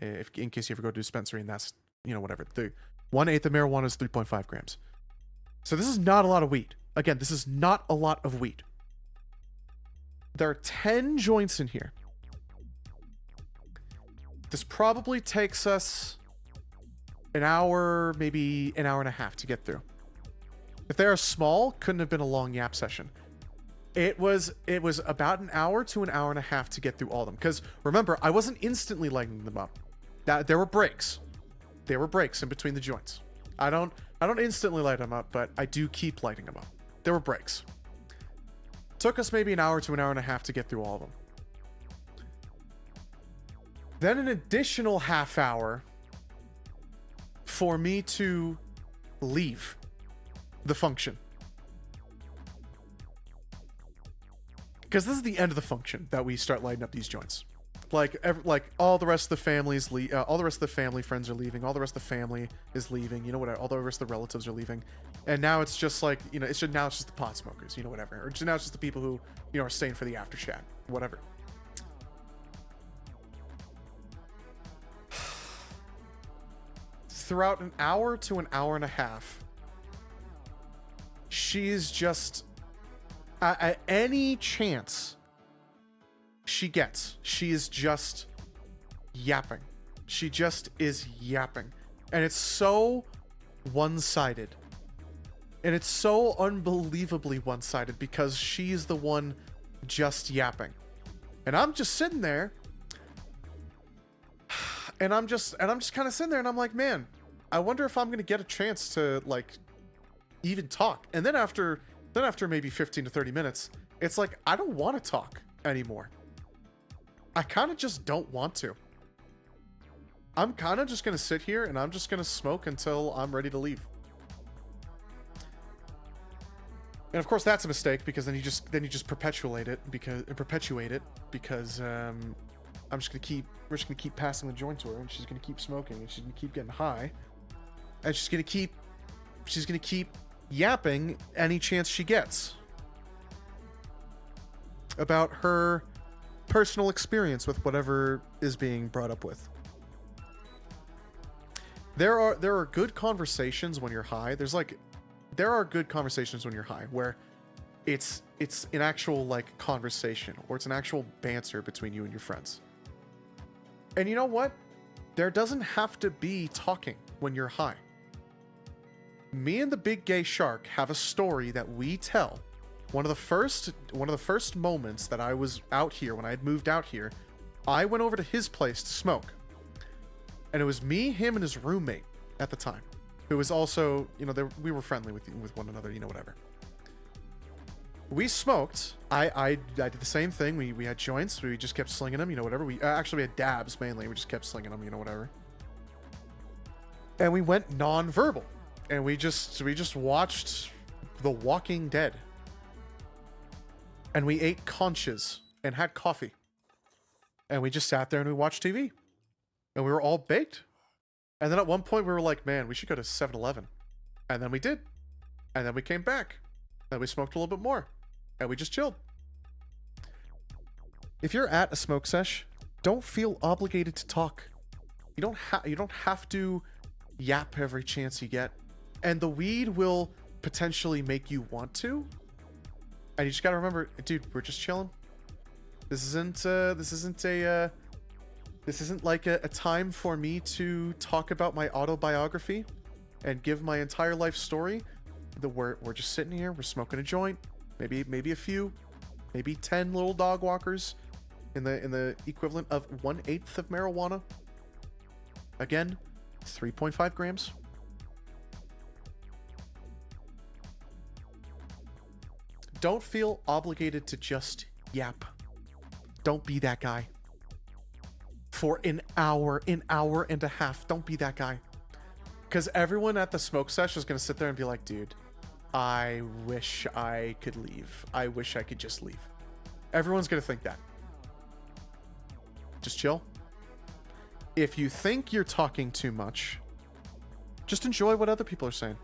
[SPEAKER 1] In case you ever go to a dispensary and that's, you know, whatever. The 1/8 of marijuana is 3.5 grams. So this is not a lot of weed. Again, this is not a lot of weed. There are 10 joints in here. This probably takes us an hour, maybe an hour and a half to get through. If they are small, couldn't have been a long yap session. It was about an hour to an hour and a half to get through all of them. Because remember, I wasn't instantly lighting them up. There were breaks. There were breaks in between the joints. I don't instantly light them up, but I do keep lighting them up. There were breaks. Took us maybe an hour to an hour and a half to get through all of them. Then an additional half hour for me to leave the function. Because this is the end of the function that we start lighting up these joints. Like all the rest of the families, all the rest of the family friends are leaving. All the rest of the family is leaving. You know, whatever. All the rest of the relatives are leaving, and now it's just like, you know, now it's just the pot smokers. You know, whatever. Or now it's just the people who, you know, are staying for the after chat. Whatever. Throughout an hour to an hour and a half, she's just at any chance she gets, she is just yapping. She just is yapping. And it's so one-sided. And it's so unbelievably one-sided because she's the one just yapping. And I'm just sitting there, and I'm just kind of sitting there, and I'm like, man, I wonder if I'm gonna get a chance to like even talk. And then after maybe 15 to 30 minutes, it's like I don't want to talk anymore. I kind of just don't want to. I'm kind of just gonna sit here and I'm just gonna smoke until I'm ready to leave. And of course that's a mistake, because then you just perpetuate it because we're just gonna keep passing the joint to her, and she's gonna keep smoking, and she's gonna keep getting high, and she's gonna keep yapping any chance she gets about her personal experience with whatever is being brought up with. There are good conversations when you're high. There are good conversations when you're high where it's an actual like conversation, or it's an actual banter between you and your friends. And you know what? There doesn't have to be talking when you're high. Me and the Big Gay Shark have a story that we tell. One of the first moments that I was out here, when I had moved out here, I went over to his place to smoke. And it was me, him, and his roommate at the time, who was also, we were friendly with one another, whatever. We smoked. I did the same thing. We had joints. We just kept slinging them, whatever. We actually had dabs mainly. We just kept slinging them, whatever. And we went non-verbal, and we just watched The Walking Dead. And we ate conches and had coffee. And we just sat there and we watched TV. And we were all baked. And then at one point we were like, man, we should go to 7-Eleven. And then we did. And then we came back. And we smoked a little bit more. And we just chilled. If you're at a smoke sesh, don't feel obligated to talk. You don't have to yap every chance you get. And the weed will potentially make you want to. And you just gotta remember, dude, we're just chilling. This isn't like a time for me to talk about my autobiography and give my entire life story. We're just sitting here, we're smoking a joint, maybe a few, maybe 10 little dog walkers in the equivalent of 1/8 of marijuana. Again, 3.5 grams. Don't feel obligated to just yap. Don't be that guy. For an hour and a half, don't be that guy. Because everyone at the smoke sesh is going to sit there and be like, dude, I wish I could leave. I wish I could just leave. Everyone's going to think that. Just chill. If you think you're talking too much, just enjoy what other people are saying.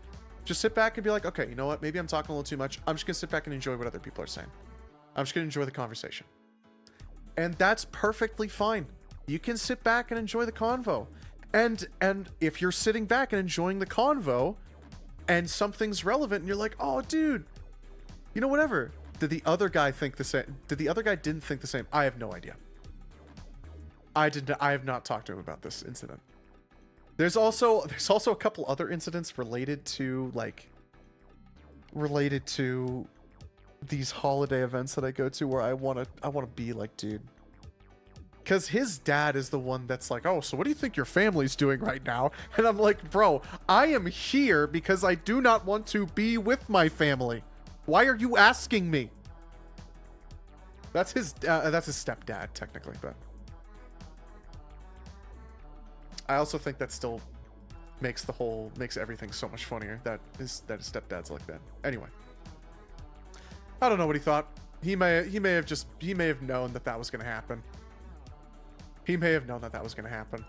[SPEAKER 1] Just sit back and be like, okay, you know what? Maybe I'm talking a little too much. I'm just going to sit back and enjoy what other people are saying. I'm just going to enjoy the conversation. And that's perfectly fine. You can sit back and enjoy the convo. And if you're sitting back and enjoying the convo and something's relevant and you're like, oh, dude, whatever. Did the other guy think the same? Did the other guy didn't think the same? I have no idea. I have not talked to him about this incident. There's also a couple other incidents related to these holiday events that I go to where I want to be like, dude. Because his dad is the one that's like, oh, so what do you think your family's doing right now? And I'm like, bro, I am here because I do not want to be with my family. Why are you asking me? That's his stepdad, technically, but I also think that still makes everything so much funnier that his stepdad's like that. Anyway, I don't know what he thought. He may have known that was going to happen. He may have known that was going to happen,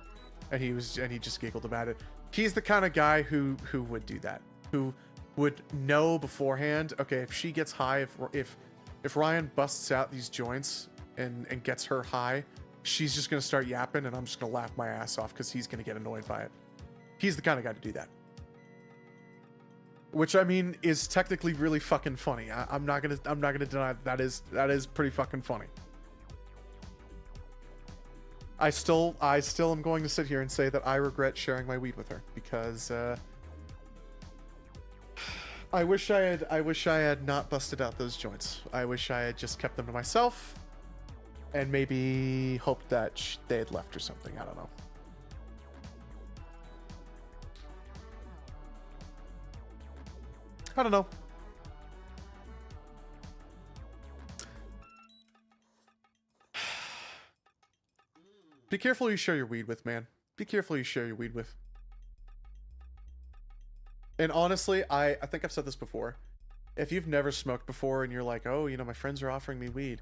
[SPEAKER 1] and he just giggled about it. He's the kind of guy who would do that, who would know beforehand. Okay, if she gets high, if Ryan busts out these joints and gets her high, she's just going to start yapping, and I'm just going to laugh my ass off because he's going to get annoyed by it. He's the kind of guy to do that. Which, I mean, is technically really fucking funny. I'm not gonna deny that is pretty fucking funny. I still am going to sit here and say that I regret sharing my weed with her because I wish I had not busted out those joints. I wish I had just kept them to myself. and maybe hoped that they had left or something. I don't know. I don't know. Be careful who you share your weed with, man. Be careful who you share your weed with. And honestly, I think I've said this before. If you've never smoked before and you're like, oh, you know, my friends are offering me weed,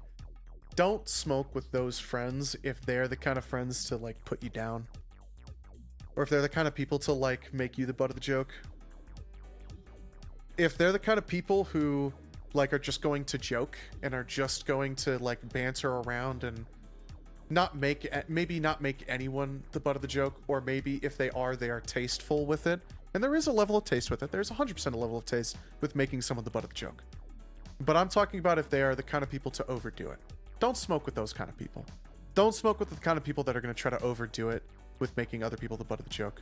[SPEAKER 1] don't smoke with those friends if they're the kind of friends to, like, put you down. Or if they're the kind of people to, like, make you the butt of the joke. If they're the kind of people who, like, are just going to joke and are just going to, like, banter around and maybe not make anyone the butt of the joke, or maybe if they are tasteful with it. And there is a level of taste with it. There's 100% a level of taste with making someone the butt of the joke. But I'm talking about if they are the kind of people to overdo it. Don't smoke with those kind of people. Don't smoke with the kind of people that are going to try to overdo it with making other people the butt of the joke.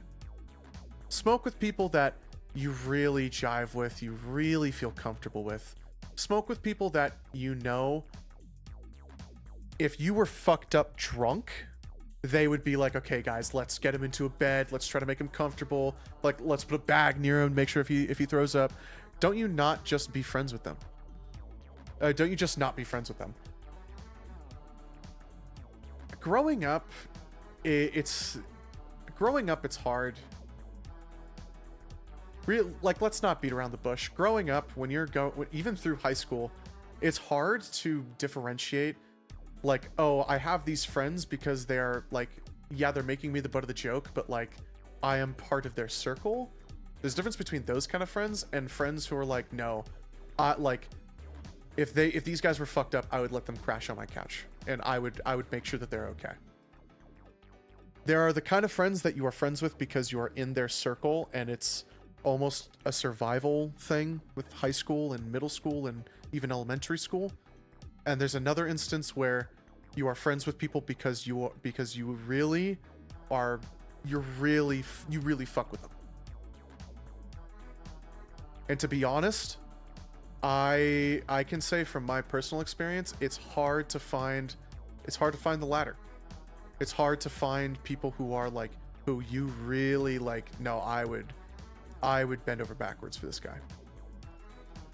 [SPEAKER 1] Smoke with people that you really jive with, you really feel comfortable with. Smoke with people that you know, if you were fucked up drunk, they would be like, okay, guys, let's get him into a bed. Let's try to make him comfortable. Like, let's put a bag near him, make sure if he throws up. Don't you not just be friends with them? Don't you just not be friends with them? Growing up, it's hard. Like, let's not beat around the bush. Growing up, when you're even through high school, it's hard to differentiate. Like, oh, I have these friends because they're like, yeah, they're making me the butt of the joke, but like, I am part of their circle. There's a difference between those kind of friends and friends who are like, no, like, if these guys were fucked up, I would let them crash on my couch, and I would make sure that they're okay. There are the kind of friends that you are friends with because you are in their circle, and it's almost a survival thing with high school and middle school and even elementary school. And there's another instance where you are friends with people because you really fuck with them. And to be honest, I can say from my personal experience, it's hard to find the latter. It's hard to find people who are like, who you really like, no, I would bend over backwards for this guy.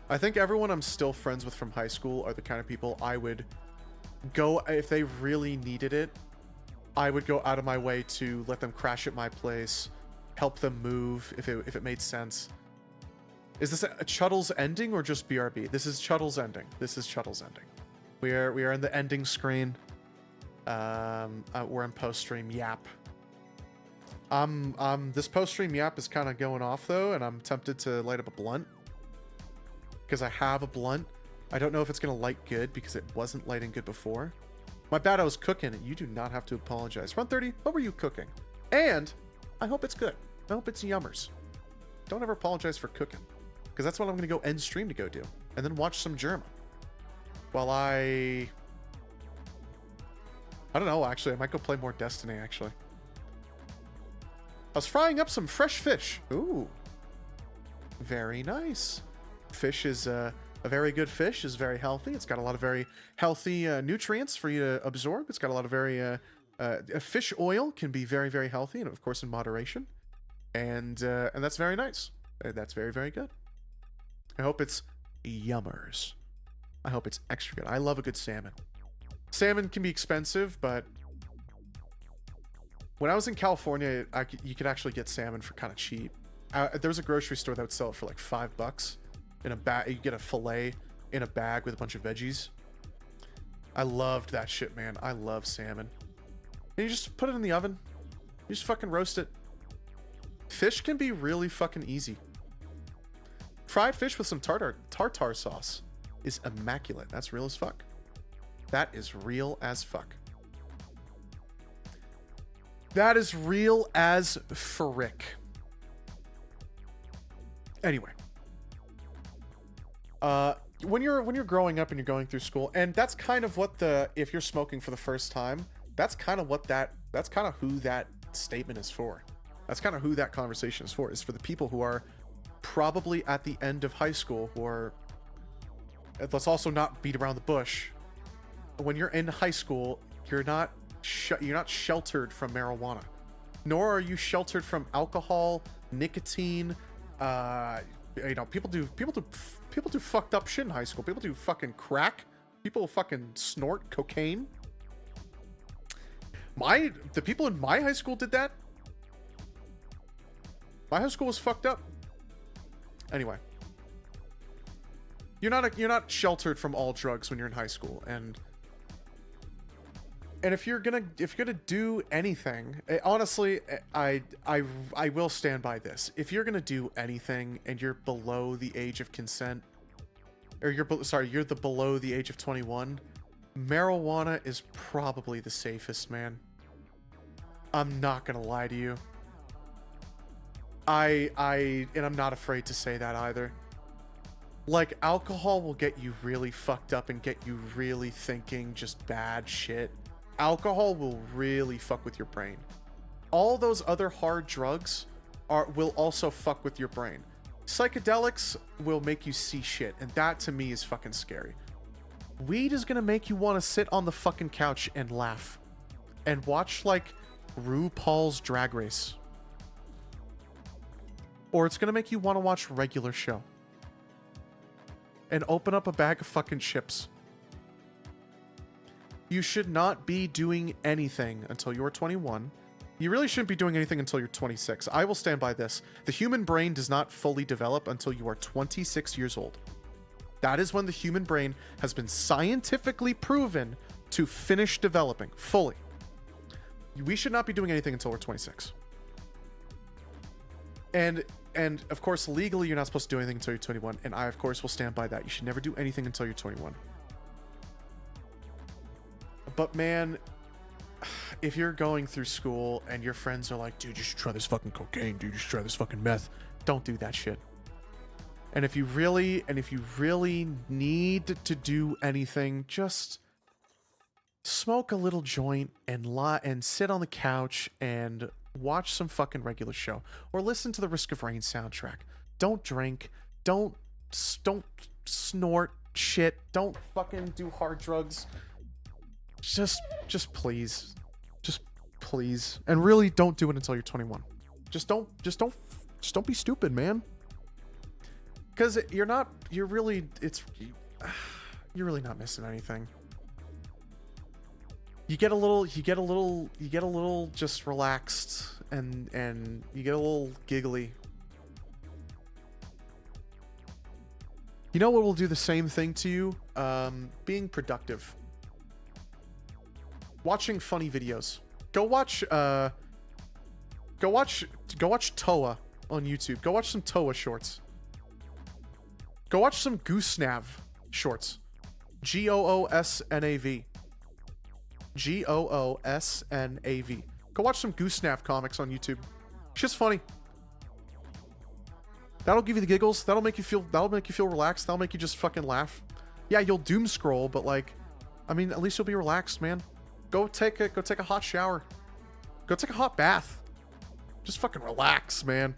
[SPEAKER 1] I think everyone I'm still friends with from high school are the kind of people I would go, if they really needed it, I would go out of my way to let them crash at my place, help them move if it made sense. Is this a Chuddle's ending or just BRB? This is Chuddle's ending. This is Chuddle's ending. We are in the ending screen. We're in post-stream yap. This post-stream yap is kind of going off though, and I'm tempted to light up a blunt. Because I have a blunt. I don't know if it's going to light good because it wasn't lighting good before. My bad, I was cooking, and you do not have to apologize. Run 30, what were you cooking? And I hope it's good. I hope it's yummers. Don't ever apologize for cooking. Because that's what I'm going to go end stream to go do. And then watch some Germa. While I don't know, actually. I might go play more Destiny, actually. I was frying up some fresh fish. Ooh. Very nice. Fish is a very good fish. Is very healthy. It's got a lot of very healthy nutrients for you to absorb. It's got a lot of very fish oil can be very, very healthy, and of course in moderation. And that's very nice. That's very, very good. I hope it's yummers. I hope it's extra good. I love a good salmon. Salmon can be expensive, but when I was in California, you could actually get salmon for kind of cheap. There was a grocery store that would sell it for like $5 in a bag. You get a fillet in a bag with a bunch of veggies. I loved that shit, man. I love salmon. And you just put it in the oven. You just fucking roast it. Fish can be really fucking easy. Fried fish with some tartar sauce is immaculate. That's real as fuck. That is real as fuck. That is real as frick. Anyway. When you're growing up and you're going through school, and that's kind of what if you're smoking for the first time, that's kind of who that statement is for. That's kind of who that conversation is for. Is for the people who are probably at the end of high school, who are, let's also not beat around the bush. When you're in high school, you're not sheltered from marijuana, nor are you sheltered from alcohol, nicotine. People do fucked up shit in high school. People do fucking crack. People fucking snort cocaine. The people in my high school did that. My high school was fucked up. Anyway, you're not sheltered from all drugs when you're in high school, and if you're gonna do anything, honestly, I will stand by this. If you're gonna do anything and you're below the age of consent, or you're below the age of 21, marijuana is probably the safest, man. I'm not gonna lie to you. And I'm not afraid to say that either. Like, alcohol will get you really fucked up and get you really thinking just bad shit. Alcohol will really fuck with your brain. All those other hard drugs will also fuck with your brain. Psychedelics will make you see shit, and that to me is fucking scary. Weed is gonna make you want to sit on the fucking couch and laugh and watch like RuPaul's Drag Race. Or it's gonna make you want to watch regular show and open up a bag of fucking chips. You should not be doing anything until you're 21. You really shouldn't be doing anything until you're 26. I will stand by this. The human brain does not fully develop until you are 26 years old. That is when the human brain has been scientifically proven to finish developing fully. We should not be doing anything until we're 26. And of course, legally, you're not supposed to do anything until you're 21. And I, of course, will stand by that. You should never do anything until you're 21. But man, if you're going through school and your friends are like, dude, you should try this fucking cocaine, dude, you should try this fucking meth, don't do that shit. And if you really need to do anything, just smoke a little joint and sit on the couch and watch some fucking regular show, or listen to the Risk of Rain soundtrack. Don't drink, don't snort shit, don't fucking do hard drugs. Just please, and really don't do it until you're 21. Just don't be stupid, man. Because you're really not missing anything. You get a little just relaxed, and you get a little giggly. You know what will do the same thing to you? Being productive. Watching funny videos. Go watch Toa on YouTube. Go watch some Toa shorts. Go watch some Goosnav shorts. Goosnav. Goosnav. Go watch some Goosnav comics on YouTube. Shit's funny. That'll give you the giggles. That'll make you feel relaxed. That'll make you just fucking laugh. Yeah, you'll doom scroll, but like, I mean, at least you'll be relaxed, man. Go take a hot shower. Go take a hot bath. Just fucking relax, man.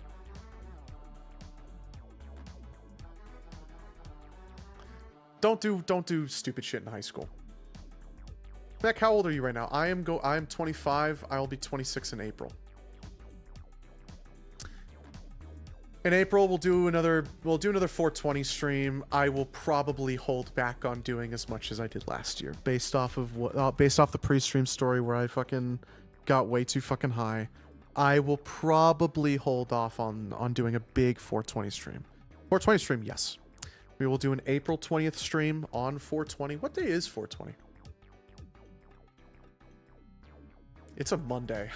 [SPEAKER 1] Don't do stupid shit in high school. Beck, how old are you right now? I am 25. I will be 26 in April. In April, we'll do another 420 stream. I will probably hold back on doing as much as I did last year, based off the pre-stream story where I fucking got way too fucking high. I will probably hold off on doing a big 420 stream. 420 stream, yes. We will do an April 20th stream on 420. What day is 420? It's a Monday.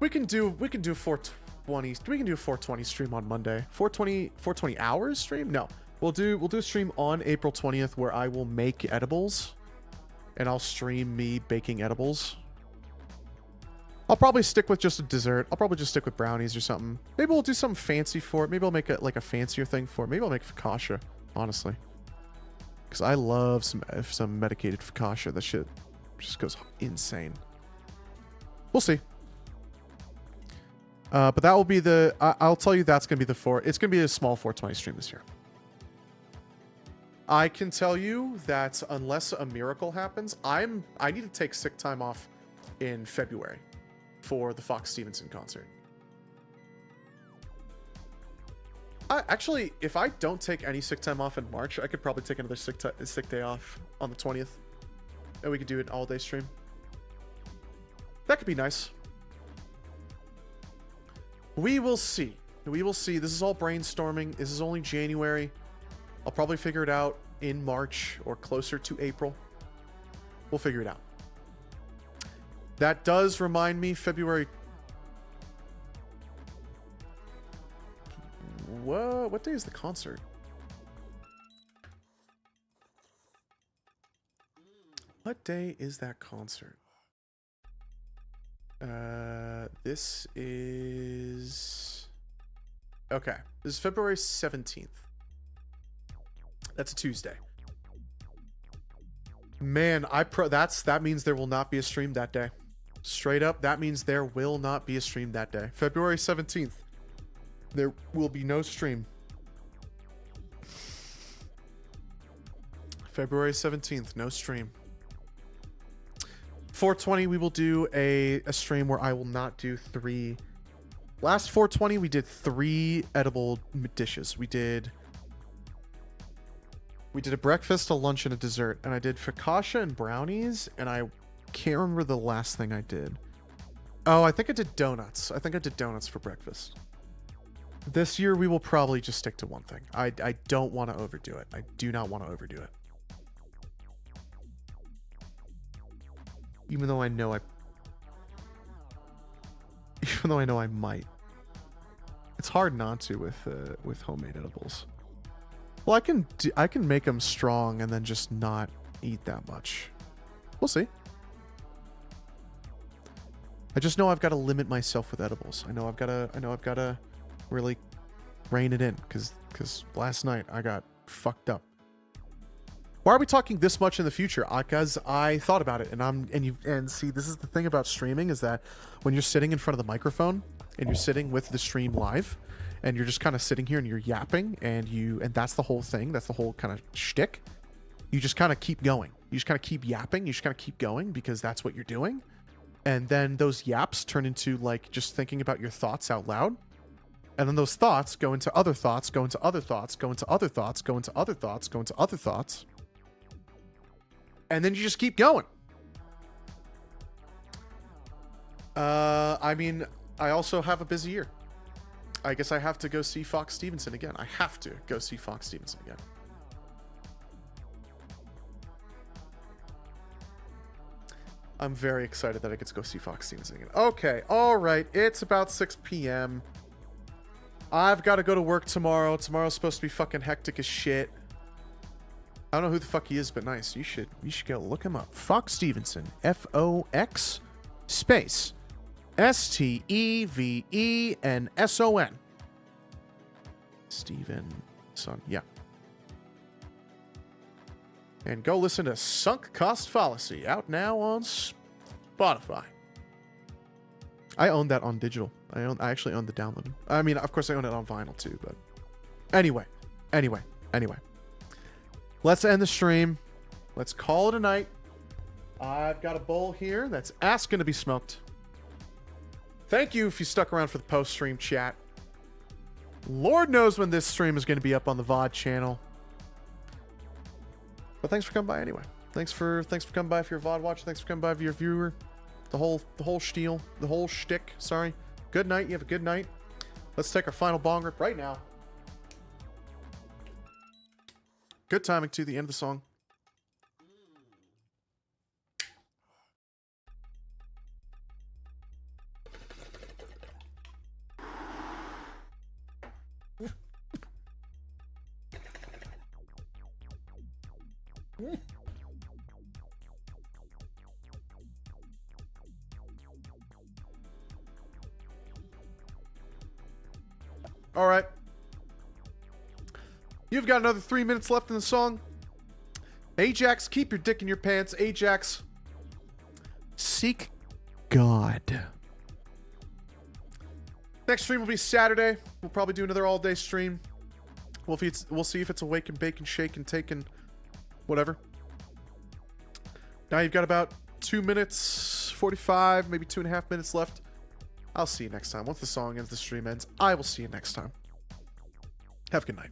[SPEAKER 1] We can do 420. We can do a 420 stream on Monday. 420 hours stream? No. We'll do a stream on April 20th where I will make edibles, and I'll stream me baking edibles. I'll probably stick with just a dessert. I'll probably just stick with brownies or something. Maybe we'll do something fancy for it. Maybe I'll make a fancier thing for it. Maybe I'll make focaccia, honestly. Because I love some medicated focaccia. That shit just goes insane. We'll see. But that will be I'll tell you that's going to be it's going to be a small 420 stream this year. I can tell you that unless a miracle happens, I need to take sick time off in February for the Fox Stevenson concert. Actually, if I don't take any sick time off in March, I could probably take another sick day off on the 20th. And we could do an all-day stream. That could be nice. We will see. We will see. This is all brainstorming. This is only January. I'll probably figure it out in March or closer to April. We'll figure it out. That does remind me, February... What day is the concert? What day is that concert? This is... Okay. This is February 17th. That's a Tuesday. Man, that means there will not be a stream that day. Straight up, that means there will not be a stream that day. February 17th. There will be no stream. February 17th, no stream. 420, we will do a stream where I will not do 3. Last 420, we did 3 edible dishes. We did a breakfast, a lunch, and a dessert. And I did focaccia and brownies, and I can't remember the last thing I did. Oh, I think I did donuts. I think I did donuts for breakfast. This year, we will probably just stick to one thing. I don't want to overdo it. I do not want to overdo it. Even though I know I might. It's hard not to with homemade edibles. Well, I can make them strong and then just not eat that much. We'll see. I just know I've got to limit myself with edibles. I know I've got to really rein it in because last night I got fucked up. Why are we talking this much in the future? Because I thought about it, and see, this is the thing about streaming is that when you're sitting in front of the microphone and you're sitting with the stream live, and you're just kind of sitting here and you're yapping, and that's the whole thing. That's the whole kind of shtick. You just kind of keep going. You just kind of keep yapping. You just kind of keep going because that's what you're doing, and then those yaps turn into like just thinking about your thoughts out loud. And then those thoughts go into other thoughts, go into other thoughts, go into other thoughts, go into other thoughts, go into other thoughts. And then you just keep going. I mean, I also have a busy year. I guess I have to go see Fox Stevenson again. I have to go see Fox Stevenson again. I'm very excited that I get to go see Fox Stevenson again. Okay, all right. It's about 6 p.m. I've got to go to work tomorrow. Tomorrow's supposed to be fucking hectic as shit. I don't know who the fuck he is, but nice. You should go look him up. Fox Stevenson. Fox space Stevenson. Stevenson. Yeah. And go listen to Sunk Cost Fallacy, out now on Spotify. I own that on digital. I actually own the download. I mean, of course I own it on vinyl too, but anyway. Let's end the stream. Let's call it a night. I've got a bowl here that's asking to be smoked. Thank you if you stuck around for the post-stream chat. Lord knows when this stream is going to be up on the VOD channel. But thanks for coming by anyway. Thanks for coming by if you're a VOD watcher. Thanks for coming by if you're a viewer. The whole spiel, the whole shtick. Sorry. Good night. You have a good night. Let's take our final bong rip right now. Good timing to the end of the song. All right. You've got another 3 minutes left in the song. Ajax, keep your dick in your pants. Ajax, seek God. Next stream will be Saturday. We'll probably do another all-day stream. We'll see if it's awake and bake and shake and take and whatever. Now you've got about 2 minutes, 45, maybe 2.5 minutes left. I'll see you next time. Once the song ends, the stream ends. I will see you next time. Have a good night.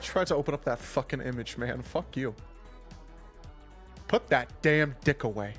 [SPEAKER 1] Tried to open up that fucking image, man. Fuck you. Put that damn dick away.